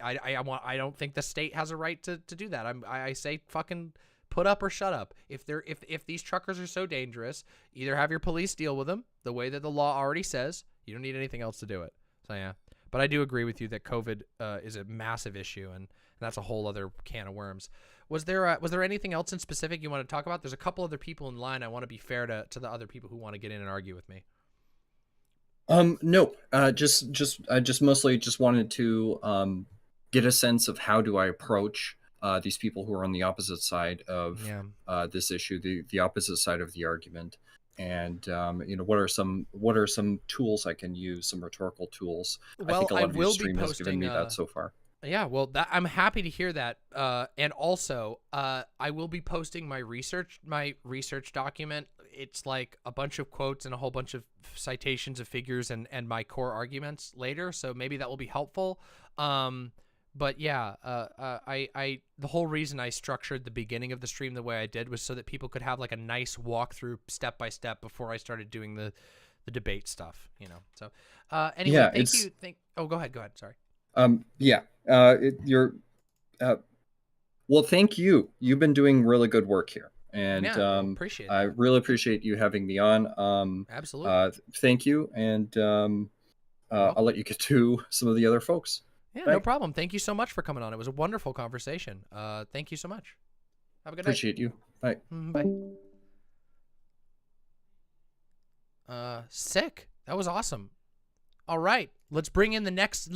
I don't think the state has a right to do that. I say fucking put up or shut up. If these truckers are so dangerous, either have your police deal with them the way that the law already says. You don't need anything else to do it. So yeah. But I do agree with you that COVID is a massive issue, and that's a whole other can of worms. Was there anything else in specific you want to talk about? There's a couple other people in line. I want to be fair to the other people who want to get in and argue with me. No. I just mostly wanted to get a sense of how do I approach these people who are on the opposite side of this issue, the opposite side of the argument. And what are some tools I can use, some rhetorical tools? Well, I think a lot of your will stream be has given me posting, that so far. Yeah, well, I'm happy to hear that. And also, I will be posting my research document. It's like a bunch of quotes and a whole bunch of citations of figures and my core arguments later. So maybe that will be helpful. But yeah, the whole reason I structured the beginning of the stream the way I did was so that people could have like a nice walkthrough step by step before I started doing the debate stuff, So anyway, Yeah, thank you. Oh, go ahead. Sorry. Well, thank you. You've been doing really good work here. And appreciate that. I really appreciate you having me on. Absolutely. Thank you. And I'll let you get to some of the other folks. Yeah, Bye. no problem. Thank you so much for coming on. It was a wonderful conversation. Thank you so much. Have a good night. Appreciate you. Bye. Bye. Sick. That was awesome. All right, let's bring in the next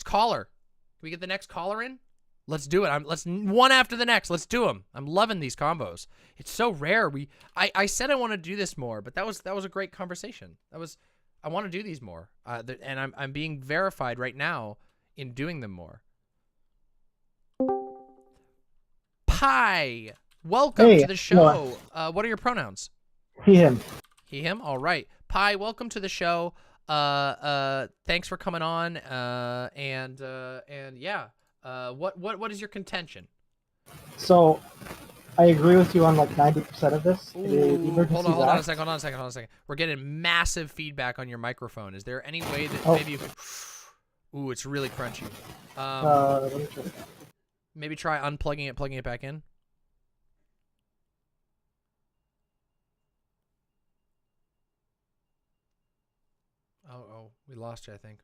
caller. Can we get the next caller in? Let's do it. Let's one after the next. Let's do them. I'm loving these combos. It's so rare. I said I want to do this more, but that was a great conversation. I want to do these more. And I'm being verified right now in doing them more. Pi, welcome to the show. What are your pronouns? He, him. He, him. All right. Pi, welcome to the show. Thanks for coming on. And yeah. What is your contention? So, I agree with you on like 90% of this. Ooh, hold on a second. We're getting massive feedback on your microphone. Is there any way that maybe you could? Ooh, it's really crunchy. Let me try. Maybe try unplugging it, plugging it back in. Oh, we lost you, I think.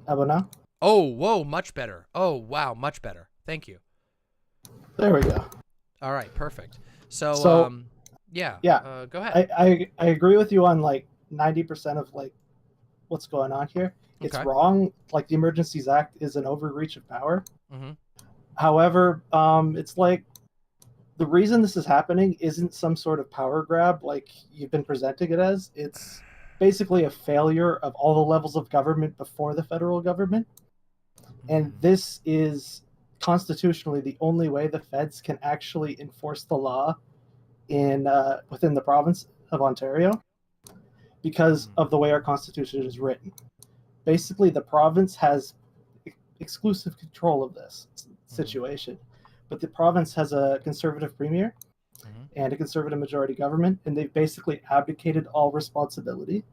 How about now? Oh, whoa, much better. Oh, wow, much better. Thank you. There we go. All right, perfect. So yeah. Go ahead. I agree with you on like 90% of like what's going on here. It's Okay. wrong. Like, the Emergencies Act is an overreach of power. Mm-hmm. However, it's like the reason this is happening isn't some sort of power grab like you've been presenting it as. It's basically a failure of all the levels of government before the federal government. And this is constitutionally the only way the feds can actually enforce the law in within the province of Ontario because of the way our constitution is written. Basically, the province has exclusive control of this situation, but the province has a conservative premier and a conservative majority government, and they've basically abdicated all responsibility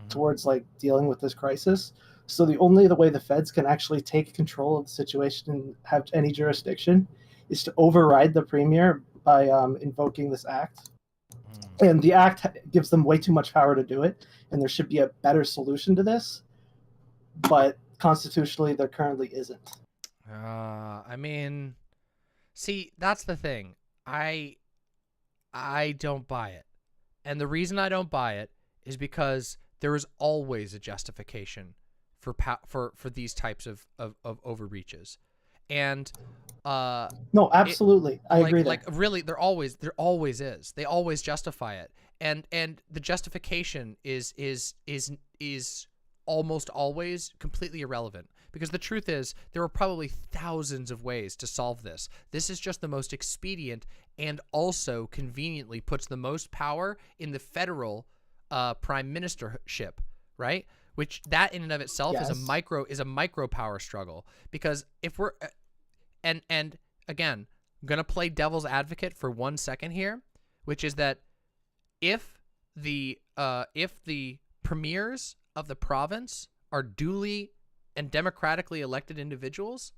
towards like dealing with this crisis. So the way the feds can actually take control of the situation and have any jurisdiction is to override the premier by invoking this act. And the act gives them way too much power to do it, and there should be a better solution to this. But constitutionally, there currently isn't. I mean, see, that's the thing. I don't buy it. And the reason I don't buy it is because there is always a justification for these types of overreaches. And no, absolutely. I agree like really there always is. They always justify it. And the justification is almost always completely irrelevant, because the truth is there are probably thousands of ways to solve this. This is just the most expedient and also conveniently puts the most power in the federal prime ministership, right? Which that in and of itself is a micro power struggle, because if we're and again, I'm going to play devil's advocate for 1 second here, which is that if the premiers of the province are duly and democratically elected individuals,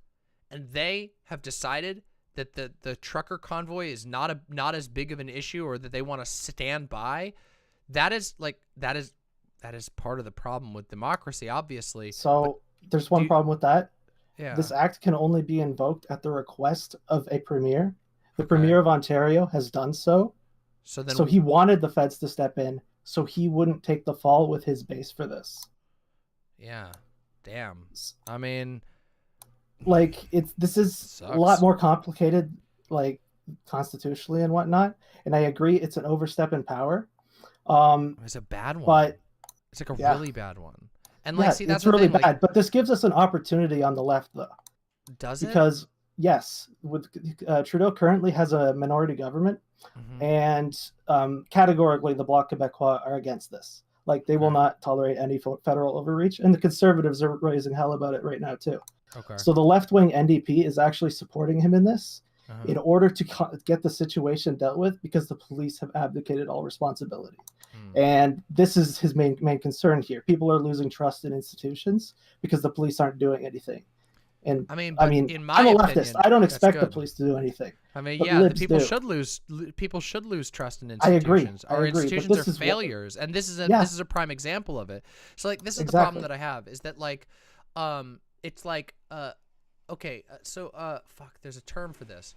and they have decided that the trucker convoy is not as big of an issue, or that they want to stand by, that is part of the problem with democracy, obviously. So there's one problem with that. Yeah. This act can only be invoked at the request of a premier. The premier of Ontario has done so. So he wanted the feds to step in, so he wouldn't take the fall with his base for this. Yeah. Damn. I mean, like, this is sucks. A lot more complicated, like constitutionally and whatnot. And I agree, it's an overstep in power. It's a bad one. But it's like a really bad one. And like, yeah, see, that's it's really the thing, bad. But this gives us an opportunity on the left, though. Does it? Because yes, with Trudeau currently has a minority government, and categorically the Bloc Québécois are against this. Like, they will not tolerate any federal overreach, and the Conservatives are raising hell about it right now too. Okay. So the left-wing NDP is actually supporting him in this in order to get the situation dealt with, because the police have abdicated all responsibility. And this is his main concern here. People are losing trust in institutions because the police aren't doing anything. And I mean, in my I'm a opinion, leftist. I don't expect the good. police to do anything. I mean, but yeah, libs people do. should lose trust in I agree. institutions. I Our agree, but institutions this are is failures, and this is a prime example of it. So like, this is the problem that I have, is that like, it's like, okay, so fuck, there's a term for this.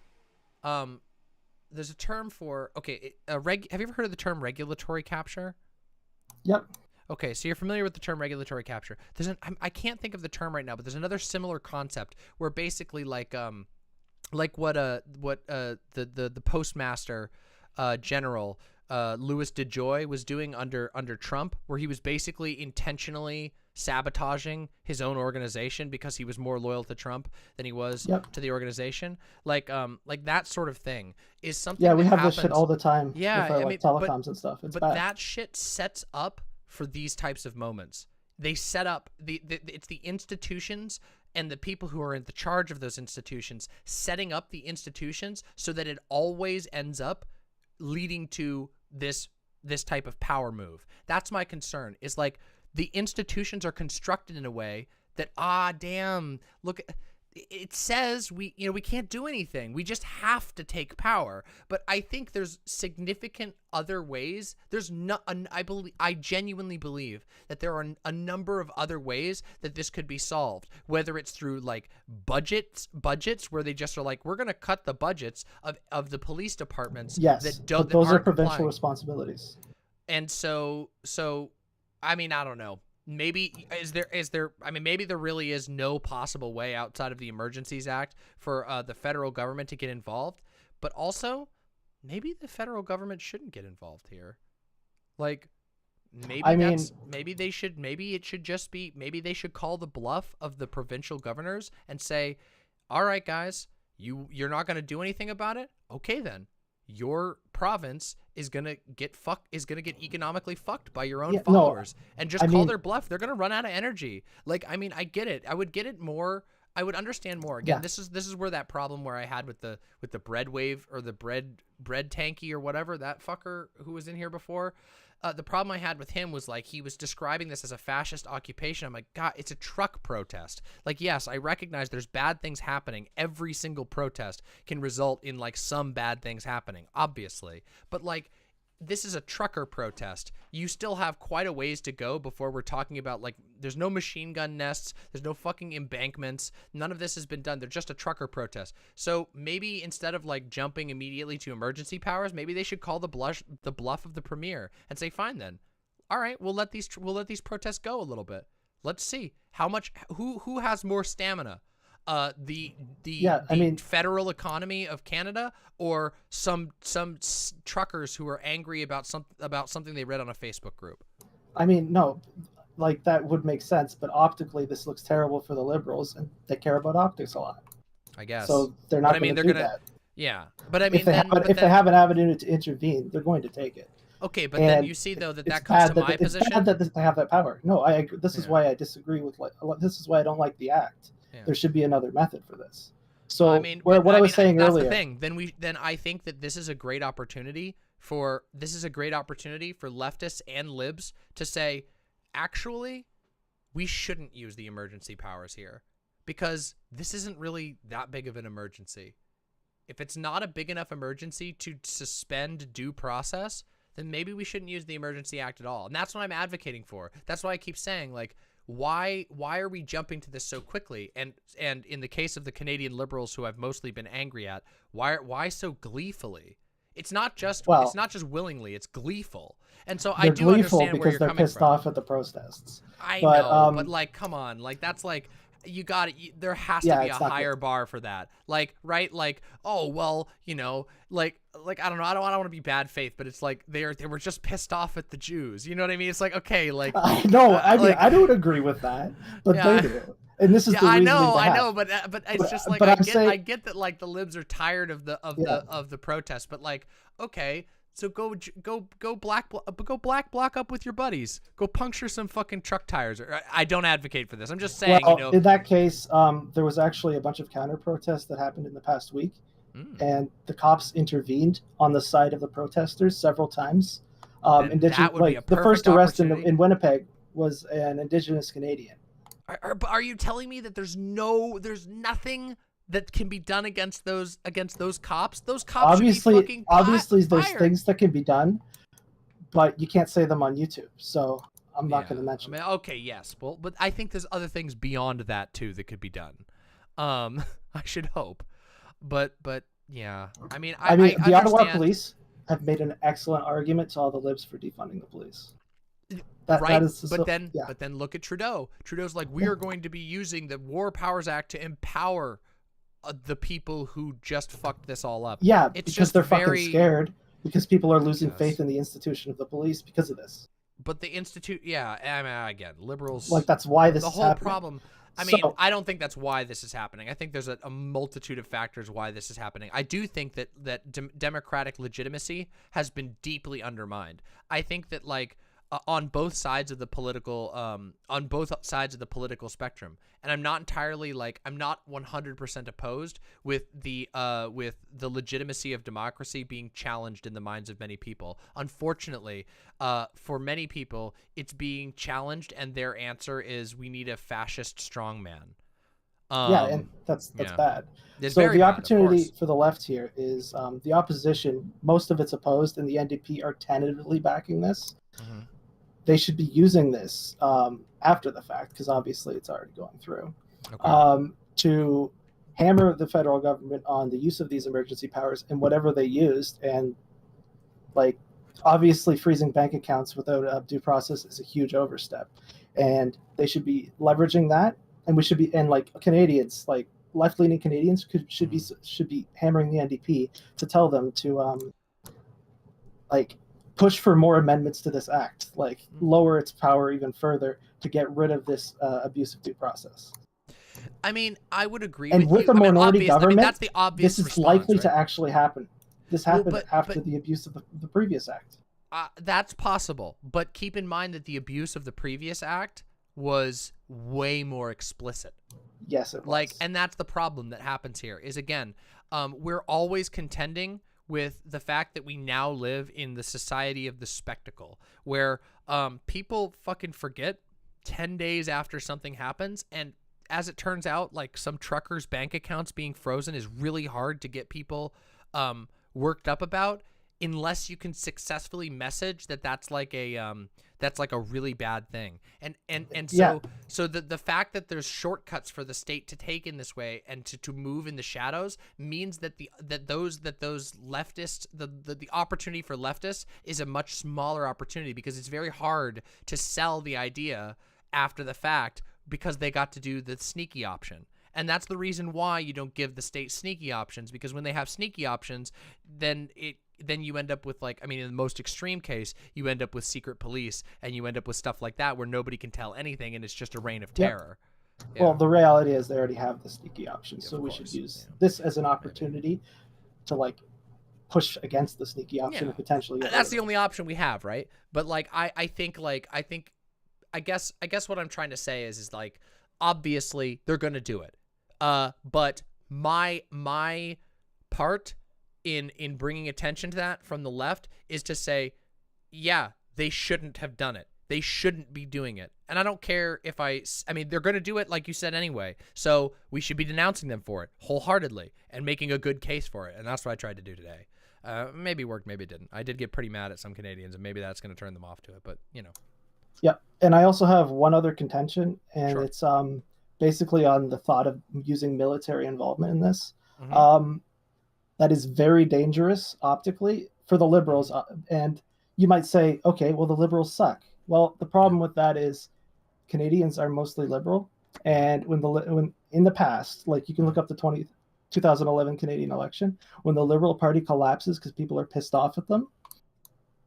There's a term for, okay, have you ever heard of the term regulatory capture? Yep. Okay, so you're familiar with the term regulatory capture. I can't think of the term right now, but there's another similar concept where basically like what the postmaster general Louis DeJoy was doing under Trump, where he was basically intentionally sabotaging his own organization because he was more loyal to Trump than he was to the organization. Like that sort of thing is something. Yeah, we that have happens. this shit all the time. Yeah, with our, telecoms and stuff. It's bad. That shit sets up for these types of moments. They set up it's the institutions and the people who are in the charge of those institutions setting up the institutions so that it always ends up leading to this type of power move. That's my concern. Is like, the institutions are constructed in a way that, damn, look, it says we can't do anything. We just have to take power. But I think there's significant other ways. I genuinely believe that there are a number of other ways that this could be solved. Whether it's through like budgets where they just are like, we're going to cut the budgets of the police departments. Yes, those are provincial responsibilities. And so I mean, I don't know. maybe is there I mean, maybe there really is no possible way outside of the Emergencies Act for the federal government to get involved, but also maybe the federal government shouldn't get involved here. Like, maybe they should, maybe it should just be, maybe they should call the bluff of the provincial governors and say, all right, guys, you're not going to do anything about it? Okay, then. Your province is gonna get economically fucked by your own followers, and just call their bluff. They're gonna run out of energy. Like, I mean, I get it. I would get it more. I would understand more. Again, this is where that problem where I had with the bread wave or the BreadTankie or whatever, that fucker who was in here before. The problem I had with him was, like, he was describing this as a fascist occupation. I'm like, God, it's a truck protest. Like, yes, I recognize there's bad things happening. Every single protest can result in, like, some bad things happening, obviously. But, like, this is a trucker protest. You still have quite a ways to go before we're talking about, like, there's no machine gun nests, there's no fucking embankments, none of this has been done. They're just a trucker protest. So maybe instead of, like, jumping immediately to emergency powers, maybe they should call the bluff of the premier and say, fine then, all right, we'll let these protests go a little bit. Let's see how much, who has more stamina. The federal economy of Canada, or some truckers who are angry about something they read on a Facebook group. I mean, no, like, that would make sense, but optically this looks terrible for the Liberals, and they care about optics a lot. I guess. So they're not going to do that. Yeah, but I mean, if they have an avenue to intervene, they're going to take it. Okay, but then you see though that comes to my position. It's bad that they have that power. No, I agree. This is why I disagree with this is why I don't like the act. Yeah. There should be another method for this. So I mean, what I was saying earlier. That's the thing. Then I think that this is a great opportunity for leftists and libs to say, actually, we shouldn't use the emergency powers here because this isn't really that big of an emergency. If it's not a big enough emergency to suspend due process, then maybe we shouldn't use the Emergency Act at all. And that's what I'm advocating for. That's why I keep saying, like, why are we jumping to this so quickly? And in the case of the Canadian Liberals, who I've mostly been angry at, why so gleefully? It's not just willingly, it's gleeful. And so I do understand where you're coming from. They're pissed off at the protests. I know, but, like, come on, like, that's like, there has to be a higher bar for that. Like, right? Like, oh, well, you know, like, I don't know. I don't want to be bad faith, but it's like they were just pissed off at the Jews. You know what I mean? It's like, okay, like. No, I mean, I don't agree with that, but they do. And this is the reason I know, but it's just like, I get that, like, the libs are tired of the protest, but, like, okay. So go black block up with your buddies. Go puncture some fucking truck tires. I don't advocate for this. I'm just saying, you know. In that case, there was actually a bunch of counter protests that happened in the past week, and the cops intervened on the side of the protesters several times. The first arrest in Winnipeg was an Indigenous Canadian. Are you telling me that there's nothing that can be done against those cops? Those cops obviously should be fucking obviously there's fired. Things that can be done, but you can't say them on YouTube. So I'm not going to mention. I mean, okay, yes, well, but I think there's other things beyond that too that could be done. I should hope, but yeah. I mean, the Ottawa police have made an excellent argument to all the libs for defunding the police. But then look at Trudeau. Trudeau's like, we are going to be using the War Powers Act to empower the people who just fucked this all up. Yeah, because they're fucking scared. Because people are losing faith in the institution of the police because of this. But the institute, I mean, again, liberals. Like, that's why this is happening. The whole problem. I mean, I don't think that's why this is happening. I think there's a multitude of factors why this is happening. I do think that democratic legitimacy has been deeply undermined. I think that, like, on both sides of the political spectrum, and I'm not entirely, like, I'm not 100% opposed with the legitimacy of democracy being challenged in the minds of many people. Unfortunately, for many people, it's being challenged, and their answer is, we need a fascist strongman. And that's bad. So the opportunity for the left here is the opposition. Most of it's opposed, and the NDP are tentatively backing this. Mm-hmm. They should be using this after the fact, because obviously it's already going through, to hammer the federal government on the use of these emergency powers and whatever they used. And, like, obviously freezing bank accounts without a due process is a huge overstep. and they should be leveraging that. And we should be, and like Canadians, like left-leaning Canadians, should be hammering the NDP to tell them to like push for more amendments to this act, like lower its power even further to get rid of this abusive due process. I mean, I would agree And with you. a minority government, that's the obvious this is response, likely right? to actually happen. This happened after but the abuse of the previous act. That's possible, but keep in mind that the abuse of the previous act was way more explicit. Yes, it was. Like, and that's the problem that happens here is, again, we're always contending with the fact that we now live in the society of the spectacle, where people fucking forget 10 days after something happens, and as it turns out, like, some truckers' bank accounts being frozen is really hard to get people worked up about, unless you can successfully message that that's like a really bad thing. And so the fact that there's shortcuts for the state to take in this way and to move in the shadows means that those leftists, the opportunity for leftists is a much smaller opportunity, because it's very hard to sell the idea after the fact, because they got to do the sneaky option. And that's the reason why you don't give the state sneaky options, because when they have sneaky options, then you end up with, like, I mean, in the most extreme case, you end up with secret police, and you end up with stuff like that where nobody can tell anything, and it's just a reign of terror. Yeah. Well, the reality is they already have the sneaky options, so we should use this as an opportunity to, like, push against the sneaky option and potentially. That's the only option we have, right? But like, I guess what I'm trying to say is like, obviously they're gonna do it. But my part in bringing attention to that from the left is to say, yeah, they shouldn't have done it. They shouldn't be doing it. And I don't care if I mean, they're going to do it, like you said, anyway. So we should be denouncing them for it wholeheartedly and making a good case for it. And that's what I tried to do today. Maybe it worked, maybe it didn't. I did get pretty mad at some Canadians, and maybe that's going to turn them off to it, but you know. Yeah. And I also have one other contention, and it's basically on the thought of using military involvement in this. That is very dangerous optically for the liberals. And you might say, okay, well, the liberals suck. Well, the problem with that is Canadians are mostly liberal. And when in the past, like, you can look up the 2011 Canadian election, when the Liberal Party collapses because people are pissed off at them,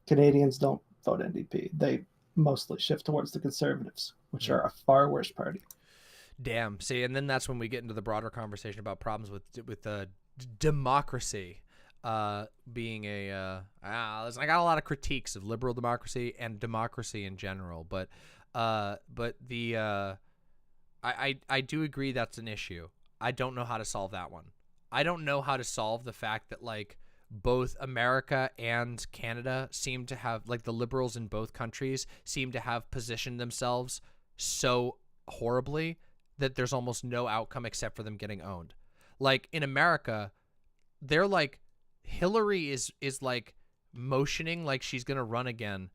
Canadians don't vote NDP. They mostly shift towards the Conservatives, which are a far worse party. Damn. See, and then that's when we get into the broader conversation about problems with democracy being a I got a lot of critiques of liberal democracy and democracy in general, but the I do agree that's an issue. I don't know how to solve that one. I don't know how to solve the fact that, like, both America and Canada seem to have, like, the liberals in both countries seem to have positioned themselves so horribly that there's almost no outcome except for them getting owned. Like, in America, they're like, Hillary is like motioning like she's going to run again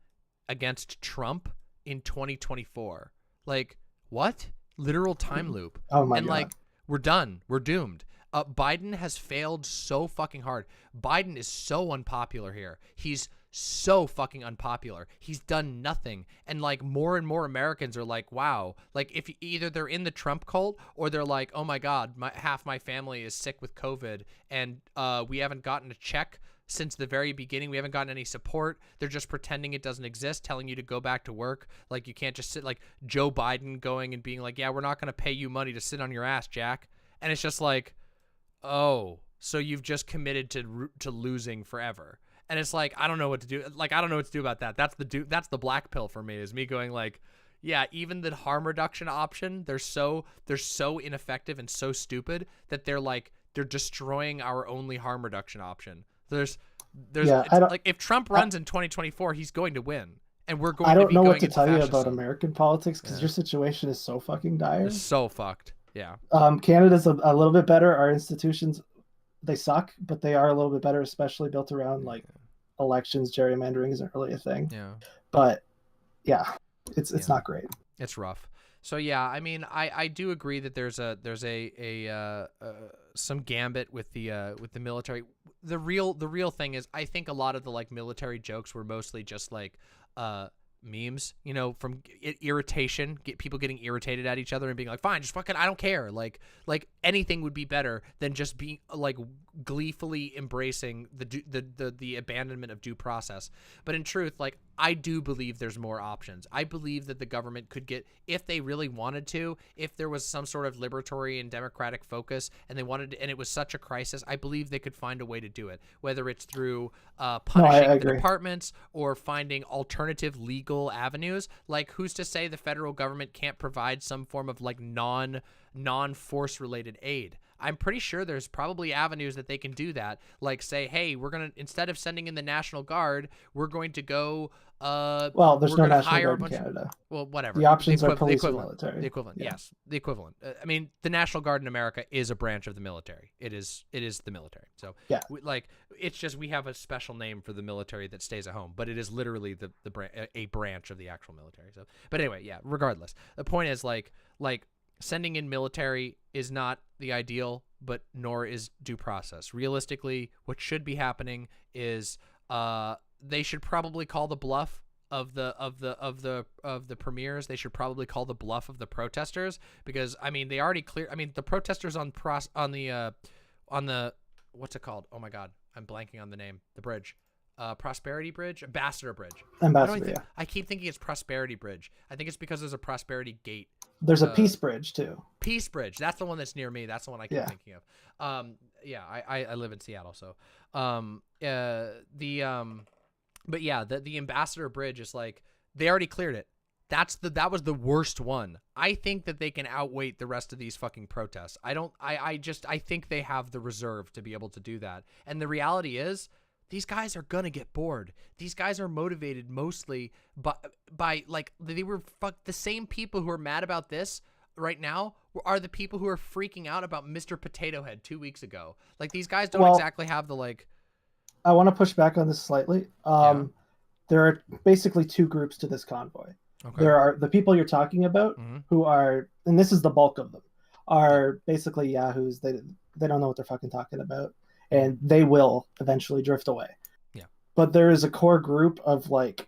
against Trump in 2024. Like, what? Literal time loop. Oh my God. And like, we're done. We're doomed. Biden has failed so fucking hard. Biden is so unpopular here. He's so fucking unpopular. He's done nothing. And like, more and more Americans are like, wow. Like, if either they're in the Trump cult or they're like, oh my God, half my family is sick with COVID, and we haven't gotten a check since the very beginning. We haven't gotten any support. They're just pretending it doesn't exist, telling you to go back to work. Like, you can't just sit, like Joe Biden going and being like, yeah, we're not going to pay you money to sit on your ass, Jack. And it's just like, oh, so you've just committed to losing forever. And it's like, I don't know what to do. Like, I don't know what to do about that. That's the black pill for me, is me going like, yeah, even the harm reduction option, they're so ineffective and so stupid that they're destroying our only harm reduction option. There's like, if Trump runs in 2024, he's going to win. And we're going to be going into fascism. I don't know what to tell you about American politics, because your situation is so fucking dire. It's so fucked. Yeah. Canada's a little bit better. Our institutions, they suck, but they are a little bit better, especially built around like elections. Gerrymandering isn't really a thing. Yeah. But yeah, it's not great. It's rough. So yeah, I mean, I do agree that there's some gambit with the military. The real thing is, I think a lot of the like military jokes were mostly just like memes, you know, from irritation, get people getting irritated at each other and being like, fine, just fucking, I don't care. Like anything would be better than just being like gleefully embracing the abandonment of due process. But in truth, like, I do believe there's more options. I believe that the government could get, if they really wanted to, if there was some sort of liberatory and democratic focus and they wanted to, and it was such a crisis, I believe they could find a way to do it, whether it's through punishing the departments or finding alternative legal avenues. Like, who's to say the federal government can't provide some form of like non-force related aid? I'm pretty sure there's probably avenues that they can do that. Like, say, hey, we're going to, instead of sending in the National Guard, we're going to go, well, there's no National Guard in Canada. Well, whatever. The options are police or military. The equivalent, yeah. yes. The equivalent. I mean, the National Guard in America is a branch of the military. It is the military. So, yeah. It's just we have a special name for the military that stays at home, but it is literally a branch of the actual military. So, but anyway, yeah, regardless. The point is, like sending in military is not the ideal, but nor is due process. Realistically, what should be happening is they should probably call the bluff of the premiers. They should probably call the bluff of the protesters, because I mean, they already clear. I mean, the protesters on the what's it called? Oh my God, I'm blanking on the name. The bridge. Prosperity Bridge? Ambassador Bridge. Ambassador, I keep thinking it's Prosperity Bridge. I think it's because there's a Prosperity Gate. There's a Peace Bridge too. Peace Bridge. That's the one that's near me. That's the one I keep thinking of. Yeah, I live in Seattle, so but yeah, the Ambassador Bridge is like, they already cleared it. That was the worst one. I think that they can outweight the rest of these fucking protests. I think they have the reserve to be able to do that. And the reality is, these guys are gonna get bored. These guys are motivated mostly by like, they were the same people who are mad about this right now are the people who are freaking out about Mr. Potato Head 2 weeks ago. Like, these guys don't exactly have the like. I want to push back on this slightly. There are basically two groups to this convoy. Okay. There are the people you're talking about who are, and this is the bulk of them, are basically yahoos. They don't know what they're fucking talking about, and they will eventually drift away. Yeah. But there is a core group of like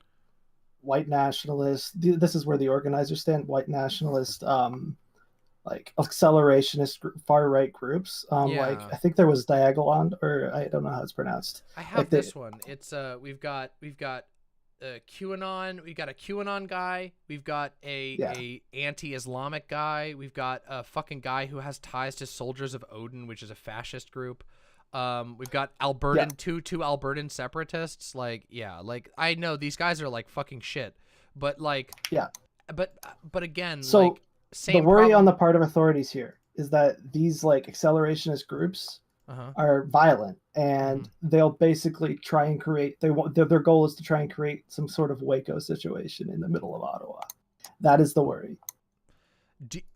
white nationalists. This is where the organizers stand. White nationalist, like accelerationist far right groups. Like, I think there was Diagolon, or I don't know how it's pronounced. I have like this one. It's we've got QAnon. We've got a QAnon guy. We've got a anti-Islamic guy. We've got a fucking guy who has ties to Soldiers of Odin, which is a fascist group. We've got Albertan two Albertan separatists. Like, like, I know these guys are like fucking shit, but like, but again, so like, same the worry problem. on the part of authorities here is that these like accelerationist groups are violent, and they'll basically try and create. Their goal is to try and create some sort of Waco situation in the middle of Ottawa. That is the worry.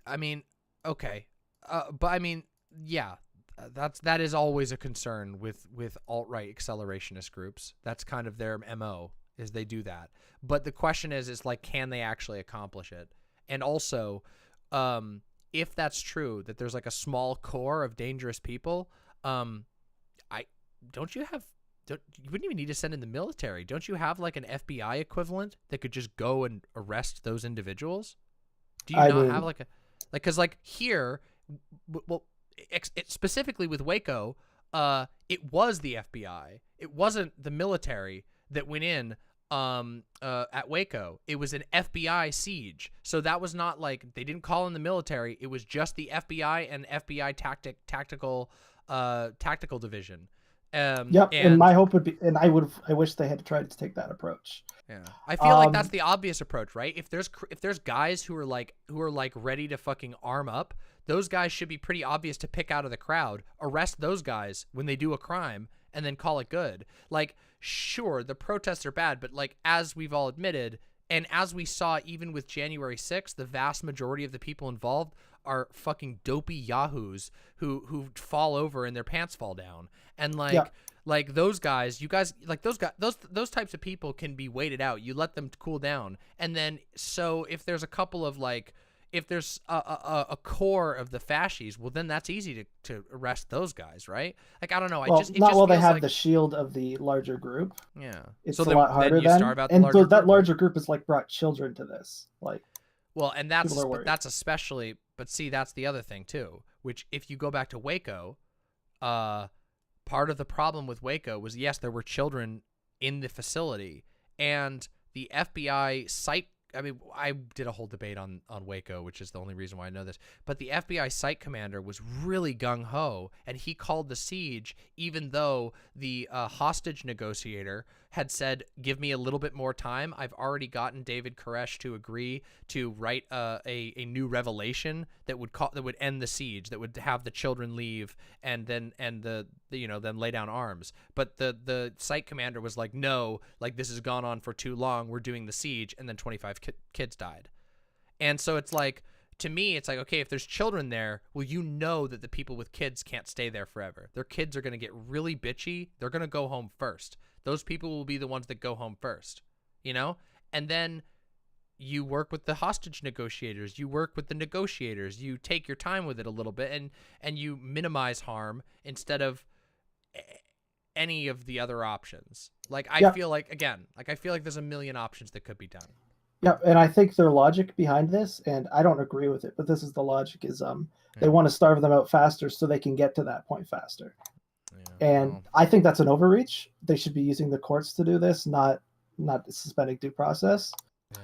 I mean, okay, but I mean, yeah. That is always a concern with alt-right accelerationist groups. That's kind of their MO, is they do that. But the question is like, can they actually accomplish it? And also, if that's true, that there's like a small core of dangerous people, you wouldn't even need to send in the military. Don't you have like an FBI equivalent that could just go and arrest those individuals? Do you not have like a, like, cause like here, well, specifically with Waco, it was the FBI. It wasn't the military that went in at Waco. It was an FBI siege. So that was not like, they didn't call in the military. It was just the FBI and FBI tactical division. And my hope would be, and I wish they had tried to take that approach. Yeah, I feel like that's the obvious approach, right? If there's guys who are like ready to fucking arm up, those guys should be pretty obvious to pick out of the crowd, arrest those guys when they do a crime, and then call it good. Like, sure, the protests are bad, but like, as we've all admitted, and as we saw even with January 6th, the vast majority of the people involved are fucking dopey yahoos who fall over and their pants fall down. And like those guys, you guys, like those types of people can be waited out. You let them cool down. And then, so if there's a couple of like, if there's a core of the fascies, well, then that's easy to arrest those guys, right? Like, I don't know. Well, it not just while they feels have like, the shield of the larger group. yeah. It's So a lot harder then you then. starve out the And larger that group, or- larger group has like brought children to this. Like, Well, and that's people are but worried. that's especially. But see, that's the other thing too. Which, if you go back to Waco, part of the problem with Waco was, yes, there were children in the facility, and the FBI site. I mean, I did a whole debate on Waco, which is the only reason why I know this. But the FBI site commander was really gung-ho, and he called the siege even though the hostage negotiator had said, give me a little bit more time. I've already gotten David Koresh to agree to write a new revelation that would end the siege, that would have the children leave and then then lay down arms. But the site commander was like, no, like, this has gone on for too long. We're doing the siege, and then 25 kids died. And so it's like, to me, it's like, okay, if there's children there, well, you know that the people with kids can't stay there forever. Their kids are going to get really bitchy. They're going to go home first. Those people will be the ones that go home first, you know? And then you work with the hostage negotiators. You work with the negotiators. You take your time with it a little bit, and you minimize harm instead of any of the other options. Like, I feel like, again, like, I feel like there's a million options that could be done. Yeah, and I think their logic behind this, and I don't agree with it, but this is the logic, is they want to starve them out faster so they can get to that point faster. Yeah, And well, I think that's an overreach. They should be using the courts to do this, not suspending due process. yeah.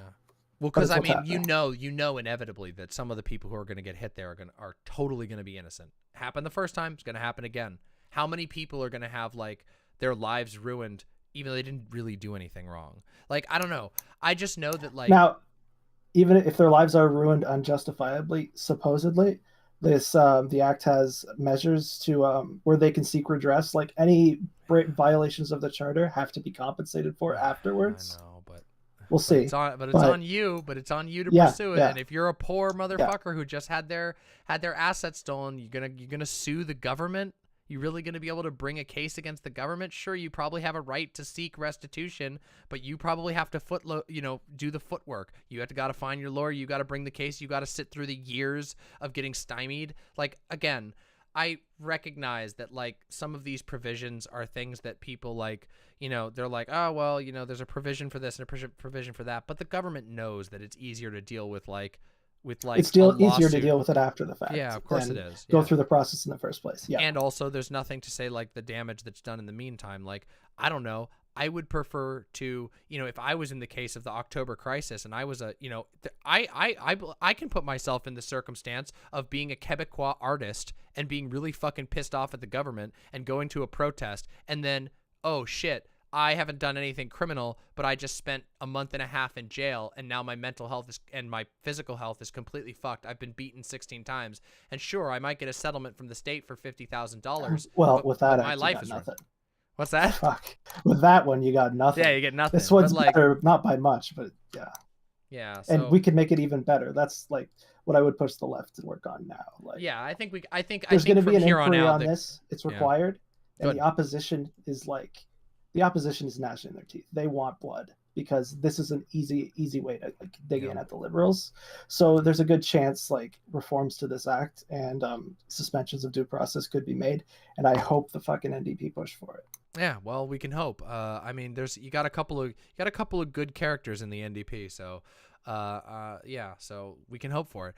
Well, because I mean, you know inevitably that some of the people who are going to get hit there are totally going to be innocent. Happened the first time, it's going to happen again. How many people are going to have, like, their lives ruined even though they didn't really do anything wrong? Like, I don't know. I just know that, like, Now, even if their lives are ruined unjustifiably, supposedly, this the act has measures to where they can seek redress. Like, any violations of the charter have to be compensated for afterwards. I know, but we'll see. It's on you. But it's on you to pursue it. Yeah. And if you're a poor motherfucker who just had their assets stolen, you're gonna sue the government. You really going to be able to bring a case against the government? Sure, you probably have a right to seek restitution, but you probably have to do the footwork. You have to got to find your lawyer. You got to bring the case. You got to sit through the years of getting stymied. Like, again, I recognize that, like, some of these provisions are things that people, like, they're like, oh, well, there's a provision for this and a provision for that. But the government knows that it's easier to deal with, it's still easier to deal with it after the fact. Yeah, of course it is. Go through the process in the first place. Yeah. And also, there's nothing to say, like, the damage that's done in the meantime. Like, I don't know. I would prefer to, if I was in the case of the October crisis and I was I can put myself in the circumstance of being a Quebecois artist and being really fucking pissed off at the government and going to a protest and then, oh shit, I haven't done anything criminal, but I just spent a month and a half in jail, and now my mental health and my physical health is completely fucked. I've been beaten 16 times, and sure, I might get a settlement from the state for $50,000. Well, with that, my life is nothing. What's that? Fuck. With that one, you got nothing. Yeah, you get nothing. This one's better, not by much, but yeah. Yeah, and we can make it even better. That's like what I would push the left to work on now. Like, yeah, I think there's going to be an inquiry on out, this. It's required, and the opposition is gnashing their teeth. They want blood because this is an easy way to dig in at the liberals. So there's a good chance reforms to this act and suspensions of due process could be made. And I hope the fucking NDP push for it. Yeah, well, we can hope. I mean, you got a couple of good characters in the NDP, so yeah, so we can hope for it.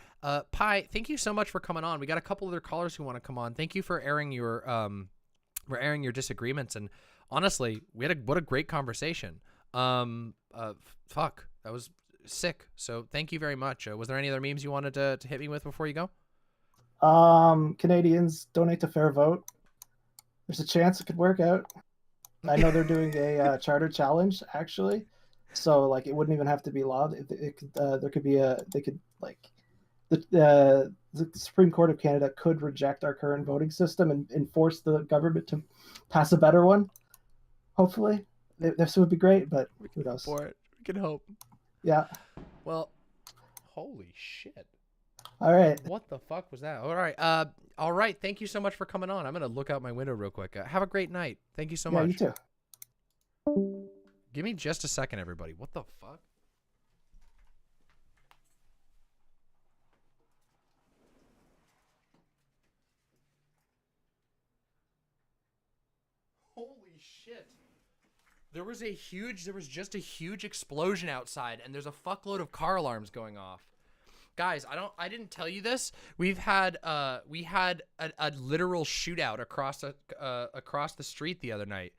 Pi, thank you so much for coming on. We got a couple other callers who want to come on. Thank you for airing your disagreements, and honestly, what a great conversation. Fuck, that was sick. So thank you very much. Was there any other memes you wanted to hit me with before you go? Canadians donate to Fair Vote. There's a chance it could work out. I know they're doing a charter challenge actually, so it wouldn't even have to be law. The Supreme Court of Canada could reject our current voting system and force the government to pass a better one. Hopefully, this would be great, but who knows? For it, we can hope. Yeah. Well, holy shit. All right. What the fuck was that? All right. All right. Thank you so much for coming on. I'm gonna look out my window real quick. Have a great night. Thank you so much. Yeah, you too. Give me just a second, everybody. What the fuck? shit. There was just a huge explosion outside, and there's a fuckload of car alarms going off. Guys, I didn't tell you this. We had a literal shootout across the street the other night.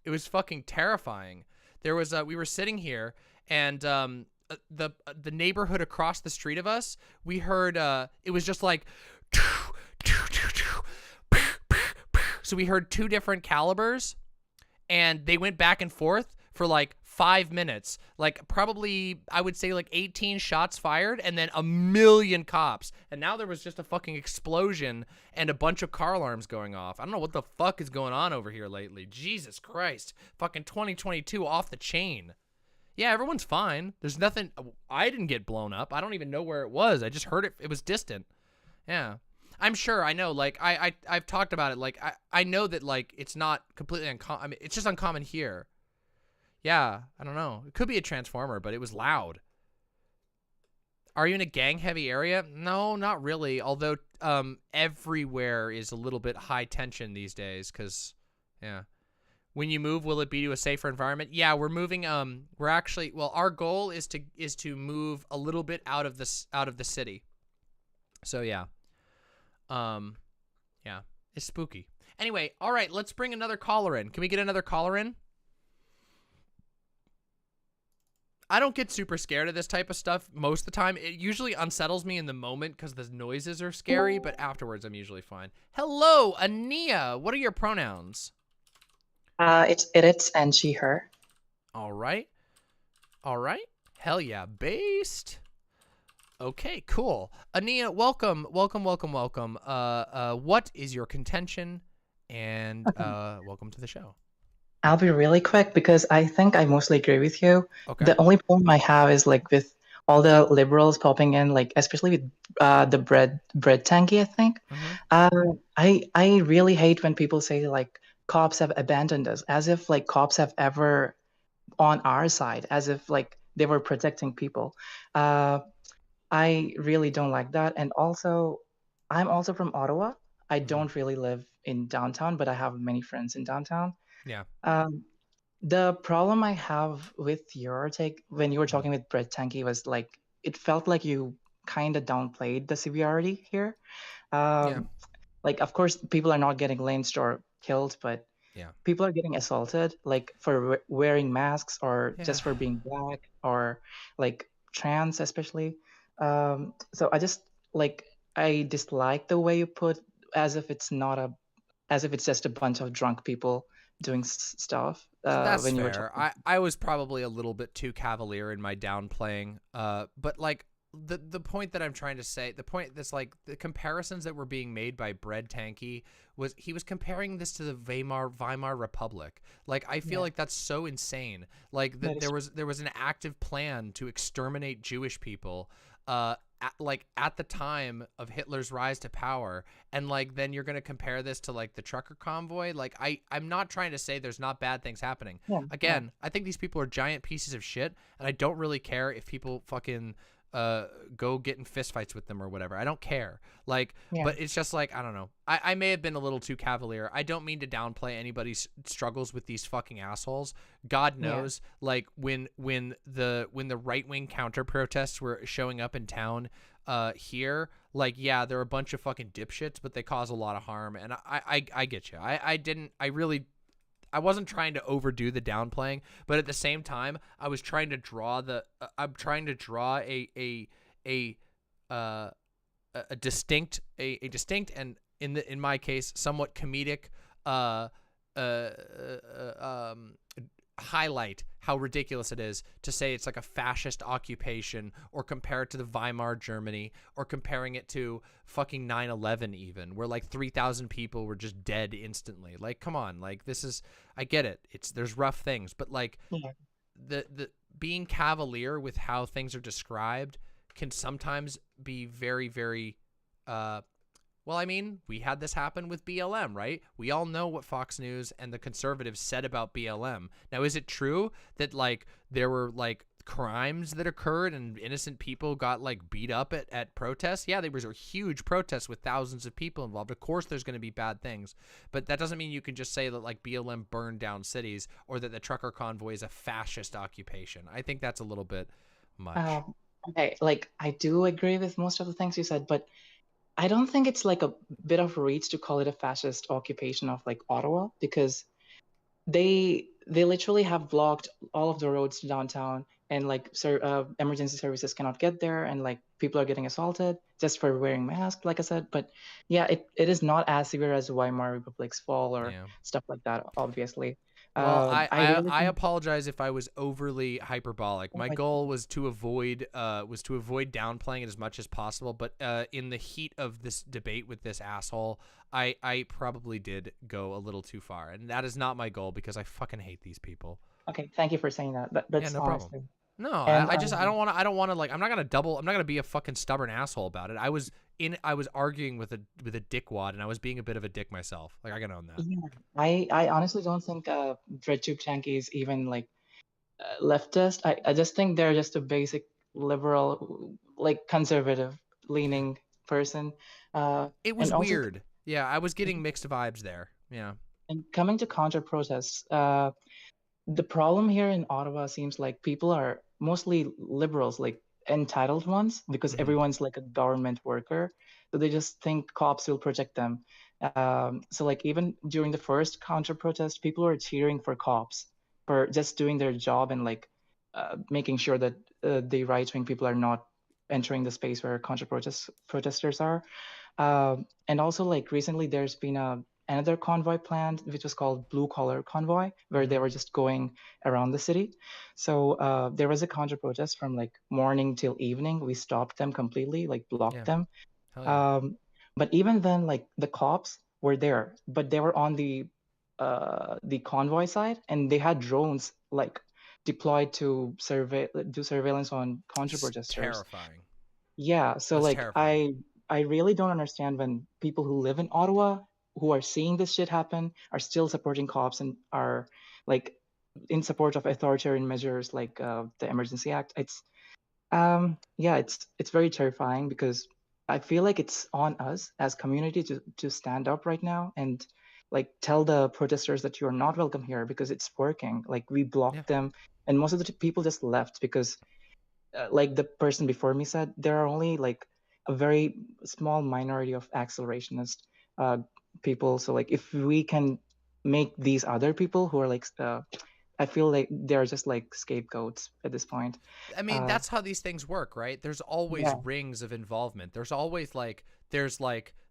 It was fucking terrifying. There was we were sitting here, and the neighborhood across the street of us, we heard it was just like, so we heard 2 different calibers, and they went back and forth for like 5 minutes, like probably I would say like 18 shots fired, and then a million cops. And now there was just a fucking explosion and a bunch of car alarms going off. I don't know what the fuck is going on over here lately. Jesus Christ. Fucking 2022 off the chain. Yeah, everyone's fine. There's nothing. I didn't get blown up. I don't even know where it was. I just heard it. It was distant. Yeah. I'm sure. I know. Like, I've talked about it. Like, I know that, like, it's not completely uncommon. I mean, it's just uncommon here. Yeah, I don't know. It could be a transformer, but it was loud. Are you in a gang-heavy area? No, not really. Although everywhere is a little bit high tension these days. Cause, yeah. When you move, will it be to a safer environment? Yeah, we're moving. We're actually. Well, our goal is to move a little bit out of the city. So yeah. Yeah, it's spooky. Anyway, all right. Let's bring another caller in. Can we get another caller in? I don't get super scared of this type of stuff most of the time. It usually unsettles me in the moment because the noises are scary, but afterwards I'm usually fine. Hello, Aneeya. What are your pronouns? It's and she, her. All right. All right. Hell yeah, based. Okay, cool. Aneeya, welcome. What is your contention? And welcome to the show. I'll be really quick because I think I mostly agree with you. Okay. The only problem I have is like with all the liberals popping in, like especially with the BreadTankie, I think. I really hate when people say like cops have abandoned us, as if like cops have ever on our side, as if like they were protecting people. I really don't like that. And also, I'm also from Ottawa. I don't really live in downtown, but I have many friends in downtown. Yeah. The problem I have with your take when you were talking with BreadTankie was like it felt like you kind of downplayed the severity here. Like, of course, people are not getting lynched or killed, but yeah, people are getting assaulted, like for wearing masks or just for being black or like trans, especially. So I just like I dislike the way you put as if it's just a bunch of drunk people doing stuff. That's when you were fair. talking. I was probably a little bit too cavalier in my downplaying. But like the point that I'm trying to say, the point that's like the comparisons that were being made by BreadTankie was he was comparing this to the Weimar Republic. Like I feel like that's so insane. Like there was an active plan to exterminate Jewish people. At the time of Hitler's rise to power, and like then you're gonna compare this to like the trucker convoy. Like I'm not trying to say there's not bad things happening. Again, I think these people are giant pieces of shit, and I don't really care if people fucking go get in fistfights with them or whatever. I don't care. Like, but it's just like I don't know. I may have been a little too cavalier. I don't mean to downplay anybody's struggles with these fucking assholes. God knows, like when the right wing counter protests were showing up in town here, like they're a bunch of fucking dipshits, but they cause a lot of harm. And I get you. I wasn't trying to overdo the downplaying, but at the same time, I was trying to draw a distinct and in my case somewhat comedic highlight how ridiculous it is to say it's like a fascist occupation or compare it to the Weimar Germany or comparing it to fucking 9/11 even where like 3,000 people were just dead instantly. Like, come on, like this is, I get it. There's rough things, but like the being cavalier with how things are described can sometimes be very, very, well, I mean, we had this happen with BLM, right? We all know what Fox News and the conservatives said about BLM. Now, is it true that like there were like crimes that occurred and innocent people got like beat up at protests. Yeah, there was a huge protest with thousands of people involved. Of course there's going to be bad things, but that doesn't mean you can just say that like BLM burned down cities or that the trucker convoy is a fascist occupation. I think that's a little bit much. Okay, like I do agree with most of the things you said, but I don't think it's like a bit of a reach to call it a fascist occupation of like Ottawa, because they literally have blocked all of the roads to downtown, and like emergency services cannot get there, and like people are getting assaulted just for wearing masks, like I said. But yeah, it is not as severe as Weimar Republic's fall or stuff like that, obviously. Well, really I think... apologize if I was overly hyperbolic. My goal was to avoid downplaying it as much as possible. But in the heat of this debate with this asshole, I probably did go a little too far, and that is not my goal because I fucking hate these people. Okay, thank you for saying that. That's yeah, no honestly... problem. No, And, I don't want to like, I'm not gonna be a fucking stubborn asshole about it. I was arguing with a dickwad, and I was being a bit of a dick myself. Like, I gotta own that. Yeah, I honestly don't think BreadTankie is even like leftist. I just think they're just a basic liberal, like conservative leaning person. It was and also, weird. Yeah, I was getting mixed vibes there. Yeah. and coming to counter protests, the problem here in Ottawa seems like people are mostly liberals, like entitled ones, because everyone's like a government worker. So they just think cops will protect them. So like even during the first counter protest, people were cheering for cops for just doing their job and like making sure that the right-wing people are not entering the space where counter protesters are. And also like recently there's been another convoy planned, which was called Blue Collar Convoy, where they were just going around the city. So there was a counter protest from like morning till evening. We stopped them completely, like blocked them. Yeah. But even then, like the cops were there, but they were on the convoy side, and they had drones like deployed to do surveillance on counter protesters. Terrifying. Yeah, so That's like terrifying. I really don't understand when people who live in Ottawa who are seeing this shit happen are still supporting cops and are like in support of authoritarian measures like the Emergency Act. It's it's very terrifying, because I feel like it's on us as community to stand up right now and like tell the protesters that you are not welcome here, because it's working. Like we blocked them, and most of the people just left because like the person before me said, there are only like a very small minority of accelerationist people. So like if we can make these other people who are like I feel like they're just like scapegoats at this point. I mean, that's how these things work, right? There's always rings of involvement. There's always like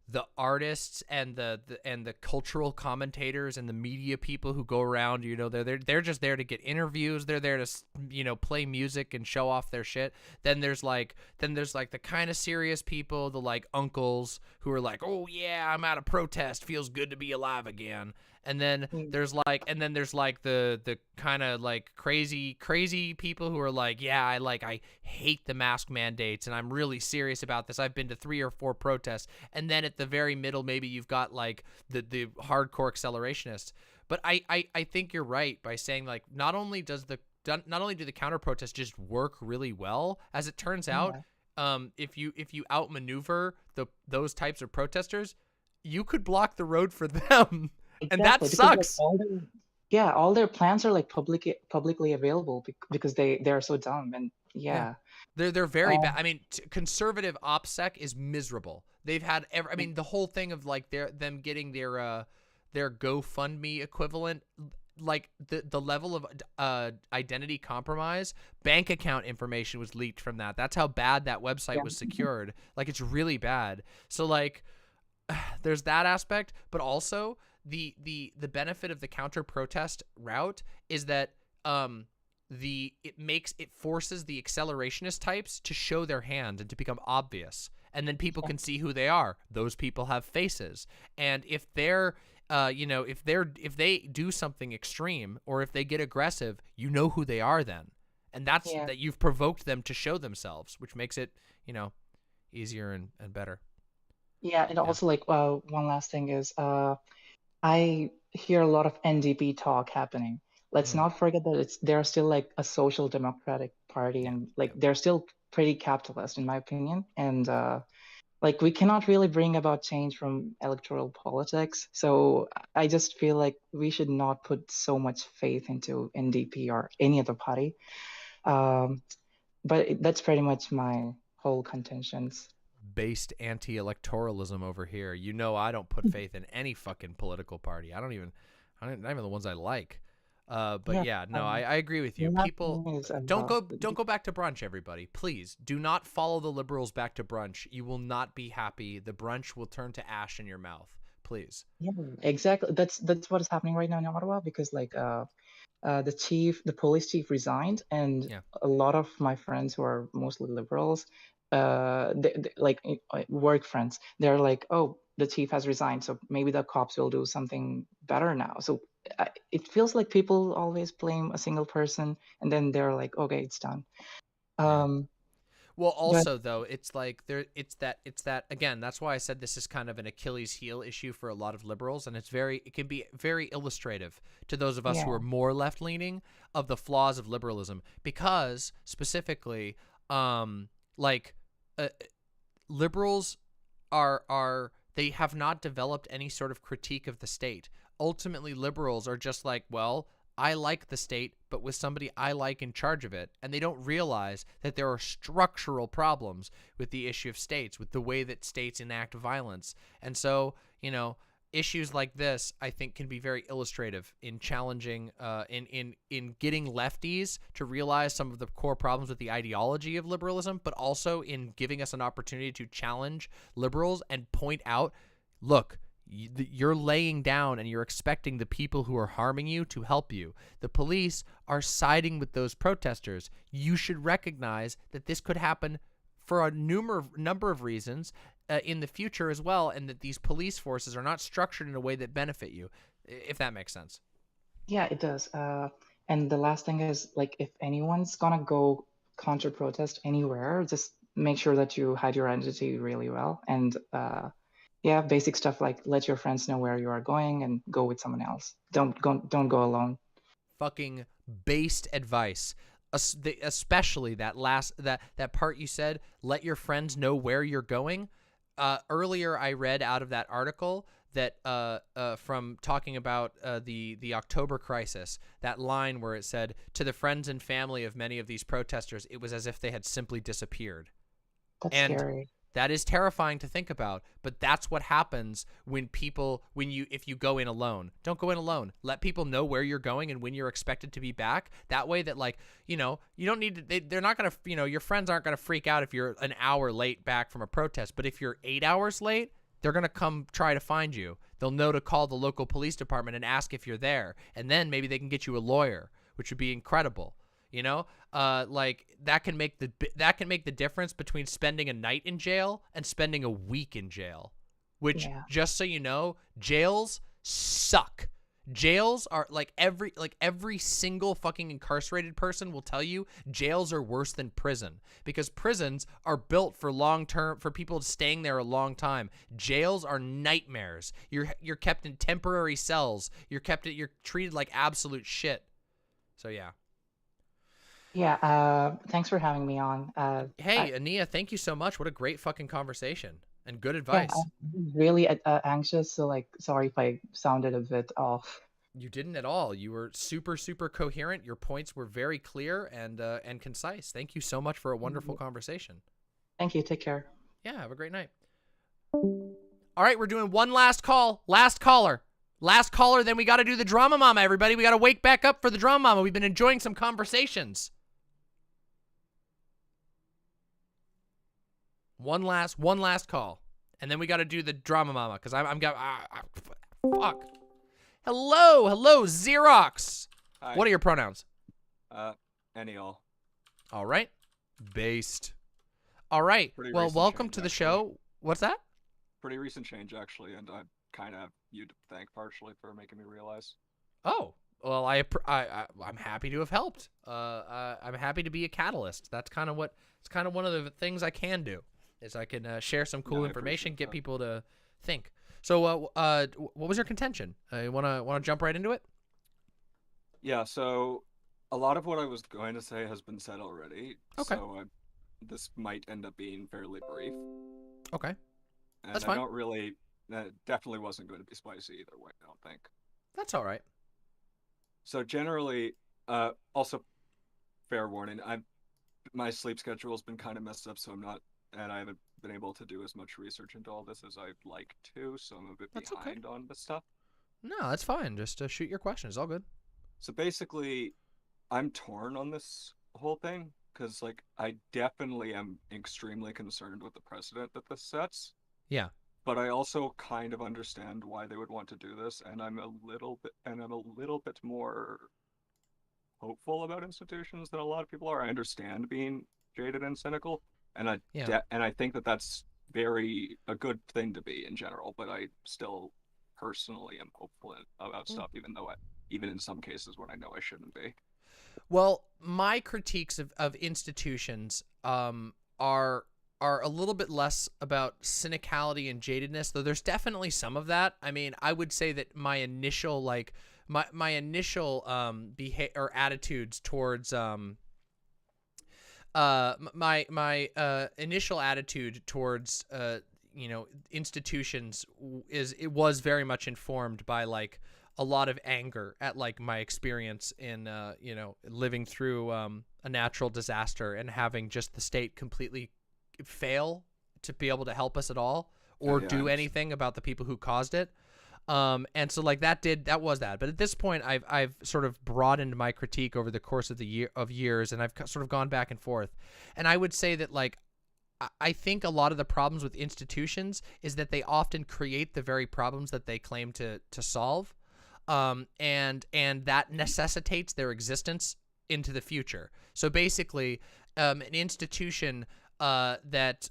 the artists and the cultural commentators and the media people who go around, you know, they're just there to get interviews. They're there to, you know, play music and show off their shit. Then there's like the kind of serious people, the like uncles who are like, "Oh yeah, I'm at a protest. Feels good to be alive again." And then there's like the kind of like crazy people who are like, yeah, I hate the mask mandates and I'm really serious about this. I've been to 3 or 4 protests. And then at the very middle, maybe you've got like the hardcore accelerationists. But I think you're right by saying like not only do the counter protests just work really well, as it turns out, if you outmaneuver those types of protesters, you could block the road for them. Exactly, and that sucks. Like all their plans are like publicly available because they are so dumb. And they're very bad. I mean, conservative OPSEC is miserable. They've had the whole thing of like them getting their GoFundMe equivalent, like the level of identity compromise, bank account information was leaked from that. That's how bad that website was secured. Like, it's really bad. So like there's that aspect, but also the benefit of the counter protest route is that it forces the accelerationist types to show their hand and to become obvious, and then people can see who they are. Those people have faces, and if they're if they do something extreme or if they get aggressive, you know who they are then, and that's that you've provoked them to show themselves, which makes it easier and better. Yeah, and also like one last thing is I hear a lot of NDP talk happening. let's not forget that they're still like a social democratic party, and like they're still pretty capitalist in my opinion. And like we cannot really bring about change from electoral politics. So I just feel like we should not put so much faith into NDP or any other party. But that's pretty much my whole contentions. Based anti-electoralism over here. You know, I don't put faith in any fucking political party. Not even the ones I like. But yeah, no, I agree with you. People don't go back to brunch, everybody. Please do not follow the liberals back to brunch. You will not be happy. The brunch will turn to ash in your mouth. Please. Yeah, exactly. That's what is happening right now in Ottawa, because like the police chief resigned, and a lot of my friends who are mostly liberals, like work friends, they're like, oh, the chief has resigned, so maybe the cops will do something better now. So it feels like people always blame a single person, and then they're like, okay, it's done. Well, also though, it's like it's that again. That's why I said this is kind of an Achilles heel issue for a lot of liberals, and it can be very illustrative to those of us who are more left leaning of the flaws of liberalism, because specifically, liberals they have not developed any sort of critique of the state. Ultimately, liberals are just like, well, I like the state, but with somebody I like in charge of it. And they don't realize that there are structural problems with the issue of states, with the way that states enact violence. And so, you know, issues like this, I think, can be very illustrative in challenging, in getting lefties to realize some of the core problems with the ideology of liberalism, but also in giving us an opportunity to challenge liberals and point out, look, you're laying down and you're expecting the people who are harming you to help you. The police are siding with those protesters. You should recognize that this could happen for a number of reasons in the future as well, and that these police forces are not structured in a way that benefit you, if that makes sense. Yeah, it does. And the last thing is, like, if anyone's gonna go counter protest anywhere, just make sure that you hide your identity really well. And yeah, basic stuff like let your friends know where you are going and go with someone else. Don't go alone. Fucking based advice. Especially that part you said, let your friends know where you're going. Earlier I read out of that article that from talking about the October crisis, that line where it said, to the friends and family of many of these protesters, it was as if they had simply disappeared. That's scary. That is terrifying to think about, but that's what happens when if you go in alone. Don't go in alone. Let people know where you're going and when you're expected to be back. That way that, like, you know, you don't need to, they're not going to, you know, your friends aren't going to freak out if you're an hour late back from a protest, but if you're 8 hours late, they're going to come try to find you. They'll know to call the local police department and ask if you're there, and then maybe they can get you a lawyer, which would be incredible. You know, like that can make the difference between spending a night in jail and spending a week in jail, which, just so you know, jails suck. Jails are like every single fucking incarcerated person will tell you, jails are worse than prison, because prisons are built for for people staying there a long time. Jails are nightmares. You're kept in temporary cells. You're treated like absolute shit. So yeah. Yeah, thanks for having me on. Hey, Aneeya, thank you so much. What a great fucking conversation and good advice. Yeah, I'm really anxious, so like, sorry if I sounded a bit off. You didn't at all. You were super, super coherent. Your points were very clear and concise. Thank you so much for a wonderful conversation. Thank you. Take care. Yeah, have a great night. All right, we're doing one last call. Last caller. Last caller, then we got to do the DramaMama, everybody. We got to wake back up for the DramaMama. We've been enjoying some conversations. One last call, and then we got to do the DramaMama, because fuck. Hello, Xerox. Hi. What are your pronouns? Any all. All right, based. All right. Well, welcome to the show. What's that? Pretty recent change, actually, and I kind of have you to thank partially for making me realize. Oh, well, I'm happy to have helped. I'm happy to be a catalyst. It's kind of one of the things I can do. Is I can share some cool information, get people to think. So, what was your contention? You wanna jump right into it? Yeah, so a lot of what I was going to say has been said already. Okay. So this might end up being fairly brief. Okay. And That's I fine. don't really, that definitely wasn't going to be spicy either way, I don't think. That's all right. So generally, also fair warning, my sleep schedule has been kind of messed up, so I haven't been able to do as much research into all this as I'd like to, so I'm a bit That's okay. behind on this stuff. No, that's fine. Just shoot your questions. All good. So basically, I'm torn on this whole thing because, like, I definitely am extremely concerned with the precedent that this sets. Yeah. But I also kind of understand why they would want to do this, and I'm a little bit more hopeful about institutions than a lot of people are. I understand being jaded and cynical, and I think that that's a good thing to be in general. But I still personally am hopeful about stuff, even in some cases when I know I shouldn't be. Well, my critiques of institutions are a little bit less about cynicality and jadedness, though there's definitely some of that. I mean, I would say that my initial my initial behavior or attitudes towards my initial attitude towards institutions was very much informed by like a lot of anger at like my experience in living through a natural disaster and having just the state completely fail to be able to help us at all or do anything about the people who caused it. And so like that was that. But at this point, I've sort of broadened my critique over the course of years, and I've sort of gone back and forth. And I would say that like I think a lot of the problems with institutions is that they often create the very problems that they claim to solve, and that necessitates their existence into the future. So basically, an institution that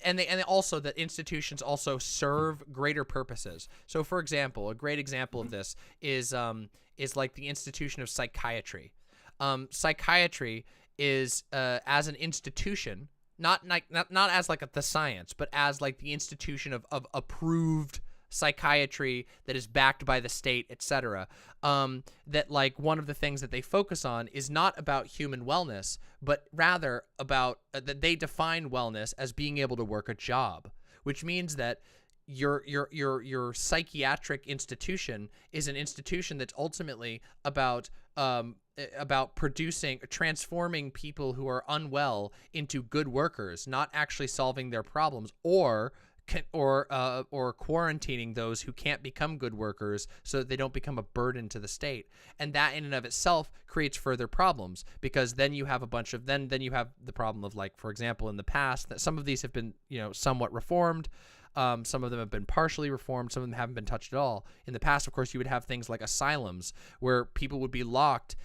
and also that institutions also serve greater purposes. So, for example, a great example of this is like the institution of psychiatry. Psychiatry is as an institution, not as like the science, but as like the institution of approved psychiatry that is backed by the state, etc. That like one of the things that they focus on is not about human wellness, but rather about that they define wellness as being able to work a job, which means that your psychiatric institution is an institution that's ultimately about transforming people who are unwell into good workers, not actually solving their problems or quarantining those who can't become good workers so that they don't become a burden to the state. And that in and of itself creates further problems, because then you have then you have the problem of, like, for example, in the past, that some of these have been, somewhat reformed. Some of them have been partially reformed. Some of them haven't been touched at all. In the past, of course, you would have things like asylums where people would be locked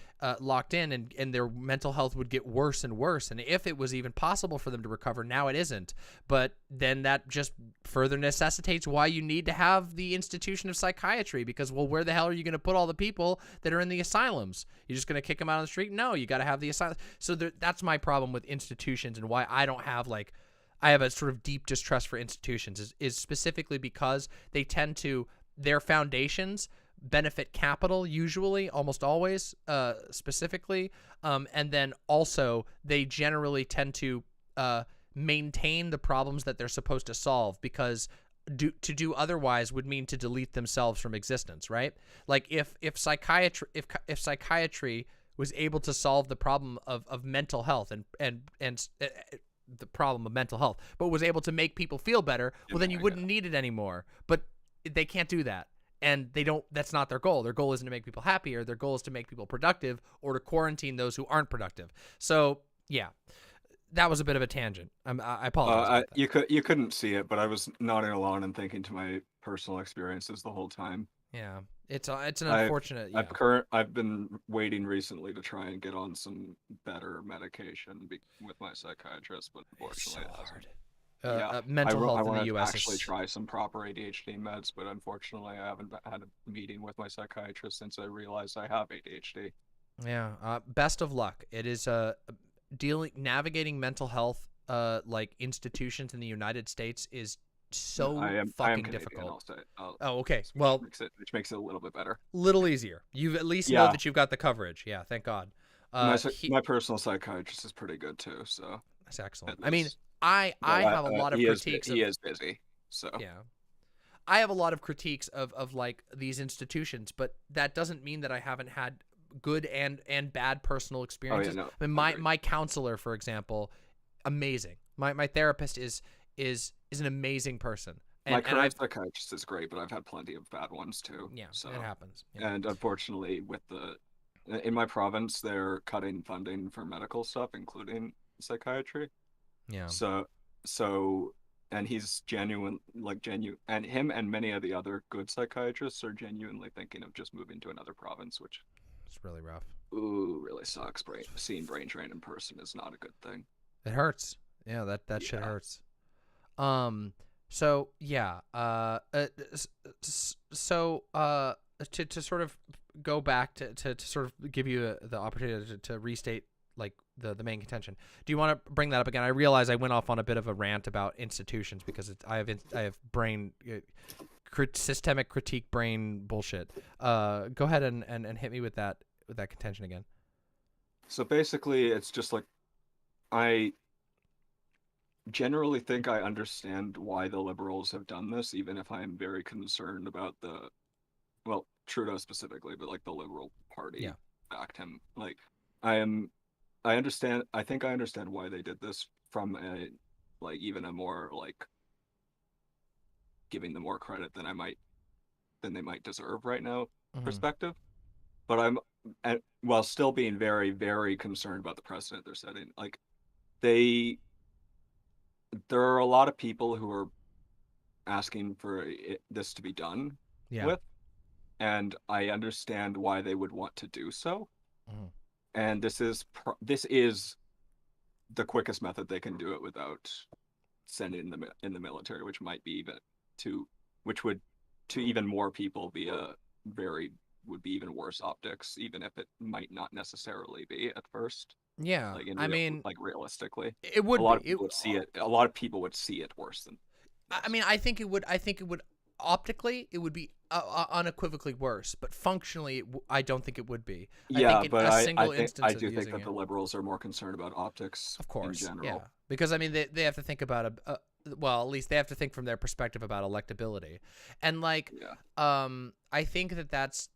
in, and their mental health would get worse and worse. And if it was even possible for them to recover, now it isn't. But then that just further necessitates why you need to have the institution of psychiatry, because, well, where the hell are you going to put all the people that are in the asylums? You're just going to kick them out on the street? No, you got to have the asylum. So that's my problem with institutions, and why I don't have I have a sort of deep distrust for institutions is specifically because they tend to, their foundations benefit capital, usually, almost always, specifically, and then also they generally tend to maintain the problems that they're supposed to solve, because to do otherwise would mean to delete themselves from existence, right? Like if psychiatry was able to solve the problem of mental health and the problem of mental health, but was able to make people feel better, well, then you wouldn't need it anymore. But they can't do that. And that's not their goal. Their goal isn't to make people happier. Their goal is to make people productive or to quarantine those who aren't productive. So, yeah, that was a bit of a tangent. I apologize. You couldn't see it, but I was nodding along and thinking to my personal experiences the whole time. Yeah, it's an unfortunate. I've been waiting recently to try and get on some better medication with my psychiatrist, but unfortunately, it's so hard. Mental health in the I U.S. actually try some proper ADHD meds, but unfortunately, I haven't had a meeting with my psychiatrist since I realized I have ADHD. Yeah. Best of luck. It is navigating mental health like institutions in the United States is so I am fucking Canadian, difficult. I'll Oh, okay. which Well, makes it a little bit better. Little easier. You've at least know Yeah. that you've got the coverage. Yeah, thank God. My personal psychiatrist is pretty good too, so that's excellent. I mean, I have a lot of critiques. He is busy, so yeah. I have a lot of critiques of like these institutions, but that doesn't mean that I haven't had good and bad personal experiences. no, I mean, my counselor, for example, amazing. My therapist is an amazing person. My current psychiatrist is great, but I've had plenty of bad ones too. Yeah, so it happens. And unfortunately, in my province, they're cutting funding for medical stuff, including psychiatry. Yeah. So, and he's genuine, and him and many of the other good psychiatrists are genuinely thinking of just moving to another province, which it's really rough. Ooh, really sucks. Seeing brain drain in person is not a good thing. It hurts. Yeah, that shit hurts. So yeah. To sort of go back to sort of give you the opportunity to restate like the main contention. Do you want to bring that up again? I realize I went off on a bit of a rant about institutions because I have brain systemic critique brain bullshit. Go ahead and hit me with that contention again. So basically, it's just like I generally think I understand why the Liberals have done this, even if I am very concerned about Trudeau specifically, but like the Liberal Party backed him. Like I think I understand why they did this from even a more like giving them more credit than they might deserve right now perspective. But while still being very, very concerned about the precedent they're setting. Like there are a lot of people who are asking for this to be done with, and I understand why they would want to do so. And this is the quickest method they can do it without sending them in the military, which might be which would to even more people would be even worse optics, even if it might not necessarily be at first. Yeah, like realistically, it would. A lot of people would see it. A lot of people would see it worse than. I mean, I think it would. Optically, it would be unequivocally worse, but functionally, I don't think it would be. Yeah, I think but a I single think instance I do of think that using the Liberals are more concerned about optics, of course, in general. yeah, because I mean, they have to think about well, at least they have to think from their perspective about electability, and like, I think that's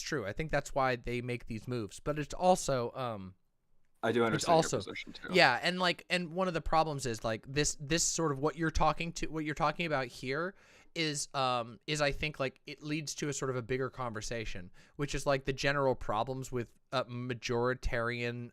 true. I think that's why they make these moves, but it's also I do understand your position too. Yeah, and one of the problems is like this sort of what you're talking about here is I think like it leads to a sort of a bigger conversation, which is like the general problems with majoritarian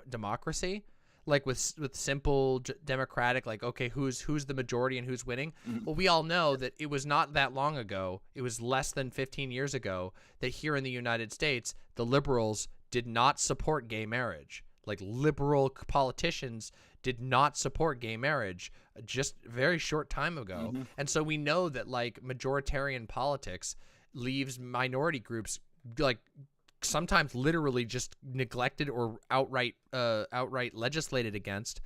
democracy, like with simple democratic, like, okay, who's the majority and who's winning. Well, we all know that it was not that long ago, it was less than 15 years ago, that here in the United States the liberals did not support gay marriage. Like, liberal politicians did not support gay marriage just a very short time ago. And so we know that like majoritarian politics leaves minority groups like sometimes literally just neglected or outright legislated against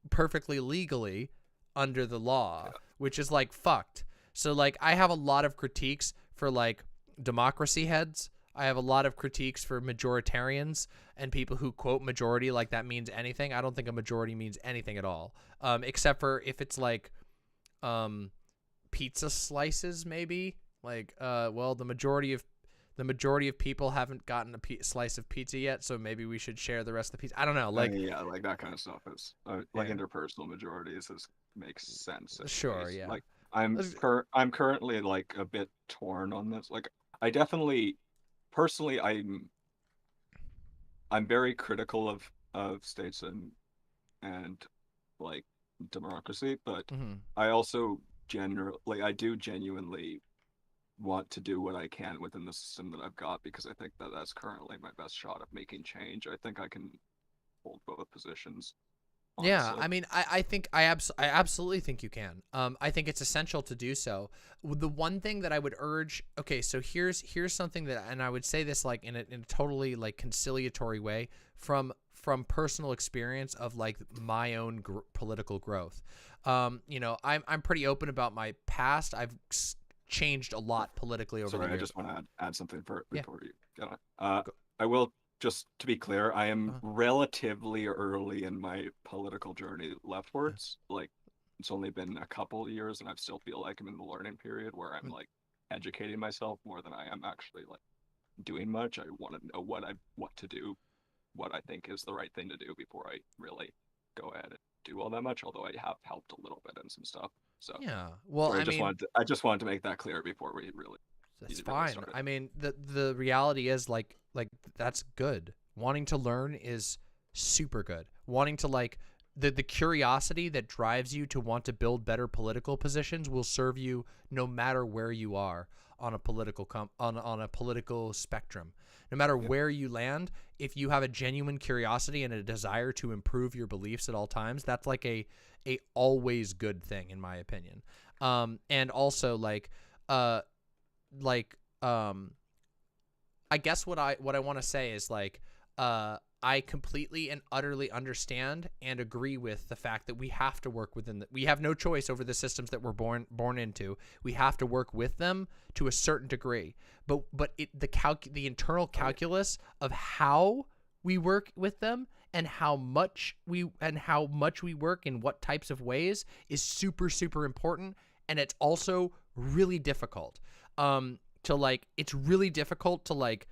perfectly legally under the law, which is like fucked. So like I have a lot of critiques for like democracy heads. I have a lot of critiques for majoritarians and people who quote majority like that means anything. I don't think a majority means anything at all, except for if it's like pizza slices, maybe. Like, well, the majority of people haven't gotten a slice of pizza yet, so maybe we should share the rest of the pizza. I don't know, like yeah, like that kind of stuff is like interpersonal majorities makes sense. Sure, yeah. Like I'm currently like a bit torn on this. Like I definitely. Personally, I'm very critical of states and like democracy, but I also I do genuinely want to do what I can within the system that I've got, because I think that that's currently my best shot of making change. I think I can hold both positions. Yeah, honestly. I mean, I think I absolutely think you can. I think it's essential to do so. The one thing that I would urge, okay, so here's something that, and I would say this like in a totally like conciliatory way from personal experience of like my own political growth. You know, I'm pretty open about my past. I've changed a lot politically over the Sorry, I years. just want to add something Yeah. before you get on. I will, just to be clear, I am relatively early in my political journey leftwards. Like, it's only been a couple years, and I still feel like I'm in the learning period where I'm like educating myself more than I am actually like doing much. I want to know what to do, what I think is the right thing to do before I really go ahead and do all that much. Although I have helped a little bit in some stuff. So Yeah. Well, sorry, I I just wanted to make that clear before we really. that's fine. I mean, the reality is like that's good. Wanting to learn is super good. Wanting to like the curiosity that drives you to want to build better political positions will serve you no matter where you are on a political on a political spectrum. No matter where you land, if you have a genuine curiosity and a desire to improve your beliefs at all times, that's like a always good thing in my opinion. And also I guess what I want to say is like I completely and utterly understand and agree with the fact that we have to work within we have no choice over the systems that we're born into. We have to work with them to a certain degree. But the internal calculus of how we work with them and how much we work in what types of ways is super important, and it's also really difficult. To like it's really difficult to like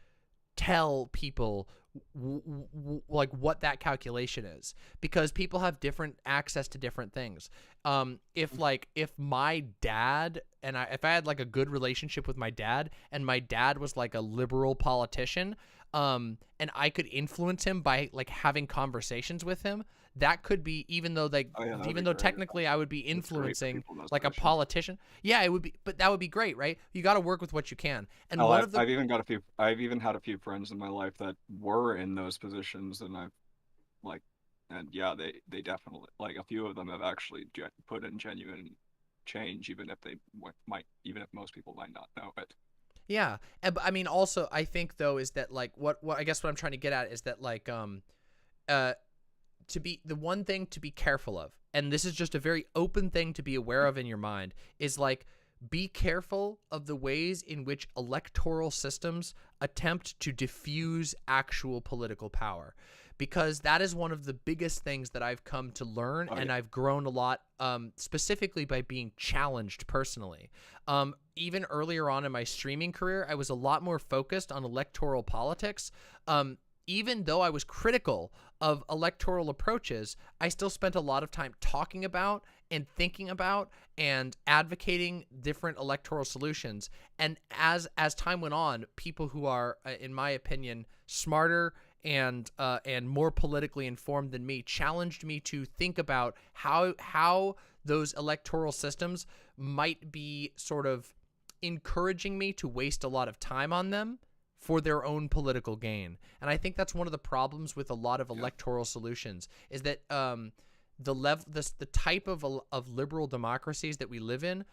tell people like what that calculation is, because people have different access to different things. If my dad and if I had like a good relationship with my dad, and my dad was like a liberal politician, and I could influence him by like having conversations with him, that could be, even though technically I would be influencing like a politician. Yeah, it would be, but that would be great, right? You got to work with what you can. And I've even had a few friends in my life that were in those positions, and I've like, and yeah, they definitely, like, a few of them have actually put in genuine change, even if most people might not know it. Yeah, and I mean, also, I think though is that like what I guess what I'm trying to get at is that like to be the one thing to be careful of, and this is just a very open thing to be aware of in your mind, is like be careful of the ways in which electoral systems attempt to diffuse actual political power, because that is one of the biggest things that I've come to learn, and I've grown a lot, specifically by being challenged personally. Even earlier on in my streaming career, I was a lot more focused on electoral politics. Even though I was critical of electoral approaches, I still spent a lot of time talking about and thinking about and advocating different electoral solutions. And as time went on, people who are, in my opinion, smarter and more politically informed than me challenged me to think about how those electoral systems might be sort of encouraging me to waste a lot of time on them for their own political gain. And I think that's one of the problems with a lot of electoral solutions, is that the type of liberal democracies that we live in,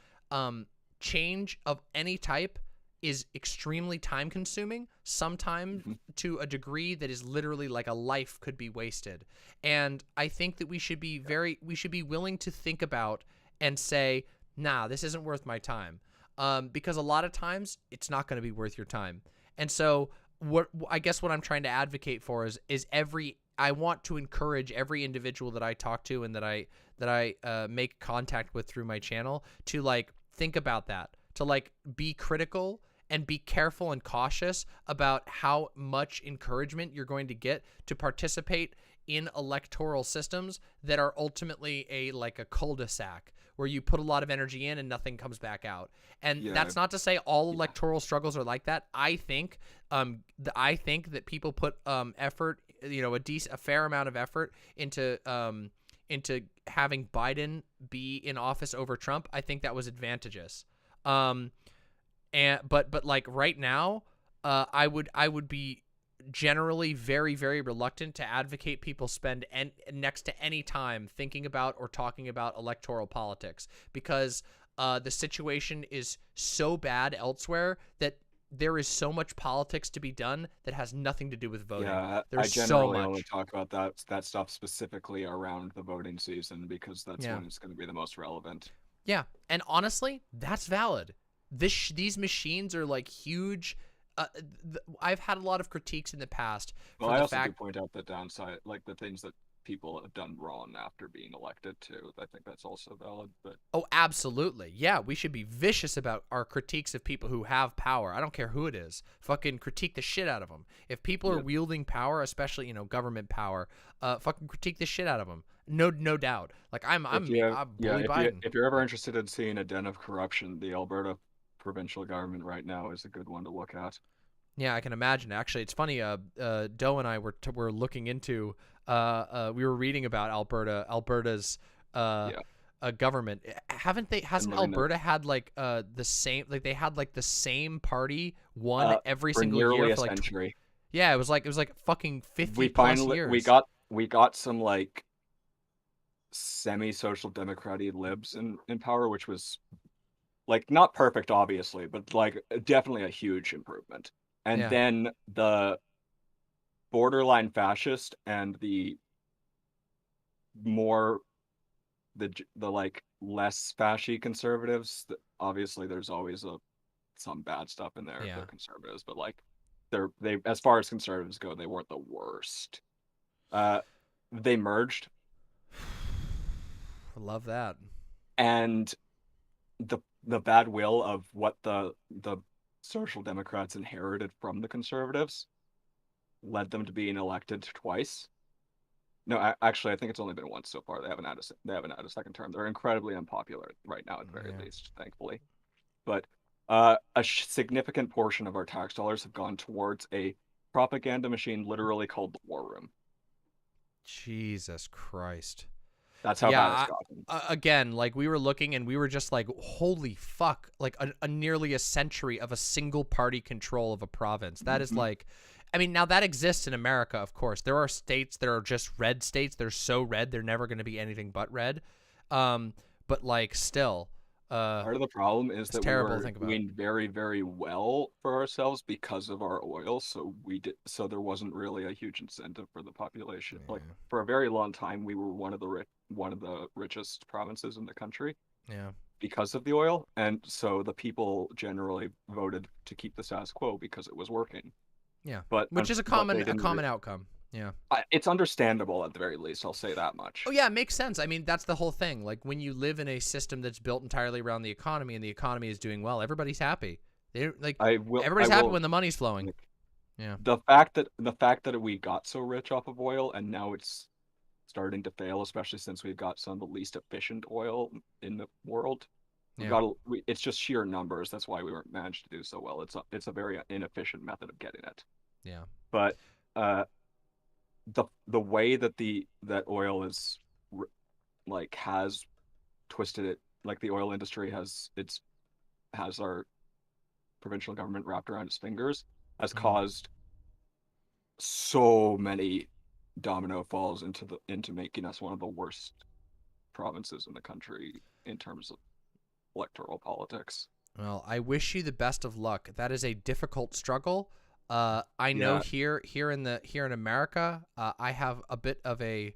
change of any type is extremely time consuming, sometimes to a degree that is literally like a life could be wasted. And I think that we should be willing to think about and say, nah, this isn't worth my time. Because a lot of times it's not going to be worth your time. And so I guess what I'm trying to advocate for is I want to encourage every individual that I talk to and that I make contact with through my channel to like think about that, to like be critical and be careful and cautious about how much encouragement you're going to get to participate in electoral systems that are ultimately a cul-de-sac where you put a lot of energy in and nothing comes back out. And that's not to say all electoral struggles are like that. I think that people put effort, a fair amount of effort into having Biden be in office over Trump. I think that was advantageous. But like right now, I would be generally very, very reluctant to advocate people spend next to any time thinking about or talking about electoral politics, because the situation is so bad elsewhere that there is so much politics to be done that has nothing to do with voting. Yeah, There's I so generally much. only talk about that stuff specifically around the voting season because that's when it's going to be the most relevant. Yeah, and honestly, that's valid. These machines are like huge. I've had a lot of critiques in the past. Well, for I the also do fact point out the downside, like the things that people have done wrong after being elected too. I think that's also valid. But Oh, absolutely. Yeah, we should be vicious about our critiques of people who have power. I don't care who it is. Fucking critique the shit out of them. If people are wielding power, especially, government power, fucking critique the shit out of them. No doubt. Like I'm bully Biden. if you're ever interested in seeing a den of corruption, the Alberta provincial government right now is a good one to look at. Yeah, I can imagine. Actually, it's funny. Doe and I were looking into. We were reading about Alberta's government. Hasn't Alberta had like the same, like they had like the same party won every for single nearly year a for like century. Yeah, it was like fucking 50 We plus finally years. we got some like semi-social democratic libs in power, which was like not perfect obviously, but like definitely a huge improvement. And then the borderline fascist and the more the like less fashy conservatives, obviously there's always some bad stuff in there if they're conservatives, but like they as far as conservatives go, they weren't the worst. They merged. I love that. And the bad will of what the Social Democrats inherited from the conservatives led them to being elected twice. No, actually, I think it's only been once so far. They haven't had a second term. They're incredibly unpopular right now, at the very least, thankfully. But a significant portion of our tax dollars have gone towards a propaganda machine, literally called the War Room. Jesus Christ. That's how bad it's gotten. Again, like we were looking and we were just like, holy fuck, like a nearly a century of a single party control of a province. That is like, I mean, now that exists in America, of course. There are states that are just red states. They're so red, they're never going to be anything but red. But like still, part of the problem is that we were to think about. doing very, very well for ourselves because of our oil. So there wasn't really a huge incentive for the population. Like for a very long time, we were one of the richest provinces in the country. Yeah. Because of the oil, and so the people generally voted to keep the status quo because it was working. Yeah. But which is a common outcome. Yeah. It's understandable at the very least. I'll say that much. Oh yeah, it makes sense. I mean, that's the whole thing. Like when you live in a system that's built entirely around the economy and the economy is doing well, everybody's happy. Everybody's happy when the money's flowing. Yeah. The fact that we got so rich off of oil and now it's starting to fail, especially since we've got some of the least efficient oil in the world. It's just sheer numbers. That's why we weren't managed to do so well. It's a very inefficient method of getting it. Yeah. But the way that oil is like has twisted it, like the oil industry has our provincial government wrapped around its fingers, has caused so many domino falls into making us one of the worst provinces in the country in terms of electoral politics. Well, I wish you the best of luck. That is a difficult struggle. I know here in America, I have a bit of a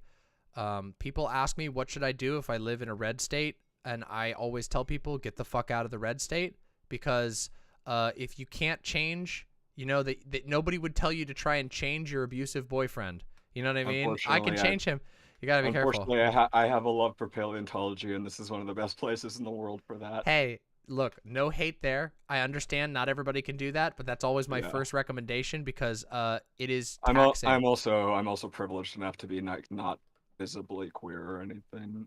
people ask me what should I do if I live in a red state, and I always tell people get the fuck out of the red state, because if you can't change, that nobody would tell you to try and change your abusive boyfriend. You know what I mean? I can change him. You gotta be careful. Unfortunately, I have a love for paleontology, and this is one of the best places in the world for that. Hey, look, no hate there. I understand not everybody can do that, but that's always my first recommendation, because it is taxing. I'm also privileged enough to be not visibly queer or anything.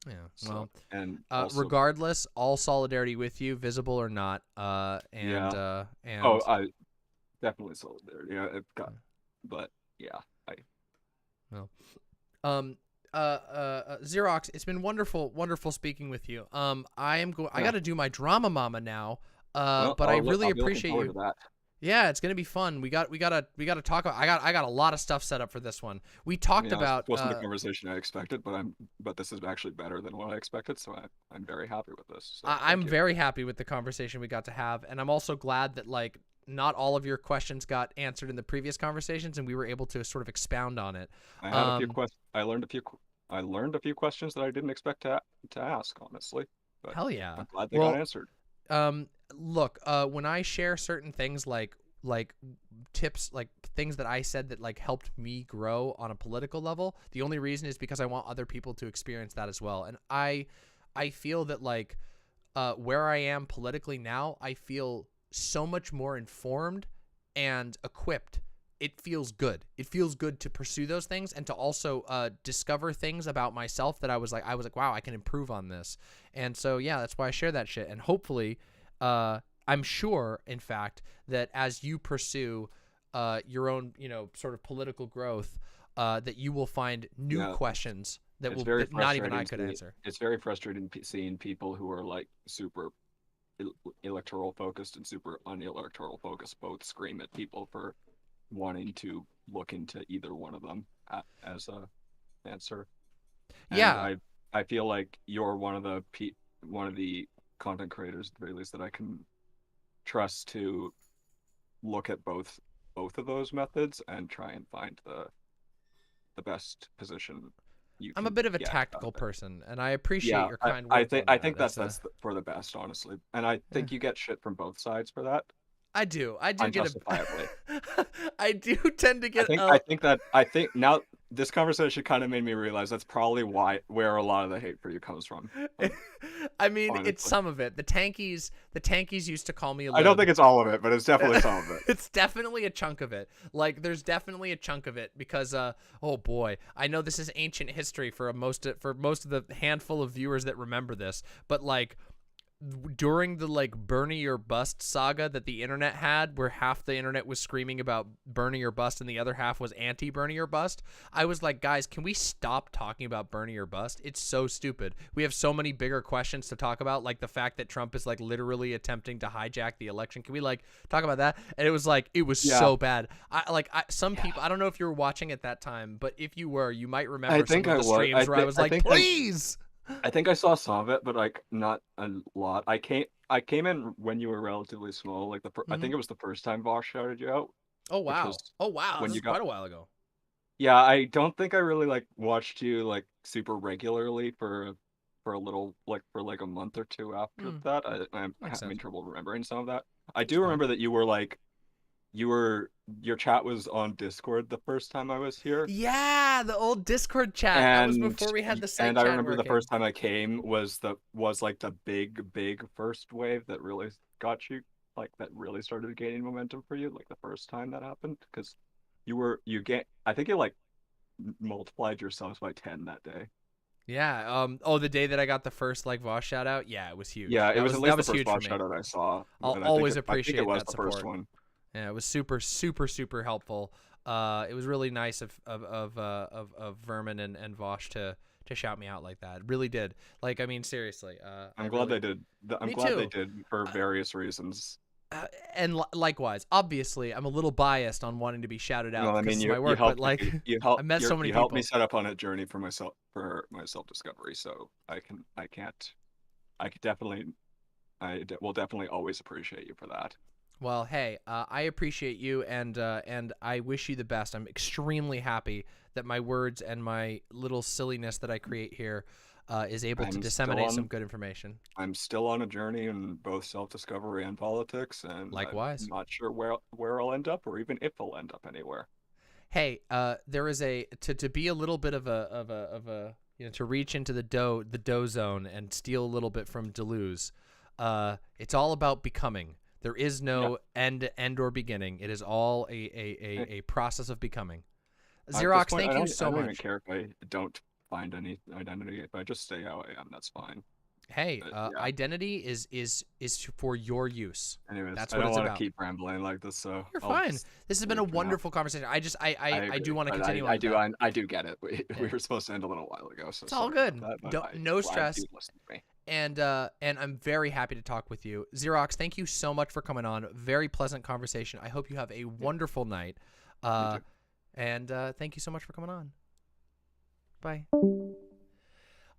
Yeah. So, well, and regardless, all solidarity with you, visible or not. And I definitely solidarity. Yeah, but yeah. Well, Xerox, it's been wonderful speaking with you. I got to do my DramaMama now. But I really appreciate you. Yeah, it's gonna be fun. We gotta talk about. I got a lot of stuff set up for this one. We talked about. This wasn't the conversation I expected, but this is actually better than what I expected. So I'm very happy with this. So I'm very happy with the conversation we got to have, and I'm also glad that like not all of your questions got answered in the previous conversations, and we were able to sort of expound on it. I had a few questions. I learned a few questions that I didn't expect to ask, honestly. But Hell yeah! I'm glad they got answered. Look, when I share certain things like tips, like things that I said that like helped me grow on a political level, the only reason is because I want other people to experience that as well. And I feel that like where I am politically now, I feel so much more informed and equipped. It feels good. It feels good to pursue those things and to also discover things about myself that I was like, wow, I can improve on this. And so, yeah, that's why I share that shit. And hopefully, I'm sure, in fact, that as you pursue your own, sort of political growth, that you will find new questions that not even I could answer. It's very frustrating seeing people who are like super electoral focused and super unelectoral focused both scream at people for wanting to look into either one of them as a answer. And yeah, I feel like you're one of the content creators, at the very least, that I can trust to look at both of those methods and try and find the best position. I'm a bit of a tactical person, and I appreciate your kind words. I think that's for the best, honestly, and I think you get shit from both sides for that. I do unjustifiably. I do tend to get. I think now this conversation kind of made me realize that's probably where a lot of the hate for you comes from. I mean, honestly. It's some of it. The tankies used to call me a lib. I don't think it's all of it, but it's definitely some of it. It's definitely a chunk of it. Like, there's definitely a chunk of it because, oh boy, I know this is ancient history for most of the handful of viewers that remember this, but like, during the like Bernie or Bust saga that the internet had, where half the internet was screaming about Bernie or Bust and the other half was anti Bernie or Bust, I was like, guys, can we stop talking about Bernie or Bust? It's so stupid. We have so many bigger questions to talk about, like the fact that Trump is like literally attempting to hijack the election. Can we like talk about that? And it was like, it was so bad. Some people, I don't know if you were watching at that time, but if you were, you might remember some of the streams where I was like, please. I think I saw some of it, but like not a lot. I came in when you were relatively small. Like I think it was the first time Vaush shouted you out. Oh wow! This is quite a while ago. Yeah, I don't think I really like watched you like super regularly for a little for like a month or two after that. I'm having trouble remembering some of that. I do remember that you were like. Your chat was on Discord the first time I was here. Yeah, the old Discord chat. That was before we had the site and chat I remember working. the first time I came was like the big first wave that really got you, like that really started gaining momentum for you, like the first time that happened, because I think you like multiplied yourselves by 10 that day. Yeah. The day that I got the first like Vaush shout out. Yeah, it was huge. Yeah, it was at least the first Vaush shout out I saw. I'll always appreciate I think it was that the support. first one. Yeah, it was super helpful. It was really nice of Vermin and Vaush to shout me out like that. It really did. Like, I mean, seriously. I'm glad they did. I'm glad they did for various reasons. And likewise, obviously, I'm a little biased on wanting to be shouted out because of my work. But like, I met so many people. You helped me set up on a journey for my self discovery. So I will definitely always appreciate you for that. Well, hey, I appreciate you, and I wish you the best. I'm extremely happy that my words and my little silliness that I create here is able to disseminate some good information. I'm still on a journey in both self-discovery and politics, and likewise, I'm not sure where I'll end up, or even if I'll end up anywhere. Hey, there is to be a little bit of a to reach into the dough zone and steal a little bit from Deleuze. It's all about becoming. There is no end or beginning. It is all a process of becoming. Xerox, thank you so much. I don't even care if I don't find any identity. If I just stay how I am, that's fine. Hey, identity is for your use. Anyways, that's what it's about. I don't want to keep rambling like this, so you're fine. This has been a wonderful conversation. I do want to continue. I do get it. We were supposed to end a little while ago, so it's all good. No stress. and I'm very happy to talk with you. Xerox, thank you so much for coming on. Very pleasant conversation. I hope you have a wonderful night. And thank you so much for coming on. Bye.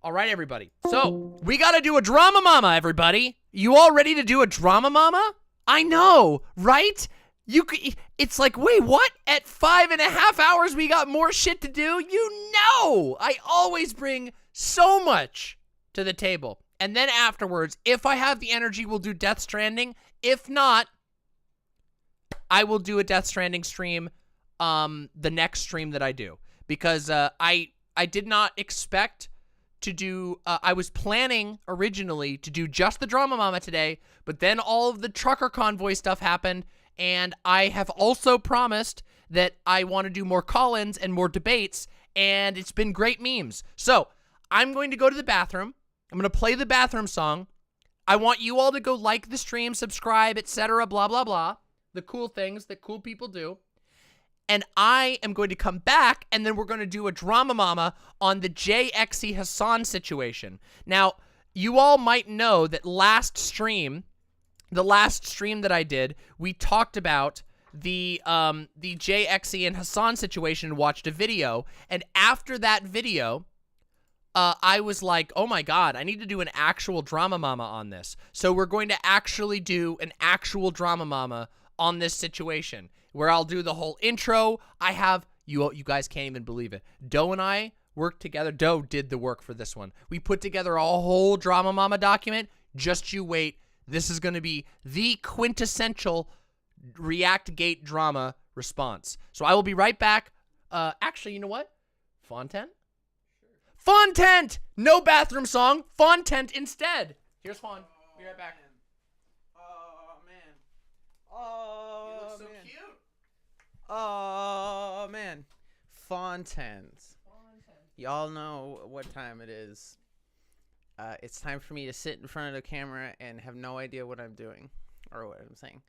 All right, everybody. So we got to do a DramaMama, everybody. You all ready to do a DramaMama? I know, right? It's like, wait, what? At 5.5 hours, we got more shit to do? You know, I always bring so much to the table. And then afterwards, if I have the energy, we'll do Death Stranding. If not, I will do a Death Stranding stream the next stream that I do. Because I did not expect to do, I was planning originally to do just the DramaMama today, but then all of the trucker convoy stuff happened, and I have also promised that I want to do more call-ins and more debates, and it's been great memes. So, I'm going to go to the bathroom. I'm going to play the bathroom song. I want you all to go like the stream, subscribe, etc., blah, blah, blah. The cool things that cool people do. And I am going to come back, and then we're going to do a DramaMama on the Exci Hasan situation. Now, you all might know that the last stream that I did, we talked about the Exci and Hasan situation and watched a video. And after that video, I was like, oh my god, I need to do an actual DramaMama on this. So we're going to actually do an actual DramaMama on this situation, where I'll do the whole intro. I have, you guys can't even believe it, Doe and I worked together. Doe did the work for this one. We put together a whole DramaMama document. Just you wait. This is going to be the quintessential ReactGate drama response. So I will be right back. Actually, you know what? Fauntent? Fauntent! No bathroom song. Fauntent instead. Here's Faun. Be right back. Oh, man. Oh, you look so man. cute. Oh, man. Fauntent. Y'all know what time it is. It's time for me to sit in front of the camera and have no idea what I'm doing or what I'm saying.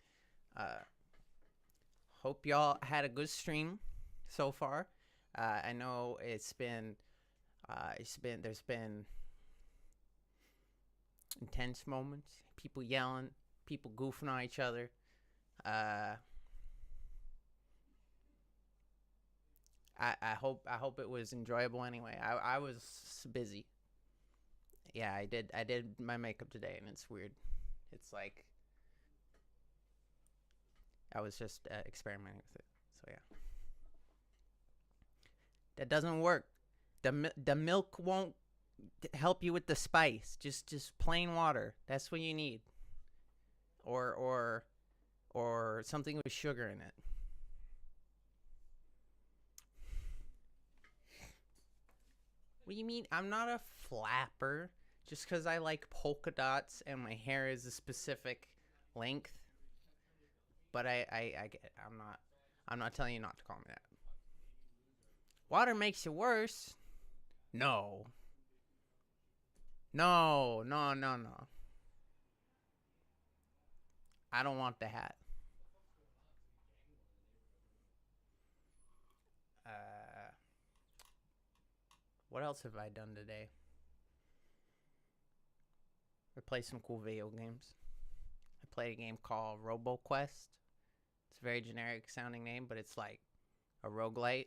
Hope y'all had a good stream so far. I know there's been intense moments, people yelling, people goofing on each other. I hope it was enjoyable anyway. I was busy. Yeah, I did my makeup today, and it's weird. It's like I was just experimenting with it. So yeah, that doesn't work. The milk won't help you with the spice. Just plain water. That's what you need. Or something with sugar in it. What do you mean? I'm not a flapper. Just because I like polka dots and my hair is a specific length. But I get it. I'm not telling you not to call me that. Water makes it worse. No. No. I don't want the hat. What else have I done today? I played some cool video games. I played a game called RoboQuest. It's a very generic sounding name, but it's like a roguelite.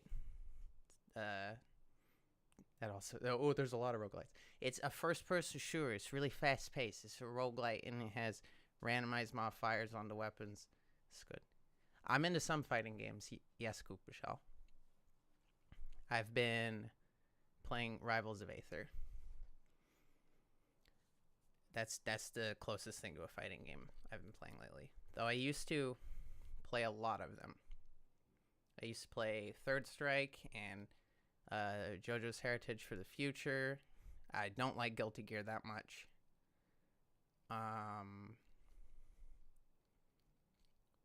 There's a lot of roguelites. It's a first-person shooter. It's really fast-paced. It's a roguelite, and it has randomized modifiers on the weapons. It's good. I'm into some fighting games. Yes, Cooper Shell. I've been playing Rivals of Aether. That's the closest thing to a fighting game I've been playing lately. Though I used to play a lot of them. I used to play Third Strike and JoJo's Heritage for the Future. I don't like Guilty Gear that much.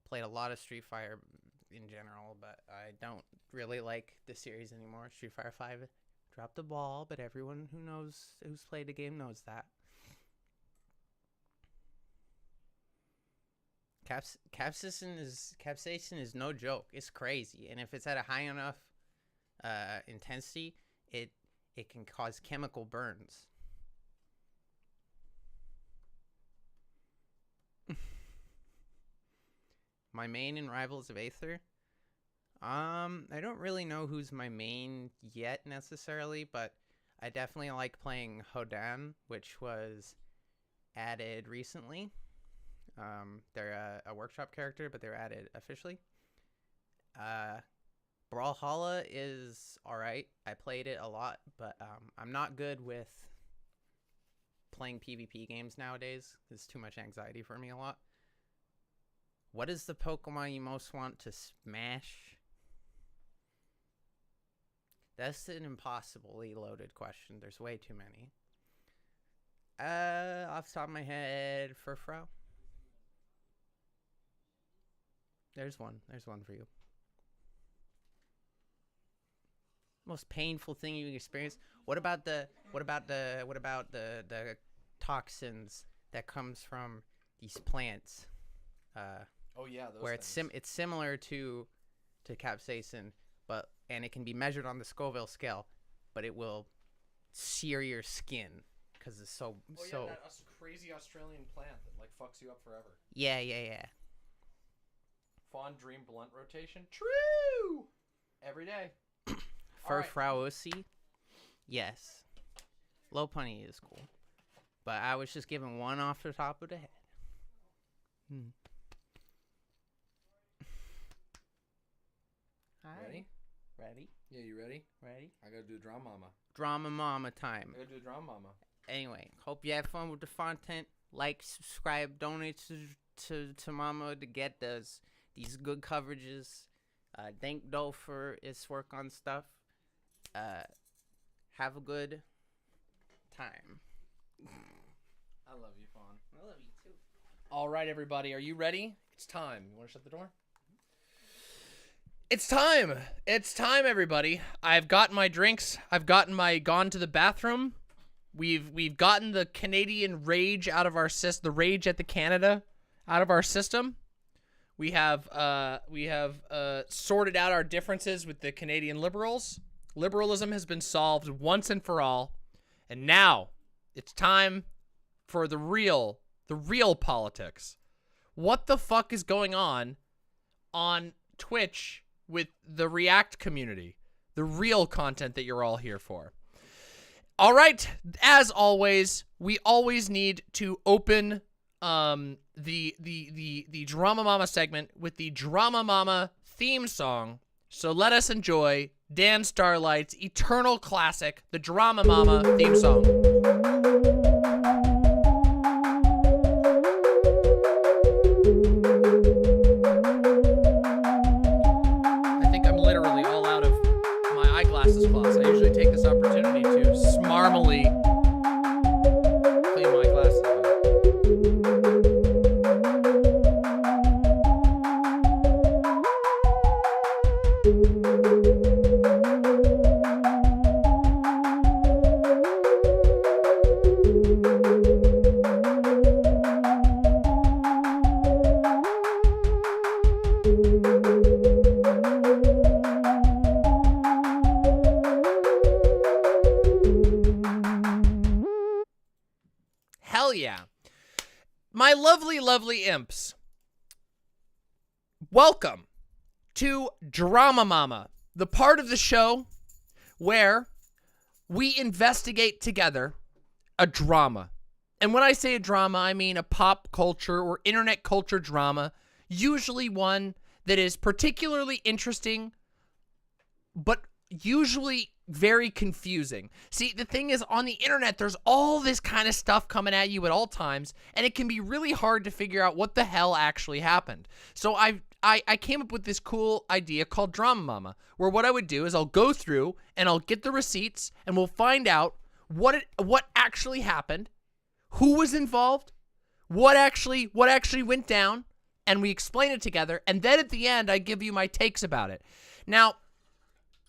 Played a lot of Street Fighter in general, but I don't really like the series anymore. Street Fighter 5 dropped the ball, but everyone who's played the game knows that. Capsaicin is no joke. It's crazy, and if it's at a high enough intensity, it can cause chemical burns. My main in Rivals of Aether? I don't really know who's my main yet necessarily, but I definitely like playing Hodan, which was added recently. They're a workshop character, but they're added officially. Brawlhalla is alright. I played it a lot, but I'm not good with playing PvP games nowadays. It's too much anxiety for me a lot. What is the Pokemon you most want to smash? That's an impossibly loaded question. There's way too many. Off the top of my head, Furfrou. There's one. There's one for you. Most painful thing you experience. What about the toxins that comes from these plants? Oh yeah, those where things. it's similar to capsaicin, and it can be measured on the Scoville scale, but it will sear your skin because it's so. That crazy Australian plant that like fucks you up forever. Yeah. Fawn Dream Blunt rotation. True. Every day. Furfrauosi. Yes. Lopunny is cool, but I was just giving one off the top of the head. Hi. Ready? Yeah, you ready? Ready? I gotta do DramaMama. DramaMama time. I gotta do DramaMama. Anyway, hope you have fun with the Fauntent. Like, subscribe, donate to Mama to get these good coverages. Thank Doe for his work on stuff. Have a good time. I love you, Fawn. I love you too. All right, everybody, are you ready? It's time. You want to shut the door? It's time. It's time, everybody. I've gotten my drinks. I've gone to the bathroom. We've gotten the Canadian rage out of our the rage at the Canada out of our system. We have sorted out our differences with the Canadian Liberals. Liberalism has been solved once and for all. And now it's time for the real politics. What the fuck is going on Twitch with the React community? The real content that you're all here for. All right, as always, we always need to open the DramaMama segment with the DramaMama theme song. So let us enjoy Dan Starlight's eternal classic, the DramaMama theme song. I think I'm literally all out of my eyeglasses floss. I usually take this opportunity to smarmily clean my glasses. Hell yeah. My lovely, lovely imps. Welcome to DramaMama, the part of the show where we investigate together a drama. And when I say a drama, I mean a pop culture or internet culture drama, usually one that is particularly interesting, but usually very confusing. See, the thing is, on the internet, there's all this kind of stuff coming at you at all times, and it can be really hard to figure out what the hell actually happened. So I came up with this cool idea called DramaMama, where what I would do is I'll go through and I'll get the receipts, and we'll find out what actually happened, who was involved, what actually went down, and we explain it together, and then at the end, I give you my takes about it. Now,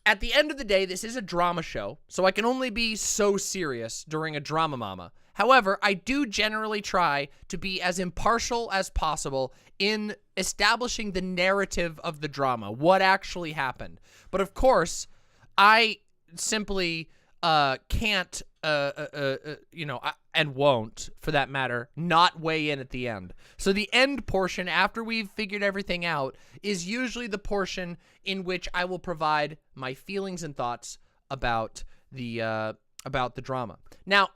at the end of the day, this is a drama show, so I can only be so serious during a DramaMama. However, I do generally try to be as impartial as possible in establishing the narrative of the drama, what actually happened. But of course, I simply can't, you know, and won't, for that matter, not weigh in at the end. So the end portion, after we've figured everything out, is usually the portion in which I will provide my feelings and thoughts about the drama. Now,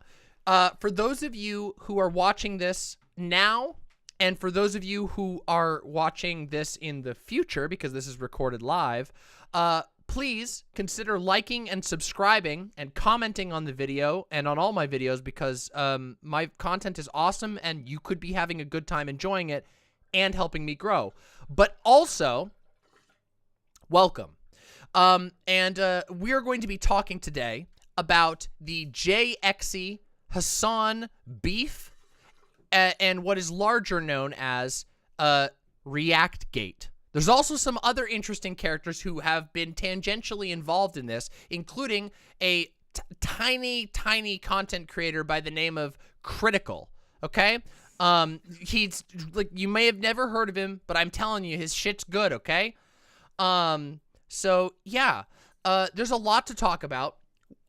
for those of you who are watching this now, and for those of you who are watching this in the future, because this is recorded live, please consider liking and subscribing and commenting on the video and on all my videos, because my content is awesome and you could be having a good time enjoying it and helping me grow. But also, welcome. And we're going to be talking today about the Exci Hasan beef and what is larger known as ReactGate. There's also some other interesting characters who have been tangentially involved in this, including a tiny content creator by the name of Critical, okay? He's, like, you may have never heard of him, but I'm telling you, his shit's good, okay? So, yeah, there's a lot to talk about.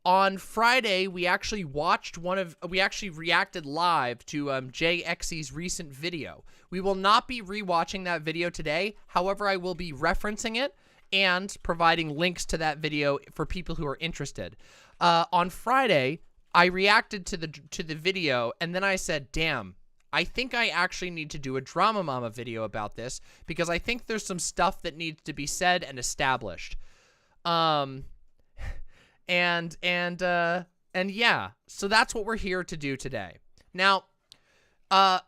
On Friday, we actually watched we actually reacted live to Exci's recent video. We will not be rewatching that video today. However, I will be referencing it and providing links to that video for people who are interested. On Friday, I reacted to the video, and then I said, damn, I think I actually need to do a DramaMama video about this, because I think there's some stuff that needs to be said and established. And yeah, so that's what we're here to do today. Now, one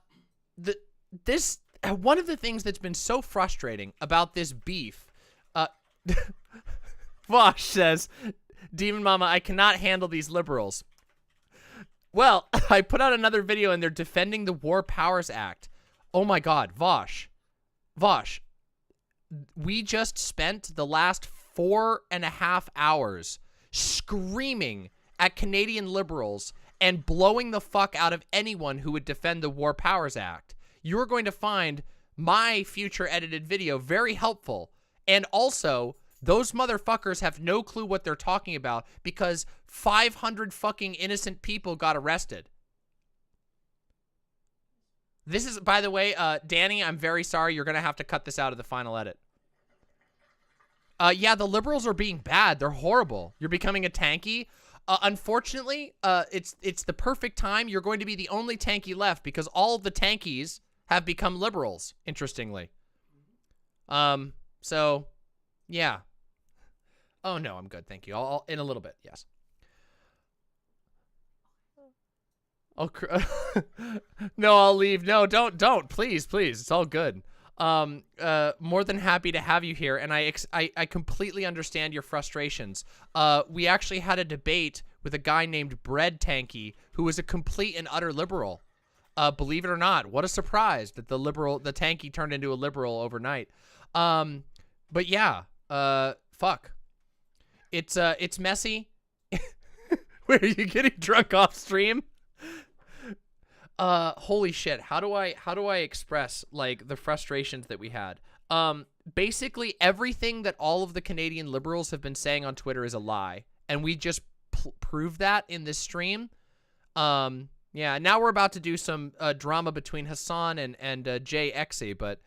of the things that's been so frustrating about this beef, Vaush says, DemonMama, I cannot handle these liberals. Well, I put out another video and they're defending the War Powers Act. Oh my God, Vaush, we just spent the last 4.5 hours screaming at Canadian liberals and blowing the fuck out of anyone who would defend the War Powers Act. You're going to find my future edited video very helpful. And also, those motherfuckers have no clue what they're talking about, because 500 fucking innocent people got arrested. This is, by the way, Danny, I'm very sorry. You're going to have to cut this out of the final edit. Yeah, the liberals are being bad. They're horrible. You're becoming a tankie. Unfortunately, it's the perfect time. You're going to be the only tankie left, because all the tankies have become liberals, interestingly. So, yeah. Oh, no, I'm good. Thank you. I'll in a little bit, yes. No, I'll leave. No, don't. Please. It's all good. More than happy to have you here, and I completely understand your frustrations. We actually had a debate with a guy named BreadTankie, who was a complete and utter liberal. Believe it or not, what a surprise that the tankie turned into a liberal overnight. But yeah, fuck. It's messy. Where are you getting drunk off stream? Holy shit. How do I express, like, the frustrations that we had? Basically everything that all of the Canadian liberals have been saying on Twitter is a lie, and we just proved that in this stream. Yeah, now we're about to do some drama between Hasan and Exci, but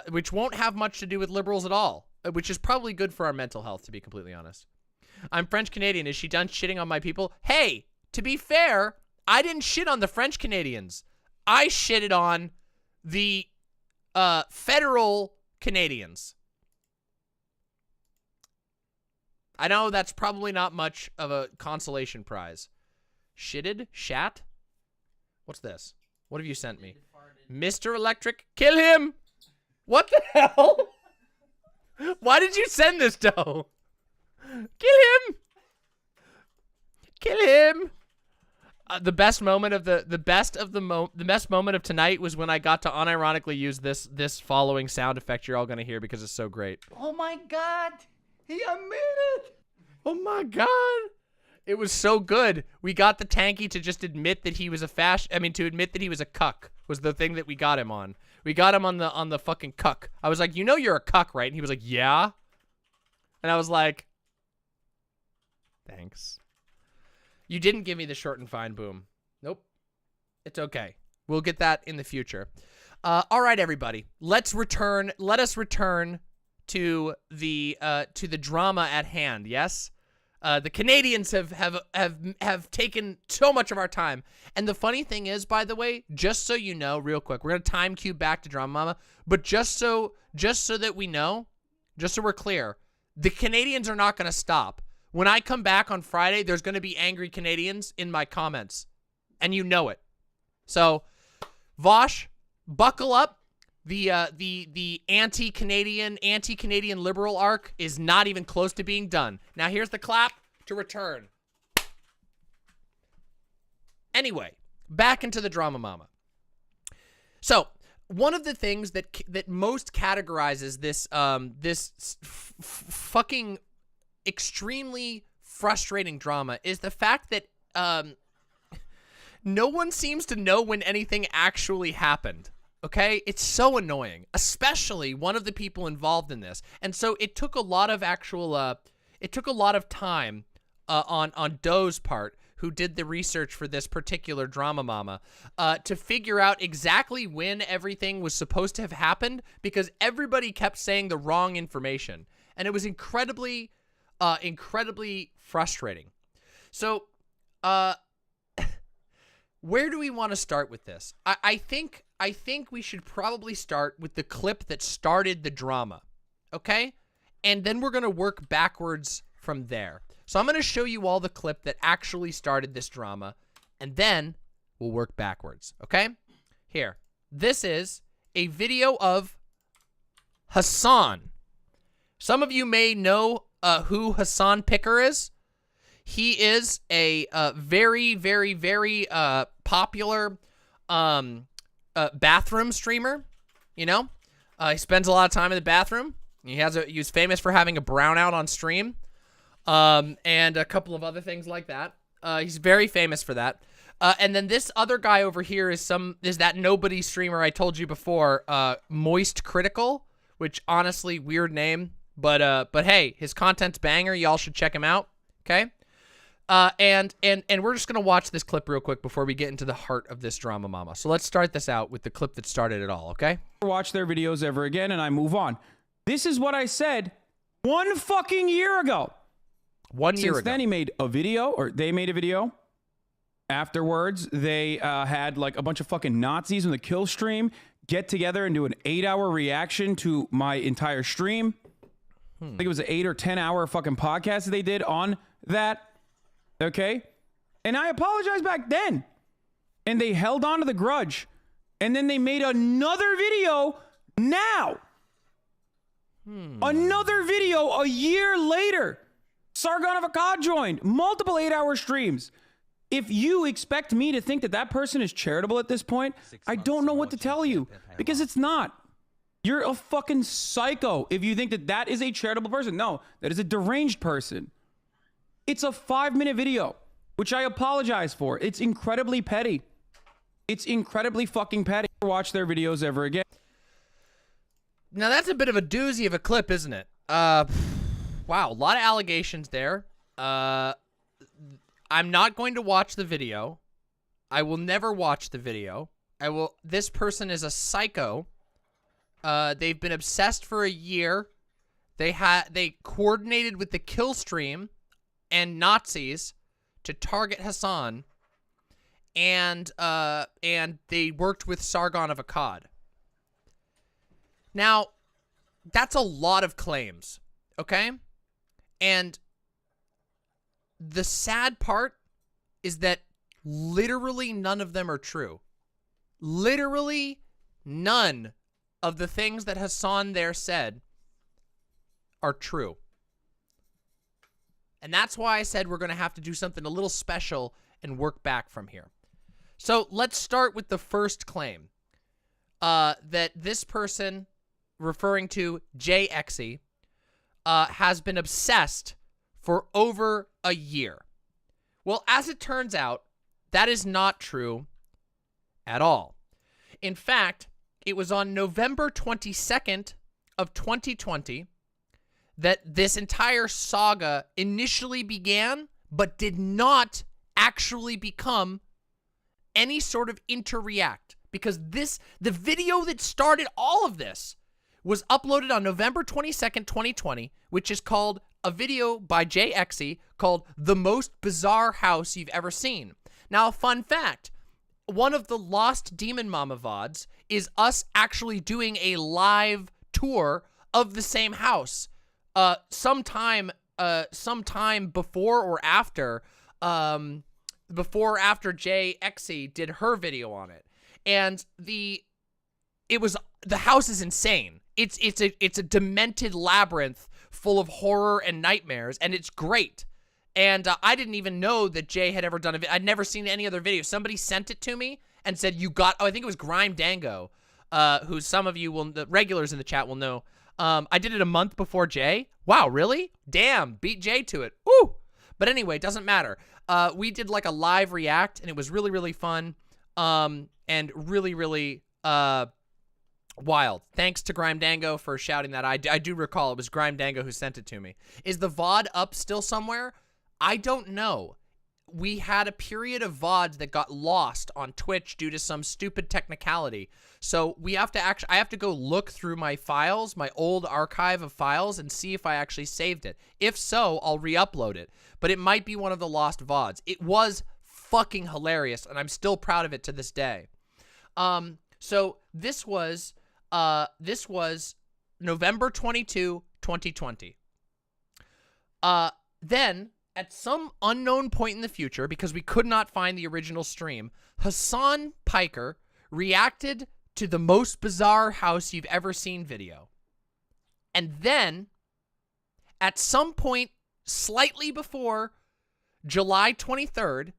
which won't have much to do with liberals at all, which is probably good for our mental health, to be completely honest. I'm French Canadian. Is she done shitting on my people? Hey, to be fair, I didn't shit on the French Canadians. I shitted on the federal Canadians. I know that's probably not much of a consolation prize. Shitted? Shat? What's this? What have you sent me? Mr. Electric, kill him! What the hell? Why did you send this, Doe? Kill him! Kill him! The best moment of the best moment of tonight was when I got to unironically use this following sound effect you're all gonna hear, because it's so great. Oh my God! He admitted it! Oh my God! It was so good. We got the tankie to just admit that he was to admit that he was a cuck was the thing that we got him on. We got him on the fucking cuck. I was like, you know you're a cuck, right? And he was like, yeah. And I was like, thanks. You didn't give me the short and fine boom. Nope. It's okay. We'll get that in the future. All right, everybody. Let us return to the drama at hand. Yes? The Canadians have taken so much of our time. And the funny thing is, by the way, just so you know, real quick, we're gonna time cue back to DramaMama, but just so that we know, just so we're clear, the Canadians are not gonna stop. When I come back on Friday, there's gonna be angry Canadians in my comments, and you know it. So, Vaush, buckle up. The anti-Canadian liberal arc is not even close to being done. Now here's the clap to return. Anyway, back into the DramaMama. So, one of the things that most categorizes this fucking extremely frustrating drama is the fact that no one seems to know when anything actually happened. Okay, it's so annoying, especially one of the people involved in this. And so it took a lot of time on Doe's part, who did the research for this particular DramaMama, to figure out exactly when everything was supposed to have happened, because everybody kept saying the wrong information. And it was incredibly frustrating. So, where do we want to start with this? I think we should probably start with the clip that started the drama, okay? And then we're going to work backwards from there. So I'm going to show you all the clip that actually started this drama, and then we'll work backwards, okay? Here. This is a video of Hasan. Some of you may know who Hasan Picker is. He is a very, very, very popular bathroom streamer. You know, he spends a lot of time in the bathroom. He was famous for having a brownout on stream, and a couple of other things like that. He's very famous for that. And then this other guy over here is that nobody streamer I told you before, Moist Critical, which honestly weird name, but hey, his content's banger. Y'all should check him out. Okay. And we're just gonna watch this clip real quick before we get into the heart of this DramaMama. So let's start this out with the clip that started it all, okay? Watch their videos ever again, and I move on. This is what I said 1 fucking year ago. 1 year ago. Since then, he made a video, or they made a video. Afterwards, they had like a bunch of fucking Nazis on the kill stream get together and do an 8-hour reaction to my entire stream. I think it was an 8 or 10 hour fucking podcast that they did on that. Okay? And I apologized back then. And they held on to the grudge. And then they made another video now. Another video a year later. Sargon of Akkad joined. Multiple 8-hour streams. If you expect me to think that that person is charitable at this point, I don't know what to tell you. Because it's not. You're a fucking psycho if you think that that is a charitable person. No, that is a deranged person. It's a 5-minute video, which I apologize for. It's incredibly petty. It's incredibly fucking petty. Watch their videos ever again. Now that's a bit of a doozy of a clip, isn't it? Wow, a lot of allegations there. I'm not going to watch the video. I will never watch the video. This person is a psycho. They've been obsessed for a year. They coordinated with the kill stream and Nazis to target Hasan, and they worked with Sargon of Akkad. Now, that's a lot of claims, okay? And the sad part is that literally none of them are true. Literally none of the things that Hasan there said are true. And that's why I said we're going to have to do something a little special and work back from here. So let's start with the first claim. That this person, referring to Exci, has been obsessed for over a year. Well, as it turns out, that is not true at all. In fact, it was on November 22nd of 2020 that this entire saga initially began, but did not actually become any sort of inter-react, because the video that started all of this was uploaded on November 22nd, 2020, which is called a video by Exci called The Most Bizarre House You've Ever Seen. Now, a fun fact, one of the lost DramaMama VODs is us actually doing a live tour of the same house sometime before or after Exci did her video on it. And the house is insane. It's a demented labyrinth full of horror and nightmares, and it's great. And I didn't even know that Jay had ever done a video. I'd never seen any other video. Somebody sent it to me and said, I think it was GamingMama, who some of you the regulars in the chat will know. I did it a month before Jay. Wow, really? Damn, beat Jay to it. Woo! But anyway, it doesn't matter. We did like a live react, and it was really, really fun. And really, really wild. Thanks to GamingMama for shouting that. I do recall it was GamingMama who sent it to me. Is the VOD up still somewhere? I don't know. We had a period of VODs that got lost on Twitch due to some stupid technicality. So we have to I have to go look through my files, my old archive of files, and see if I actually saved it. If so, I'll re-upload it. But it might be one of the lost VODs. It was fucking hilarious, and I'm still proud of it to this day. So this was November 22, 2020. Then, at some unknown point in the future, because we could not find the original stream, Hasan Piker reacted to the Most Bizarre House You've Ever Seen video. And then, at some point slightly before July 23rd,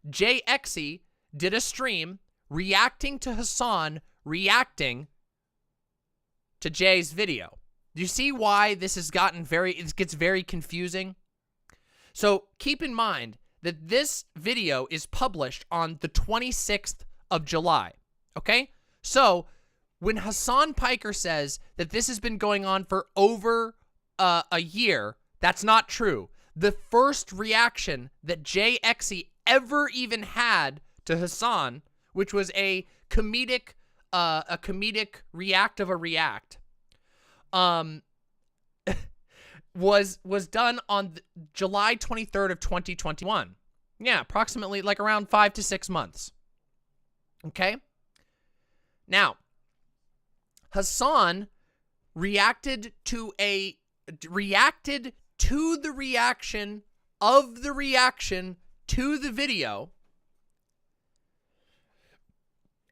Exci did a stream reacting to Hasan reacting to Jay's video. Do you see why this has gotten it gets very confusing? So keep in mind that this video is published on the 26th of July, okay? So when Hasan Piker says that this has been going on for over a year, that's not true. The first reaction that Exci ever even had to Hasan, which was a comedic react of a react, was done on July 23rd of 2021. Yeah, approximately like around 5 to 6 months. Okay? Now, Hasan reacted to the reaction of the reaction to the video.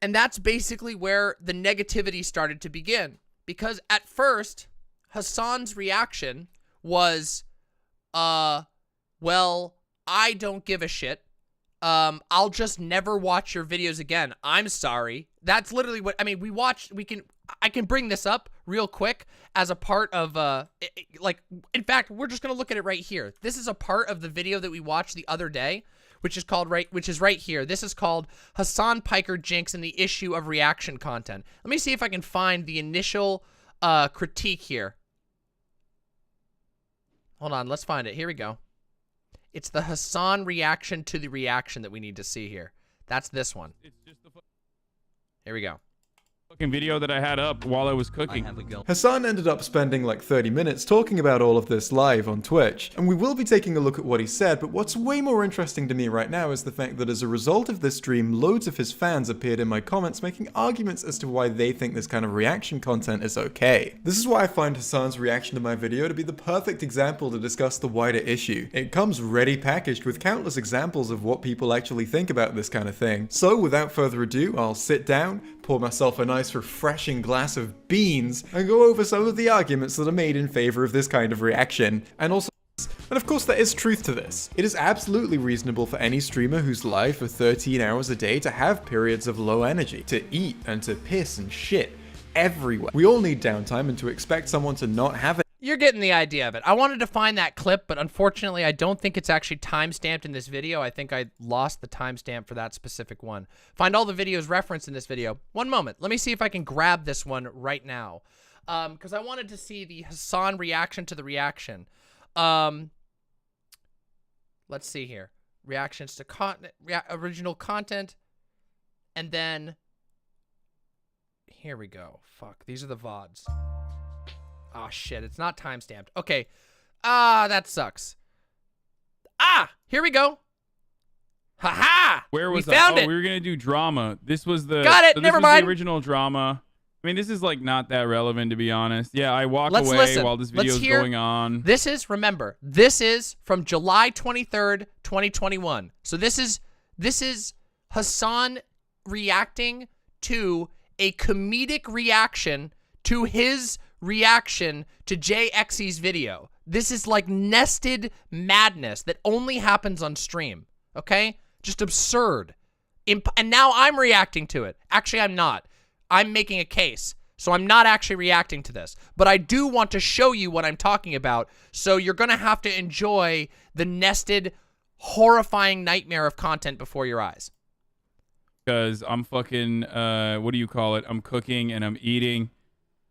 And that's basically where the negativity started to begin. Because at first, Hasan's reaction was, well, I don't give a shit. I'll just never watch your videos again. I'm sorry. That's literally what, I mean, I can bring this up real quick as a part of, in fact, we're just going to look at it right here. This is a part of the video that we watched the other day, which is right here. This is called Hasan Piker Jinx and the Issue of Reaction Content. Let me see if I can find the initial critique here. Hold on, let's find it. Here we go. It's the Hasan reaction to the reaction that we need to see here. That's this one. Here we go. Fucking video that I had up while I was cooking. Hasan ended up spending like 30 minutes talking about all of this live on Twitch, and we will be taking a look at what he said, but what's way more interesting to me right now is the fact that as a result of this stream, loads of his fans appeared in my comments making arguments as to why they think this kind of reaction content is okay. This is why I find Hasan's reaction to my video to be the perfect example to discuss the wider issue. It comes ready packaged with countless examples of what people actually think about this kind of thing. So without further ado, I'll sit down, pour myself a nice refreshing glass of beans, and go over some of the arguments that are made in favor of this kind of reaction. And of course there is truth to this. It is absolutely reasonable for any streamer who's live for 13 hours a day to have periods of low energy, to eat and to piss and shit everywhere. We all need downtime, and to expect someone to not have it. You're getting the idea of it. I wanted to find that clip, but unfortunately I don't think it's actually timestamped in this video. I think I lost the timestamp for that specific one. Find all the videos referenced in this video. One moment. Let me see if I can grab this one right now. Because I wanted to see the Hasan reaction to the reaction. Let's see here. reactions to original content, and then here we go. Fuck, these are the VODs. Oh shit, it's not timestamped. Okay, that sucks. Here we go. Ha! Where was we found that? it. We were gonna do drama. This was the Got it. So this Never was mind. The original drama. I mean, this is like not that relevant to be honest. Yeah, I walk Let's away listen. while this Let's video is hear- going on. This is, remember, this is from July 23rd, 2021. So this is Hasan reacting to a comedic reaction to his reaction to Exci's video. This is like nested madness that only happens on stream, okay? Just absurd. And now I'm reacting to it. Actually, I'm not. I'm making a case. So I'm not actually reacting to this. But I do want to show you what I'm talking about. So you're going to have to enjoy the nested, horrifying nightmare of content before your eyes. Because I'm fucking, what do you call it? I'm cooking and I'm eating.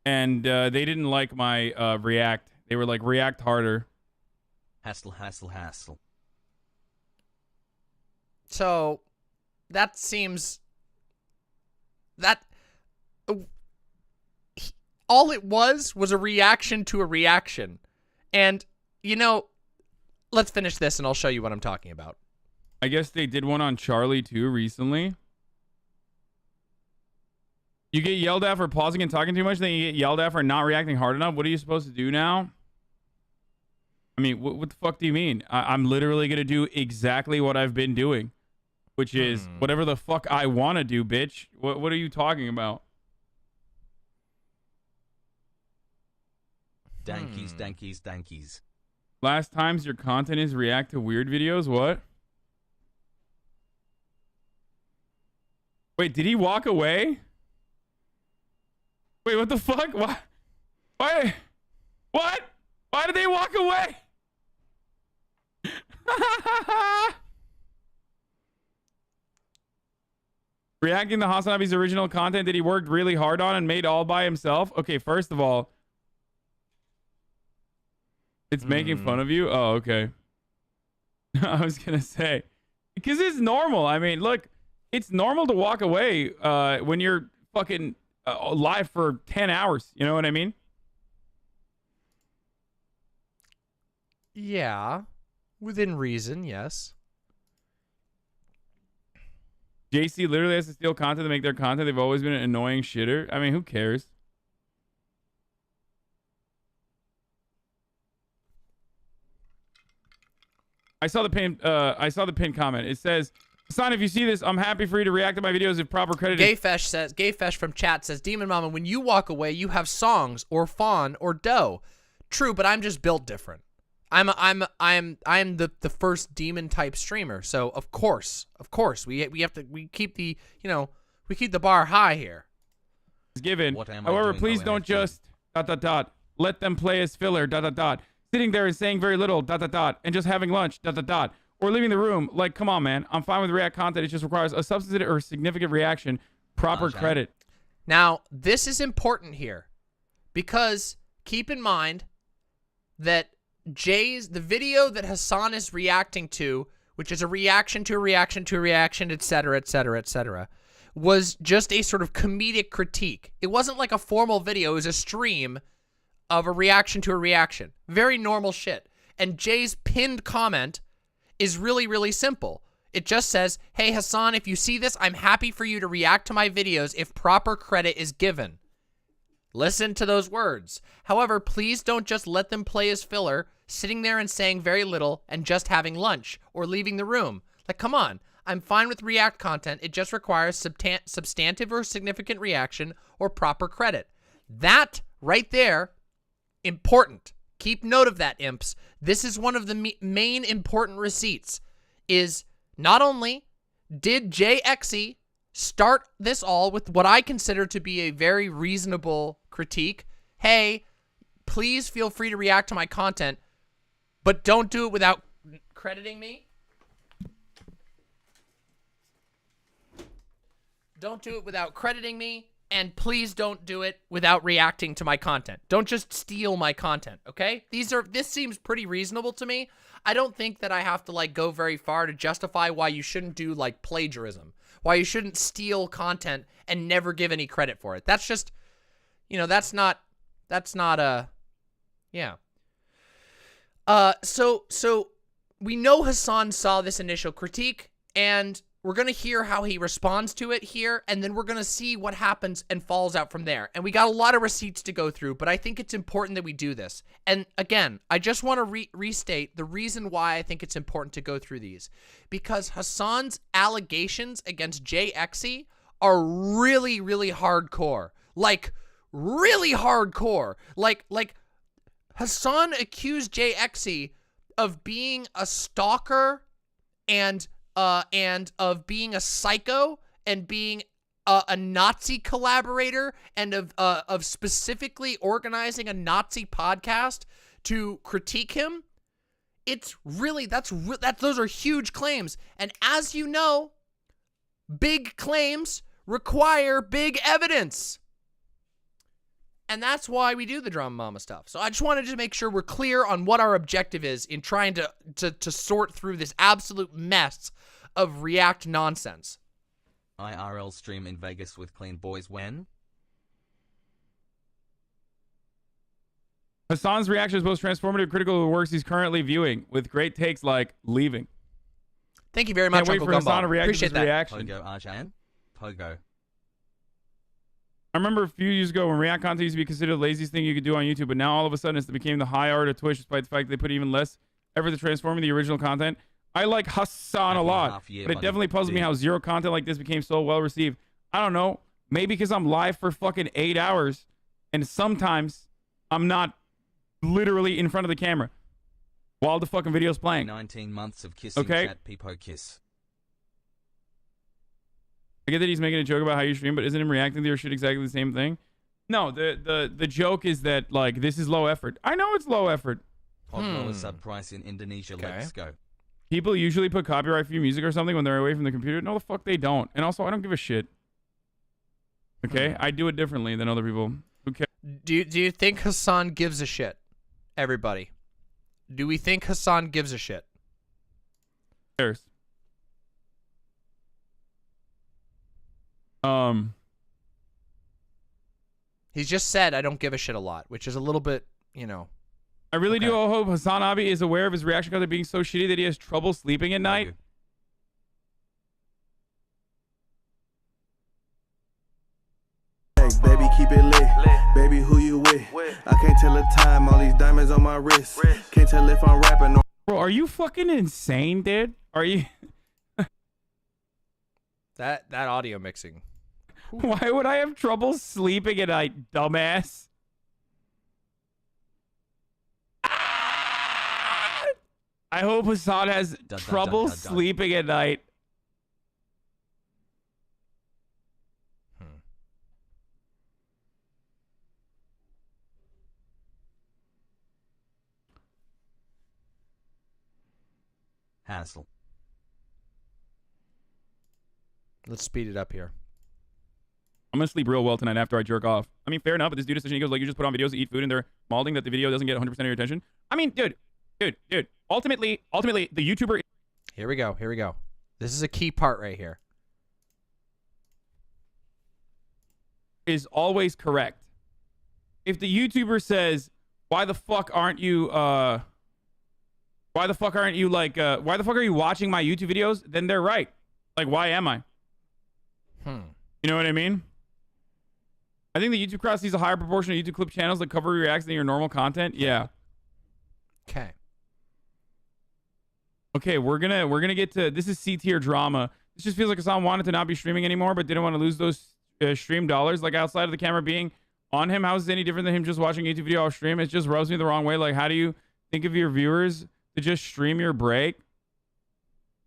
And they didn't like my react. They were like, react harder. Hassle, hassle, hassle. So that seems... that... all it was a reaction to a reaction. And, you know, let's finish this and I'll show you what I'm talking about. I guess they did one on Charlie too recently. You get yelled at for pausing and talking too much, then you get yelled at for not reacting hard enough. What are you supposed to do now? I mean, what the fuck do you mean? I'm literally going to do exactly what I've been doing, which is whatever the fuck I want to do, bitch. What are you talking about? Dankies, dankies, dankies. Last times your content is react to weird videos? What? Wait, did he walk away? Wait, what the fuck? Why? What? Why did they walk away? Reacting to Hasan Abi's original content that he worked really hard on and made all by himself? Okay, first of all, it's making fun of you? Oh, okay. I was going to say, because it's normal. I mean, look, it's normal to walk away when you're fucking live for 10 hours. You know what I mean? Yeah. Within reason, yes. JC literally has to steal content to make their content. They've always been an annoying shitter. I mean, who cares? I saw the pinned comment. It says, Hasan, if you see this, I'm happy for you to react to my videos if proper credit Gayfesh from chat says, Demon Mama, when you walk away, you have songs or fawn or dough. True, but I'm just built different. I'm the first demon type streamer, so of course we keep the we keep the bar high here. It's given. However, please don't just ... let them play as filler ... sitting there and saying very little ... and just having lunch ... or leaving the room. Like, come on, man. I'm fine with react content. It just requires a substantive or significant reaction, proper credit. Now, this is important here because keep in mind that the video that Hasan is reacting to, which is a reaction to a reaction to a reaction, etc., etc., etc., was just a sort of comedic critique. It wasn't like a formal video. It was a stream of a reaction to a reaction. Very normal shit. And Jay's pinned comment is really, really simple. It just says, hey, Hasan, if you see this, I'm happy for you to react to my videos if proper credit is given. Listen to those words. However, please don't just let them play as filler, sitting there and saying very little and just having lunch or leaving the room. Like, come on. I'm fine with react content. It just requires substantive or significant reaction or proper credit. That right there, important. Keep note of that, imps. This is one of the main important receipts, is not only did Exci start this all with what I consider to be a very reasonable critique. Hey, please feel free to react to my content, but don't do it without crediting me. Don't do it without crediting me, and please don't do it without reacting to my content. Don't just steal my content, okay? This seems pretty reasonable to me. I don't think that I have to like go very far to justify why you shouldn't do like plagiarism, why you shouldn't steal content and never give any credit for it. That's just, you know, that's not yeah. So we know Hasan saw this initial critique, and we're going to hear how he responds to it here, and then we're going to see what happens and falls out from there. And we got a lot of receipts to go through, but I think it's important that we do this. And again, I just want to restate the reason why I think it's important to go through these. Because Hasan's allegations against Exci are really, really hardcore. Like, really hardcore. Like Hasan accused Exci of being a stalker and of being a psycho and being a Nazi collaborator and of specifically organizing a Nazi podcast to critique him. It's really, those are huge claims. And as you know, big claims require big evidence. And that's why we do the DramaMama stuff. So I just wanted to make sure we're clear on what our objective is in trying to sort through this absolute mess of React nonsense. IRL stream in Vegas with clean boys when? Hasan's reaction is most transformative, critical of the works he's currently viewing, with great takes like leaving. Thank you very much, Can't wait Uncle for Hasan to Gumball. react Appreciate to this that. reaction. Pogo Arjan? Pogo. I remember a few years ago when React content used to be considered the laziest thing you could do on YouTube, but now all of a sudden it became the high art of Twitch, despite the fact that they put even less effort to transforming the original content. I like Hasan a lot, but it definitely puzzles me how zero content like this became so well received. I don't know, maybe because I'm live for fucking 8 hours, and sometimes I'm not literally in front of the camera while the fucking video's playing. 19 months of kissing chat peepo kiss. I get that he's making a joke about how you stream, but isn't him reacting to your shit exactly the same thing? No, the joke is that, like, this is low effort. I know it's low effort. $5 sub price in Indonesia, let's go. People usually put copyright-free music or something when they're away from the computer. No, the fuck they don't. And also, I don't give a shit. Okay? I do it differently than other people. Okay. Do you think Hasan gives a shit? Everybody. Do we think Hasan gives a shit? Cheers. He's just said, I don't give a shit a lot, which is a little bit, you know. I really do hope Hasan Abi is aware of his reaction content being so shitty that he has trouble sleeping at night. Hey, baby, keep it lit. Baby, who you with? I can't tell the time, all these diamonds on my wrist. Can't tell if I'm rapping or... Bro, are you fucking insane, dude? Are you... that audio mixing. Why would I have trouble sleeping at night, dumbass? I hope Hasan has trouble sleeping at night. Hassle. Let's speed it up here. I'm gonna sleep real well tonight after I jerk off. I mean, fair enough, but this dude decision, he goes, like, you just put on videos to eat food and they're malding that the video doesn't get 100% of your attention. I mean, dude. Ultimately, the YouTuber... Here we go. This is a key part right here. Is always correct. If the YouTuber says, why the fuck aren't you, why the fuck are you watching my YouTube videos? Then they're right. Like, why am I? You know what I mean? I think the YouTube crowd sees a higher proportion of YouTube clip channels that cover reacts than your normal content. Yeah. Okay, we're gonna get to this is C tier drama. This just feels like Hasan wanted to not be streaming anymore, but didn't want to lose those stream dollars. Like, outside of the camera being on him, how is it any different than him just watching a YouTube video off stream? It just rubs me the wrong way. Like, how do you think of your viewers to just stream your break?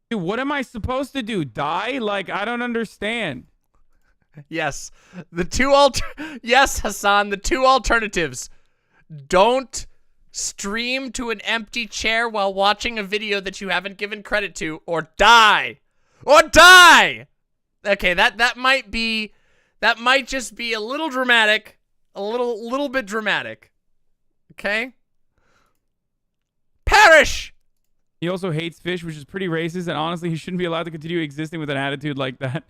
Dude, what am I supposed to do? Die? Like, I don't understand. Yes. Yes, Hasan, the two alternatives. Don't stream to an empty chair while watching a video that you haven't given credit to, or die. Or die! Okay, that might just be a little dramatic. A little bit dramatic. Okay? Perish! He also hates fish, which is pretty racist, and honestly, he shouldn't be allowed to continue existing with an attitude like that.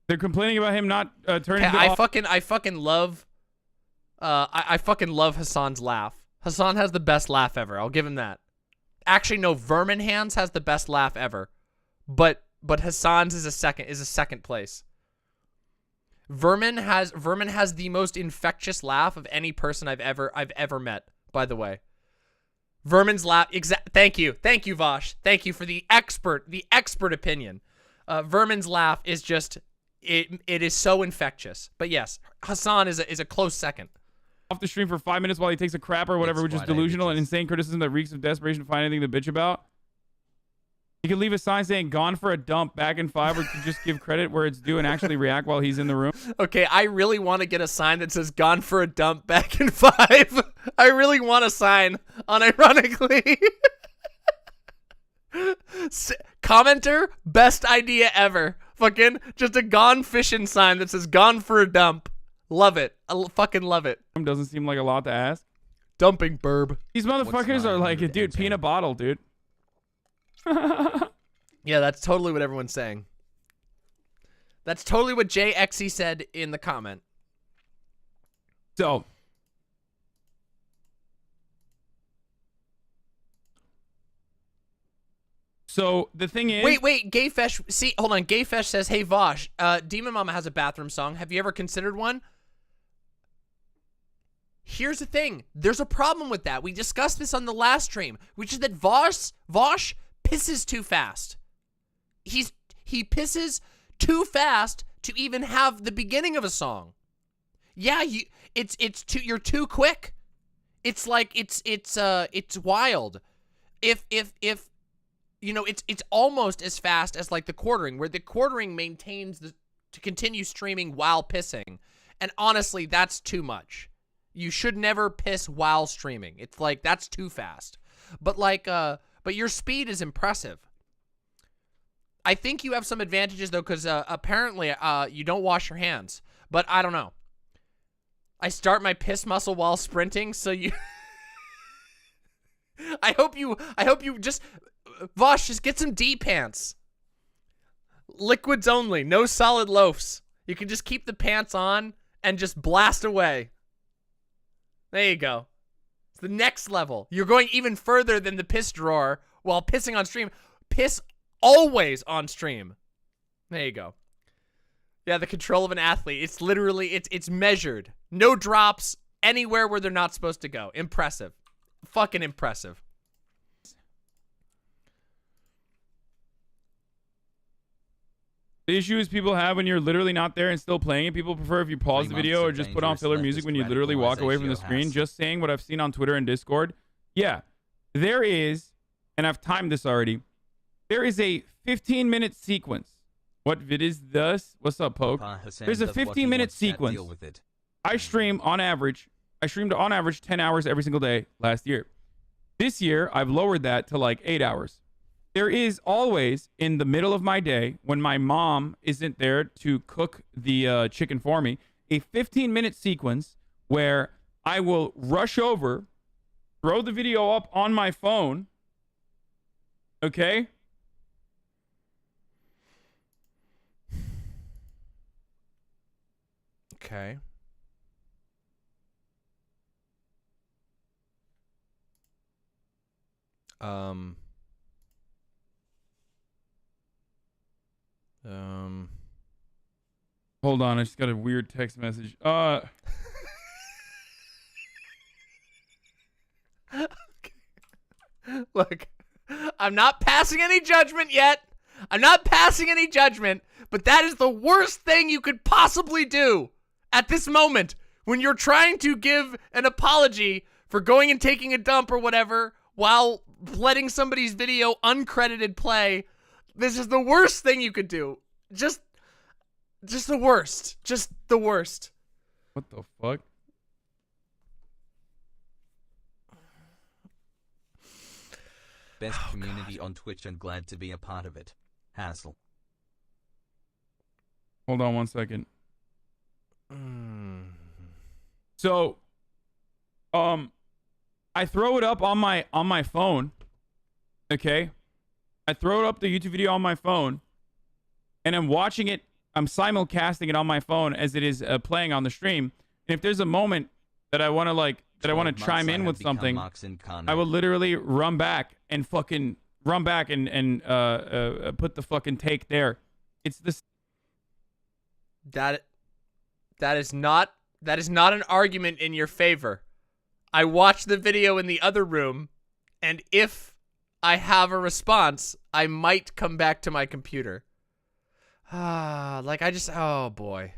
They're complaining about him not turning. I fucking love. I fucking love Hasan's laugh. Hasan has the best laugh ever. I'll give him that. Actually, no, Vermin Hands has the best laugh ever, but Hasan's is a second place. Vermin has the most infectious laugh of any person I've ever met. By the way, Vermin's laugh. Thank you, Vaush. Thank you for the expert opinion. Vermin's laugh is just it is so infectious. But yes, Hasan is a close second. Off the stream for 5 minutes while he takes a crap or whatever, which is delusional and insane criticism that reeks of desperation to find anything to bitch about. You could leave a sign saying "gone for a dump" back in 5, or you could just give credit where it's due and actually react while he's in the room. Okay, I really want to get a sign that says "gone for a dump" back in 5. I really want a sign, unironically. Commenter, best idea ever. Fucking just a gone fishing sign that says "gone for a dump." Love it. I fucking love it. Doesn't seem like a lot to ask. Dumping burb. These motherfuckers are like, dude, pee in a bottle, dude. Yeah, that's totally what everyone's saying. That's totally what Exci said in the comment. So the thing is, wait, Gayfesh. See, hold on. Gayfesh says, "Hey Vaush, DramaMama has a bathroom song. Have you ever considered one?" Here's the thing. There's a problem with that. We discussed this on the last stream, which is that Vaush pisses too fast. He pisses too fast to even have the beginning of a song. Yeah, you're too quick. It's like it's wild. If you know, it's almost as fast as like the quartering, where the quartering maintains to continue streaming while pissing. And honestly, that's too much. You should never piss while streaming. It's like, that's too fast. But like, but your speed is impressive. I think you have some advantages though, because apparently you don't wash your hands. But I don't know. I start my piss muscle while sprinting, so you. I hope you just, Vaush, just get some D pants. Liquids only, no solid loafs. You can just keep the pants on and just blast away. There you go. It's the next level. You're going even further than the piss drawer while pissing on stream. Piss always on stream. There you go. Yeah, the control of an athlete. It's literally, it's measured. No drops anywhere where they're not supposed to go. Impressive. Fucking impressive. The issue is people have when you're literally not there and still playing it. People prefer if you pause the video or just put on filler music when you literally walk away from the screen. Just saying what I've seen on Twitter and Discord. Yeah, there is, and I've timed this already, there is a 15-minute sequence. What vid is this? What's up, Poke? There's a 15-minute sequence. I streamed on average 10 hours every single day last year. This year, I've lowered that to like 8 hours. There is always, in the middle of my day, when my mom isn't there to cook the chicken for me, a 15-minute sequence where I will rush over, throw the video up on my phone, okay? Okay. Hold on, I just got a weird text message. Look, I'm not passing any judgment yet. I'm not passing any judgment, but that is the worst thing you could possibly do at this moment when you're trying to give an apology for going and taking a dump or whatever while letting somebody's video uncredited play. This is the worst thing you could do. Just the worst. Just the worst. What the fuck? Best community on Twitch and glad to be a part of it. Hassle. Hold on 1 second. So, I throw it up on my phone. Okay? I throw it up the YouTube video on my phone, and I'm watching it. I'm simulcasting it on my phone as it is playing on the stream. And if there's a moment that I want to chime in with something, I will literally run back and put the fucking take there. It's this. That is not an argument in your favor. I watched the video in the other room, and if I have a response, I might come back to my computer. Oh boy.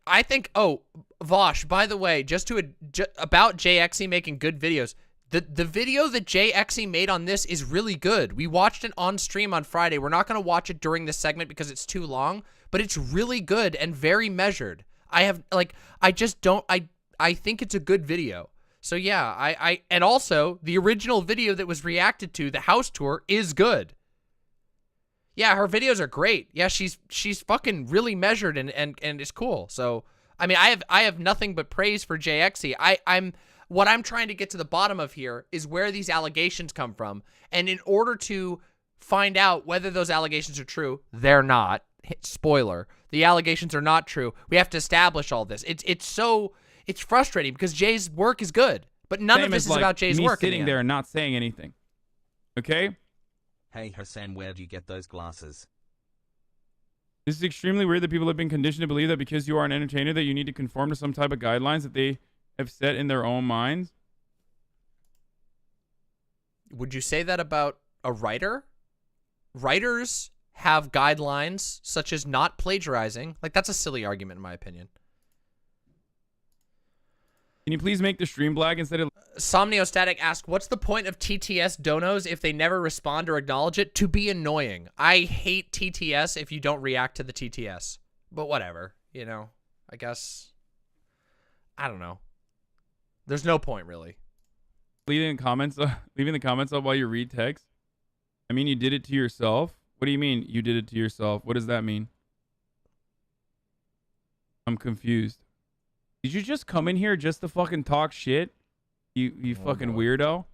I think, Vaush, by the way, about Exci making good videos, the video that Exci made on this is really good. We watched it on stream on Friday. We're not going to watch it during this segment because it's too long, but it's really good and very measured. I think it's a good video. So yeah, and also the original video that was reacted to, the house tour, is good. Yeah, her videos are great. Yeah, she's fucking really measured and is cool. So I mean, I have nothing but praise for Exci. What I'm trying to get to the bottom of here is where these allegations come from, and in order to find out whether those allegations are true, they're not. Spoiler: the allegations are not true. We have to establish all this. It's frustrating because Jay's work is good, but none of this is about Jay's work. Sitting there and not saying anything. Okay. Hey Hasan, where'd you get those glasses? This is extremely weird that people have been conditioned to believe that because you are an entertainer that you need to conform to some type of guidelines that they have set in their own minds. Would you say that about a writer? Writers have guidelines such as not plagiarizing. Like, that's a silly argument in my opinion. Can you please make the stream black instead of... Somniostatic asked, what's the point of TTS donos if they never respond or acknowledge it? To be annoying. I hate TTS if you don't react to the TTS. But whatever, you know, I guess... I don't know. There's no point, really. Leaving the comments up while you read text? I mean, you did it to yourself? What do you mean you did it to yourself? What does that mean? I'm confused. Did you just come in here just to fucking talk shit? You fucking weirdo.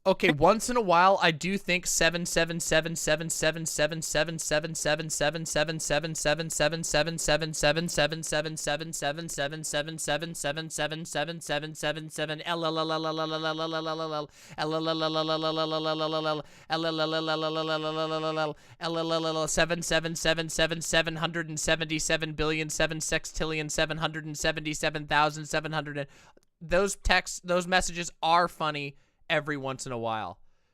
Okay, once in a while, I do think 7777777777777777777777777777777777777777777777777777777777777777777777777777777777777777777777777777777777777777777777777777777777777777777777777777777777777777777777777777777777777777777777777777777777777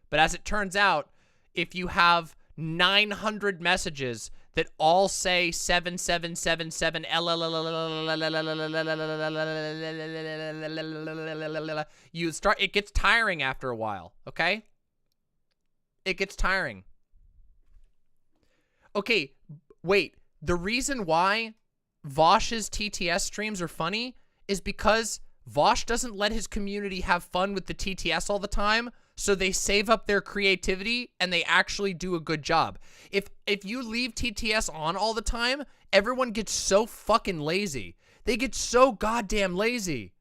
but as it turns out, if you have 900 messages that all say 7777, it gets tiring after a while, okay? It gets tiring. Okay, wait. The reason why Vaush's TTS streams are funny is because Vaush doesn't let his community have fun with the TTS all the time, so they save up their creativity and they actually do a good job. If you leave TTS on all the time, everyone gets so fucking lazy. They get so goddamn lazy.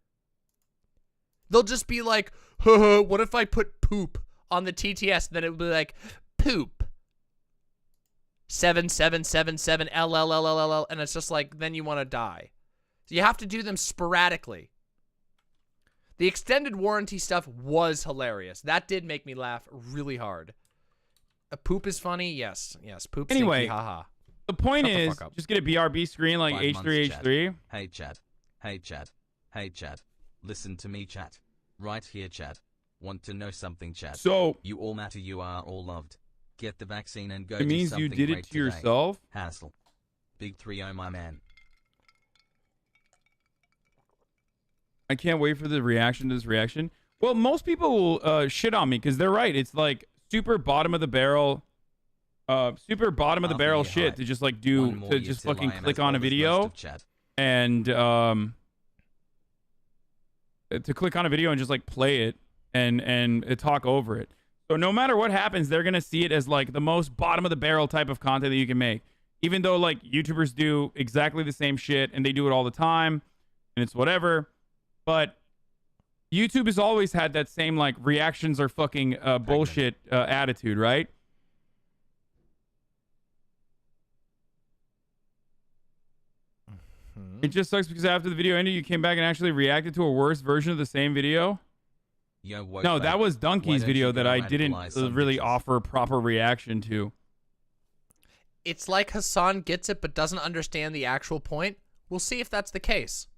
They'll just be like, what if I put poop on the TTS? Then it would be like, poop. 7777 LLLLL, and it's just like, then you want to die. So you have to do them sporadically. The extended warranty stuff was hilarious. That did make me laugh really hard. Poop is funny? Yes. Poop anyway, stinky, haha. The point is, just get a BRB screen like H3H3. Hey, chat. Hey, chat. Hey, chat. Listen to me, chat. Right here, chat. Want to know something, chat? So, you all matter, you are all loved. Get the vaccine and go it means do something you did great it to today. yourself? Hassle. Big 3-0, my man. I can't wait for the reaction to this reaction. Well, most people will shit on me because they're right. It's like super bottom of the barrel shit to just like to just fucking click on a video and to click on a video and just like play it and talk over it. So no matter what happens, they're gonna see it as like the most bottom of the barrel type of content that you can make. Even though like YouTubers do exactly the same shit and they do it all the time. and it's whatever. But YouTube has always had that same like reactions are fucking bullshit attitude, right? It just sucks because after the video ended, you came back and actually reacted to a worse version of the same video. No, that was Donkey's video that I didn't really offer a proper reaction to. It's like Hasan gets it but doesn't understand the actual point. We'll see if that's the case.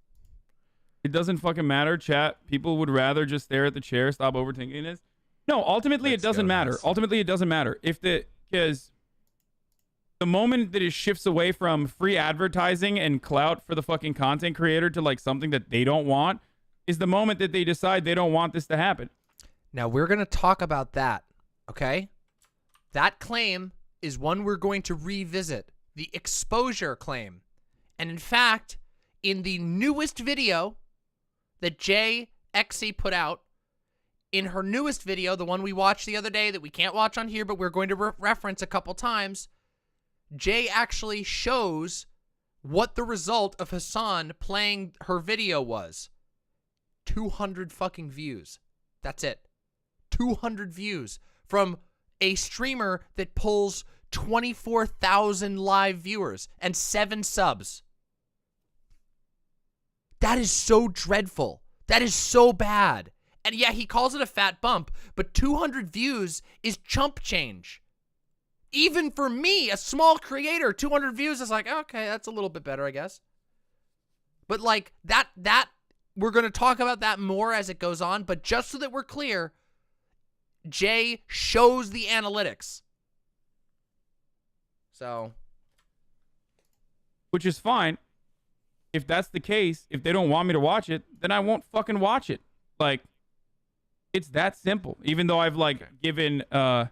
It doesn't fucking matter, chat. People would rather just stare at the chair, stop overthinking this. No, ultimately it doesn't matter. Ultimately it doesn't matter. Because the moment that it shifts away from free advertising and clout for the fucking content creator to like something that they don't want is the moment that they decide they don't want this to happen. Now we're going to talk about that, okay? That claim is one we're going to revisit, the exposure claim. And in fact, in the newest video that Exci put out, in her newest video, the one we watched the other day that we can't watch on here, but we're going to reference a couple times, Jay actually shows what the result of Hasan playing her video was. 200 fucking views. That's it. 200 views from a streamer that pulls 24,000 live viewers and 7 subs. That is so dreadful. That is so bad. And yeah, he calls it a fat bump, but 200 views is chump change. Even for me, a small creator, 200 views is like, okay, that's a little bit better, I guess. But like that we're going to talk about that more as it goes on, but just so that we're clear, Jay shows the analytics. So, which is fine. If that's the case, if they don't want me to watch it, then I won't fucking watch it. Like, it's that simple. Even though I've like given a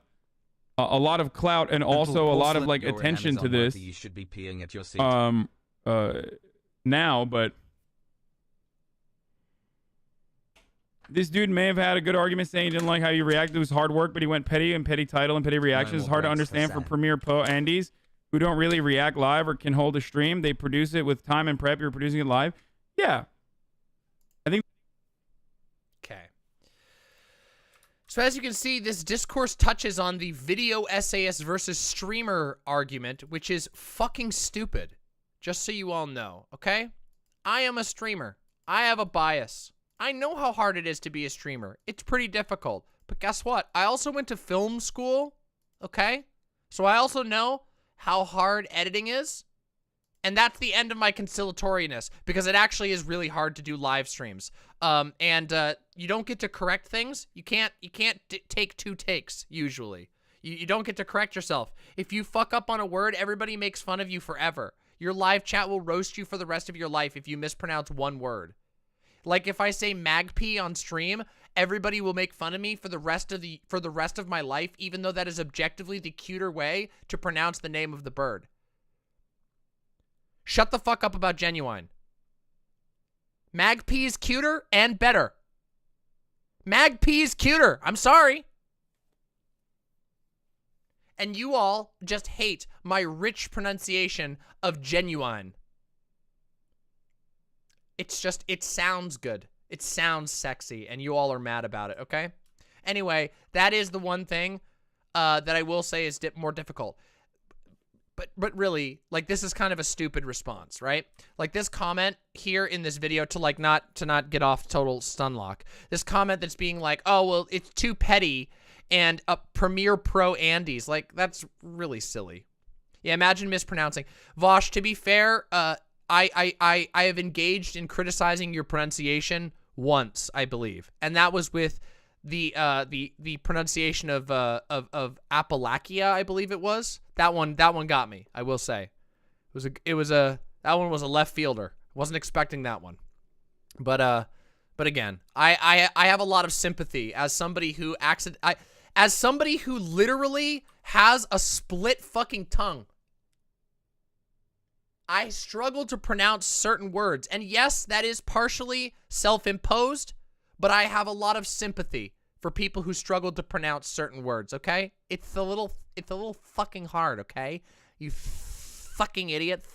lot of clout and also a lot of like attention to this. You should be peeing at your seat. Now, but this dude may have had a good argument saying he didn't like how you reacted to his hard work, but he went petty and petty title and petty reactions. It's hard to understand for Premier Pro Andes who don't really react live or can hold a stream. They produce it with time and prep. You're producing it live. Yeah. I think. Okay. So as you can see, this discourse touches on the video SAS versus streamer argument, which is fucking stupid. Just so you all know, okay? I am a streamer. I have a bias. I know how hard it is to be a streamer. It's pretty difficult. But guess what? I also went to film school, okay? So I also know how hard editing is. And that's the end of my conciliatoriness, because it actually is really hard to do live streams. You don't get to correct things. You can't take 2 takes, usually. You don't get to correct yourself. If you fuck up on a word, everybody makes fun of you forever. Your live chat will roast you for the rest of your life if you mispronounce one word. Like if I say magpie on stream, everybody will make fun of me for the rest of my life, even though that is objectively the cuter way to pronounce the name of the bird. Shut the fuck up about Genuine. Magpie is cuter and better. Magpie is cuter. I'm sorry. And you all just hate my rich pronunciation of Genuine. It's just, it sounds good. It sounds sexy, and you all are mad about it, okay? Anyway, that is the one thing that I will say is more difficult. But really, like, this is kind of a stupid response, right? Like, this comment here in this video to, like, not get off total stunlock. This comment that's being like, oh, well, it's too petty, and a Premier Pro Andes. Like, that's really silly. Yeah, imagine mispronouncing. Vaush, to be fair, I have engaged in criticizing your pronunciation once, I believe, and that was with the pronunciation of Appalachia, I believe it was. That one got me, I will say. That one was a left fielder. Wasn't expecting that one. But again, I have a lot of sympathy as somebody who as somebody who literally has a split fucking tongue. I struggle to pronounce certain words. And yes, that is partially self-imposed, but I have a lot of sympathy for people who struggle to pronounce certain words, okay? It's a little fucking hard, okay? You fucking idiots.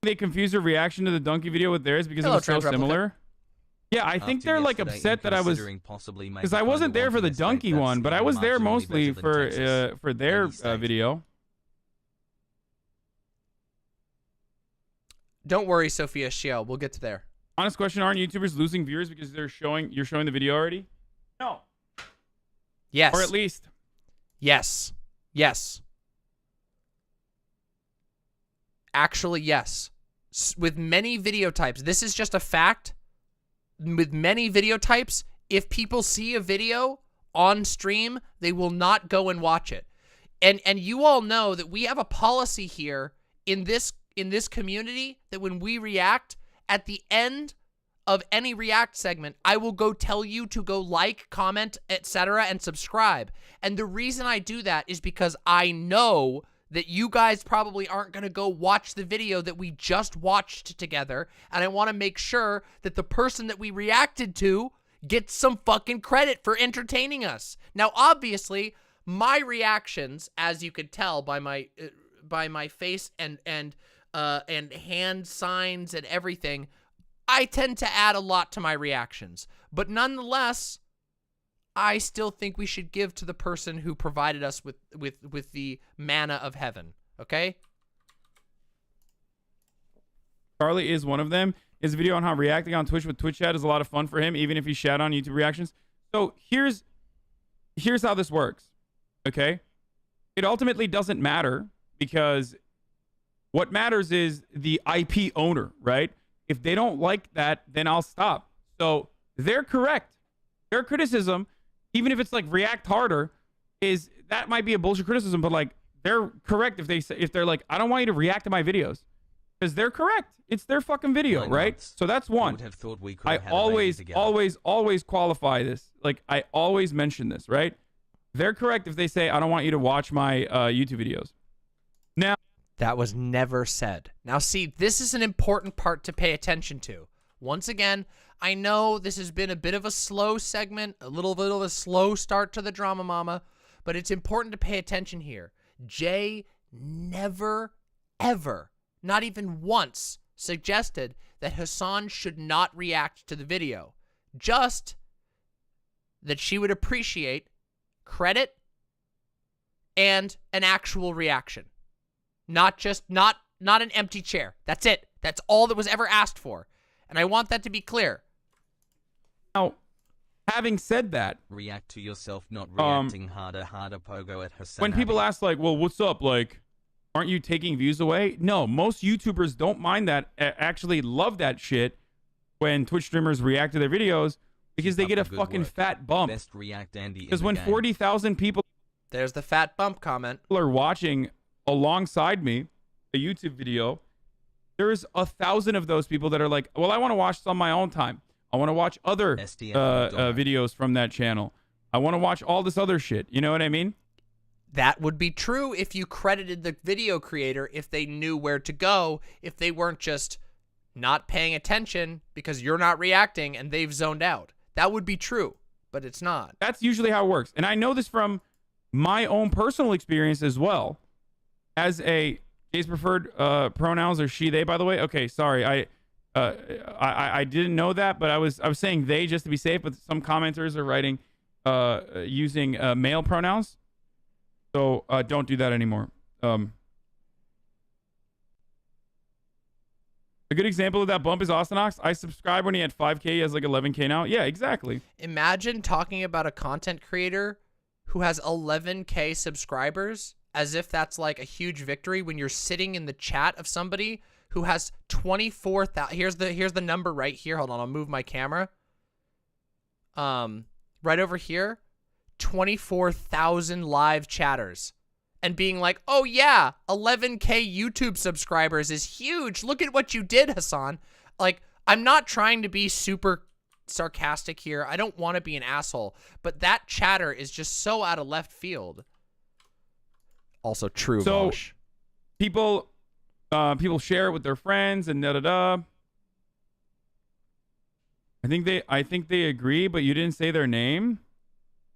they confused her reaction to the donkey video with theirs because it was so similar. Yeah, I think they're like upset that I was, because I wasn't there for the donkey one, but I was there mostly for their video. Don't worry, Sophia Shiel. We'll get to there. Honest question: aren't YouTubers losing viewers because you're showing the video already? No. Yes. Or at least. Yes. Yes. Actually, yes. With many video types, this is just a fact. With many video types, if people see a video on stream, they will not go and watch it. And you all know that we have a policy here in this community that when we react, at the end of any react segment, I will go tell you to go like, comment, etc. and subscribe. And the reason I do that is because I know that you guys probably aren't going to go watch the video that we just watched together, and I want to make sure that the person that we reacted to gets some fucking credit for entertaining us. Now, obviously, my reactions, as you could tell by my face and hand signs and everything, I tend to add a lot to my reactions. But nonetheless, I still think we should give to the person who provided us with the manna of heaven. Okay? Charlie is one of them. His video on how reacting on Twitch with Twitch chat is a lot of fun for him, even if he's shat on YouTube reactions. So here's how this works. Okay? It ultimately doesn't matter because what matters is the IP owner, right? If they don't like that, then I'll stop. So they're correct. Their criticism, even if it's like react harder, is that might be a bullshit criticism, but like they're correct if they're like, I don't want you to react to my videos, because they're correct. It's their fucking video, right? So that's one. I always qualify this. Like I always mention this, right? They're correct if they say I don't want you to watch my YouTube videos. Now that was never said. Now see, this is an important part to pay attention to. Once again, I know this has been a bit of a slow segment, a little bit of a slow start to the DramaMama, but it's important to pay attention here. Jay never, ever, not even once, suggested that Hasan should not react to the video. Just that she would appreciate credit and an actual reaction. Not an empty chair. That's it. That's all that was ever asked for. And I want that to be clear. Now, having said that, react to yourself not reacting harder pogo at Hasan. When people ask like, well, what's up? Like, aren't you taking views away? No, most YouTubers don't mind that, actually love that shit when Twitch streamers react to their videos because they get a fucking fat bump. Best react Andy. Because when 40,000 people, there's the fat bump comment, are watching alongside me a YouTube video, there's 1,000 of those people that are like, well, I want to watch this on my own time. I want to watch other videos from that channel. I want to watch all this other shit. You know what I mean? That would be true if you credited the video creator, if they knew where to go, if they weren't just not paying attention because you're not reacting and they've zoned out. That would be true, but it's not. That's usually how it works. And I know this from my own personal experience as well. As a Jay's preferred pronouns are she, they, by the way. Okay, sorry. I didn't know that, but I was saying they just to be safe, but some commenters are writing using male pronouns. So don't do that anymore. A good example of that bump is Austinox. I subscribed when he had 5K. He has like 11K now. Yeah, exactly. Imagine talking about a content creator who has 11K subscribers as if that's like a huge victory when you're sitting in the chat of somebody who has 24,000. Here's the number right here. Hold on, I'll move my camera. Right over here, 24,000 live chatters. And being like, oh yeah, 11K YouTube subscribers is huge. Look at what you did, Hasan. Like, I'm not trying to be super sarcastic here. I don't want to be an asshole. But that chatter is just so out of left field. Also true, so Vaush. People share it with their friends and da-da-da. I think they agree, but you didn't say their name.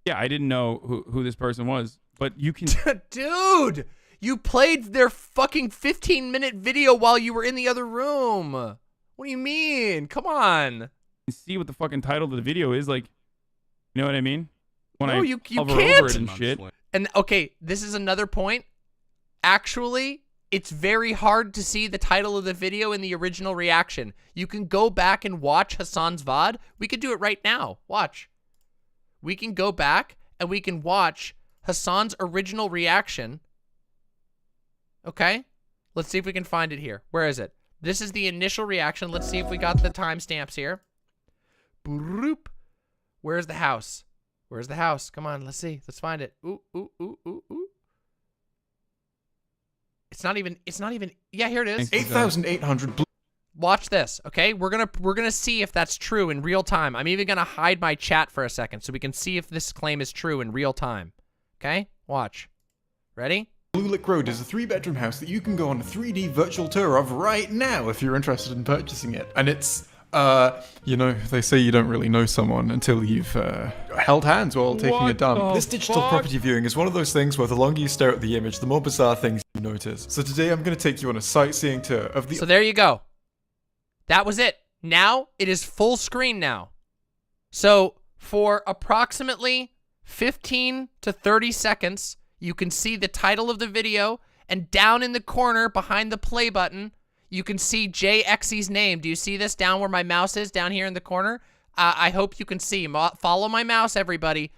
Yeah, I didn't know who this person was. But you can... Dude! You played their fucking 15-minute video while you were in the other room. What do you mean? Come on. See what the fucking title of the video is, like, you know what I mean? When No, I you hover can't. over it and shit. And okay, this is another point. Actually, it's very hard to see the title of the video in the original reaction. You can go back and watch Hasan's VOD. We could do it right now. Watch. We can go back and we can watch Hasan's original reaction. Okay? Let's see if we can find it here. Where is it? This is the initial reaction. Let's see if we got the timestamps here. Boop. Where's the house? Where's the house? Come on, let's see. Let's find it. Ooh, ooh, ooh, ooh, ooh. It's not even, yeah, here it is. 8,800. Watch this, okay? We're gonna see if that's true in real time. I'm even gonna hide my chat for a second so we can see if this claim is true in real time. Okay? Watch. Ready? Blue Lick Road is a 3-bedroom house that you can go on a 3D virtual tour of right now if you're interested in purchasing it. And it's, you know, they say you don't really know someone until you've held hands while taking a dump. This digital property viewing is one of those things where the longer you stare at the image, the more bizarre things you notice. So today I'm going to take you on a sightseeing tour of the... So there you go. That was it. Now it is full screen now. So for approximately 15 to 30 seconds, you can see the title of the video, and down in the corner behind the play button, you can see Exci's name. Do you see this down where my mouse is, down here in the corner? I hope you can see. Follow my mouse, everybody.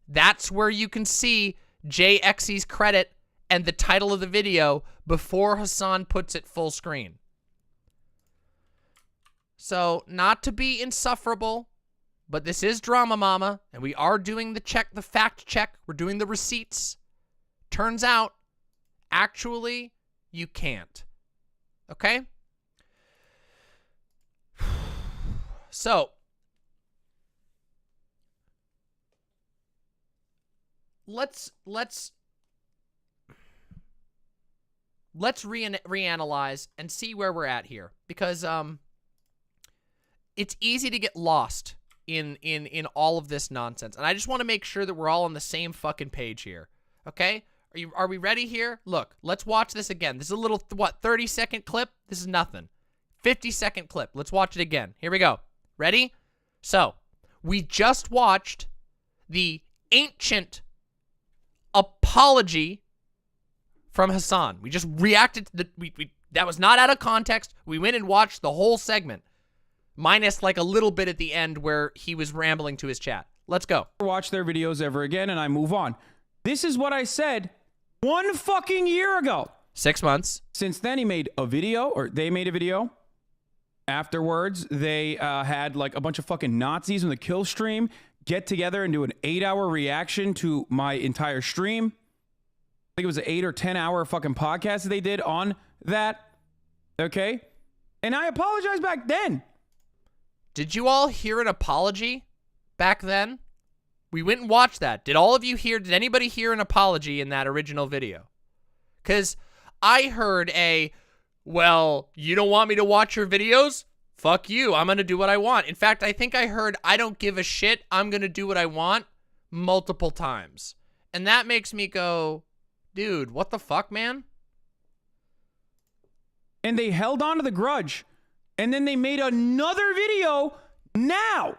That's where you can see Exci's credit and the title of the video before Hasan puts it full screen. So, not to be insufferable, but this is DramaMama, and we are doing the fact check. We're doing the receipts. Turns out, actually, you can't. Okay? So, let's reanalyze and see where we're at here, because it's easy to get lost in all of this nonsense, and I just want to make sure that we're all on the same fucking page here. Okay? Are we ready here? Look, let's watch this again. This is a little, 30-second clip? This is nothing. 50-second clip. Let's watch it again. Here we go. Ready? So, we just watched the ancient apology from Hasan. We just reacted to the, that was not out of context. We went and watched the whole segment, minus like a little bit at the end where he was rambling to his chat. Let's go. Watch their videos ever again, and I move on. This is what I said 1 fucking year ago. 6 months. Since then, he made a video, or they made a video. Afterwards, they had like a bunch of fucking Nazis in the kill stream get together and do an 8-hour reaction to my entire stream. I think it was an 8 or 10-hour fucking podcast that they did on that. Okay? And I apologized back then. Did you all hear an apology back then? We went and watched that. Did all of you hear, did anybody hear an apology in that original video? Because I heard well, you don't want me to watch your videos? Fuck you. I'm going to do what I want. In fact, I think I heard, I don't give a shit. I'm going to do what I want multiple times. And that makes me go, dude, what the fuck, man? And they held on to the grudge. And then they made another video now.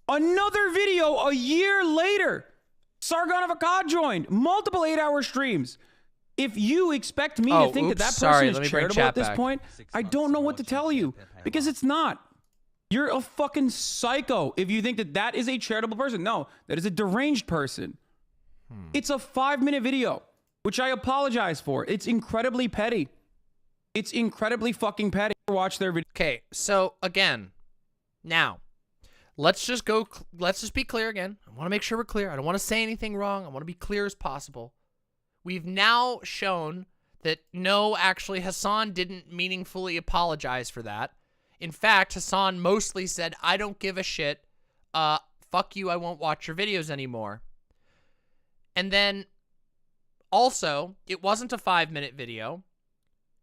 Another video a year later. Sargon of Akkad joined. Multiple 8-hour streams. If you expect me to think that person is charitable at this point, I don't know what to tell you. Because it's not. You're a fucking psycho if you think that that is a charitable person. No, that is a deranged person. It's a 5-minute video, which I apologize for. It's incredibly petty. It's incredibly fucking petty. Watch their video. Okay, so again, now, let's just be clear again. I want to make sure we're clear. I don't want to say anything wrong. I want to be clear as possible. We've now shown that no, actually, Hasan didn't meaningfully apologize for that. In fact, Hasan mostly said, I don't give a shit. Fuck you, I won't watch your videos anymore. And then, also, it wasn't a 5-minute video.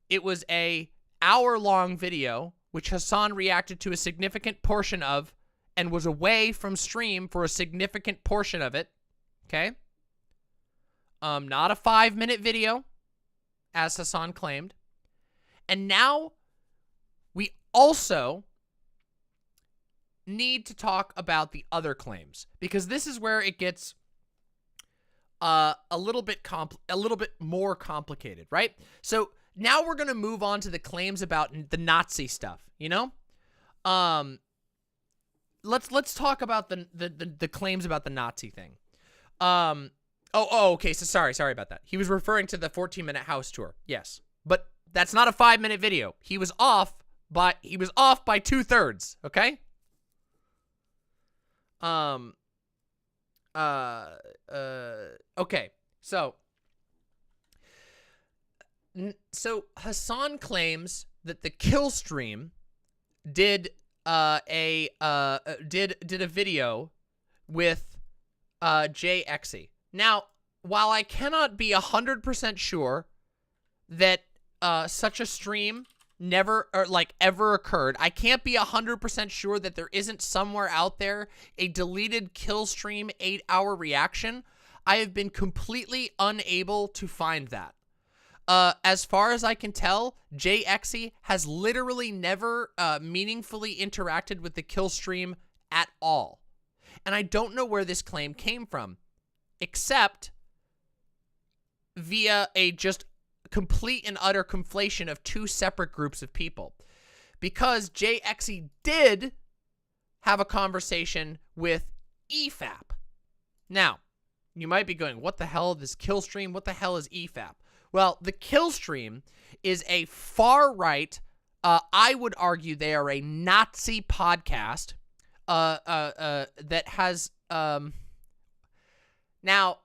It was a hour-long video, which Hasan reacted to a significant portion of and was away from stream for a significant portion of it. Okay? Not a 5-minute video, as Hasan claimed. And now we also need to talk about the other claims, because this is where it gets a little bit more complicated, right? So now we're gonna move on to the claims about the Nazi stuff. You know, let's talk about the claims about the Nazi thing. Okay. So sorry about that. He was referring to the 14-minute house tour. Yes, but that's not a 5-minute video. He was off by 2/3. Okay. Okay, so Hasan claims that the kill stream did a video with Exci. Now, while I cannot be 100% sure that such a stream ever occurred, I can't be 100% sure that there isn't somewhere out there a deleted kill stream 8-hour reaction. I have been completely unable to find that. As far as I can tell, Exci has literally never meaningfully interacted with the kill stream at all. And I don't know where this claim came from, except via a just complete and utter conflation of two separate groups of people. Because Exci did have a conversation with EFAP. Now, you might be going, what the hell, this kill stream? What the hell is EFAP? Well, the kill stream is a far-right, I would argue they are a Nazi podcast that has, now,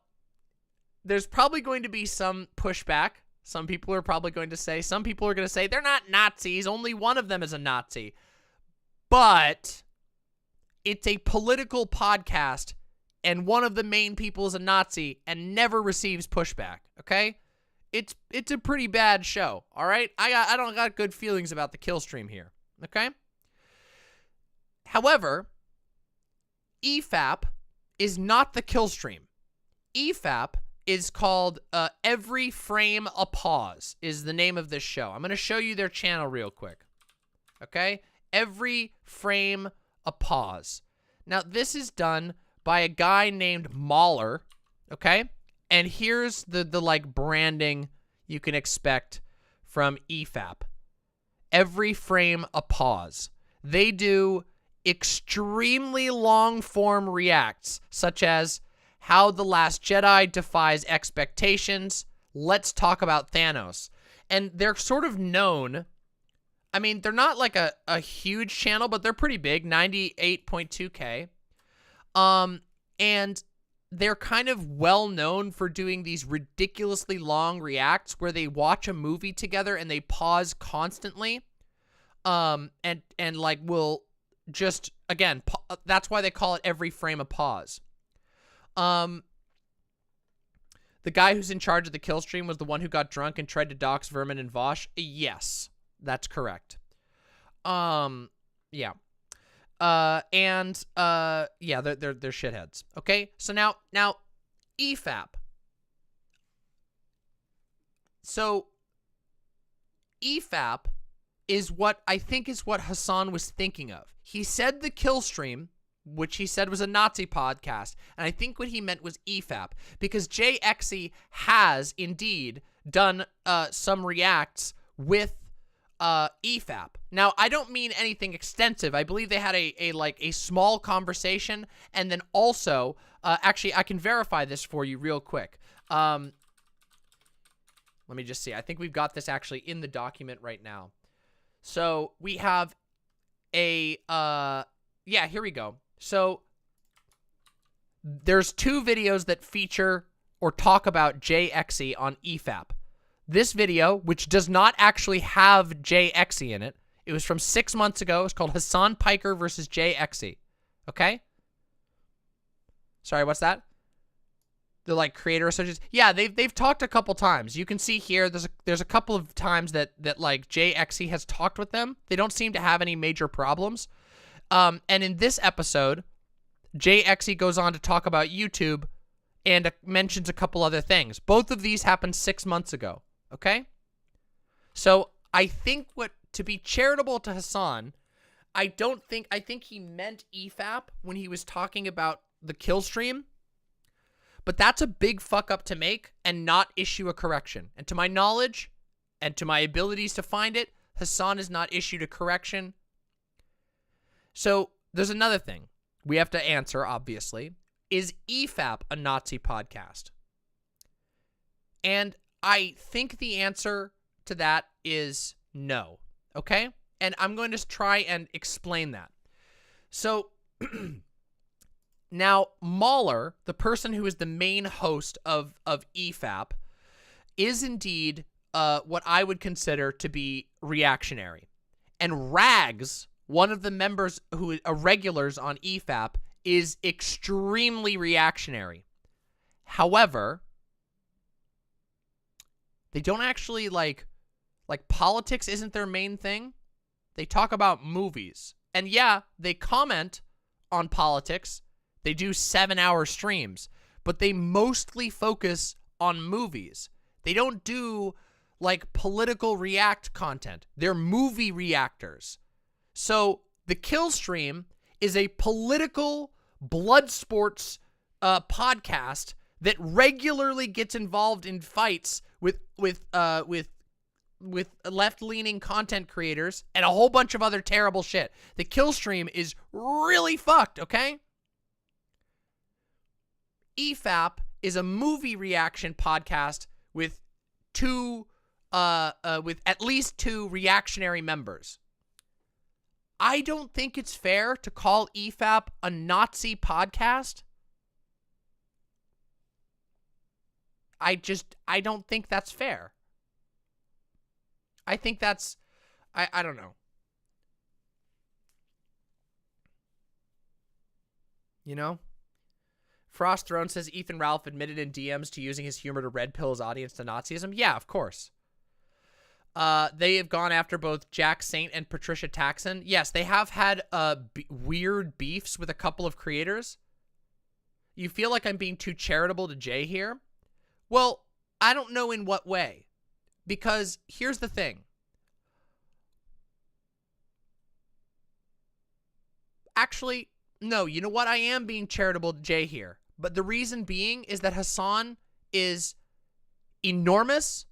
there's probably going to be some pushback. Some people are probably going to say, they're not Nazis, only one of them is a Nazi. But it's a political podcast, and one of the main people is a Nazi and never receives pushback, okay? It's a pretty bad show, all right? I don't got good feelings about the kill stream here, okay? However, EFAP is not the kill stream. EFAP is called Every Frame a Pause is the name of this show. I'm going to show you their channel real quick, okay? Every Frame a Pause. Now, this is done by a guy named Mahler, okay? And here's the like branding you can expect from EFAP. Every Frame a Pause. They do extremely long form reacts, such as How the Last Jedi Defies Expectations, Let's Talk About Thanos. And they're sort of known, I mean, they're not like a huge channel, but they're pretty big, 98.2K. And they're kind of well known for doing these ridiculously long reacts where they watch a movie together and they pause constantly. And like will just, again, that's why they call it Every Frame a Pause. The guy who's in charge of the kill stream was the one who got drunk and tried to dox Vermin and Vaush. Yes, that's correct. Yeah. Yeah, they're shitheads. Okay, so now EFAP. So EFAP is what I think is what Hasan was thinking of. He said the kill stream, which he said was a Nazi podcast, and I think what he meant was EFAP, because Exci has indeed done some reacts with EFAP. Now, I don't mean anything extensive. I believe they had a small conversation, and then also, actually, I can verify this for you real quick. Let me just see. I think we've got this actually in the document right now. So we have a, yeah, here we go. So there's two videos that feature or talk about Exci on EFAP. This video, which does not actually have Exci in it, it was from 6 months ago. It's called Hasan Piker versus Exci. Okay? Sorry, what's that? The like creator associates. Yeah, they've talked a couple times. You can see here there's a couple of times that like Exci has talked with them. They don't seem to have any major problems. And in this episode, Exci goes on to talk about YouTube and mentions a couple other things. Both of these happened 6 months ago, okay? So I think to be charitable to Hasan, I think he meant EFAP when he was talking about the kill stream, but that's a big fuck up to make and not issue a correction. And to my knowledge and to my abilities to find it, Hasan has not issued a correction. So there's another thing we have to answer, obviously. Is EFAP a Nazi podcast? And I think the answer to that is no, okay? And I'm going to try and explain that. So now Mahler, the person who is the main host of EFAP, is indeed what I would consider to be reactionary. And Rags, one of the members who are regulars on EFAP, is extremely reactionary. However, they don't actually like politics isn't their main thing. They talk about movies. And yeah, they comment on politics. They do 7-hour streams, but they mostly focus on movies. They don't do like political react content. They're movie reactors. So the kill stream is a political blood sports podcast that regularly gets involved in fights with left-leaning content creators and a whole bunch of other terrible shit. The kill stream is really fucked, okay? EFAP is a movie reaction podcast with at least 2 reactionary members. I don't think it's fair to call EFAP a Nazi podcast. I don't think that's fair. I think that's, I don't know. You know? Frost Throne says Ethan Ralph admitted in DMs to using his humor to red pill his audience to Nazism. Yeah, of course. They have gone after both Jack Saint and Patricia Taxon. Yes, they have had weird beefs with a couple of creators. You feel like I'm being too charitable to Jay here? Well, I don't know in what way. Because here's the thing. Actually, no, you know what? I am being charitable to Jay here. But the reason being is that Hasan is enormous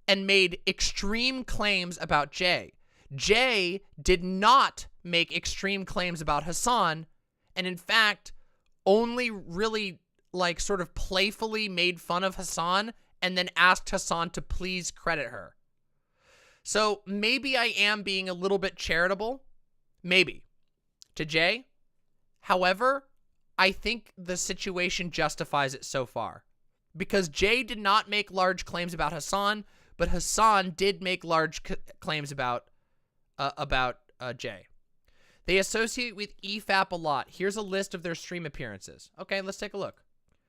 and made extreme claims about Jay. Jay did not make extreme claims about Hasan, and in fact, only really, like, sort of playfully made fun of Hasan and then asked Hasan to please credit her. So maybe I am being a little bit charitable, maybe, to Jay. However, I think the situation justifies it so far. Because Jay did not make large claims about Hasan, but Hasan did make large claims about Jay. They associate with EFAP a lot. Here's a list of their stream appearances. Okay, let's take a look.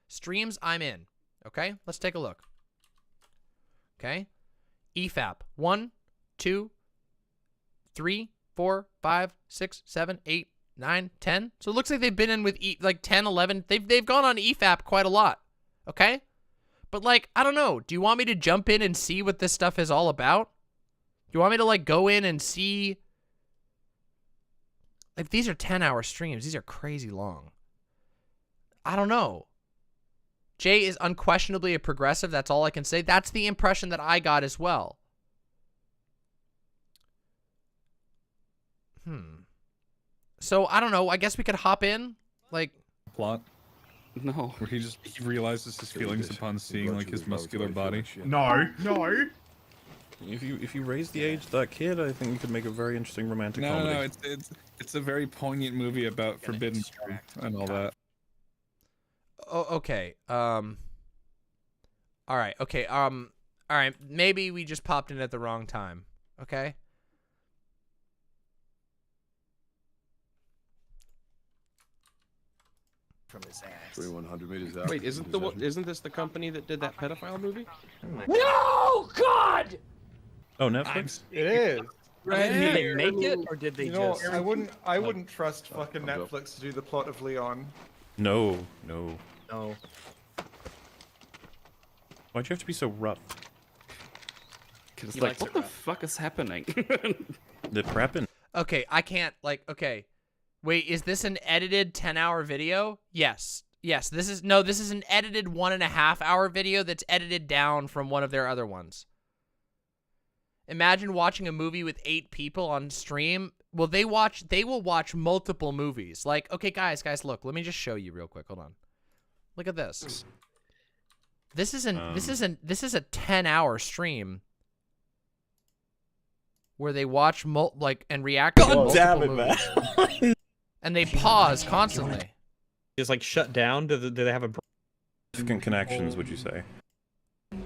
Streams I'm in. Okay, let's take a look. Okay, EFAP 1, 2, 3, 4, 5, 6, 7, 8, 9, 10. So it looks like they've been in with like 10, 11. They've gone on EFAP quite a lot. Okay. But, like, I don't know. Do you want me to jump in and see what this stuff is all about? Do you want me to, like, go in and see? Like, these are 10-hour streams. These are crazy long. I don't know. Jay is unquestionably a progressive. That's all I can say. That's the impression that I got as well. So, I don't know. I guess we could hop in. Like... Plot. No. Where he realizes his feelings upon seeing like his muscular body. No. If you raise the age of that kid, I think you could make a very interesting romantic comedy. No, it's a very poignant movie about forbidden and all that. Oh, okay. All right. Okay. All right. Maybe we just popped in at the wrong time. Okay. From his ass. 2100 meters out. Wait, isn't this the company that did that pedophile movie? No, God! Oh, Netflix? It is. Right. Did they make it, or did they just? I wouldn't trust fucking Netflix to do the plot of Leon. No. Why'd you have to be so rough? Because He like, likes what it the rough. fuck is happening? They're prepping. Okay, I can't, like, okay. Wait, is this an edited 10-hour video? Yes. Yes, this is an edited 1.5-hour video that's edited down from one of their other ones. Imagine watching a movie with 8 people on stream. Well, they will watch multiple movies. Like, okay, guys, look, let me just show you real quick. Hold on. Look at this. This is a 10-hour stream where they watch and react to multiple movies. man. And they pause constantly. Just like shut down? Do they have a Significant connections, would you say? You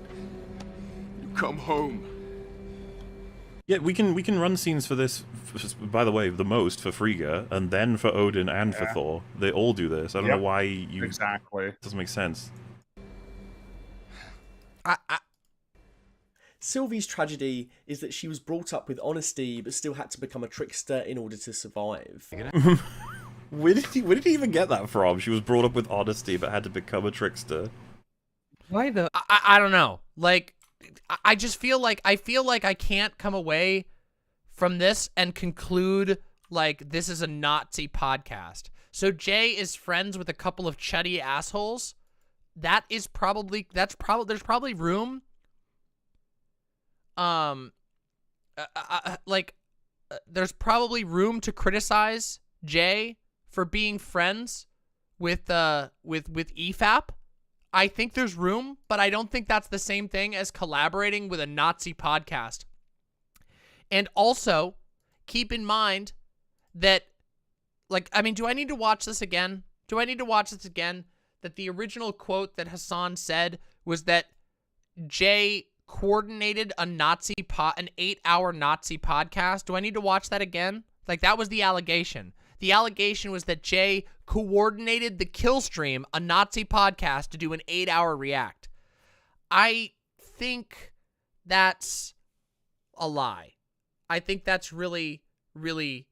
come home. Yeah, we can run scenes for this. By the way, the most for Frigga, and then for Odin and for Thor. They all do this. I don't know why you. Exactly. It doesn't make sense. Sylvie's tragedy is that she was brought up with honesty, but still had to become a trickster in order to survive. Where did he even get that from? She was brought up with honesty, but had to become a trickster. Why the? I don't know. Like, I just feel like I can't come away from this and conclude like this is a Nazi podcast. So Jay is friends with a couple of chuddy assholes. There's probably room. There's probably room to criticize Jay for being friends with EFAP. I think there's room, but I don't think that's the same thing as collaborating with a Nazi podcast. And also, keep in mind that, like, I mean, do I need to watch this again? That the original quote that Hasan said was that Jay coordinated an 8-hour Nazi podcast. Do I need to watch that again? Like, that was the allegation. The allegation was that Jay coordinated the kill stream, a Nazi podcast, to do an 8-hour react. I think that's a lie. I think that's really, really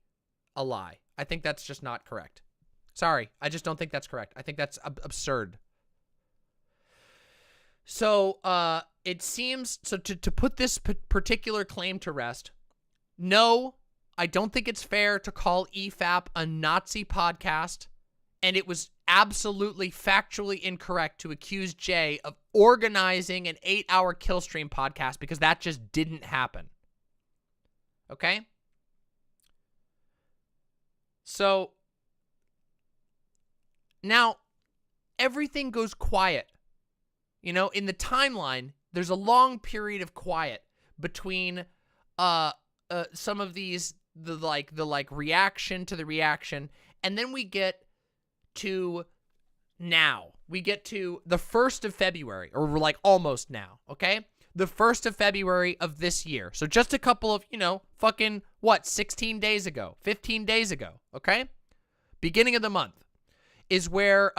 a lie. I think that's just not correct. Sorry, I just don't think that's correct. I think that's absurd. So, it seems, so to put this particular claim to rest, no, I don't think it's fair to call EFAP a Nazi podcast, and it was absolutely factually incorrect to accuse Jay of organizing an 8-hour kill stream podcast, because that just didn't happen. Okay? So, now, everything goes quiet. You know, in the timeline, there's a long period of quiet between some of these, the reaction to the reaction, and then we get to now. We get to the 1st of February, or we're like almost now, okay? The 1st of February of this year. So just a couple of, 16 days ago, 15 days ago, okay? Beginning of the month is where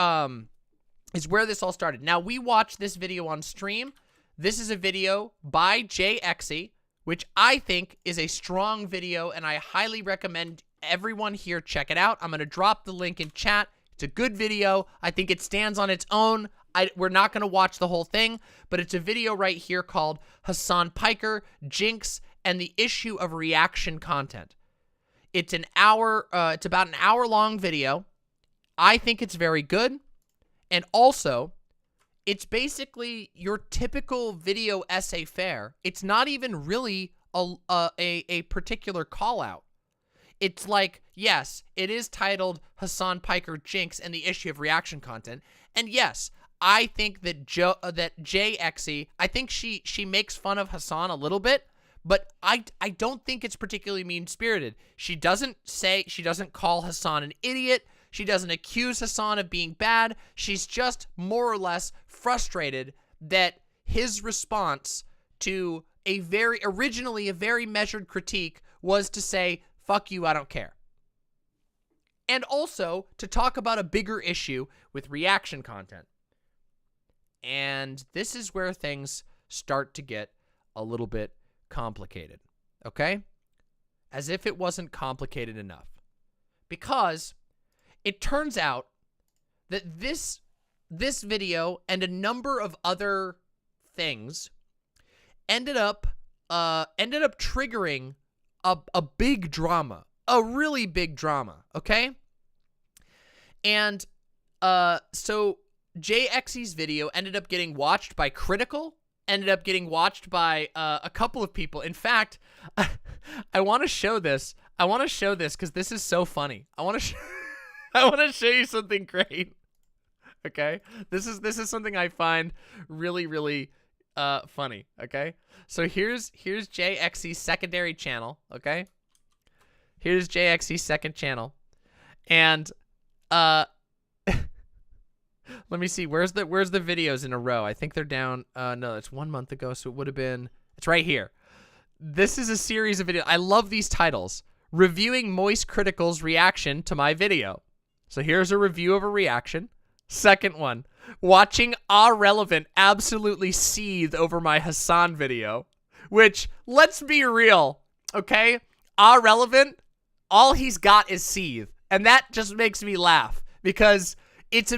this all started. Now, we watched this video on stream. This is a video by Exci, which I think is a strong video, and I highly recommend everyone here check it out. I'm going to drop the link in chat. It's a good video. I think it stands on its own. We're not going to watch the whole thing, but it's a video right here called Hasan Piker, Jinx, and the Issue of Reaction Content. It's an hour, it's about an hour-long video. I think it's very good. And also, it's basically your typical video essay fare. It's not even really a particular call-out. It's like, yes, it is titled Hasan Piker, Jinx, and the Issue of Reaction Content. And yes, I think that Exci, I think she makes fun of Hasan a little bit, but I don't think it's particularly mean-spirited. She doesn't call Hasan an idiot. She doesn't accuse Hasan of being bad. She's just more or less frustrated that his response to originally a very measured critique was to say, fuck you, I don't care. And also to talk about a bigger issue with reaction content. And this is where things start to get a little bit complicated, okay? As if it wasn't complicated enough. Because it turns out that this video and a number of other things ended up triggering a big drama, a really big drama, okay? And so Exci's video ended up getting watched by Critical, ended up getting watched by a couple of people. In fact, I want to show this. I want to show this because this is so funny. I want to show you something great. Okay, this is something I find really, really funny. Okay, so here's Exci's secondary channel. Okay, here's Exci's second channel, and let me see. Where's the videos in a row? I think they're down. No, it's 1 month ago, so it would have been. It's right here. This is a series of videos. I love these titles. Reviewing Moist Critical's reaction to my video. So here's a review of a reaction. Second one, watching Relevant absolutely seethe over my Hasan video, which, let's be real, okay? Relevant, all he's got is seethe, and that just makes me laugh because it's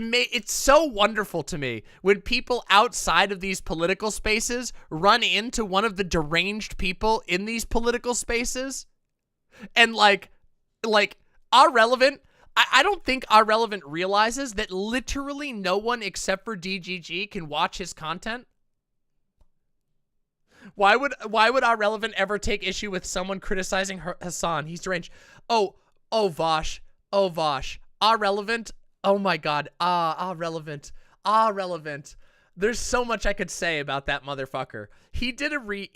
so wonderful to me when people outside of these political spaces run into one of the deranged people in these political spaces, and like Relevant. I don't think Relevant realizes that literally no one except for DGG can watch his content. Why would Relevant ever take issue with someone criticizing Hasan? He's deranged. Oh, Vaush. Oh, Vaush. Relevant. Oh my God. Relevant. Relevant. There's so much I could say about that motherfucker. He did a react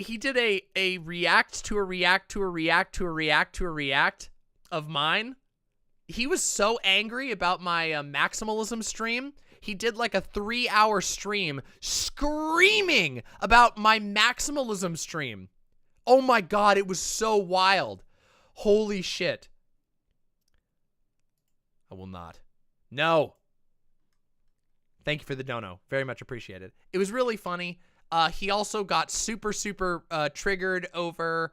to a react to a react to a react to a react of mine. He was so angry about my maximalism stream. He did like a 3-hour stream screaming about my maximalism stream. Oh my God, it was so wild. Holy shit. I will not. No. Thank you for the dono. Very much appreciated. It was really funny. He also got super triggered over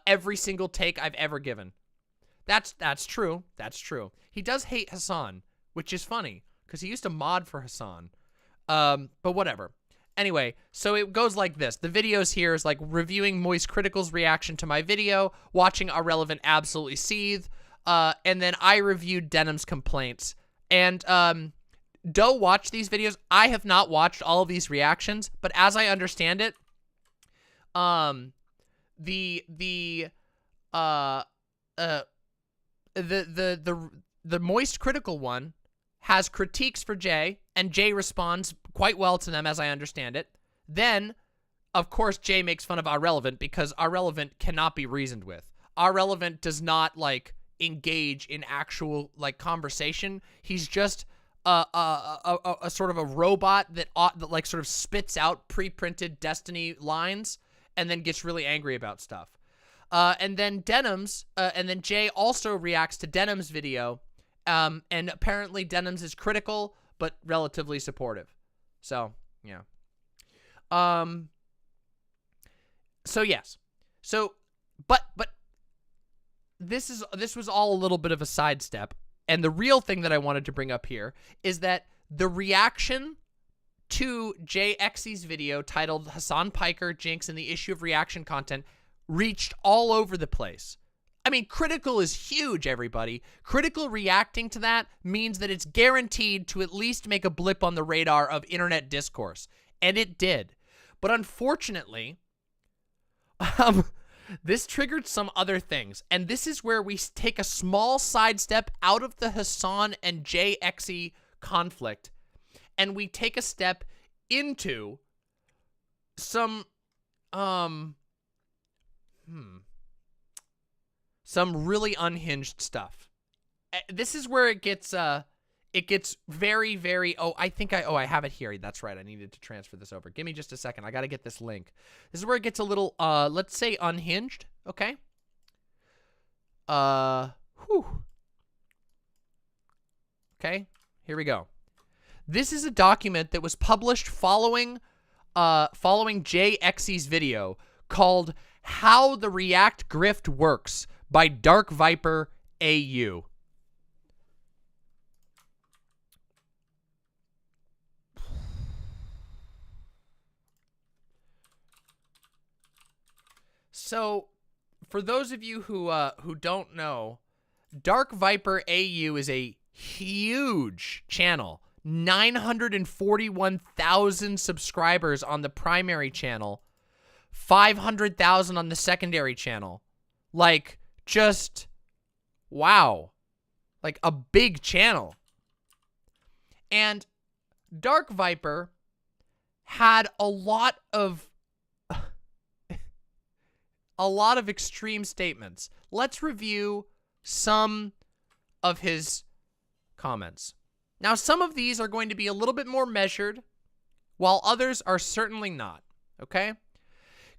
every single take I've ever given. That's true. That's true. He does hate Hasan, which is funny because he used to mod for Hasan. But whatever. Anyway, so it goes like this. The videos here is like reviewing Moist Critical's reaction to my video, watching Relevant absolutely seethe, and then I reviewed Denim's complaints. And Doe watched these videos. I have not watched all of these reactions, but as I understand it, the Moist Critical one has critiques for Jay, and Jay responds quite well to them, as I understand it. Then, of course, Jay makes fun of Relevant because Relevant cannot be reasoned with. Relevant does not like engage in actual like conversation. He's just a sort of a robot that like sort of spits out pre-printed Destiny lines and then gets really angry about stuff. And then Jay also reacts to Denim's video, and apparently Denim's is critical but relatively supportive. So yeah. So yes. So but this was all a little bit of a sidestep, and the real thing that I wanted to bring up here is that the reaction to Exci's video titled Hasan Piker, Jinx, and the issue of reaction content reached all over the place. I mean, Critical is huge, everybody. Critical reacting to that means that it's guaranteed to at least make a blip on the radar of internet discourse. And it did. But unfortunately, this triggered some other things. And this is where we take a small sidestep out of the Hasan and Exci conflict. And we take a step into some really unhinged stuff. This is where it gets very, very, I have it here. That's right. I needed to transfer this over. Give me just a second. I got to get this link. This is where it gets a little, let's say unhinged. Okay. Okay. Here we go. This is a document that was published following Exci's video called How the React Grift Works by Dark Viper AU. So, for those of you who don't know, Dark Viper AU is a huge channel. 941,000 subscribers on the primary channel, 500,000 on the secondary channel. Like, just, wow. Like, a big channel. And Dark Viper had a lot of extreme statements. Let's review some of his comments. Now, some of these are going to be a little bit more measured, while others are certainly not, okay?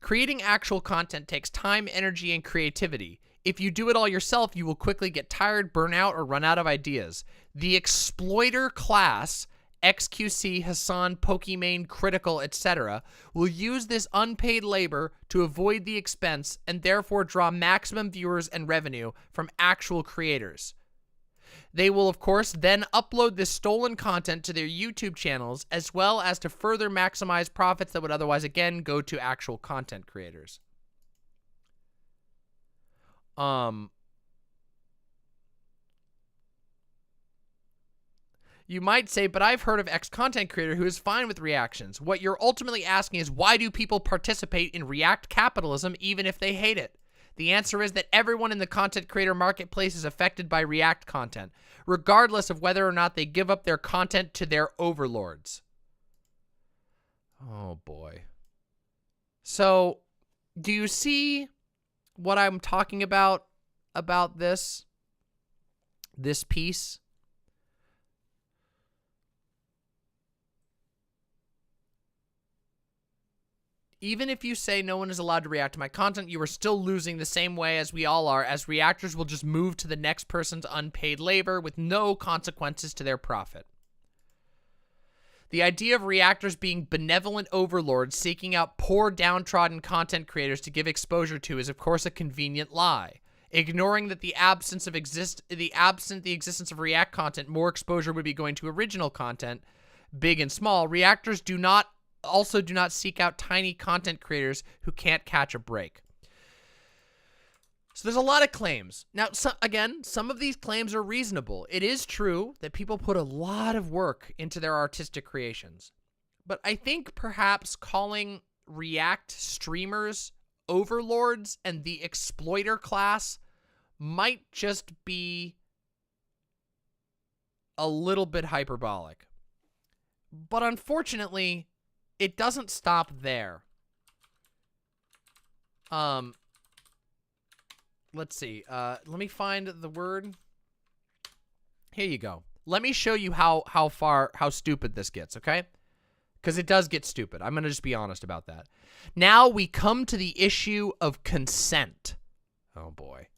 Creating actual content takes time, energy, and creativity. If you do it all yourself, you will quickly get tired, burn out, or run out of ideas. The exploiter class, XQC, Hasan, Pokimane, Critical, etc., will use this unpaid labor to avoid the expense and therefore draw maximum viewers and revenue from actual creators. They will, of course, then upload this stolen content to their YouTube channels, as well as to further maximize profits that would otherwise, again, go to actual content creators. You might say, but I've heard of X-content creator who is fine with reactions. What you're ultimately asking is, why do people participate in React capitalism even if they hate it? The answer is that everyone in the content creator marketplace is affected by React content, regardless of whether or not they give up their content to their overlords. Oh, boy. So, do you see what I'm talking about this piece? Even if you say no one is allowed to react to my content, you are still losing the same way as we all are, as reactors will just move to the next person's unpaid labor with no consequences to their profit. The idea of reactors being benevolent overlords seeking out poor, downtrodden content creators to give exposure to is, of course, a convenient lie. Ignoring that the absence of the existence of React content, more exposure would be going to original content, big and small. Reactors do not seek out tiny content creators who can't catch a break. So there's a lot of claims. Now, again, some of these claims are reasonable. It is true that people put a lot of work into their artistic creations. But I think perhaps calling React streamers overlords and the exploiter class might just be a little bit hyperbolic. But unfortunately, it doesn't stop there. Let's see. Let me find the word. Here you go. Let me show you how stupid this gets, okay? Because it does get stupid. I'm going to just be honest about that. Now we come to the issue of consent. Oh, boy.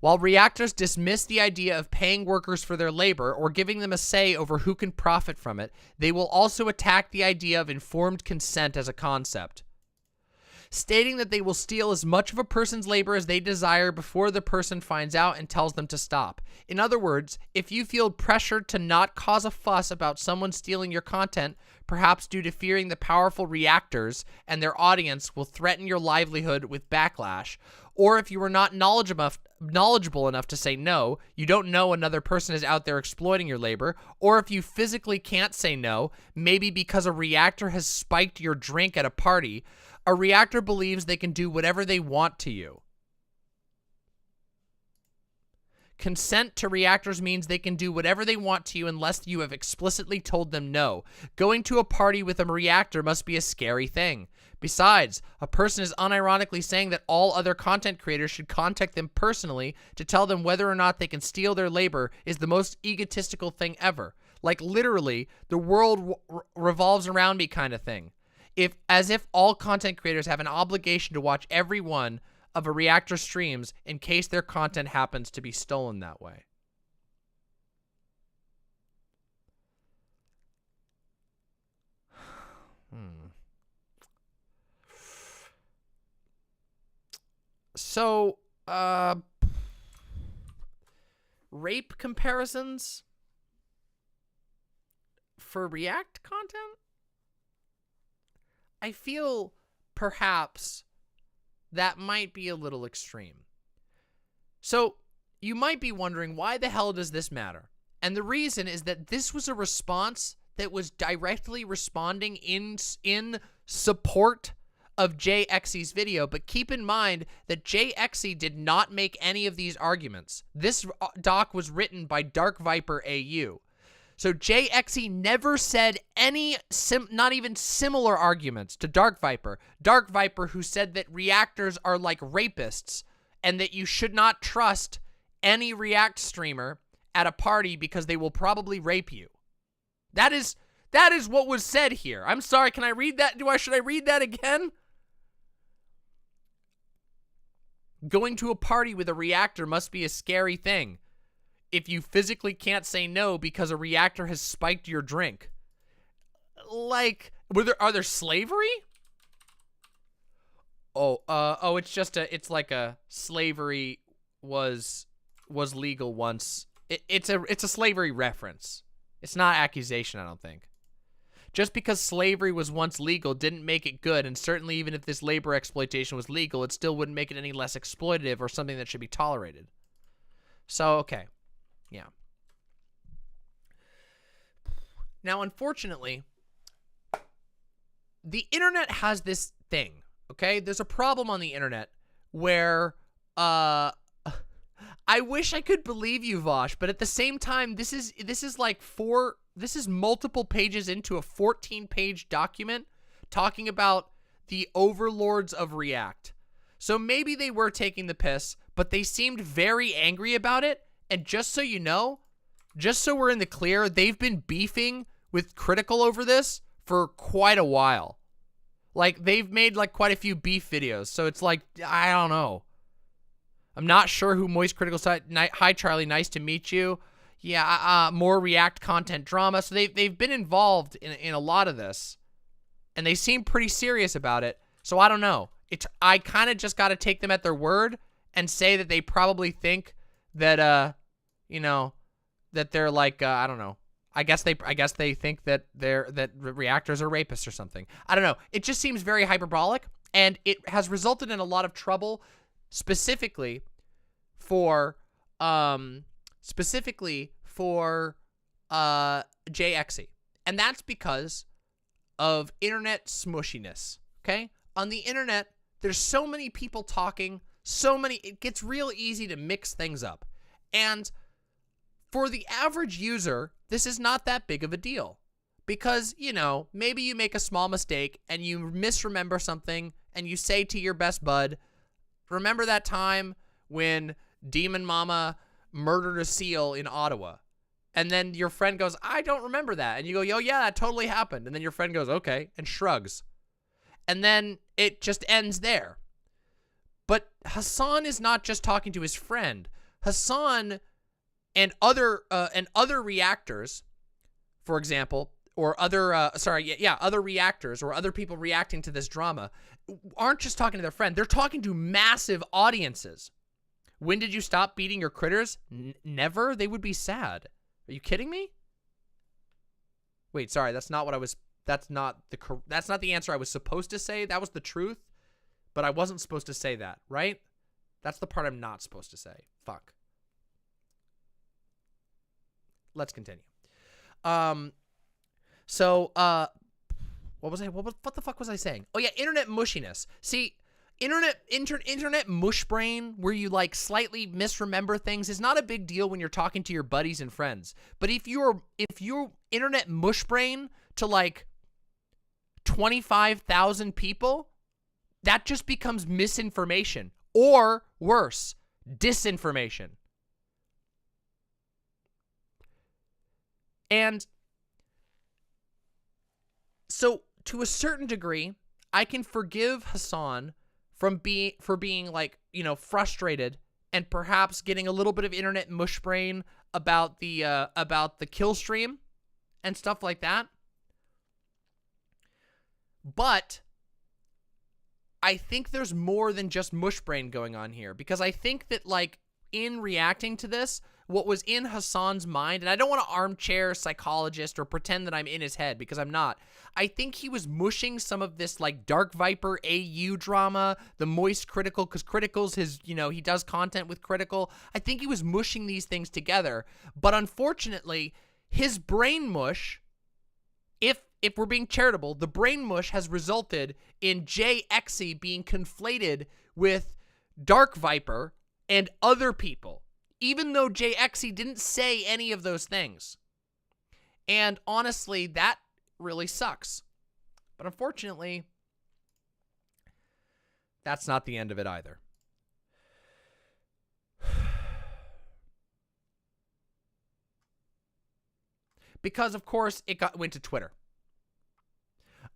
While reactors dismiss the idea of paying workers for their labor or giving them a say over who can profit from it, they will also attack the idea of informed consent as a concept, stating that they will steal as much of a person's labor as they desire before the person finds out and tells them to stop. In other words, if you feel pressured to not cause a fuss about someone stealing your content, perhaps due to fearing the powerful reactors and their audience will threaten your livelihood with backlash, or if you are not knowledgeable enough to say no, you don't know another person is out there exploiting your labor, or if you physically can't say no, maybe because a reactor has spiked your drink at a party, a reactor believes they can do whatever they want to you. Consent to reactors means they can do whatever they want to you unless you have explicitly told them no. Going to a party with a reactor must be a scary thing. Besides, a person is unironically saying that all other content creators should contact them personally to tell them whether or not they can steal their labor is the most egotistical thing ever. Like literally, the world revolves around me kind of thing. As if all content creators have an obligation to watch every one of a reactor streams in case their content happens to be stolen that way. So, rape comparisons for React content? I feel perhaps that might be a little extreme. So you might be wondering, why the hell does this matter? And the reason is that this was a response that was directly responding in support of Exci's video, but keep in mind that Exci did not make any of these arguments. This doc was written by Dark Viper AU. So Exci never said any, not even similar arguments to Dark Viper. Dark Viper, who said that reactors are like rapists and that you should not trust any React streamer at a party because they will probably rape you. That is what was said here. I'm sorry, can I read that? Should I read that again? Going to a party with a reactor must be a scary thing if you physically can't say no because a reactor has spiked your drink. Like, are there slavery? Oh, it's like a slavery was legal once. It's a slavery reference. It's not accusation, I don't think. Just because slavery was once legal didn't make it good, and certainly even if this labor exploitation was legal, it still wouldn't make it any less exploitative or something that should be tolerated. So, okay. Yeah. Now, unfortunately, the internet has this thing, okay? There's a problem on the internet where, I wish I could believe you, Vaush, but at the same time, this is multiple pages into a 14-page document talking about the overlords of React. So maybe they were taking the piss, but they seemed very angry about it. And just so you know, just so we're in the clear, they've been beefing with Critical over this for quite a while. Like, they've made like quite a few beef videos. So it's like, I don't know. I'm not sure who Moist Critical said. Hi, Charlie. Nice to meet you. Yeah, more React content drama. So they've been involved in a lot of this, and they seem pretty serious about it. So I don't know. I kind of just got to take them at their word and say that they probably think that that they're like I don't know. I guess they think that reactors are rapists or something. I don't know. It just seems very hyperbolic, and it has resulted in a lot of trouble, specifically for Exci. And that's because of internet smushiness, okay? On the internet, there's so many people talking, it gets real easy to mix things up. And for the average user, this is not that big of a deal. Because, maybe you make a small mistake and you misremember something and you say to your best bud, remember that time when DramaMama murdered a seal in Ottawa? And then your friend goes, I don't remember that. And you go, yo, yeah, that totally happened. And then your friend goes, okay, and shrugs. And then it just ends there. But Hasan is not just talking to his friend. Hasan and other reactors, for example, or other, other reactors or other people reacting to this drama aren't just talking to their friend. They're talking to massive audiences. When did you stop beating your critters? Never? They would be sad. Are you kidding me? Wait, sorry, that's not the answer I was supposed to say. That was the truth, but I wasn't supposed to say that, right? That's the part I'm not supposed to say. Fuck. Let's continue. What the fuck was I saying? Oh yeah, internet mushiness. See, internet mush brain, where you like slightly misremember things, is not a big deal when you're talking to your buddies and friends. But if you're internet mush brain to like 25,000 people, that just becomes misinformation, or worse, disinformation. And so to a certain degree, I can forgive Hasan for being like, frustrated and perhaps getting a little bit of internet mush brain about the kill stream and stuff like that. But I think there's more than just mush brain going on here, because I think that, like, in reacting to this, what was in Hasan's mind, and I don't want to armchair psychologist or pretend that I'm in his head, because I'm not. I think he was mushing some of this, like, Dark Viper AU drama, the Moist Critical, because Critical's his, you know, he does content with Critical. I think he was mushing these things together, but unfortunately, his brain mush, if we're being charitable, the brain mush has resulted in Exci being conflated with Dark Viper and other people, even though Exci didn't say any of those things. And honestly, that really sucks. But unfortunately, that's not the end of it either. Because, of course, it went to Twitter.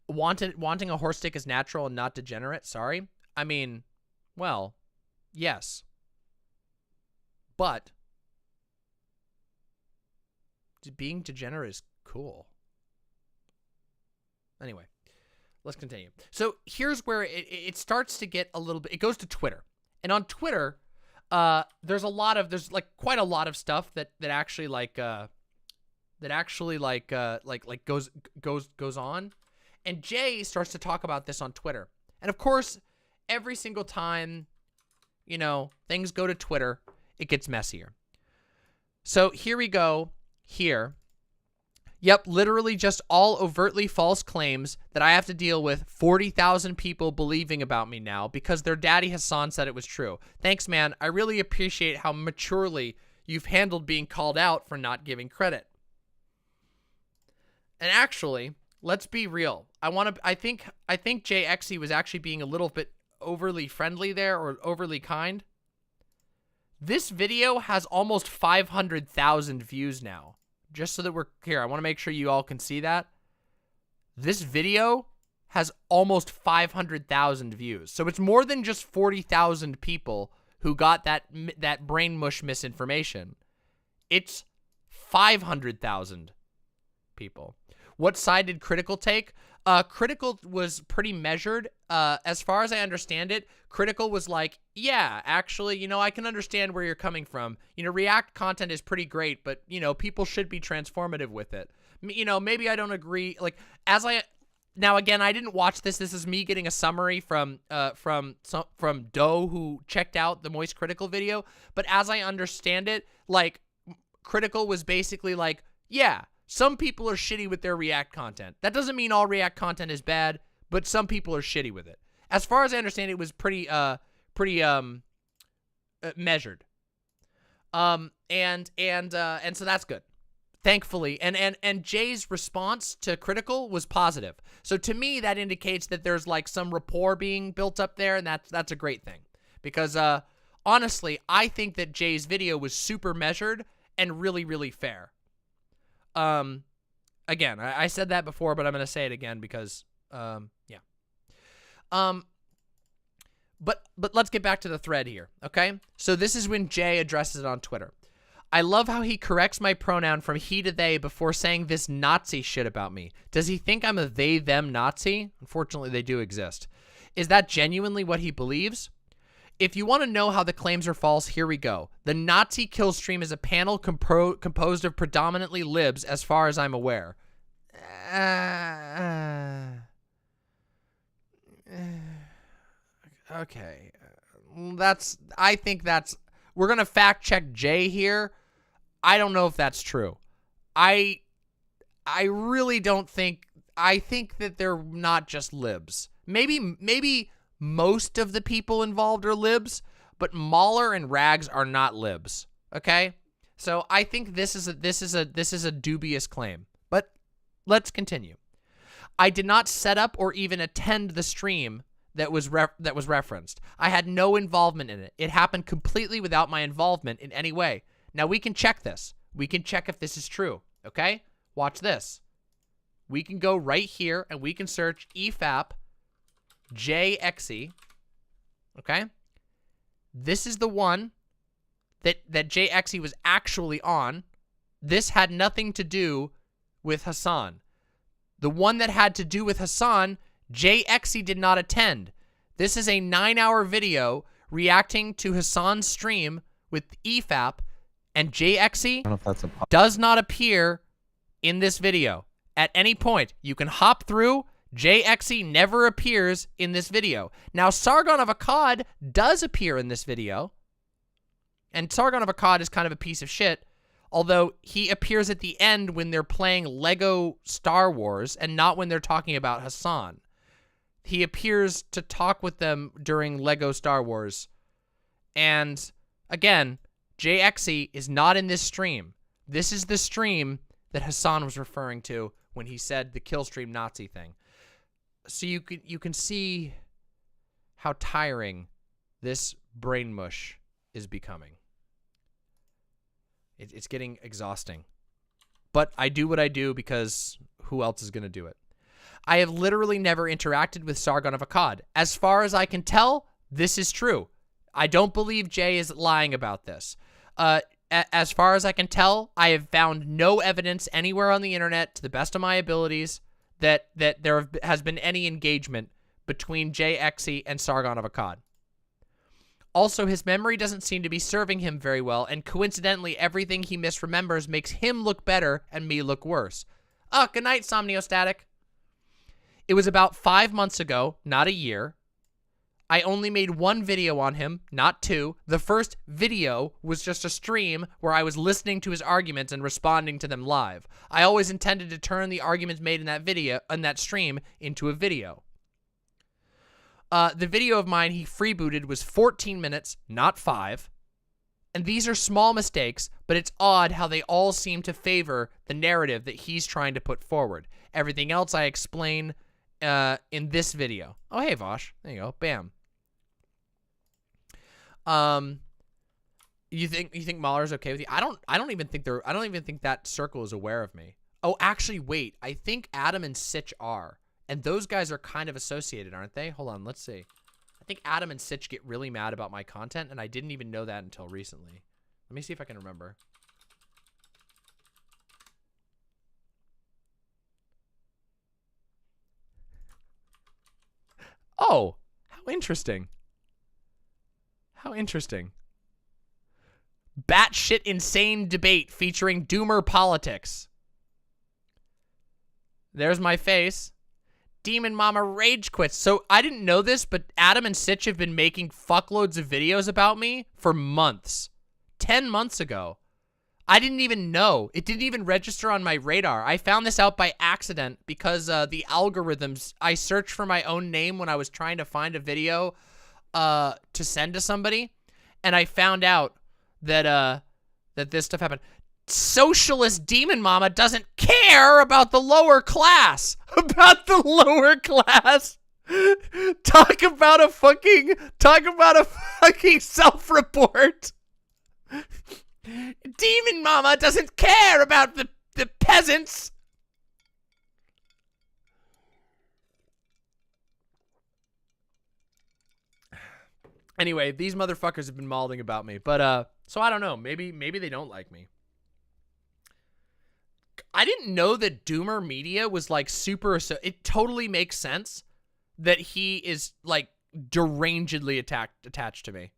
Wanting a horse stick is natural and not degenerate? Sorry. I mean, well, yes. But being degenerate is cool. Anyway, let's continue. So here's where it starts to get a little bit, it goes to Twitter. And on Twitter, there's like quite a lot of stuff that actually goes on. And Jay starts to talk about this on Twitter. And of course, every single time, you know, things go to Twitter, it gets messier. So here we go here. Yep, literally just all overtly false claims that I have to deal with 40,000 people believing about me now because their daddy Hasan said it was true. Thanks, man. I really appreciate how maturely you've handled being called out for not giving credit. And actually, let's be real. I think Exci was actually being a little bit overly friendly there, or overly kind. This video has almost 500,000 views now. Just so that we're here, I want to make sure you all can see that. This video has almost 500,000 views. So it's more than just 40,000 people who got that brain mush misinformation. It's 500,000 people. What side did Critical take? Critical was pretty measured. As far as I understand it, Critical was like, yeah, actually, you know, I can understand where you're coming from. You know, React content is pretty great, but, you know, people should be transformative with it. You know, maybe I don't agree. Like, now again, I didn't watch this. This is me getting a summary from Doe, who checked out the Moist Critical video. But as I understand it, like, Critical was basically like, yeah, some people are shitty with their React content. That doesn't mean all React content is bad, but some people are shitty with it. As far as I understand, it was pretty measured. And so that's good, thankfully. And Jay's response to Critical was positive. So to me, that indicates that there's like some rapport being built up there, and that's a great thing. Because honestly, I think that Jay's video was super measured and really, really fair. Again, I said that before, but I'm going to say it again because, yeah. But let's get back to the thread here, okay? So this is when Jay addresses it on Twitter. I love how he corrects my pronoun from he to they before saying this Nazi shit about me. Does he think I'm a they, them Nazi? Unfortunately, they do exist. Is that genuinely what he believes? If you want to know how the claims are false, here we go. The Nazi kill stream is a panel composed of predominantly libs, as far as I'm aware. Okay. We're going to fact check Jay here. I don't know if that's true. I really don't think, I think that they're not just libs. Maybe most of the people involved are libs, but Mahler and Rags are not libs. Okay? So I think this is a dubious claim. But let's continue. I did not set up or even attend the stream that was referenced. I had no involvement in it. It happened completely without my involvement in any way. Now we can check this. We can check if this is true. Okay? Watch this. We can go right here and we can search EFAP Exci. Okay? This is the one that Exci was actually on. This had nothing to do with Hasan. The one that had to do with Hasan, Exci did not attend. This is a 9-hour video reacting to Hasan's stream with EFAP, And Exci I don't know if that's a does not appear in this video. At any point, you can hop through. Exci never appears in this video. Now, Sargon of Akkad does appear in this video. And Sargon of Akkad is kind of a piece of shit, although he appears at the end when they're playing Lego Star Wars and not when they're talking about Hasan. He appears to talk with them during Lego Star Wars. And, again, Exci is not in this stream. This is the stream that Hasan was referring to when he said the Killstream Nazi thing. So you can see how tiring this brain mush is becoming. It's getting exhausting. But I do what I do because who else is going to do it? I have literally never interacted with Sargon of Akkad. As far as I can tell, this is true. I don't believe Jay is lying about this. As far as I can tell, I have found no evidence anywhere on the internet, to the best of my abilities, that there has been any engagement between Exci and Sargon of Akkad. Also, his memory doesn't seem to be serving him very well, and coincidentally, everything he misremembers makes him look better and me look worse. Oh, good night, Somniostatic. It was about 5 months ago, not a year. I only made one video on him, not two. The first video was just a stream where I was listening to his arguments and responding to them live. I always intended to turn the arguments made in that video, in that stream, into a video. The video of mine he freebooted was 14 minutes, not 5. And these are small mistakes, but it's odd how they all seem to favor the narrative that he's trying to put forward. Everything else I explain in this video. Oh, hey, Vaush. There you go. Bam. You think Mahler's okay with you? I don't even think that circle is aware of me. Oh, actually, wait. I think Adam and Sitch are. And those guys are kind of associated, aren't they? Hold on, let's see. I think Adam and Sitch get really mad about my content, and I didn't even know that until recently. Let me see if I can remember. Oh, how interesting. How interesting. Batshit insane debate featuring doomer politics. There's my face. DramaMama rage quits. So I didn't know this, but Adam and Sitch have been making fuckloads of videos about me for months. 10 months ago. I didn't even know. It didn't even register on my radar. I found this out by accident because the algorithms, I searched for my own name when I was trying to find a video to send to somebody, and I found out that that this stuff happened. Socialist DramaMama doesn't care about the lower class. About the lower class. Talk about a fucking self-report. DramaMama doesn't care about the peasants. Anyway, these motherfuckers have been malding about me, but so I don't know. Maybe they don't like me. I didn't know that Doomer Media was like super. It totally makes sense that he is like derangedly attached to me.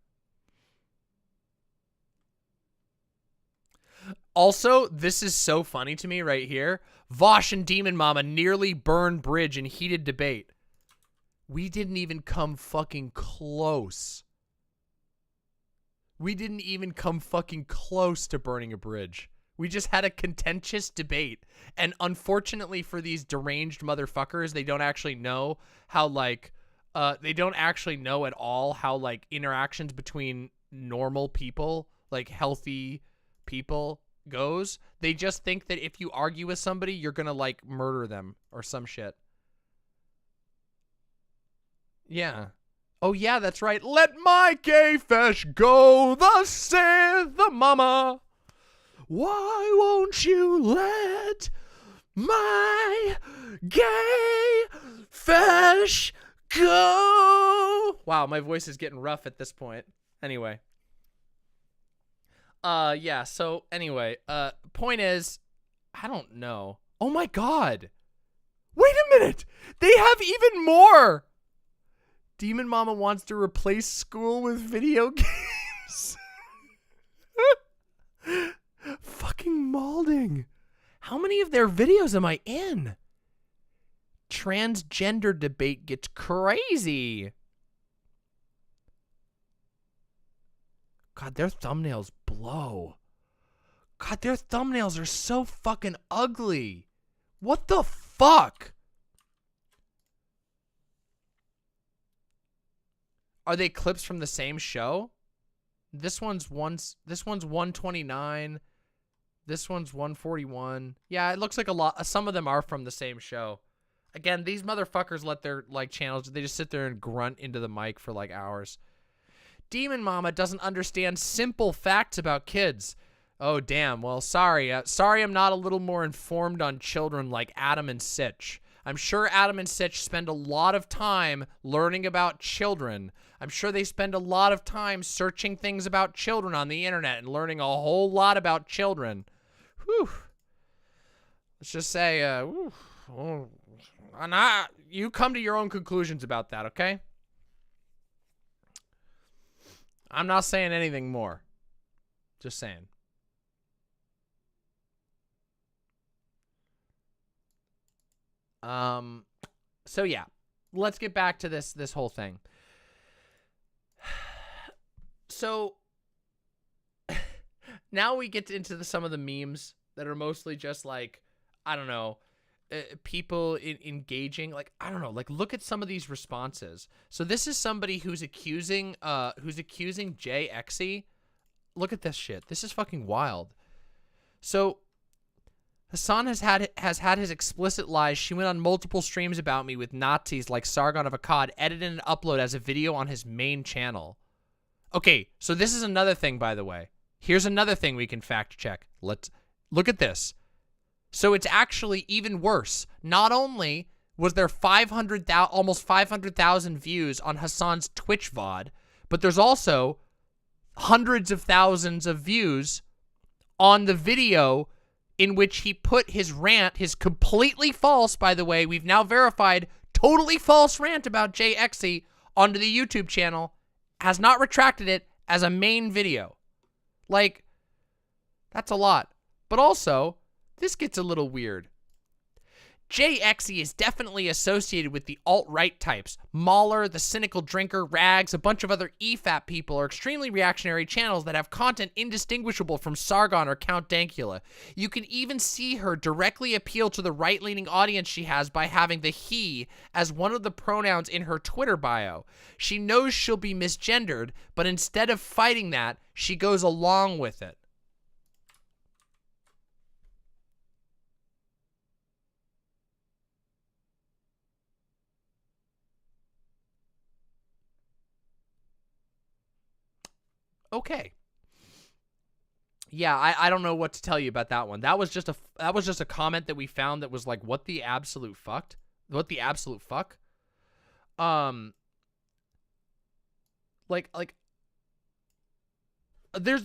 Also, this is so funny to me right here. Vaush and DramaMama nearly burned bridge in heated debate. We didn't even come fucking close. We didn't even come fucking close to burning a bridge. We just had a contentious debate. And unfortunately for these deranged motherfuckers, they don't actually know how, like, they don't actually know at all how, like, interactions between normal people, like, healthy people goes. They just think that if you argue with somebody, you're gonna, like, murder them or some shit. Yeah. Oh, yeah, that's right. Let my gay flesh go, thus saith the mama. Why won't you let my gay flesh go? Wow, my voice is getting rough at this point. Anyway. Yeah, so anyway, point is, I don't know. Oh my god. Wait a minute. They have even more. DramaMama wants to replace school with video games. fucking Malding. How many of their videos am I in? Transgender debate gets crazy. God, their thumbnails blow. God, their thumbnails are so fucking ugly. What the fuck? Are they clips from the same show? This one's 129. This one's 141. Yeah, it looks like a lot. Some of them are from the same show. Again, these motherfuckers let their channels, they just sit there and grunt into the mic for hours. DramaMama doesn't understand simple facts about kids. Oh, damn. Well, sorry. Sorry I'm not a little more informed on children like Adam and Sitch. I'm sure Adam and Sitch spend a lot of time learning about children. I'm sure they spend a lot of time searching things about children on the internet and learning a whole lot about children. Whew. Let's just say, you come to your own conclusions about that, okay? I'm not saying anything more. Just saying. So yeah, let's get back to this whole thing. So now we get into some of the memes that are mostly just like, I don't know, people engaging, I don't know, look at some of these responses. So this is somebody who's accusing Jay Exci. Look at this shit. This is fucking wild. So Hasan has had his explicit lies. She went on multiple streams about me with Nazis like Sargon of Akkad, edited and upload as a video on his main channel. Okay, so this is another thing, by the way. Here's another thing we can fact check. Let's look at this. So it's actually even worse. Not only was there almost 500,000 views on Hasan's Twitch VOD, but there's also hundreds of thousands of views on the video in which he put his rant, his completely false, by the way, we've now verified, totally false rant about Jay Exci onto the YouTube channel, has not retracted it as a main video. That's a lot. But also, this gets a little weird. Jay Exci is definitely associated with the alt-right types. Mahler, The Cynical Drinker, Rags, a bunch of other EFAP people are extremely reactionary channels that have content indistinguishable from Sargon or Count Dankula. You can even see her directly appeal to the right-leaning audience she has by having the he as one of the pronouns in her Twitter bio. She knows she'll be misgendered, but instead of fighting that, she goes along with it. Okay. Yeah, I don't know what to tell you about that one. That was just a comment that we found that was like, what the absolute fuck? What the absolute fuck? There's,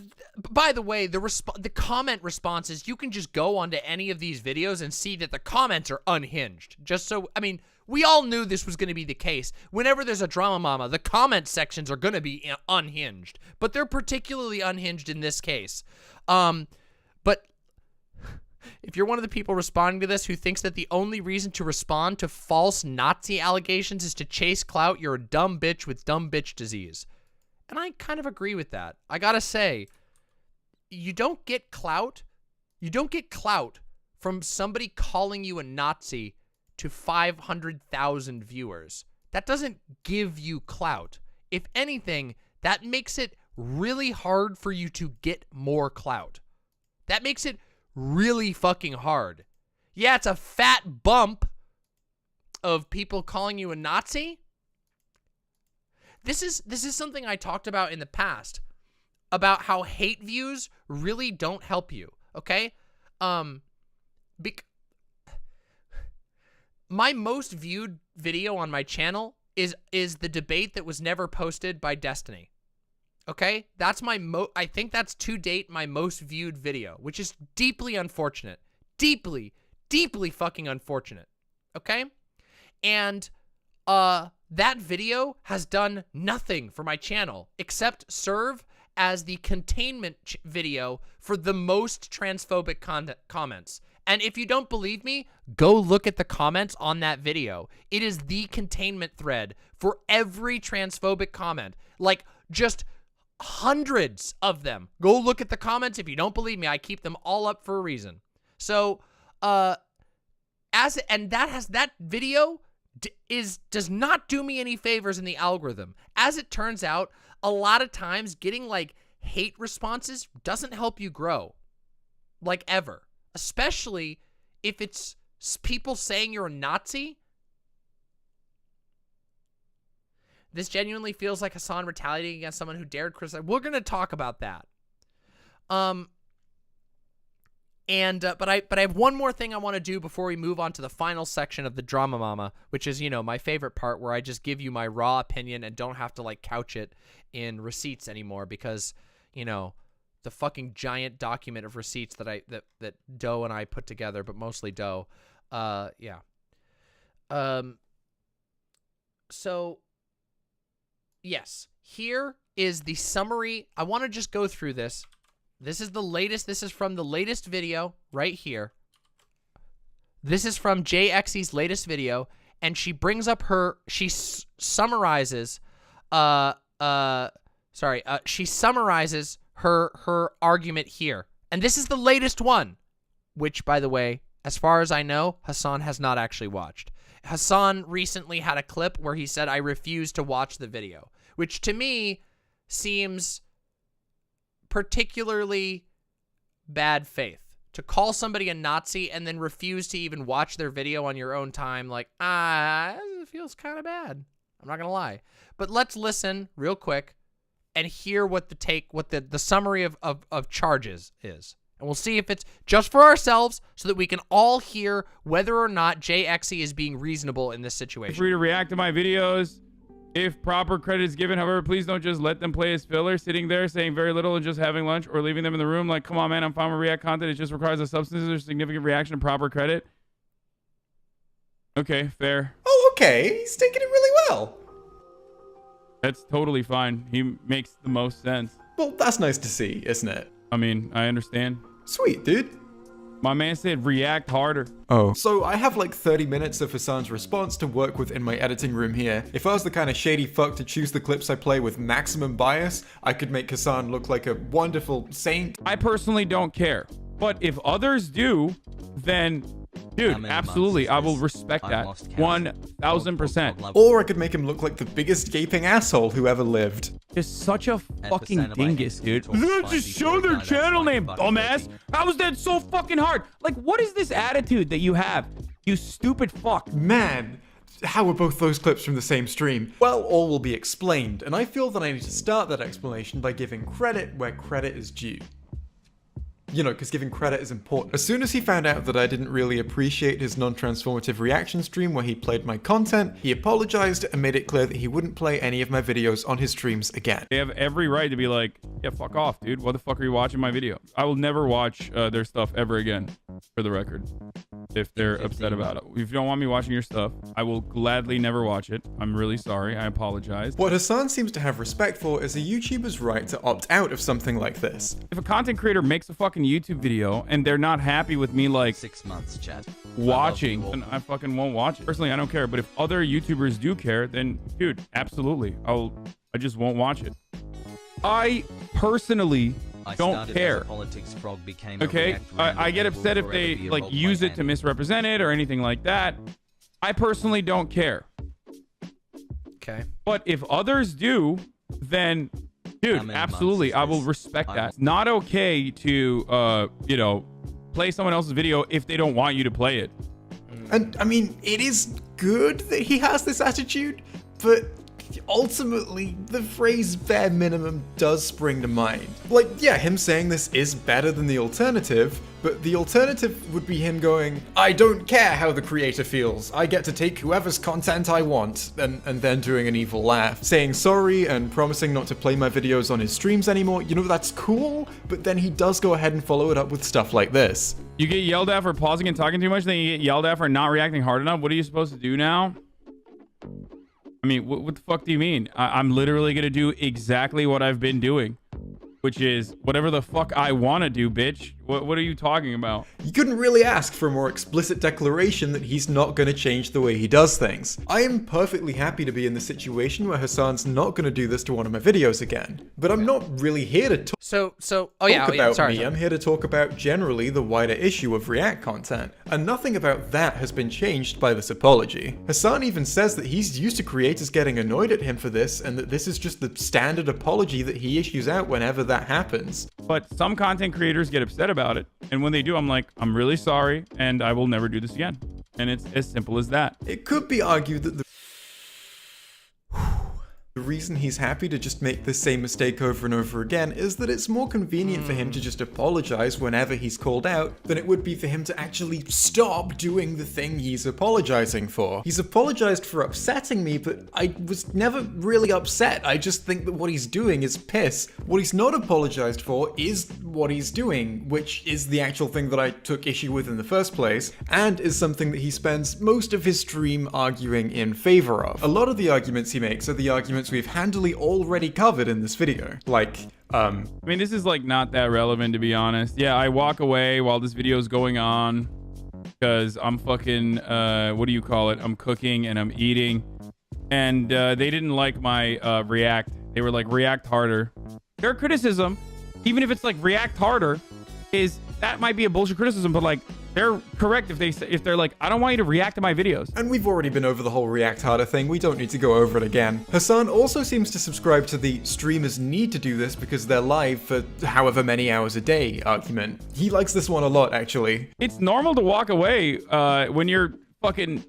by the way, the comment responses, you can just go onto any of these videos and see that the comments are unhinged. Just so, I mean, we all knew this was going to be the case. Whenever there's a DramaMama, the comment sections are going to be unhinged, but they're particularly unhinged in this case. But if you're one of the people responding to this who thinks that the only reason to respond to false Nazi allegations is to chase clout, you're a dumb bitch with dumb bitch disease. And I kind of agree with that. I gotta say, you don't get clout from somebody calling you a Nazi to 500,000 viewers. That doesn't give you clout. If anything, that makes it really hard for you to get more clout. That makes it really fucking hard. Yeah, it's a fat bump of people calling you a Nazi. This is something I talked about in the past about how hate views really don't help you, okay? My most viewed video on my channel is the debate that was never posted by Destiny. Okay? That's I think that's to date my most viewed video, which is deeply unfortunate. Deeply, deeply fucking unfortunate. Okay? And that video has done nothing for my channel except serve as the containment video for the most transphobic comments. And if you don't believe me, go look at the comments on that video. It is the containment thread for every transphobic comment. Like, just hundreds of them. Go look at the comments. If you don't believe me, I keep them all up for a reason. So, that video does not do me any favors in the algorithm. As it turns out, a lot of times getting like hate responses doesn't help you grow, like ever. Especially if it's people saying you're a Nazi. This genuinely feels like Hasan retaliating against someone who dared criticize. We're going to talk about that. But I have one more thing I want to do before we move on to the final section of the DramaMama, which is, you know, my favorite part, where I just give you my raw opinion and don't have to like couch it in receipts anymore, because, you know, the fucking giant document of receipts that Doe and I put together, but mostly Doe. Yeah. So yes, here is the summary. I want to just go through this. This is the latest. This is from the latest video right here. This is from Exci's latest video, and she brings up she summarizes she summarizes her argument here. And this is the latest one, which, by the way, as far as I know, Hasan has not actually watched. Hasan recently had a clip where he said, "I refuse to watch the video," which to me seems particularly bad faith. To call somebody a Nazi and then refuse to even watch their video on your own time, like, it feels kind of bad. I'm not going to lie. But let's listen real quick and hear what the summary of charges is. And we'll see if it's just for ourselves, so that we can all hear whether or not Exci is being reasonable in this situation. Free to react to my videos if proper credit is given. However, please don't just let them play as filler, sitting there saying very little and just having lunch, or leaving them in the room. Like, come on, man, I'm fine with React content. It just requires a substance or significant reaction and proper credit. Okay, fair. Oh, okay. He's taking it really well. That's totally fine. He makes the most sense. Well, that's nice to see, isn't it? I mean, I understand. Sweet, dude. My man said react harder. Oh. So I have like 30 minutes of Hasan's response to work with in my editing room here. If I was the kind of shady fuck to choose the clips I play with maximum bias, I could make Hasan look like a wonderful saint. I personally don't care. But if others do, then, dude, absolutely, I will respect that 1000%. Or I could make him look like the biggest gaping asshole who ever lived. Just such a fucking dingus, dude. Just show their channel name, dumbass. How is that so fucking hard? Like, what is this attitude that you have, you stupid fuck? Man, how are both those clips from the same stream? Well, all will be explained, and I feel that I need to start that explanation by giving credit where credit is due. You know, because giving credit is important. As soon as he found out that I didn't really appreciate his non-transformative reaction stream where he played my content, he apologized and made it clear that he wouldn't play any of my videos on his streams again. They have every right to be like, yeah, fuck off, dude. What the fuck are you watching my video? I will never watch their stuff ever again, for the record, if they're upset about it. If you don't want me watching your stuff, I will gladly never watch it. I'm really sorry. I apologize. What Hasan seems to have respect for is a YouTuber's right to opt out of something like this. If a content creator makes a fucking YouTube video and they're not happy with me, like, 6 months, chat, watching, then I fucking won't watch it. Personally, I don't care. But if other YouTubers do care, then, dude, absolutely, I just won't watch it. I personally don't care. Okay, I get upset if they like use it to misrepresent it or anything like that. I personally don't care. Okay. But if others do, then, dude, absolutely, I will respect that. It's not okay to, you know, play someone else's video if they don't want you to play it. And, I mean, it is good that he has this attitude, but ultimately, the phrase bare minimum does spring to mind. Like, yeah, him saying this is better than the alternative, but the alternative would be him going, I don't care how the creator feels, I get to take whoever's content I want, and then doing an evil laugh. Saying sorry and promising not to play my videos on his streams anymore, you know, that's cool, but then he does go ahead and follow it up with stuff like this. You get yelled at for pausing and talking too much, then you get yelled at for not reacting hard enough. What are you supposed to do now? I mean, what the fuck do you mean? I'm literally going to do exactly what I've been doing. which is whatever the fuck I want to do, bitch. What are you talking about? You couldn't really ask for a more explicit declaration that he's not going to change the way he does things. I am perfectly happy to be in the situation where Hasan's not going to do this to one of my videos again. But I'm not really here to talk about me. I'm here to talk about generally the wider issue of React content. And nothing about that has been changed by this apology. Hasan even says that he's used to creators getting annoyed at him for this, and that this is just the standard apology that he issues out whenever that happens. But some content creators get upset about it. And when they do, I'm like, I'm really sorry, and I will never do this again. And it's as simple as that. It could be argued that the reason he's happy to just make the same mistake over and over again is that it's more convenient for him to just apologize whenever he's called out than it would be for him to actually stop doing the thing he's apologizing for. He's apologized for upsetting me, but I was never really upset. I just think that what he's doing is piss. What he's not apologized for is what he's doing, which is the actual thing that I took issue with in the first place, and is something that he spends most of his stream arguing in favor of. A lot of the arguments he makes are the arguments we've handily already covered in this video. Like, I mean, this is like not that relevant, to be honest. Yeah, I walk away while this video is going on because I'm fucking, what do you call it? I'm cooking and I'm eating. And they didn't like my react. They were like, react harder. Their criticism, even if it's like react harder, is that might be a bullshit criticism, but like, they're correct if they're like, I don't want you to react to my videos. And we've already been over the whole react harder thing. We don't need to go over it again. Hasan also seems to subscribe to the streamers need to do this because they're live for however many hours a day argument. He likes this one a lot, actually. It's normal to walk away when you're fucking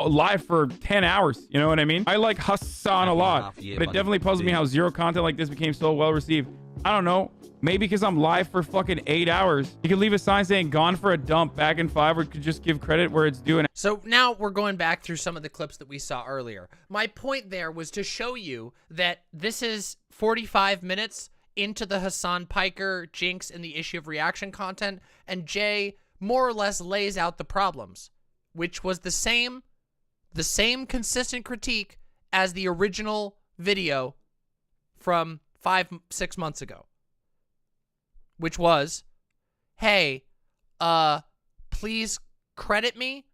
live for 10 hours. You know what I mean? I like Hasan a lot, but it definitely puzzles me how zero content like this became so well received. I don't know. Maybe because I'm live for fucking 8 hours. You could leave a sign saying gone for a dump back in 5, or could just give credit where it's due. So now we're going back through some of the clips that we saw earlier. My point there was to show you that this is 45 minutes into the Hasan Piker jinx and the issue of reaction content, and Jay more or less lays out the problems, which was the same consistent critique as the original video from 5-6 months ago. Which was, hey, please credit me,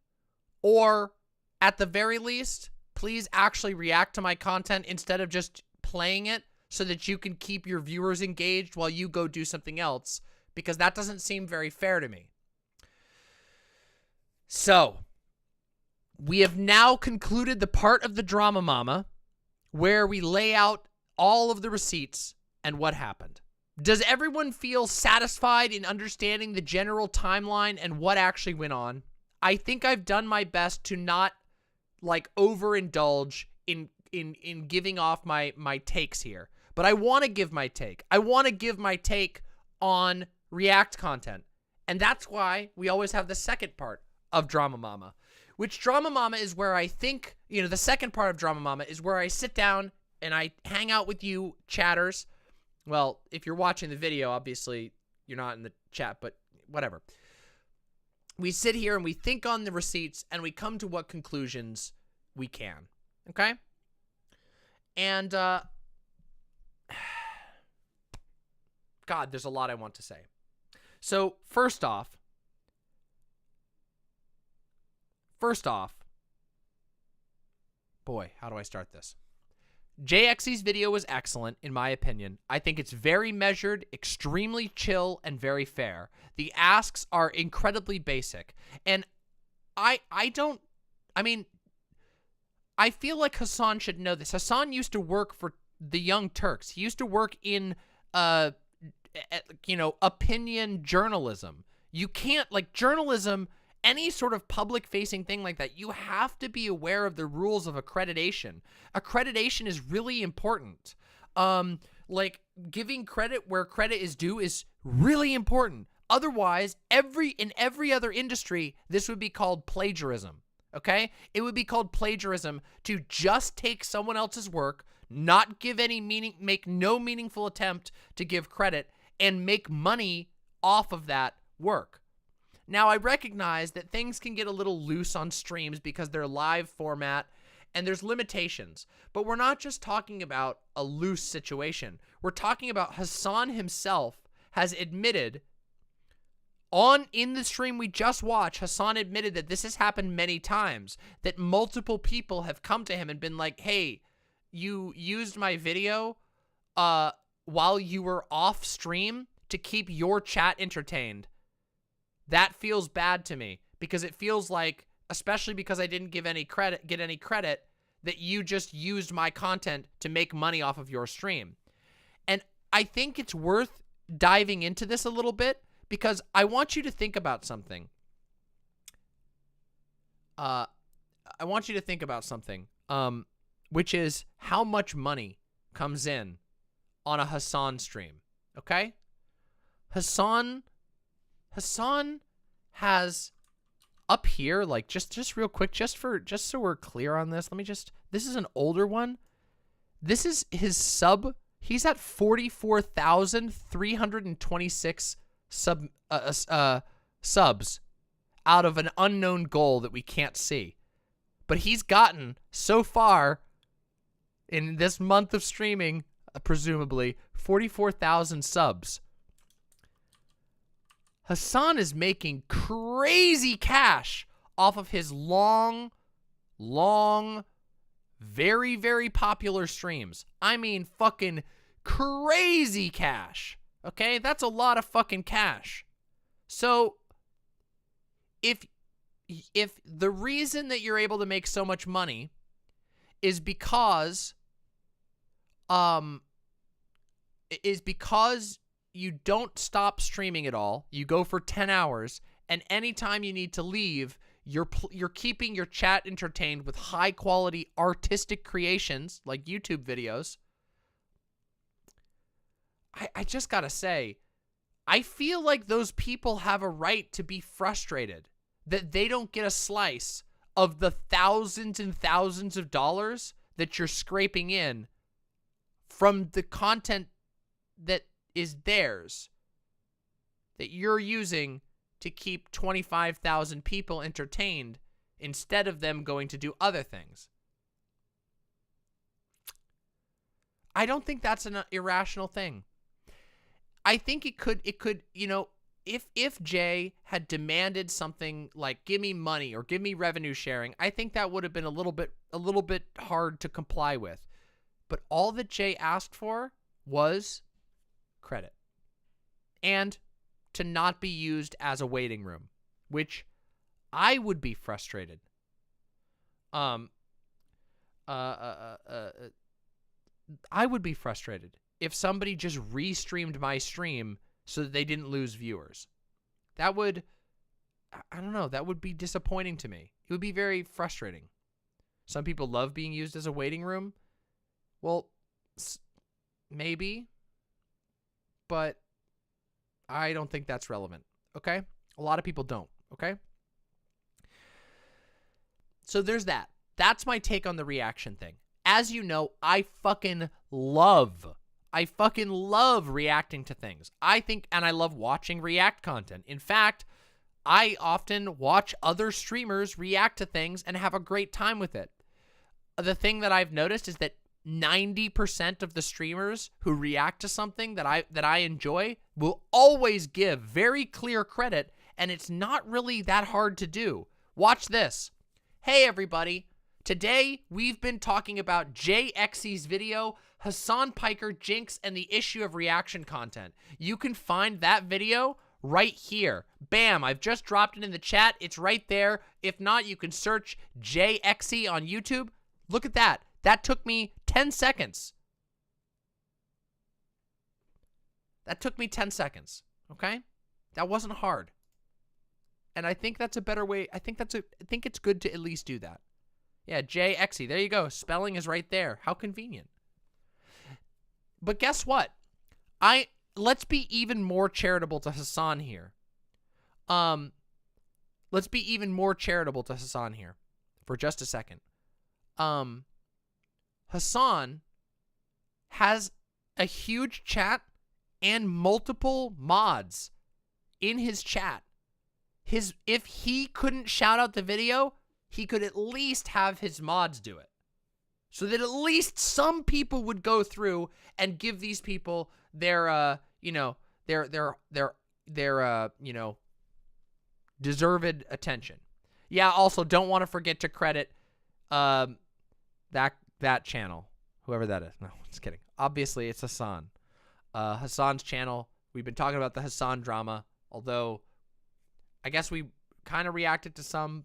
or at the very least, please actually react to my content instead of just playing it so that you can keep your viewers engaged while you go do something else, because that doesn't seem very fair to me. So, we have now concluded the part of the DramaMama where we lay out all of the receipts and what happened. Does everyone feel satisfied in understanding the general timeline and what actually went on? I think I've done my best to not, like, overindulge in giving off my takes here. But I want to give my take. I want to give my take on React content. And that's why we always have the second part of DramaMama, which DramaMama is where I think, you know, the second part of DramaMama is where I sit down and I hang out with you chatters. Well, if you're watching the video, obviously you're not in the chat, but whatever. We sit here and we think on the receipts and we come to what conclusions we can. Okay? And, God, there's a lot I want to say. So, first off, boy, how do I start this? JXC's video was excellent, in my opinion. I think it's very measured, extremely chill, and very fair. The asks are incredibly basic. And I feel like Hasan should know this. Hasan used to work for the Young Turks. He used to work in, opinion journalism. You can't, like, journalism, any sort of public-facing thing like that, you have to be aware of the rules of accreditation. Accreditation is really important. Like, giving credit where credit is due is really important. Otherwise, in every other industry, this would be called plagiarism, okay? It would be called plagiarism to just take someone else's work, not give any meaning, make no meaningful attempt to give credit, and make money off of that work. Now, I recognize that things can get a little loose on streams because they're live format, and there's limitations. But we're not just talking about a loose situation. We're talking about Hasan himself has admitted in the stream we just watched, Hasan admitted that this has happened many times, that multiple people have come to him and been like, hey, you used my video while you were off stream to keep your chat entertained. That feels bad to me because it feels like, especially because I didn't get any credit, that you just used my content to make money off of your stream. And I think it's worth diving into this a little bit because I want you to think about something. Which is how much money comes in on a Hasan stream, okay? Hasan has up here, like just real quick, just so we're clear on this, this is an older one. This is his sub. He's at 44,326 subs out of an unknown goal that we can't see. But he's gotten so far in this month of streaming, presumably 44,000 subs. Hasan is making crazy cash off of his long, very, very popular streams. I mean, fucking crazy cash. Okay? That's a lot of fucking cash. So, if the reason that you're able to make so much money is because you don't stop streaming at all. You go for 10 hours, and anytime you need to leave, you're keeping your chat entertained with high-quality artistic creations like YouTube videos. I just gotta say, I feel like those people have a right to be frustrated that they don't get a slice of the thousands and thousands of dollars that you're scraping in from the content that is theirs, that you're using to keep 25,000 people entertained instead of them going to do other things. I don't think that's an irrational thing. I think it could, you know, if Jay had demanded something like give me money or give me revenue sharing, I think that would have been a little bit hard to comply with. But all that Jay asked for was credit and to not be used as a waiting room, which I would be frustrated. I would be frustrated if somebody just restreamed my stream so that they didn't lose viewers. That would, I don't know, that would be disappointing to me. It would be very frustrating. Some people love being used as a waiting room. Well, maybe, but I don't think that's relevant, okay? A lot of people don't, okay? So there's that. That's my take on the reaction thing. As you know, I fucking love reacting to things. And I love watching react content. In fact, I often watch other streamers react to things and have a great time with it. The thing that I've noticed is that 90% of the streamers who react to something that I enjoy will always give very clear credit, and it's not really that hard to do. Watch this. Hey everybody, today we've been talking about Exci's video, Hasan Piker, Jinx, and the issue of reaction content. You can find that video right here. Bam, I've just dropped it in the chat. It's right there. If not, you can search Exci on YouTube. Look at that. That took me 10 seconds. That took me 10 seconds, okay? That wasn't hard. And I think that's a better way. I think it's good to at least do that. Yeah, Exci. There you go. Spelling is right there. How convenient. But guess what? Let's be even more charitable to Hasan here. Let's be even more charitable to Hasan here for just a second. Hasan has a huge chat and multiple mods in his chat. If he couldn't shout out the video, he could at least have his mods do it. so that at least some people would go through and give these people their, you know, their you know, deserved attention. Yeah, also don't want to forget to credit that channel, whoever that is. No, just kidding. Obviously, it's Hasan. Hasan's channel. We've been talking about the Hasan drama, although I guess we kind of reacted to some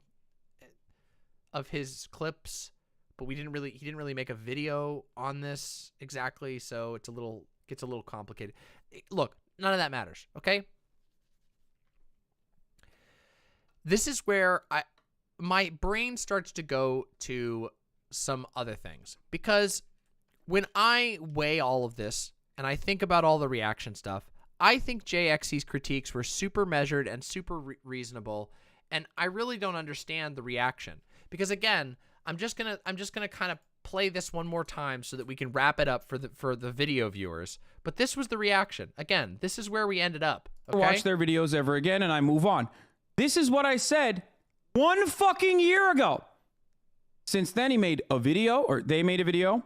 of his clips, but he didn't really make a video on this exactly, so gets a little complicated. Look, none of that matters, okay? This is where my brain starts to go to some other things, because when I weigh all of this and I think about all the reaction stuff, I think Exci's critiques were super measured and super reasonable, and I really don't understand the reaction. Because again, I'm just gonna kind of play this one more time so that we can wrap it up for the video viewers. But this was the reaction. Again, this is where we ended up. Okay? Watch their videos ever again, and I move on. This is what I said 1 fucking year ago. Since then, he made a video, or they made a video.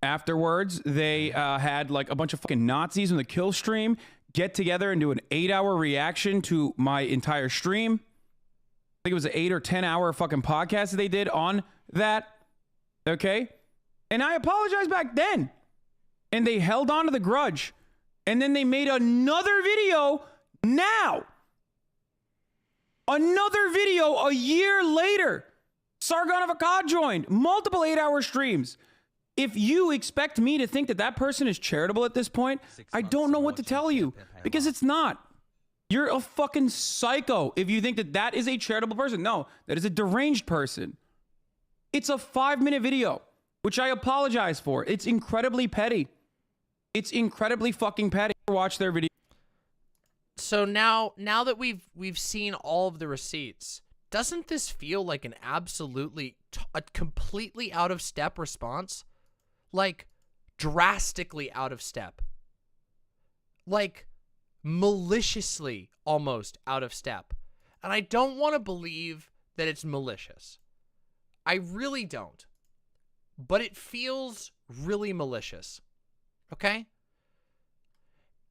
Afterwards, they had like a bunch of fucking Nazis in the kill stream get together and do an 8-hour reaction to my entire stream. I think it was an 8 or 10 hour fucking podcast that they did on that. Okay? And I apologized back then. And they held on to the grudge. And then they made another video now. Another video a year later. Sargon of Akkad joined. Multiple 8-hour streams. If you expect me to think that that person is charitable at this point, I don't know what to tell you. Because it's not. You're a fucking psycho if you think that that is a charitable person. No, that is a deranged person. It's a 5-minute video, which I apologize for. It's incredibly petty. It's incredibly fucking petty. Watch their video. So now that we've seen all of the receipts, doesn't this feel like an absolutely, a completely out of step response? Like, drastically out of step. Like, maliciously almost out of step. And I don't want to believe that it's malicious. I really don't. But it feels really malicious. Okay?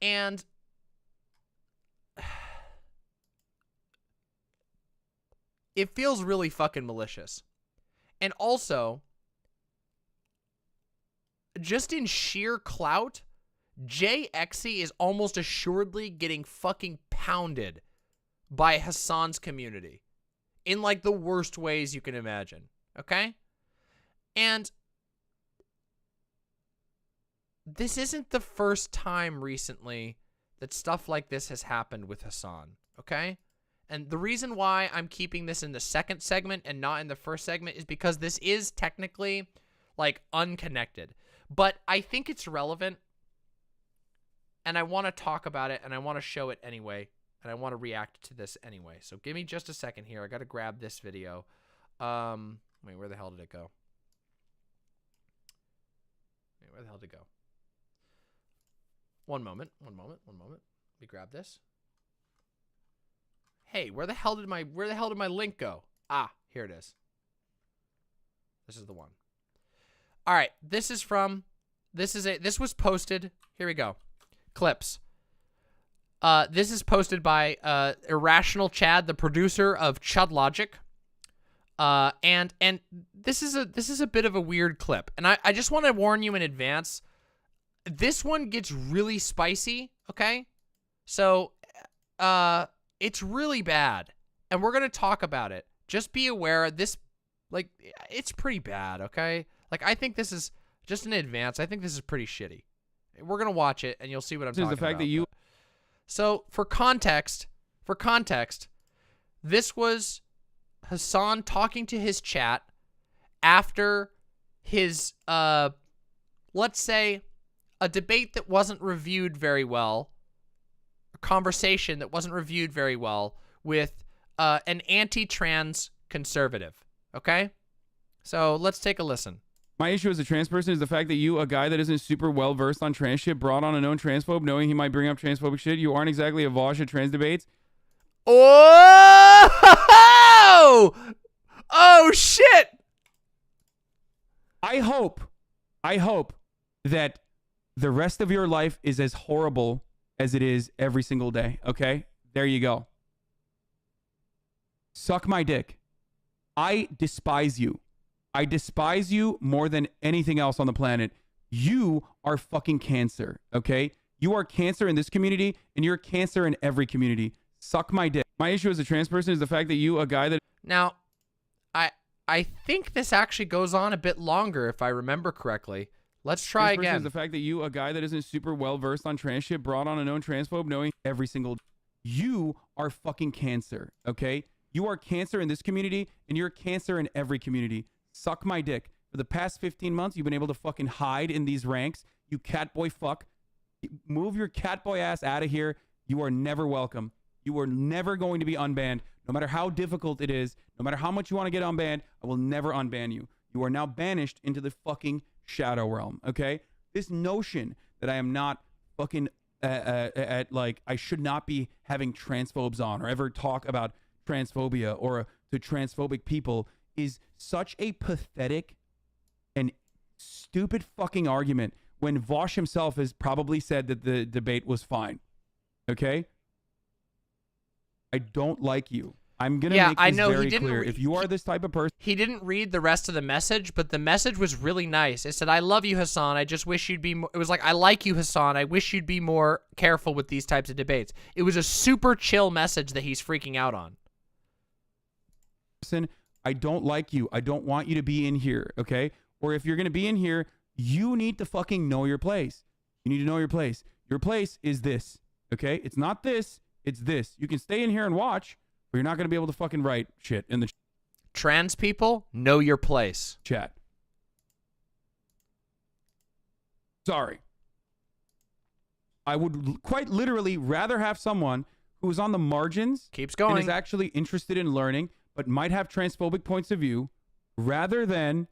And it feels really fucking malicious. And also, just in sheer clout, Exci is almost assuredly getting fucking pounded by Hasan's community in like the worst ways you can imagine. Okay? And this isn't the first time recently that stuff like this has happened with Hasan. Okay? And the reason why I'm keeping this in the second segment and not in the first segment is because this is technically like unconnected. But I think it's relevant, and I want to talk about it, and I want to show it anyway, and I want to react to this anyway. So give me just a second here. I got to grab this video. Wait, where the hell did it go? Wait, where the hell did it go? One moment. Let me grab this. Hey, where the hell did my link go? Ah, here it is. This is the one. All right, this was posted. Here we go. Clips. This is posted by Irrational Chad, the producer of Chud Logic. And this is a bit of a weird clip. And I just want to warn you in advance. This one gets really spicy, okay? So it's really bad. And we're going to talk about it. Just be aware this, like, it's pretty bad, okay? Like, I think this is, just in advance, I think this is pretty shitty. We're going to watch it, and you'll see what I'm talking about. The fact that you... So, for context, this was Hasan talking to his chat after his, let's say, a debate that wasn't reviewed very well, a conversation that wasn't reviewed very well with an anti-trans conservative, okay? So, let's take a listen. My issue as a trans person is the fact that you, a guy that isn't super well versed on trans shit, brought on a known transphobe knowing he might bring up transphobic shit. You aren't exactly a Vaush at trans debates. Oh! Oh, shit! I hope that the rest of your life is as horrible as it is every single day. Okay? There you go. Suck my dick. I despise you. I despise you more than anything else on the planet. You are fucking cancer, okay? You are cancer in this community, and you're cancer in every community. Suck my dick. My issue as a trans person is the fact that you, a guy that... Now, I think this actually goes on a bit longer, if I remember correctly. Let's try again. Is the fact that you, a guy that isn't super well versed on trans shit, brought on a known transphobe, knowing every single... You are fucking cancer, okay? You are cancer in this community, and you're cancer in every community. Suck my dick. For the past 15 months, you've been able to fucking hide in these ranks. You catboy fuck. Move your catboy ass out of here. You are never welcome. You are never going to be unbanned. No matter how difficult it is, no matter how much you want to get unbanned, I will never unban you. You are now banished into the fucking shadow realm, okay? This notion that I am not fucking like I should not be having transphobes on or ever talk about transphobia or to transphobic people is such a pathetic and stupid fucking argument when Vaush himself has probably said that the debate was fine. Okay? I don't like you. I'm going to make this very clear. If you are this type of person... He didn't read the rest of the message, but the message was really nice. It said, I love you, Hasan. I just wish you'd be more... It was like, I like you, Hasan. I wish you'd be more careful with these types of debates. It was a super chill message that he's freaking out on. I don't like you. I don't want you to be in here, okay? Or if you're going to be in here, you need to fucking know your place. You need to know your place. Your place is this, okay? It's not this. It's this. You can stay in here and watch, but you're not going to be able to fucking write shit in the trans people, know your place. Chat. Sorry. I would quite literally rather have someone who is on the margins, keeps going, and is actually interested in learning, but might have transphobic points of view, rather than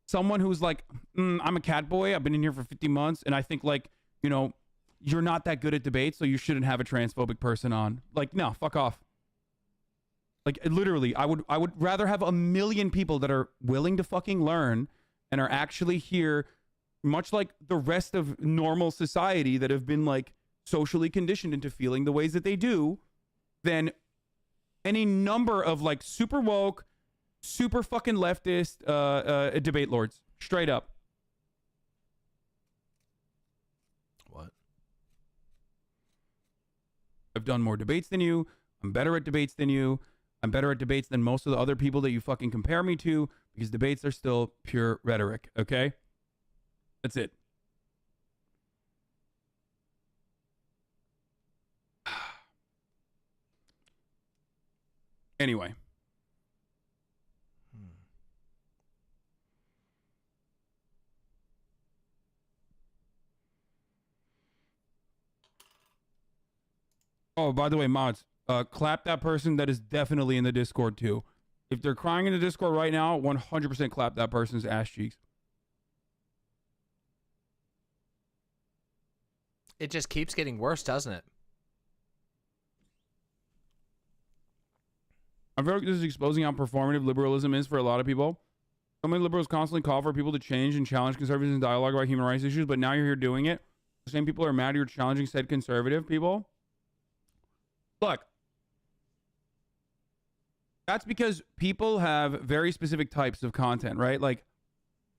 someone who's like, I'm a cat boy, I've been in here for 50 months, and I think, like, you know, you're not that good at debate, so you shouldn't have a transphobic person on. Like, no, fuck off. Like, literally, I would rather have 1 million people that are willing to fucking learn and are actually here, much like the rest of normal society that have been, like, socially conditioned into feeling the ways that they do, than any number of, like, super woke, super fucking leftist debate lords. Straight up. What? I've done more debates than you. I'm better at debates than you. I'm better at debates than most of the other people that you fucking compare me to, because debates are still pure rhetoric, okay? That's it. Anyway. Oh, by the way, mods, clap that person that is definitely in the Discord too. If they're crying in the Discord right now, 100% clap that person's ass cheeks. It just keeps getting worse, doesn't it? I feel like this is exposing how performative liberalism is for a lot of people. So many liberals constantly call for people to change and challenge conservatives in dialogue about human rights issues, but now you're here doing it. The same people are mad you're challenging said conservative people. Look, that's because people have very specific types of content, right? Like,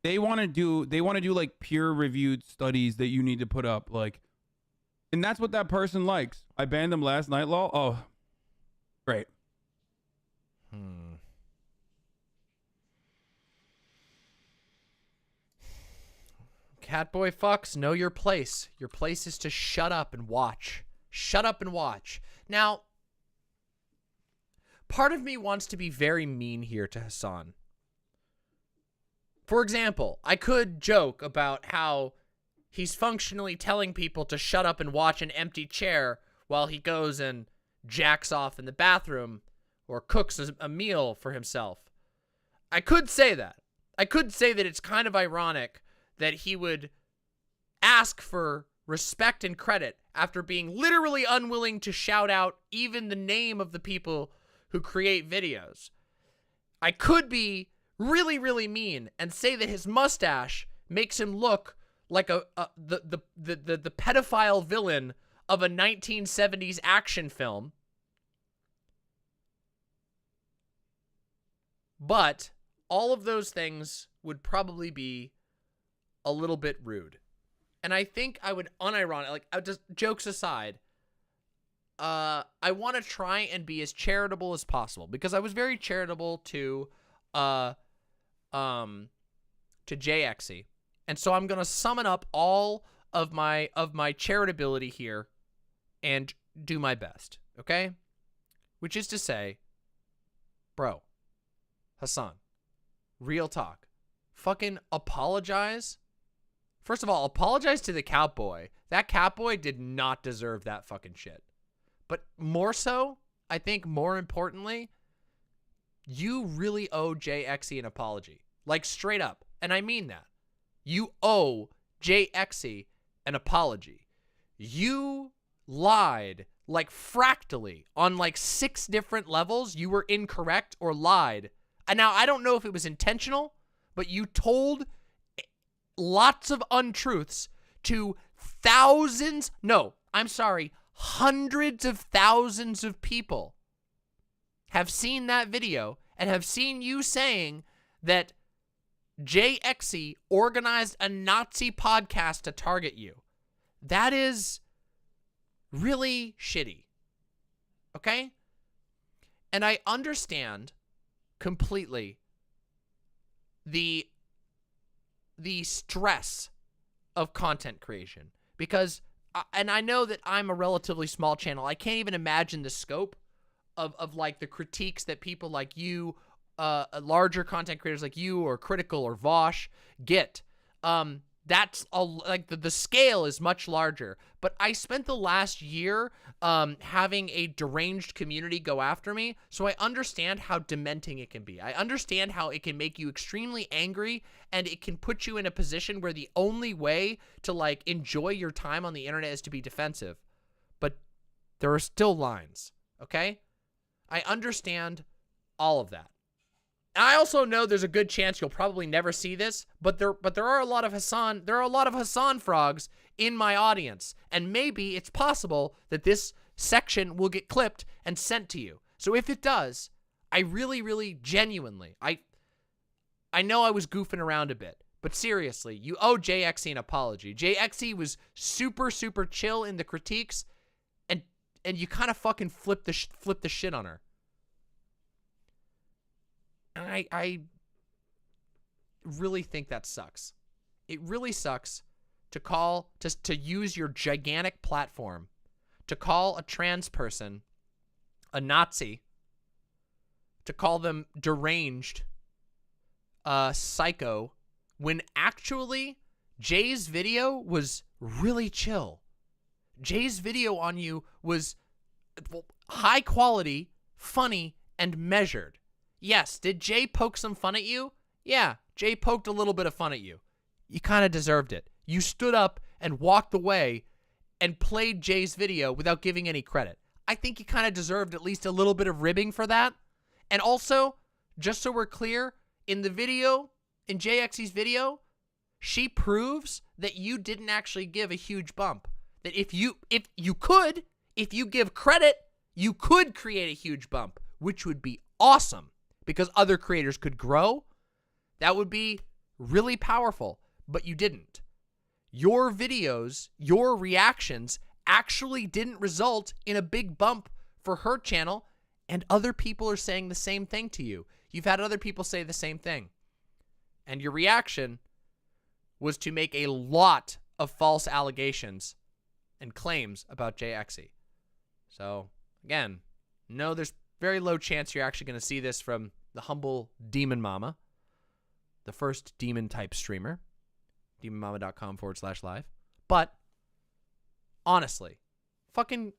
they want to do like peer-reviewed studies that you need to put up, like, and that's what that person likes. I banned them last night, lol. Oh, great. Catboy fucks, know your place. Your place is to shut up and watch. Shut up and watch. Now, part of me wants to be very mean here to Hasan. For example, I could joke about how he's functionally telling people to shut up and watch an empty chair while he goes and jacks off in the bathroom or cooks a meal for himself. I could say that. I could say that it's kind of ironic that he would ask for respect and credit after being literally unwilling to shout out even the name of the people who create videos. I could be really, really mean and say that his mustache makes him look like the pedophile villain of a 1970s action film. But all of those things would probably be a little bit rude. And I think I would unironic, like, just jokes aside, I want to try and be as charitable as possible, because I was very charitable to Exci. And so I'm going to summon up all of my charitability here and do my best, okay? Which is to say, bro, Hasan, real talk, fucking apologize. First of all, apologize to the Catboy. That Catboy did not deserve that fucking shit. But more so, I think more importantly, you really owe Exci an apology. Like, straight up. And I mean that. You owe Exci an apology. You lied, like, fractally on, like, 6 different levels. You were incorrect or lied. And now, I don't know if it was intentional, but you told lots of untruths to thousands, no, I'm sorry, hundreds of thousands of people have seen that video and have seen you saying that Exci organized a Nazi podcast to target you. That is really shitty. Okay? And I understand completely the stress of content creation, because and I know that I'm a relatively small channel. I can't even imagine the scope of like the critiques that people like you, larger content creators like you or Critical or Vaush get. That's like the scale is much larger. But I spent the last year having a deranged community go after me, so I understand how dementing it can be. I understand how it can make you extremely angry, and it can put you in a position where the only way to, like, enjoy your time on the internet is to be defensive. But there are still lines, okay? I understand all of that. I also know there's a good chance you'll probably never see this, but there are a lot of Hasan frogs in my audience, and maybe it's possible that this section will get clipped and sent to you. So if it does, I really, really genuinely, I know I was goofing around a bit, but seriously, you owe Exci an apology. Exci was super, super chill in the critiques, and you kind of fucking flipped the shit on her. And I really think that sucks. It really sucks to use your gigantic platform to call a trans person a Nazi, to call them deranged, psycho, when actually Jay's video was really chill. Jay's video on you was high quality, funny, and measured. Yes, did Jay poke some fun at you? Yeah, Jay poked a little bit of fun at you. You kind of deserved it. You stood up and walked away and played Jay's video without giving any credit. I think you kind of deserved at least a little bit of ribbing for that. And also, just so we're clear, in the video, in Exci's video, she proves that you didn't actually give a huge bump. That if you give credit, you could create a huge bump, which would be awesome. Because other creators could grow. That would be really powerful, but you didn't. Your videos, your reactions actually didn't result in a big bump for her channel, and other people are saying the same thing to you. You've had other people say the same thing. And your reaction was to make a lot of false allegations and claims about Exci. So, again, no, there's very low chance you're actually going to see this from the humble DramaMama, the first demon-type streamer, DramaMama.com/live. But, honestly, fucking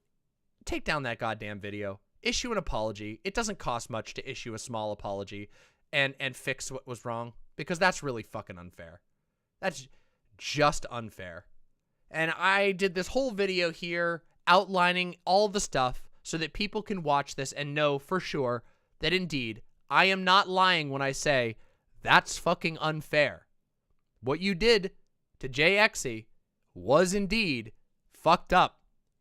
take down that goddamn video. Issue an apology. It doesn't cost much to issue a small apology and fix what was wrong, because that's really fucking unfair. That's just unfair. And I did this whole video here outlining all the stuff so that people can watch this and know for sure that indeed I am not lying when I say That's fucking unfair. What you did to Exci was indeed fucked up.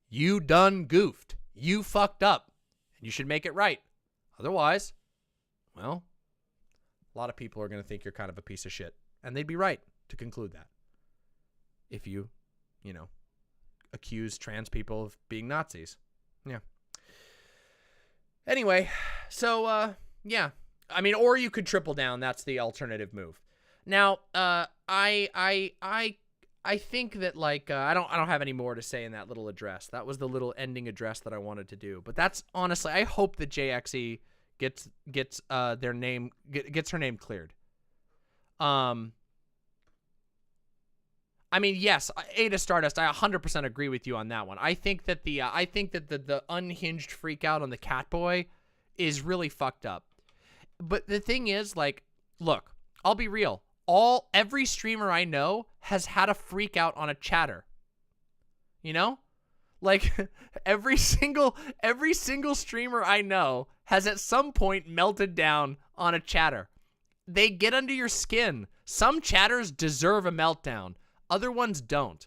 You done goofed. You fucked up. And you should make it right. Otherwise, well, a lot of people are going to think you're kind of a piece of shit. And they'd be right to conclude that. If you accuse trans people of being Nazis. Yeah. Anyway, so, yeah. I mean, or you could triple down. That's the alternative move. Now, I think that, like, I don't have any more to say in that little address. That was the little ending address that I wanted to do. But that's, honestly, I hope that Exci gets her name cleared. I mean, yes, Ada Stardust, I 100% agree with you on that one. I think that the unhinged freak out on the Catboy is really fucked up. But the thing is, like, look, I'll be real. Every streamer I know has had a freak out on a chatter. You know? Like, every single streamer I know has at some point melted down on a chatter. They get under your skin. Some chatters deserve a meltdown. Other ones don't.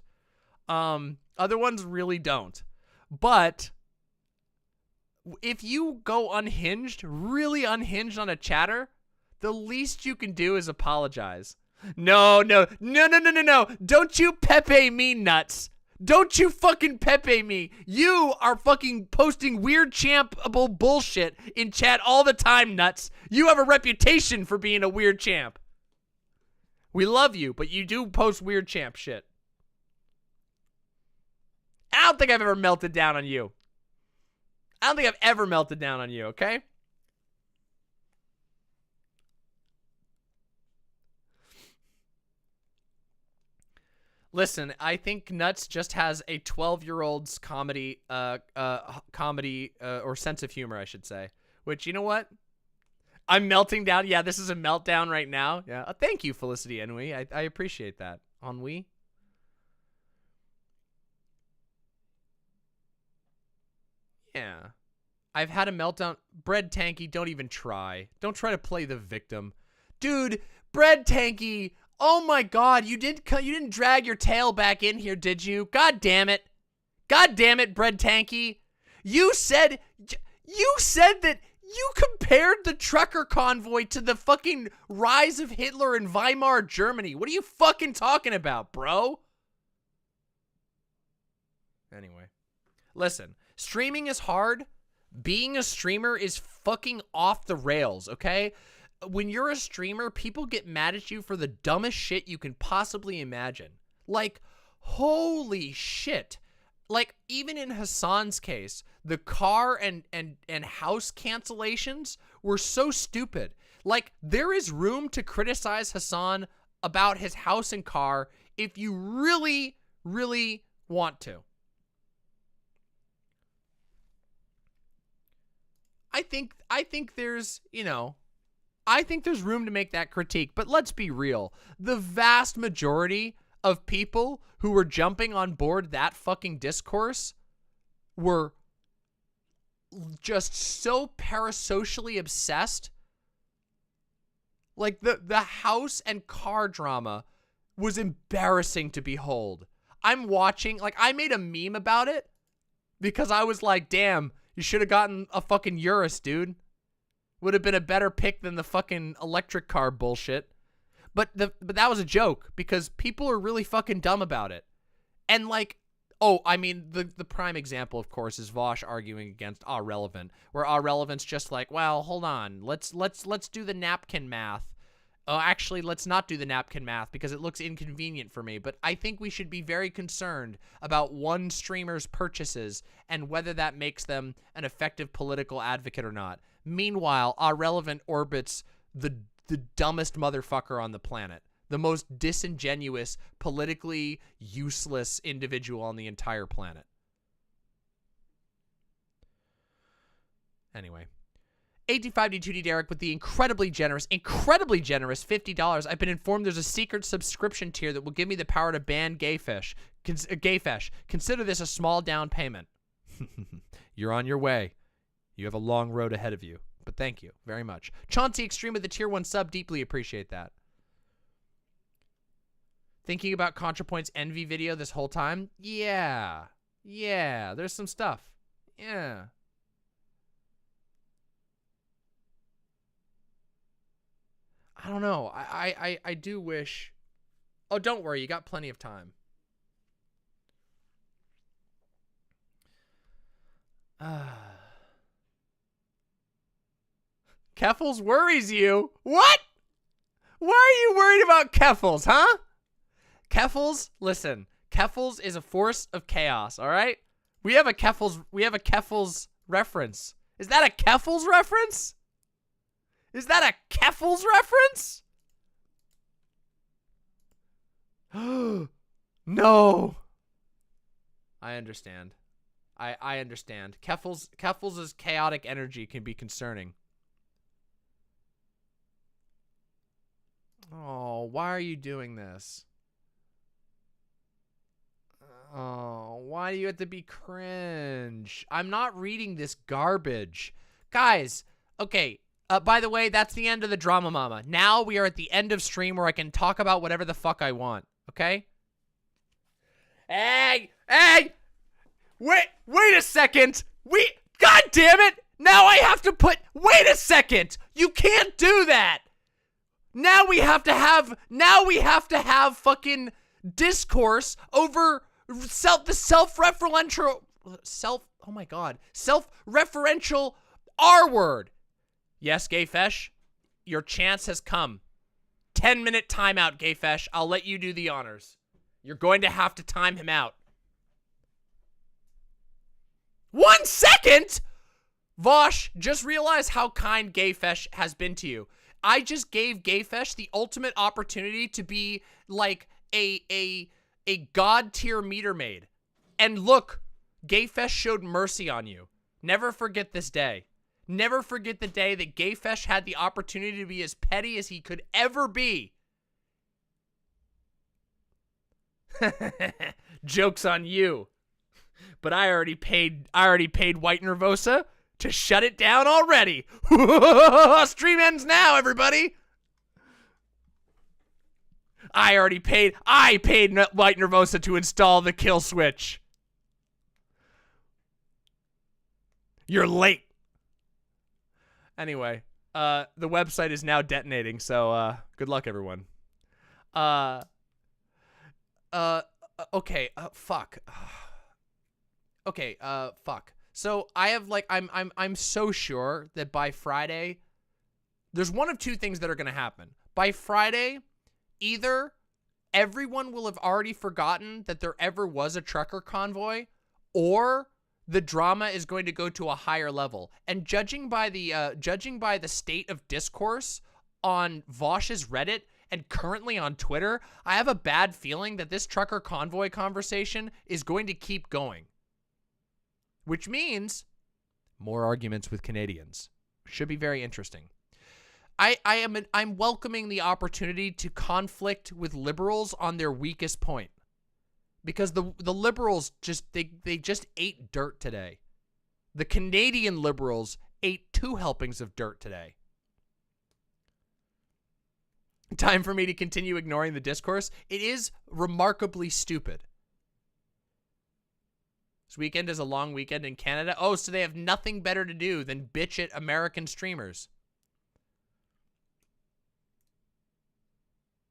Other ones really don't. But if you go unhinged, really unhinged on a chatter, the least you can do is apologize. No. Don't you Pepe me, nuts. Don't you fucking Pepe me. You are fucking posting weird champable bullshit in chat all the time, nuts. You have a reputation for being a weird champ. We love you, but you do post weird champ shit. I don't think I've ever melted down on you. Okay? Listen, I think Nuts just has a 12-year-old's comedy or sense of humor, I should say. Which, you know what? I'm melting down. Yeah, this is a meltdown right now. Yeah. Thank you, Felicity Ennui. I appreciate that. Ennui? Yeah. I've had a meltdown. BreadTankie, don't even try. Don't try to play the victim. Dude, BreadTankie, oh my god, you didn't drag your tail back in here, did you? God damn it. God damn it, BreadTankie. You said that you compared the trucker convoy to the fucking rise of Hitler in Weimar Germany. What are you fucking talking about, bro? Anyway. Listen, streaming is hard. Being a streamer is fucking off the rails, okay? When you're a streamer, people get mad at you for the dumbest shit you can possibly imagine. Like, holy shit. Like, even in Hasan's case, the car and house cancellations were so stupid. Like, there is room to criticize Hasan about his house and car if you really, really want to. I think there's, I think there's room to make that critique, but let's be real. The vast majority of people who were jumping on board that fucking discourse were just so parasocially obsessed. Like, the house and car drama was embarrassing to behold. I'm watching, like, I made a meme about it because I was like, damn, you should have gotten a fucking Urus, dude. Would have been a better pick than the fucking electric car bullshit. But that was a joke because people are really fucking dumb about it. And like, oh, I mean, the prime example, of course, is Vaush arguing against Relevant, where Relevant's just like, well, hold on, let's do the napkin math. Oh, actually, let's not do the napkin math because it looks inconvenient for me. But I think we should be very concerned about one streamer's purchases and whether that makes them an effective political advocate or not. Meanwhile, Relevant orbits the dumbest motherfucker on the planet. The most disingenuous, politically useless individual on the entire planet. Anyway. 85D2D Derek with the incredibly generous $50. I've been informed there's a secret subscription tier that will give me the power to ban Gayfish. Consider this a small down payment. You're on your way. You have a long road ahead of you. but thank you very much. Chauncey Extreme with the tier 1 sub, deeply appreciate that. Thinking about ContraPoint's Envy video this whole time? Yeah. Yeah, there's some stuff. Yeah. I don't know. I do wish... Oh, don't worry. You got plenty of time. Keffels worries you? What? Why are you worried about Keffels, huh? Keffels, listen. Keffels is a force of chaos, all right? We have a Keffels reference. Is that a Keffels reference? Is that a Keffels reference? No. I understand. I understand. Keffels' chaotic energy can be concerning. Oh, why are you doing this? Oh, why do you have to be cringe? I'm not reading this garbage. Guys, okay, by the way, that's the end of the DramaMama. Now we are at the end of stream where I can talk about whatever the fuck I want, okay? Hey! Wait a second! God damn it! Now I have to put, wait a second! You can't do that! Now we have to have fucking discourse over self-referential R word. Yes, Gayfesh, your chance has come. 10-minute timeout, Gayfesh. I'll let you do the honors. You're going to have to time him out. 1 second? Vaush, just realize how kind Gayfesh has been to you. I just gave Gayfesh the ultimate opportunity to be like a god tier meter maid. And look, Gayfesh showed mercy on you. Never forget this day. Never forget the day that Gayfesh had the opportunity to be as petty as he could ever be. Joke's on you. But I already paid White Nervosa to shut it down already. Stream ends now, everybody. I paid White Nervosa to install the kill switch. You're late. Anyway, the website is now detonating, so good luck, everyone. Okay, fuck. Okay, fuck. So I have like I'm so sure that by Friday, there's one of two things that are gonna happen. By Friday, either everyone will have already forgotten that there ever was a trucker convoy, or the drama is going to go to a higher level. And judging by the state of discourse on Vaush's Reddit and currently on Twitter, I have a bad feeling that this trucker convoy conversation is going to keep going. Which means more arguments with Canadians. Should be very interesting. I'm welcoming the opportunity to conflict with liberals on their weakest point. Because the liberals they just ate dirt today. The Canadian liberals ate 2 helpings of dirt today. Time for me to continue ignoring the discourse. It is remarkably stupid. This weekend is a long weekend in Canada. Oh, so they have nothing better to do than bitch at American streamers.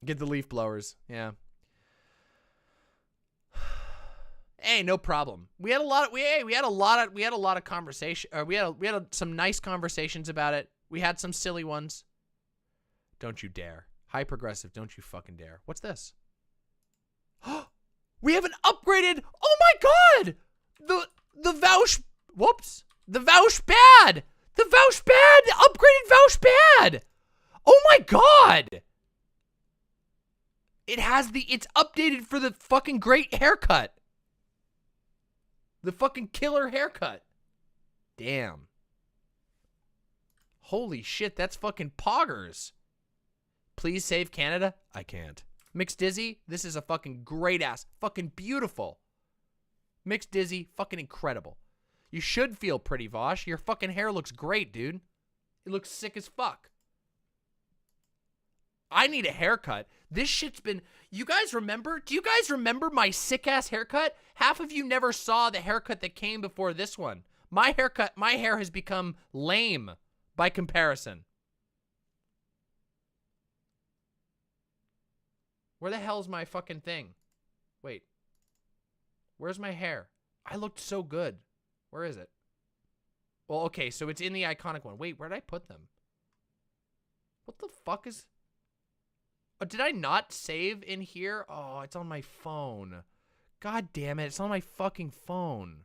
Get the leaf blowers. Yeah. Hey, no problem. We had a lot of conversation. We had some nice conversations about it. We had some silly ones. Don't you dare. High progressive, don't you fucking dare. What's this? We have an upgraded. Oh my god! The Vaush. Whoops. The Vaush bad. The Vaush bad. Upgraded Vaush bad. Oh my god. It's updated for the fucking great haircut. The fucking killer haircut. Damn. Holy shit, that's fucking poggers. Please save Canada? I can't. Mixed Dizzy, this is a fucking great ass. Fucking beautiful. Mixed Dizzy, fucking incredible. You should feel pretty, Vaush. Your fucking hair looks great, dude. It looks sick as fuck. I need a haircut. This shit's been... You guys remember? Do you guys remember my sick-ass haircut? Half of you never saw the haircut that came before this one. My hair has become lame by comparison. Where the hell's my fucking thing? Wait. Where's my hair? I looked so good. Where is it? Well, okay, so it's in the iconic one. Wait, where did I put them? What the fuck is... Oh, did I not save in here? Oh, it's on my phone. God damn it, it's on my fucking phone.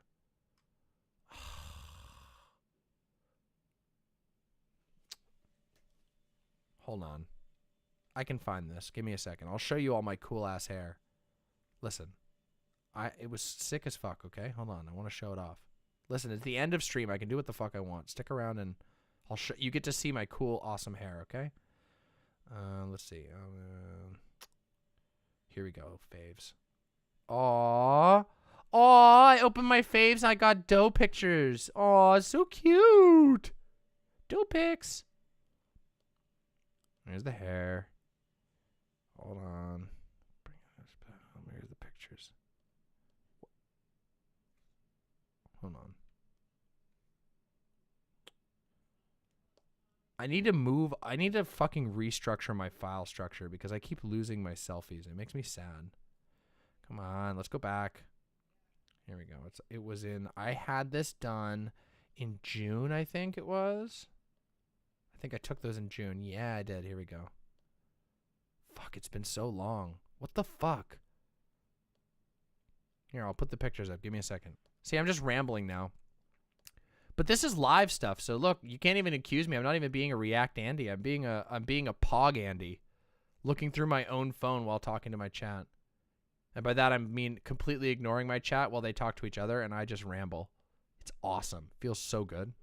Hold on. I can find this. Give me a second. I'll show you all my cool ass hair. Listen. It was sick as fuck, okay? Hold on. I want to show it off. Listen, it's the end of stream. I can do what the fuck I want. Stick around and I'll show you get to see my cool, awesome hair, okay? Let's see. Here we go. Faves. Aww. Aww, I opened my faves and I got dough pictures. Aw, so cute. Dough pics. There's the hair. Hold on. Here's the pictures. Hold on. I need to fucking restructure my file structure because I keep losing my selfies. It makes me sad. Come on, let's go back. Here we go. I had this done in June, I think it was. I think I took those in June. Yeah, I did. Here we go. Fuck, it's been so long. What the fuck? Here, I'll put the pictures up. Give me a second. See, I'm just rambling now. But this is live stuff, so look, you can't even accuse me. I'm not even being a React Andy. I'm being a Pog Andy, looking through my own phone while talking to my chat. And by that I mean completely ignoring my chat while they talk to each other, and I just ramble. It's awesome. Feels so good.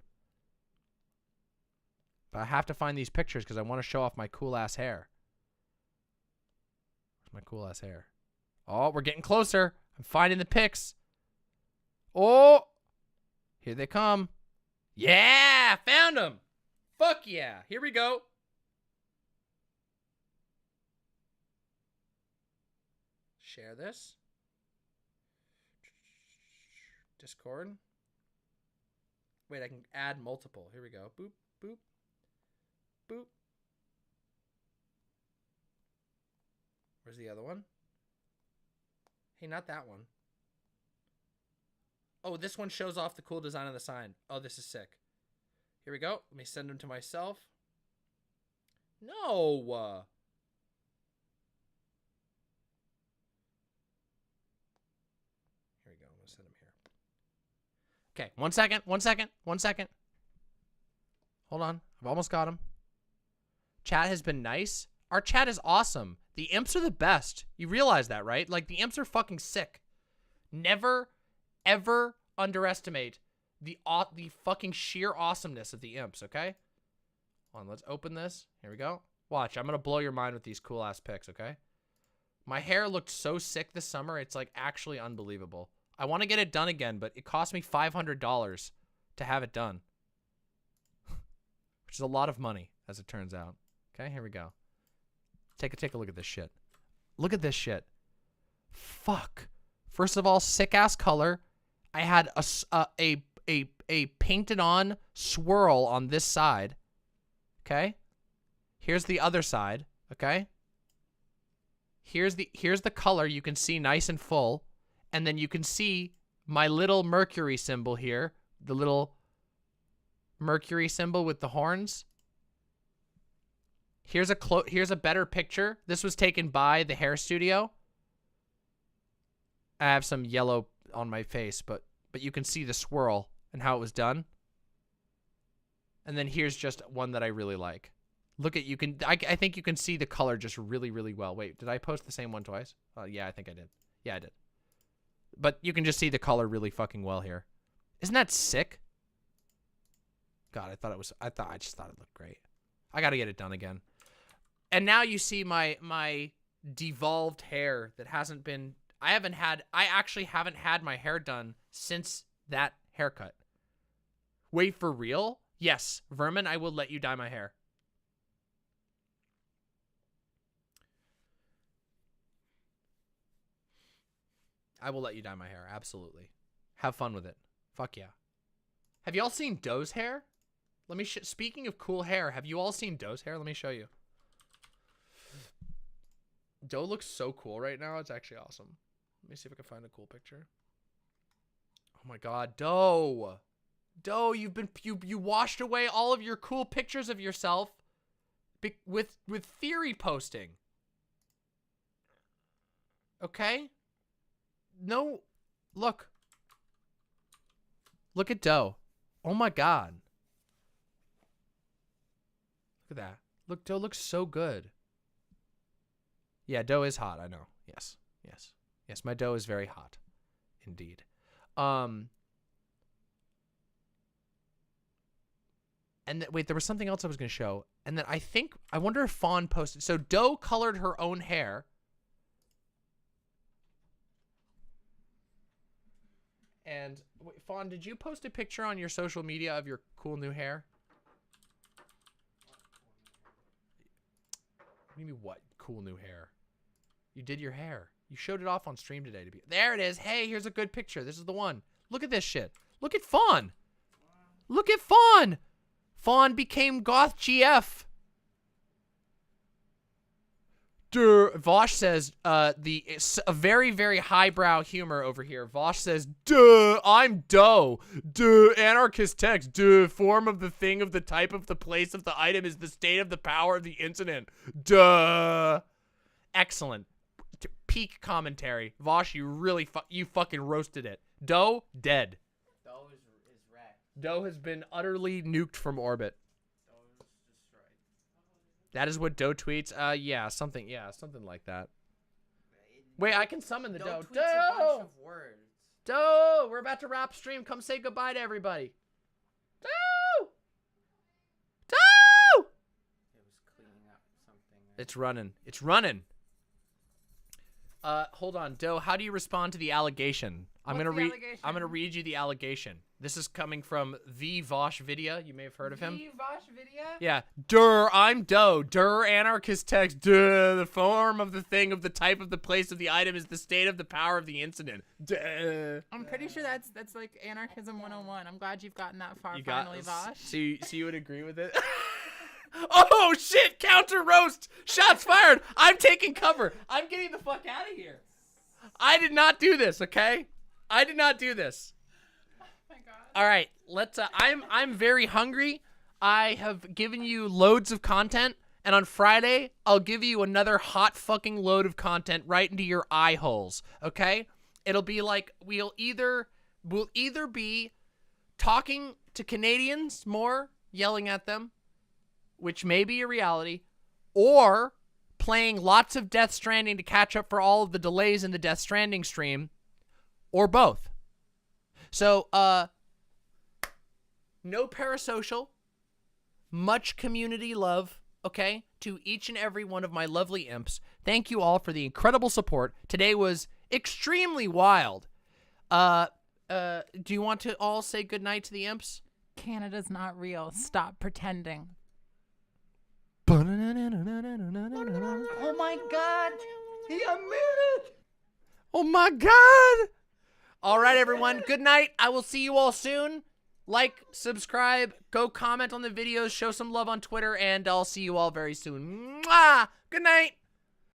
But I have to find these pictures because I want to show off my cool ass hair. Where's my cool ass hair? Oh, we're getting closer. I'm finding the pics. Oh, here they come. Yeah, found them. Fuck yeah. Here we go. Share this. Discord. Wait, I can add multiple. Here we go. Boop, boop, boop. Where's the other one? Hey, not that one. Oh, this one shows off the cool design on the sign. Oh, this is sick. Here we go. Let me send them to myself. No. Here we go. I'm going to send them here. Okay, 1 second. 1 second. 1 second. Hold on. I've almost got them. Chat has been nice. Our chat is awesome. The imps are the best. You realize that, right? Like, the imps are fucking sick. Never... ever underestimate the fucking sheer awesomeness of the imps, okay? Hold on, let's open this. Here we go. Watch, I'm gonna blow your mind with these cool ass pics, okay? My hair looked so sick this summer, it's like actually unbelievable. I want to get it done again, but it cost me $500 to have it done. Which is a lot of money, as it turns out. Okay, here we go. Take a look at this shit. Look at this shit. Fuck. First of all, sick ass color. I had a painted on swirl on this side. Okay? Here's the other side, okay? Here's the color you can see nice and full, and then you can see my little Mercury symbol here, the little Mercury symbol with the horns. Here's a better picture. This was taken by the hair studio. I have some yellow on my face, but you can see the swirl and how it was done. And then here's just one that I really like. Look at, I think you can see the color just really, really well. Wait, did I post the same one twice? Yeah, I think I did. Yeah, I did. But you can just see the color really fucking well here. Isn't that sick? God, I just thought it looked great. I gotta get it done again. And now you see my devolved hair that hasn't been, I actually haven't had my hair done since that haircut. Wait, for real? Yes, Vermin, I will let you dye my hair. I will let you dye my hair, absolutely. Have fun with it. Fuck yeah. Have you all seen Doe's hair? Let me speaking of cool hair, have you all seen Doe's hair? Let me show you. Doe looks so cool right now. It's actually awesome. Let me see if I can find a cool picture. Oh my god, Doe. Doe, you washed away all of your cool pictures of yourself with theory posting. Okay? No, look. Look at Doe. Oh my god. Look at that. Look, Doe looks so good. Yeah, Doe is hot, I know. Yes. Yes. Yes, my Doe is very hot. Indeed. And wait, there was something else I was going to show. And then I wonder if Fawn posted. So Doe colored her own hair. And wait, Fawn, did you post a picture on your social media of your cool new hair? What do you mean, what? Cool new hair? You did your hair. You showed it off on stream today to be. There it is. Hey, here's a good picture. This is the one. Look at this shit. Look at Fawn. Look at Fawn. Fawn became Goth GF. Vaush says, a very, very highbrow humor over here. Vaush says, duh, I'm Doe. Duh, anarchist text. Duh, form of the thing, of the type, of the place, of the item is the state of the power of the incident. Duh. Excellent. Peak commentary. Vaush, you really, you fucking roasted it. Doe, dead. Doe is wrecked. Doe has been utterly nuked from orbit. Doe is destroyed. That is what Doe tweets. Yeah, something like that. Wait, I can summon the Doe. Tweets a bunch Doe! of words. Doe! We're about to wrap stream. Come say goodbye to everybody. Doe! Doe! It was cleaning up something. It's running. It's running. Hold on, Doe. How do you respond to the allegation? I'm gonna read you the allegation. This is coming from the Vaush video. You may have heard of him. The Vaush video? Yeah. Durr, I'm Doe. Durr, anarchist text. Duh, the form of the thing, of the type, of the place, of the item is the state of the power of the incident. Duh. I'm pretty sure that's like anarchism 101. I'm glad you've gotten that far You got finally, Vaush. So you would agree with it? Oh shit! Counter roast! Shots fired! I'm taking cover. I'm getting the fuck out of here. I did not do this, okay? I did not do this. Oh my god. All right, let's. I'm very hungry. I have given you loads of content, and on Friday I'll give you another hot fucking load of content right into your eye holes. Okay? It'll be like we'll either be talking to Canadians more, yelling at them, which may be a reality, or playing lots of Death Stranding to catch up for all of the delays in the Death Stranding stream, or both. So, no parasocial, much community love, okay, to each and every one of my lovely imps. Thank you all for the incredible support. Today was extremely wild. Do you want to all say goodnight to the imps? Canada's not real. Stop pretending. Oh my god. He unmuted. Oh my god. All right, everyone. Good night. I will see you all soon. Like, subscribe, go comment on the videos, show some love on Twitter, and I'll see you all very soon. Mwah! Good night.